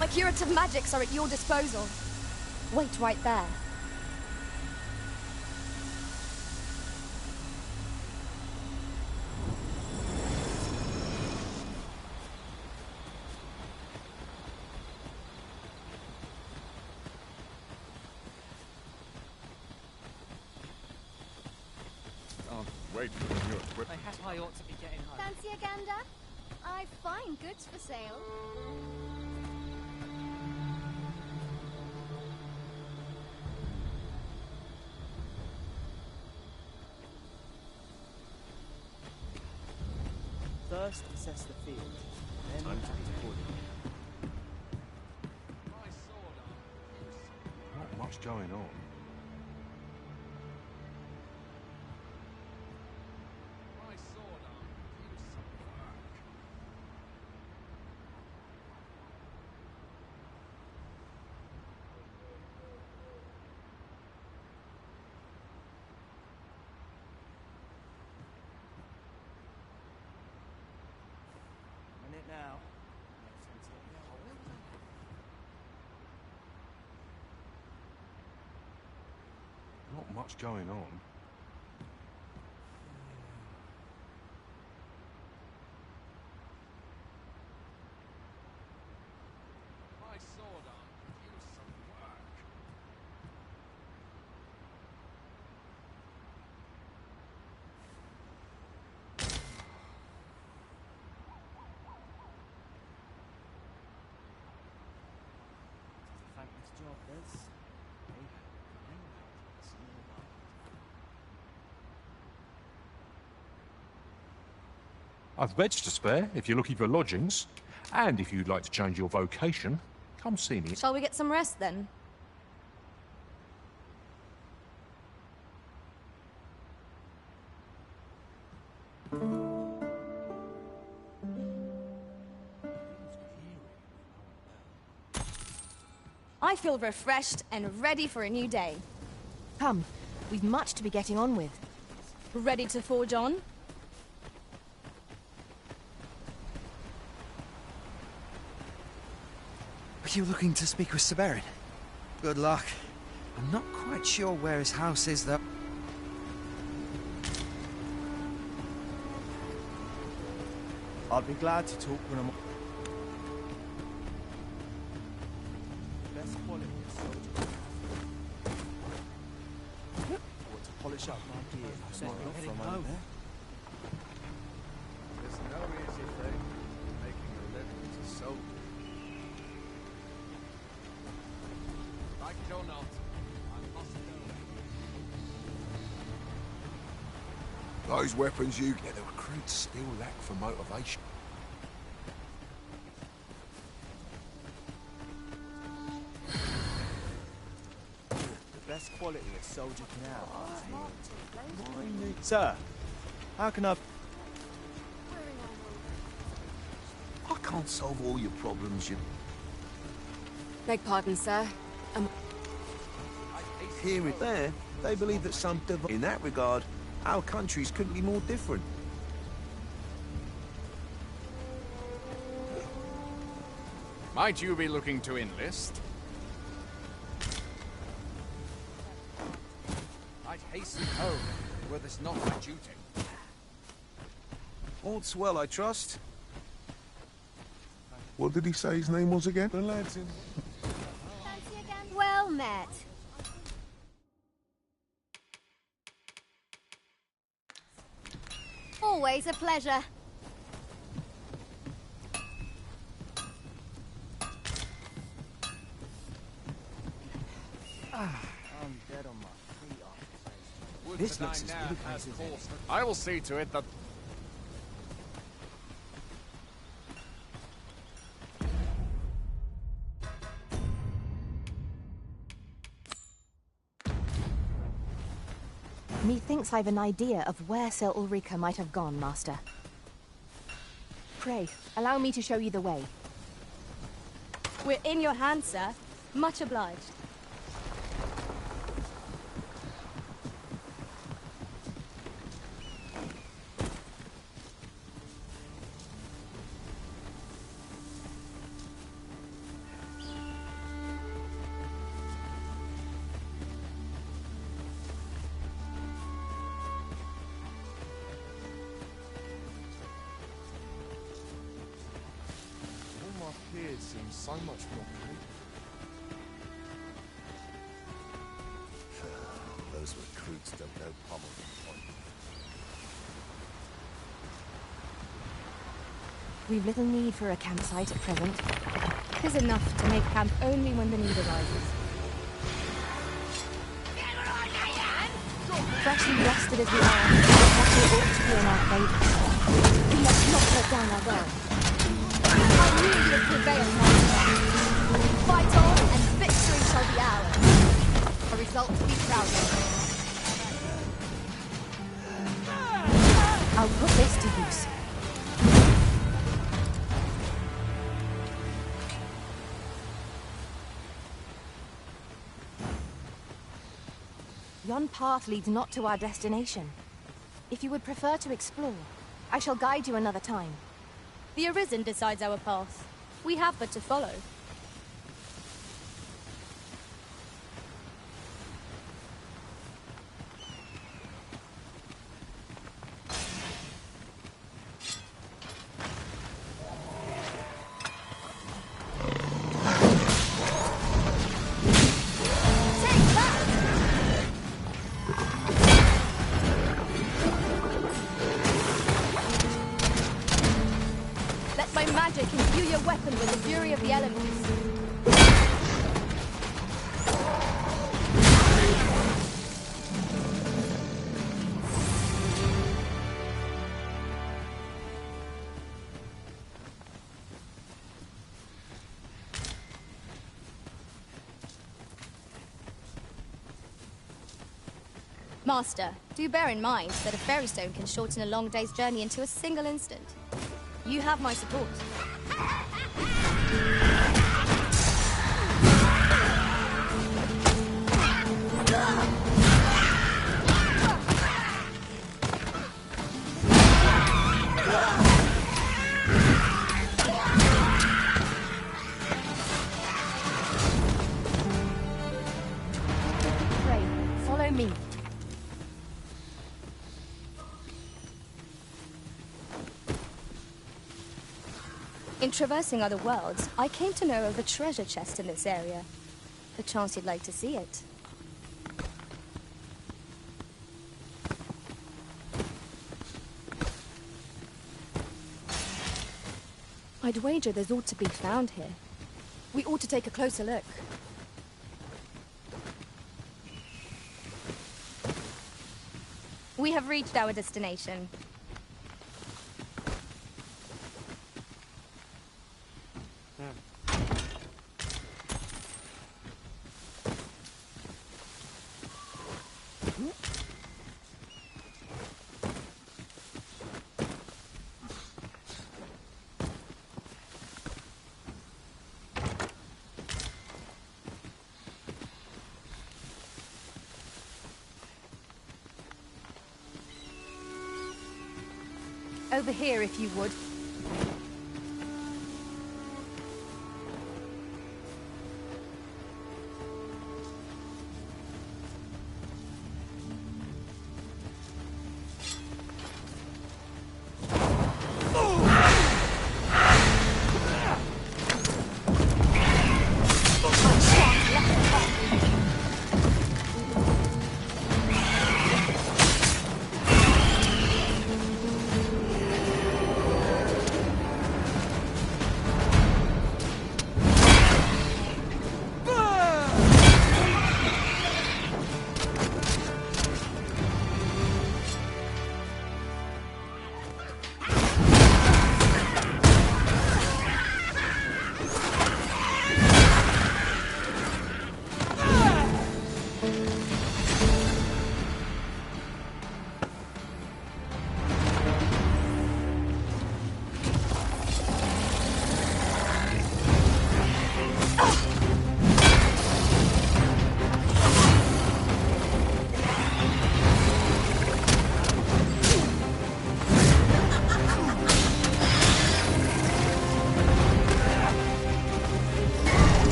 My curative magics are at your disposal. Wait right there. Wait for the new equipment. I ought to be getting home. Fancy a gander? I find goods for sale. First, assess the field, then Time to act accordingly. Not much going on. Minute now. Not much going on. My sword arm could use some work. It's a thankless job, this. I've beds to spare if you're looking for lodgings. And if you'd like to change your vocation, come see me. Shall we get some rest then? I feel refreshed and ready for a new day. Come, we've much to be getting on with. Ready to forge on? Are you looking to speak with Severin? Good luck. I'm not quite sure where his house is, though. I'd be glad to talk when I'm... Best quality of soldier. Or to polish up my gear. Said we're heading home. There's no easy thing making a living as a soldier. Like it or not, I must go. Those weapons you get, the recruits still lack for motivation. The best quality a soldier can have. Sir, how can I... I can't solve all your problems, you... Beg pardon, sir. Here and there, they believe that some in that regard, Our countries couldn't be more different. Might you be looking to enlist? I'd hasten home, were this not my duty. All's well, I trust. What did he say his name was again? The lad's in. Well met. Always a pleasure. I'm dead on my feet after Would This that looks I as now good have as it force- I will see to it that... Methinks I've an idea of where Sir Ulrika might have gone, Master. Pray, allow me to show you the way. We're in your hands, sir. Much obliged. All my peers seem so much more capable. Those recruits don't know pommel from point. We've little need for a campsite at present. 'Tis enough to make camp only when the need arises. Freshly rested as we are, the battle ought to be in our favour. We must not let down our guard. I knew you'd prevail, Master. Fight on, and victory shall be ours. A result to be proud of. I'll put this to use. Yon path leads not to our destination. If you would prefer to explore, I shall guide you another time. The Arisen decides our path. We have but to follow. Let my magic imbue your weapon with the fury of the elements. Master, do bear in mind that a fairy stone can shorten a long day's journey into a single instant. You have my support. Pray, follow me. In traversing other worlds, I came to know of a treasure chest in this area. A chance you'd like to see it. I'd wager there's ought to be found here. We ought to take a closer look. We have reached our destination. Over here, if you would.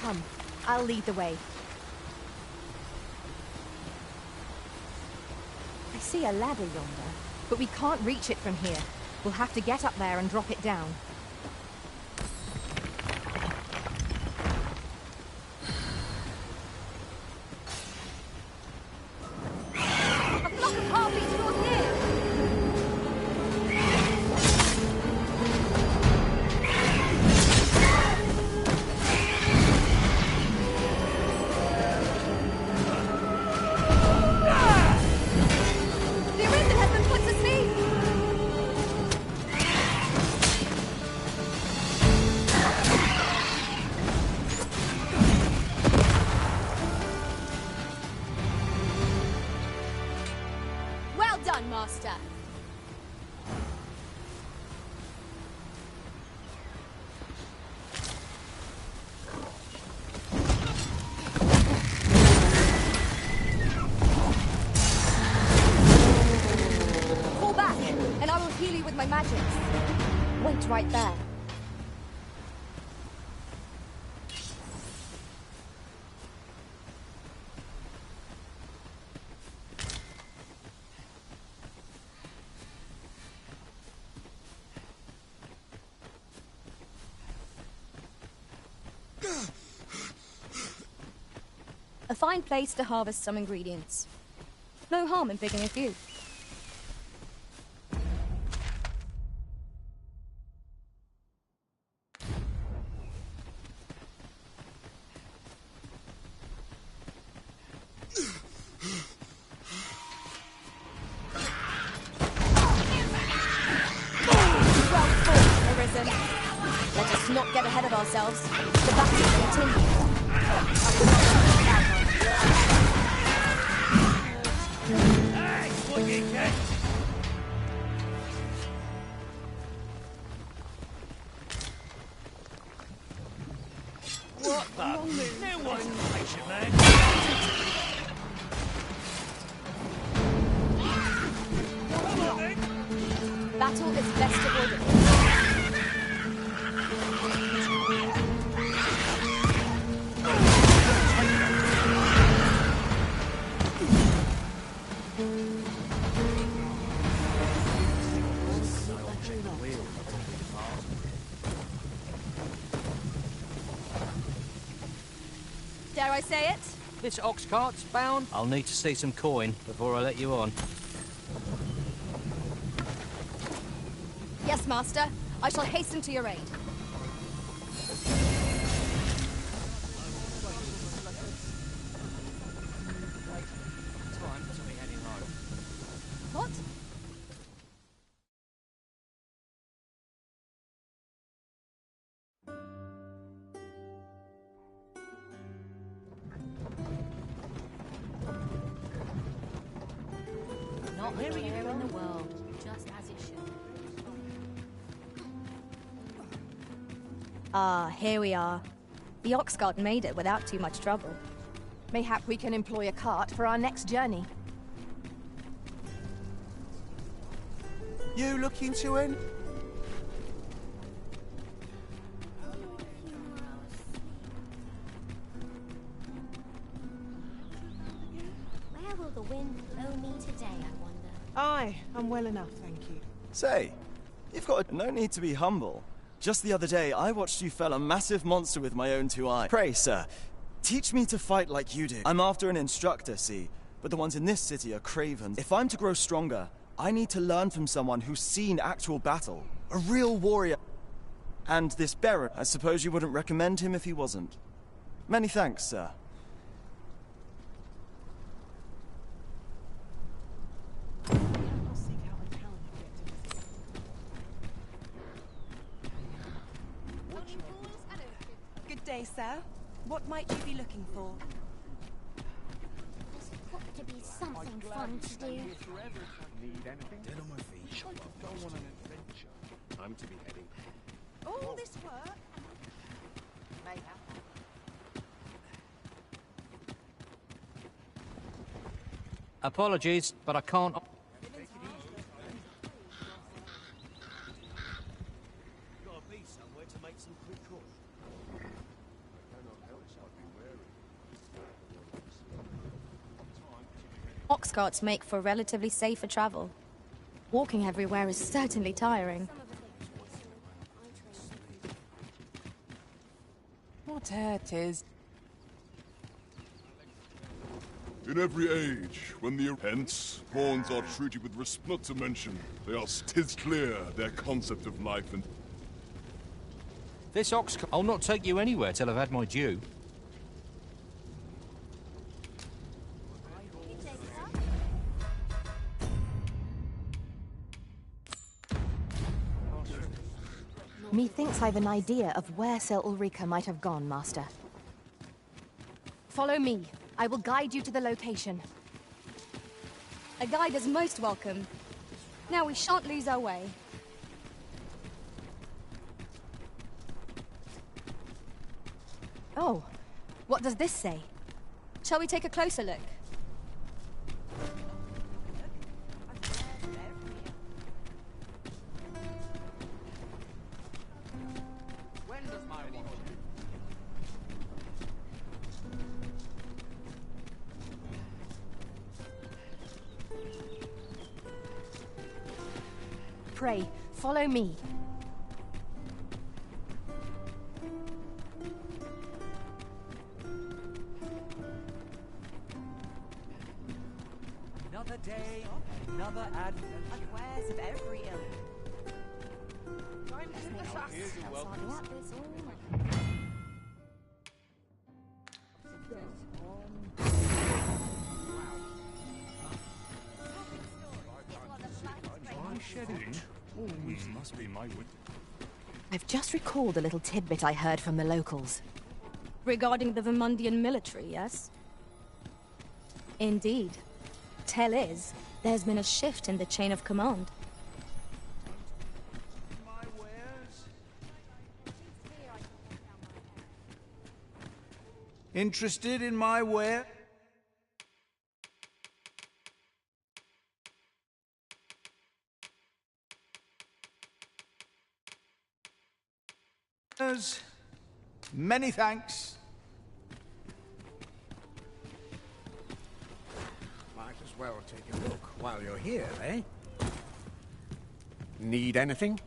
Come, I'll lead the way. I see a ladder yonder, but we can't reach it from here. We'll have to get up there and drop it down. Master. Fall back, and I will heal you with my magics. Wait right there. A fine place to harvest some ingredients. No harm in picking a few. Well fought, Arisen. Let us not get ahead of ourselves. The battle continues. What the? No one's patient, man. Battle is best avoided. Dare I say it? This ox cart's bound. I'll need to see some coin before I let you on. Yes, Master. I shall hasten to your aid. What? Not a care in the world, just as it should. Ah, here we are. The ox cart made it without too much trouble. Mayhap we can employ a cart for our next journey. You looking to win? Where will the wind blow me today, I wonder? Aye, I'm well enough, thank you. Say, you've got no need to be humble. Just the other day, I watched you fell a massive monster with my own two eyes. Pray, sir, teach me to fight like you do. I'm after an instructor, see, but the ones in this city are cravens. If I'm to grow stronger, I need to learn from someone who's seen actual battle. A real warrior. And this Baron, I suppose you wouldn't recommend him if he wasn't. Many thanks, sir. Good day, sir. What might you be looking for? There's got to be something fun to do. Need anything? Dead on my feet. Go on an adventure. I'm to be heading. All this work? Mayhap. Apologies, but I can't... Gotta be somewhere to make some quick calls. Ox carts make for relatively safer travel. Walking everywhere is certainly tiring. Whatever it is. In every age, when the hence, pawns are treated with respect, not to mention, they are 'tis clear their concept of life and... This ox... I'll not take you anywhere till I've had my due. Methinks I've an idea of where Sir Ulrika might have gone, Master. Follow me. I will guide you to the location. A guide is most welcome. Now we shan't lose our way. Oh, what does this say? Shall we take a closer look? Pray, follow me. Another day, another adventure. Unawares of every ill. Time to the trust. Shedding always must be my wit. I've just recalled a little tidbit I heard from the locals. Regarding the Vermundian military, yes? Indeed. Tell is, there's been a shift in the chain of command. Interested in my ware? Many thanks. Might as as well take a look while you're here, eh? Need anything?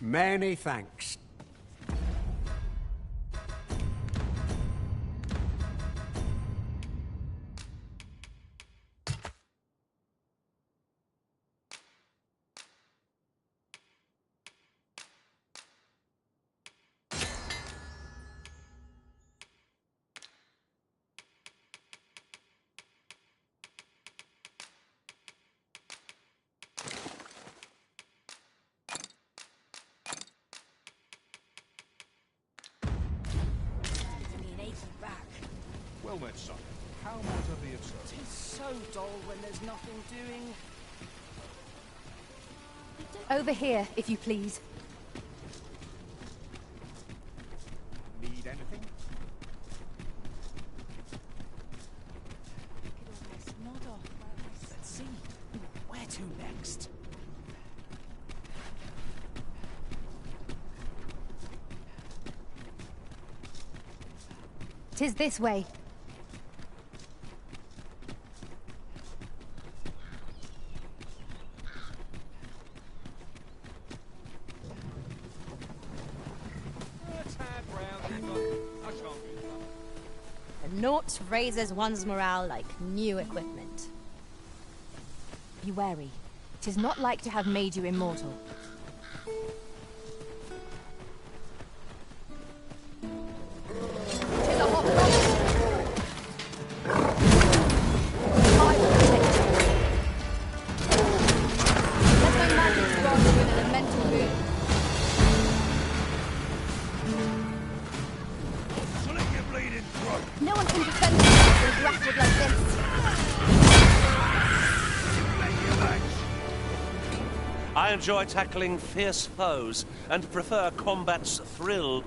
Many thanks. Well met, son. How might I be of service? It's so dull when there's nothing doing. Over here, if you please. Need anything? Let's see. Where to next? 'Tis this way. And naught raises one's morale like new equipment. Be wary. 'Tis not like to have made you immortal. No one can defend themselves when grappled like this. I enjoy tackling fierce foes and prefer combat's thrill.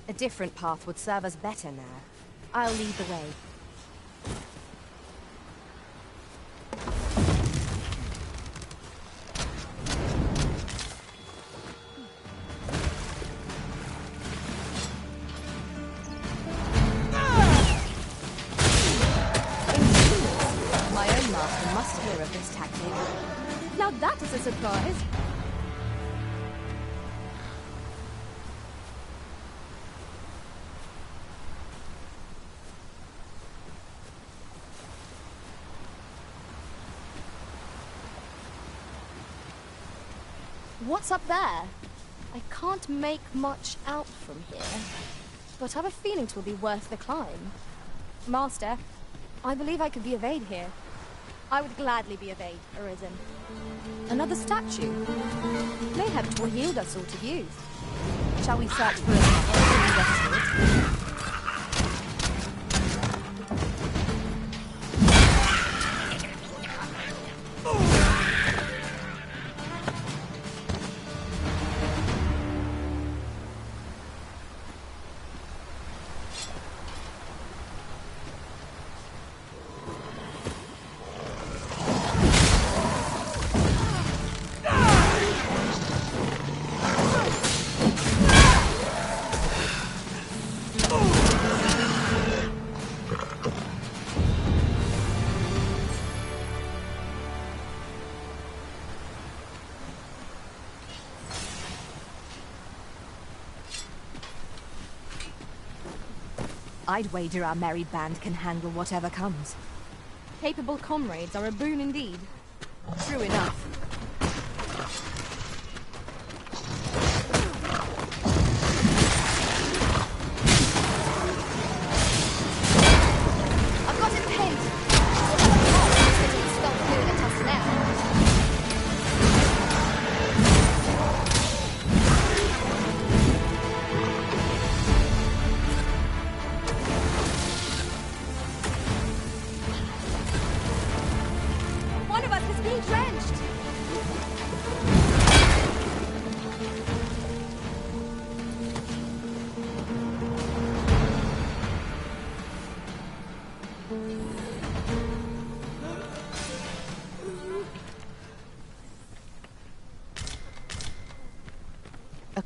A different path would serve us better now. I'll lead the way. My own master must hear of this tactic. Now that is a surprise. What's up there? I can't make much out from here, but I have a feeling it will be worth the climb. Master, I believe I could be of aid here. I would gladly be of aid, Arisen. Another statue? May have to yield us sort of use. Shall we search for it? I'd wager our merry band can handle whatever comes. Capable comrades are a boon indeed. True enough. I've got it pinned. We'll have a mob sitting stealth doing at us now.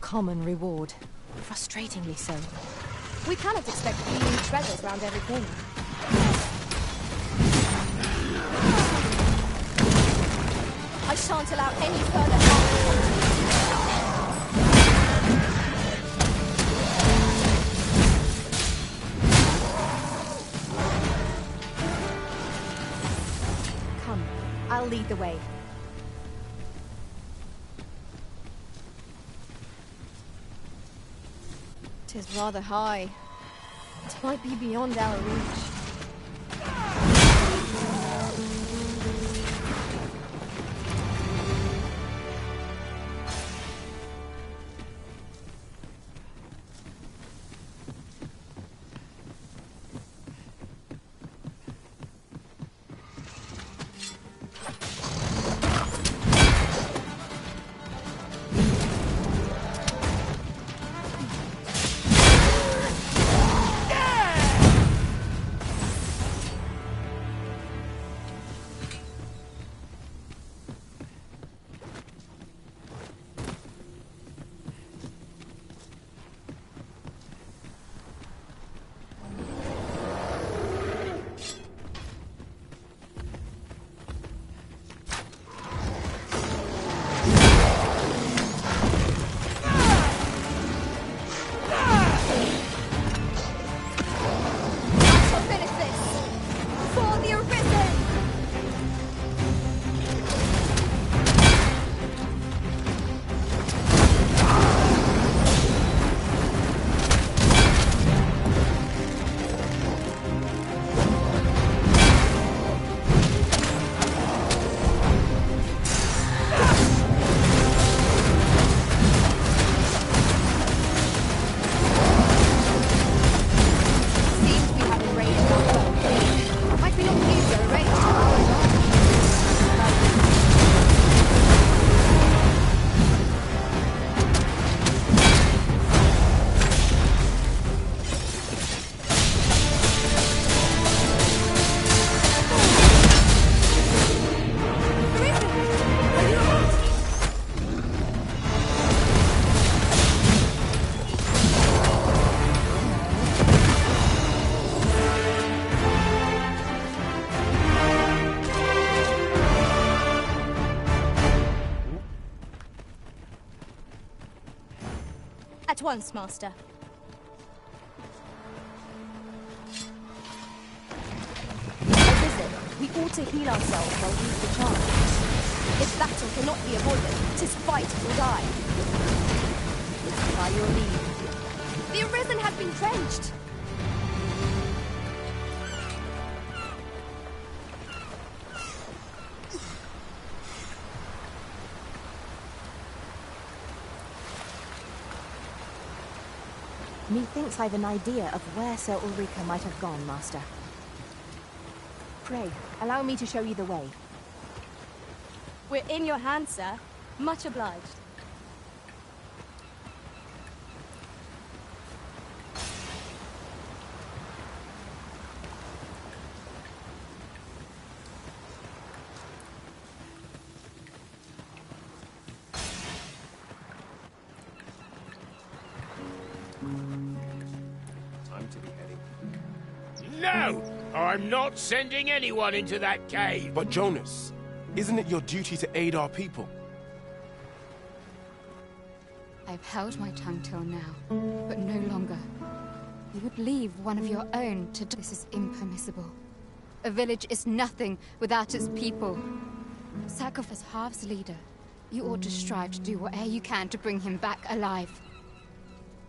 common reward. Frustratingly so. We cannot expect gleaming treasures round every corner. I shan't allow any further harm. Come, I'll lead the way. Tis rather high. It might be beyond our reach. At once, Master. A visit. We ought to heal ourselves while we've the chance. If battle cannot be avoided, 'tis fight or die. By your leave. The Arisen has been drenched! Methinks I've an idea of where Sir Ulrika might have gone, Master. Pray, allow me to show you the way. We're in your hands, sir. Much obliged. Time to be heading. No! I'm not sending anyone into that cave! But Jonas, isn't it your duty to aid our people? I've held my tongue till now, but no longer. You would leave one of your own to do this is impermissible. A village is nothing without its people. Sacrifice Half's leader. You ought to strive to do whatever you can to bring him back alive.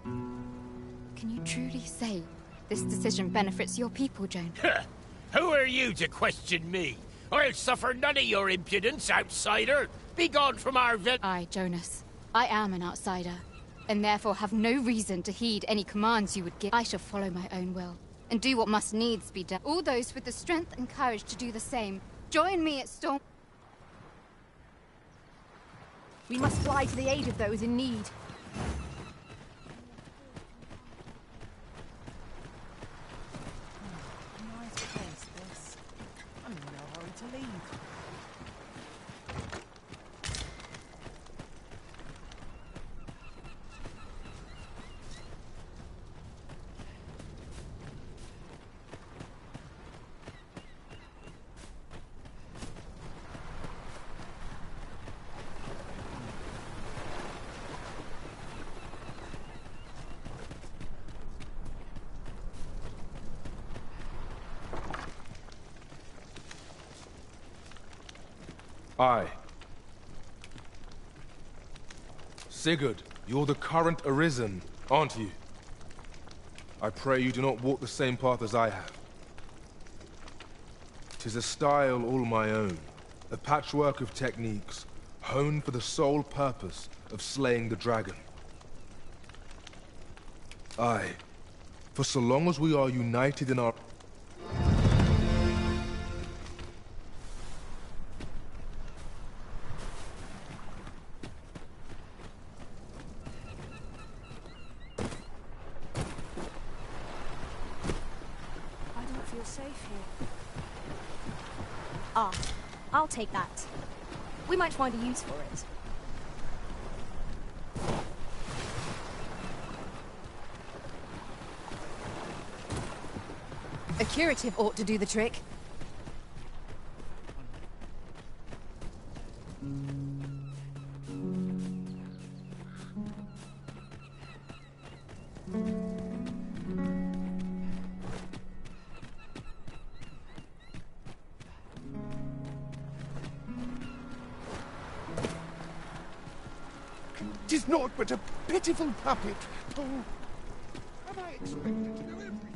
Can you truly say this decision benefits your people, Joan? Who are you to question me? I'll suffer none of your impudence, outsider! Be gone from our village! I, Jonas. I am an outsider, and therefore have no reason to heed any commands you would give. I shall follow my own will, and do what must needs be done. All those with the strength and courage to do the same, join me at Storm... We must fly to the aid of those in need. Nice place, this. I'm in no hurry to leave. Aye. Sigurd, you're the current Arisen, aren't you? I pray you do not walk the same path as I have. 'Tis a style all my own, a patchwork of techniques, honed for the sole purpose of slaying the dragon. Aye, for so long as we are united in our... I don't feel safe here. Ah, I'll take that. We might find a use for it. A curative ought to do the trick. Tis naught but a pitiful puppet. Oh, have I expected to do everything?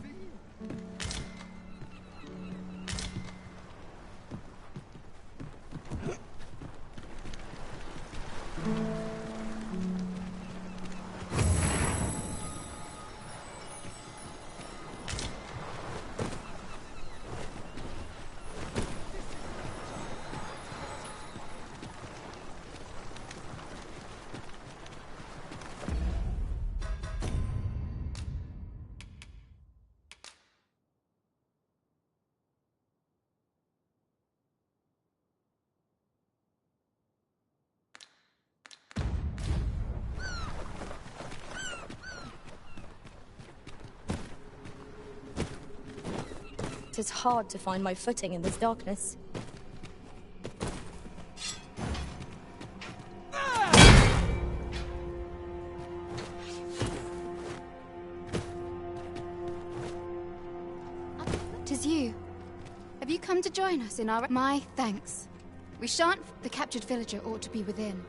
It's hard to find my footing in this darkness. Tis you. Have you come to join us in our... My thanks. We shan't... The captured villager ought to be within.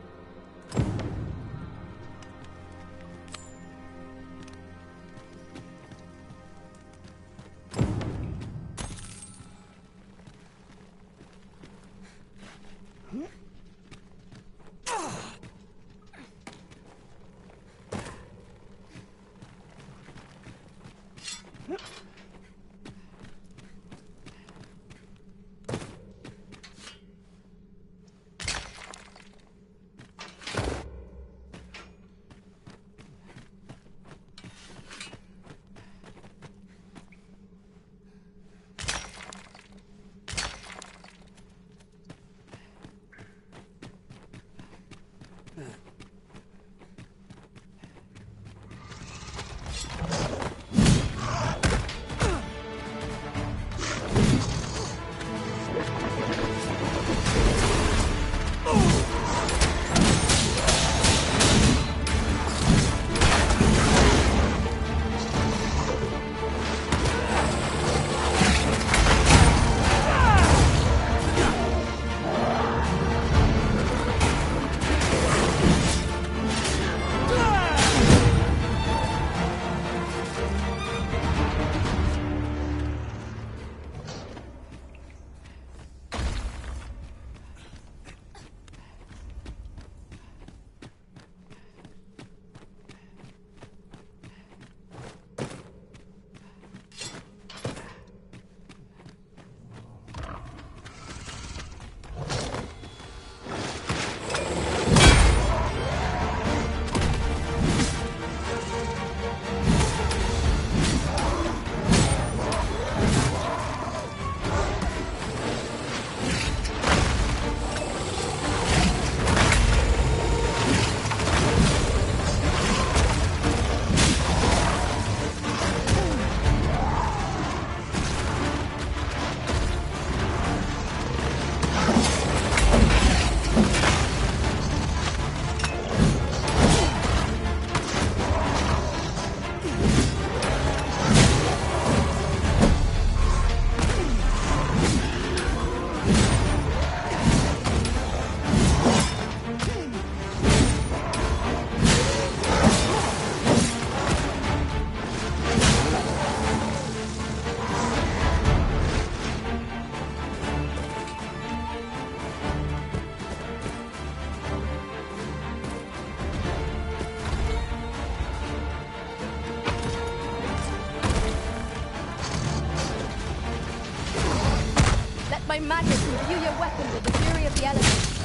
Majesty, view your weapon with the fury of the elements.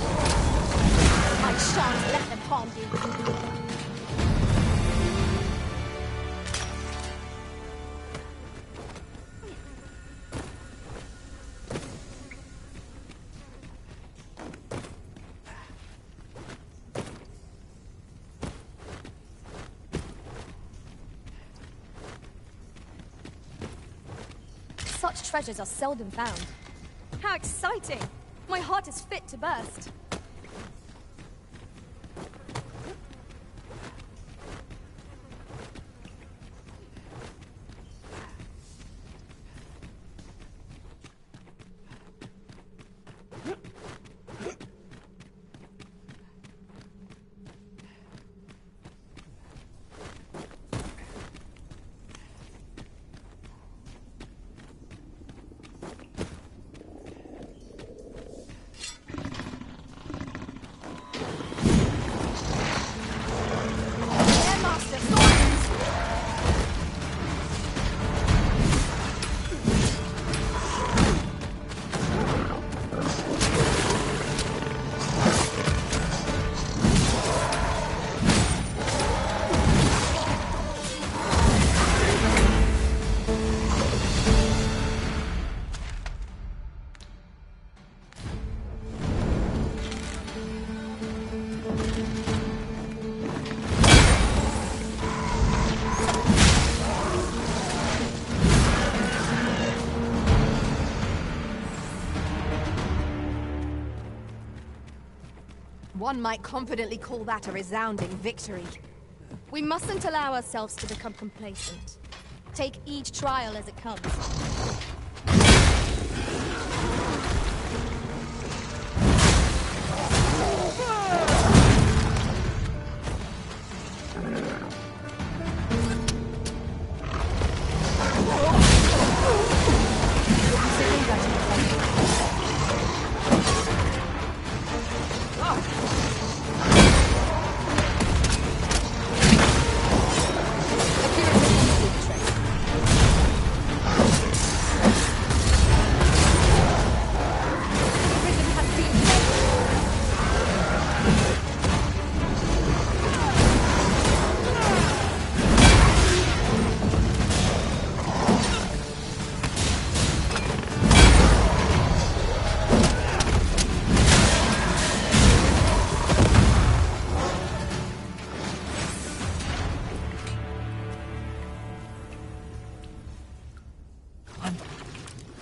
I shan't let them harm you. Such treasures are seldom found. How exciting! My heart is fit to burst. One might confidently call that a resounding victory. We mustn't allow ourselves to become complacent. Take each trial as it comes.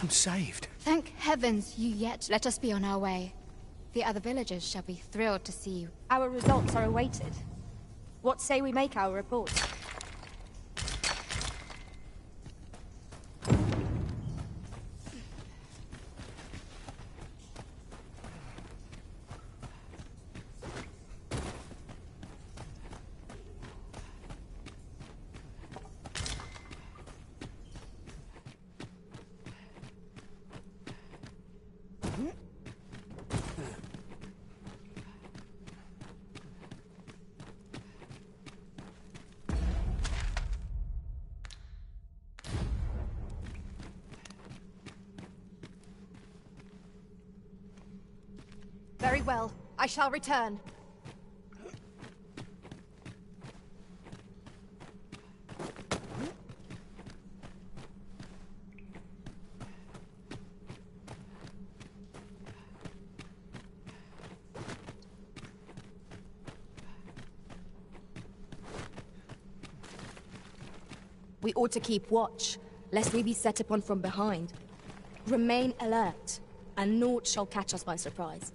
I'm saved. Thank heavens you yet let us be on our way. The other villagers shall be thrilled to see you. Our results are awaited. What say we make our report? Very well. I shall return. We ought to keep watch, lest we be set upon from behind. Remain alert, and naught shall catch us by surprise.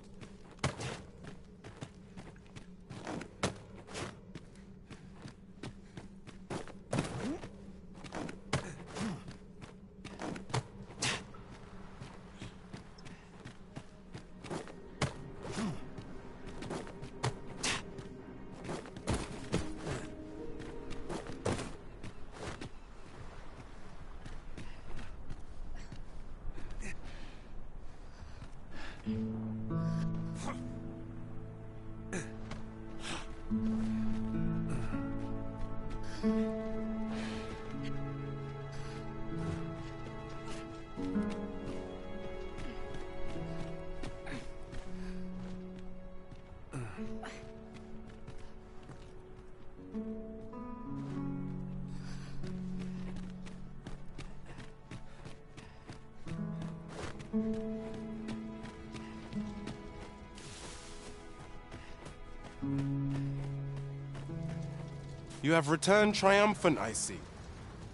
You have returned triumphant, I see.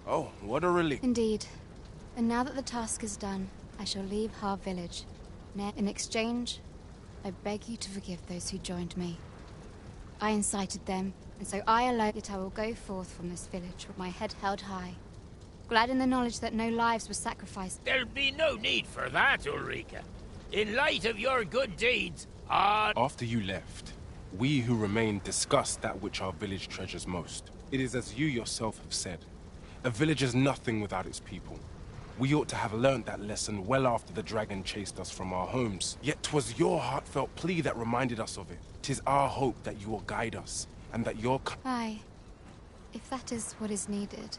Oh, what a relief. Indeed. And now that the task is done, I shall leave Har village. In exchange, I beg you to forgive those who joined me. I incited them, and so I alone, yet I will go forth from this village with my head held high, glad in the knowledge that no lives were sacrificed. There'll be no need for that, Ulrika. In light of your good deeds, After you left, we who remained discussed that which our village treasures most. It is as you yourself have said. A village is nothing without its people. We ought to have learnt that lesson well after the dragon chased us from our homes. Yet 'twas your heartfelt plea that reminded us of it. 'Tis our hope that you will guide us, and that your... Aye. If that is what is needed,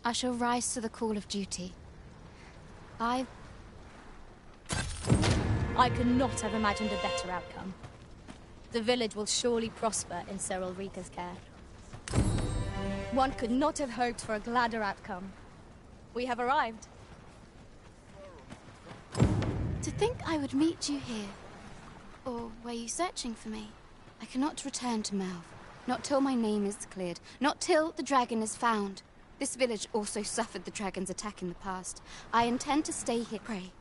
I shall rise to the call of duty. I could not have imagined a better outcome. The village will surely prosper in Sir Ulrika's care. One could not have hoped for a gladder outcome. We have arrived. To think I would meet you here. Or were you searching for me? I cannot return to Melv. Not till my name is cleared. Not till the dragon is found. This village also suffered the dragon's attack in the past. I intend to stay here. Pray,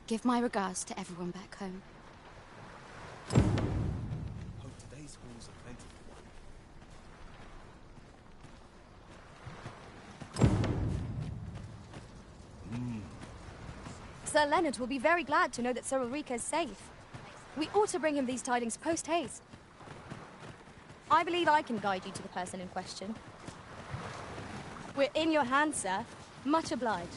give my regards to everyone back home. Hope today's halls are plentiful. Sir Leonard will be very glad to know that Sir Ulrika is safe. We ought to bring him these tidings post-haste. I believe I can guide you to the person in question. We're in your hands, sir. Much obliged.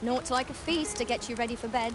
Naught like a feast to get you ready for bed.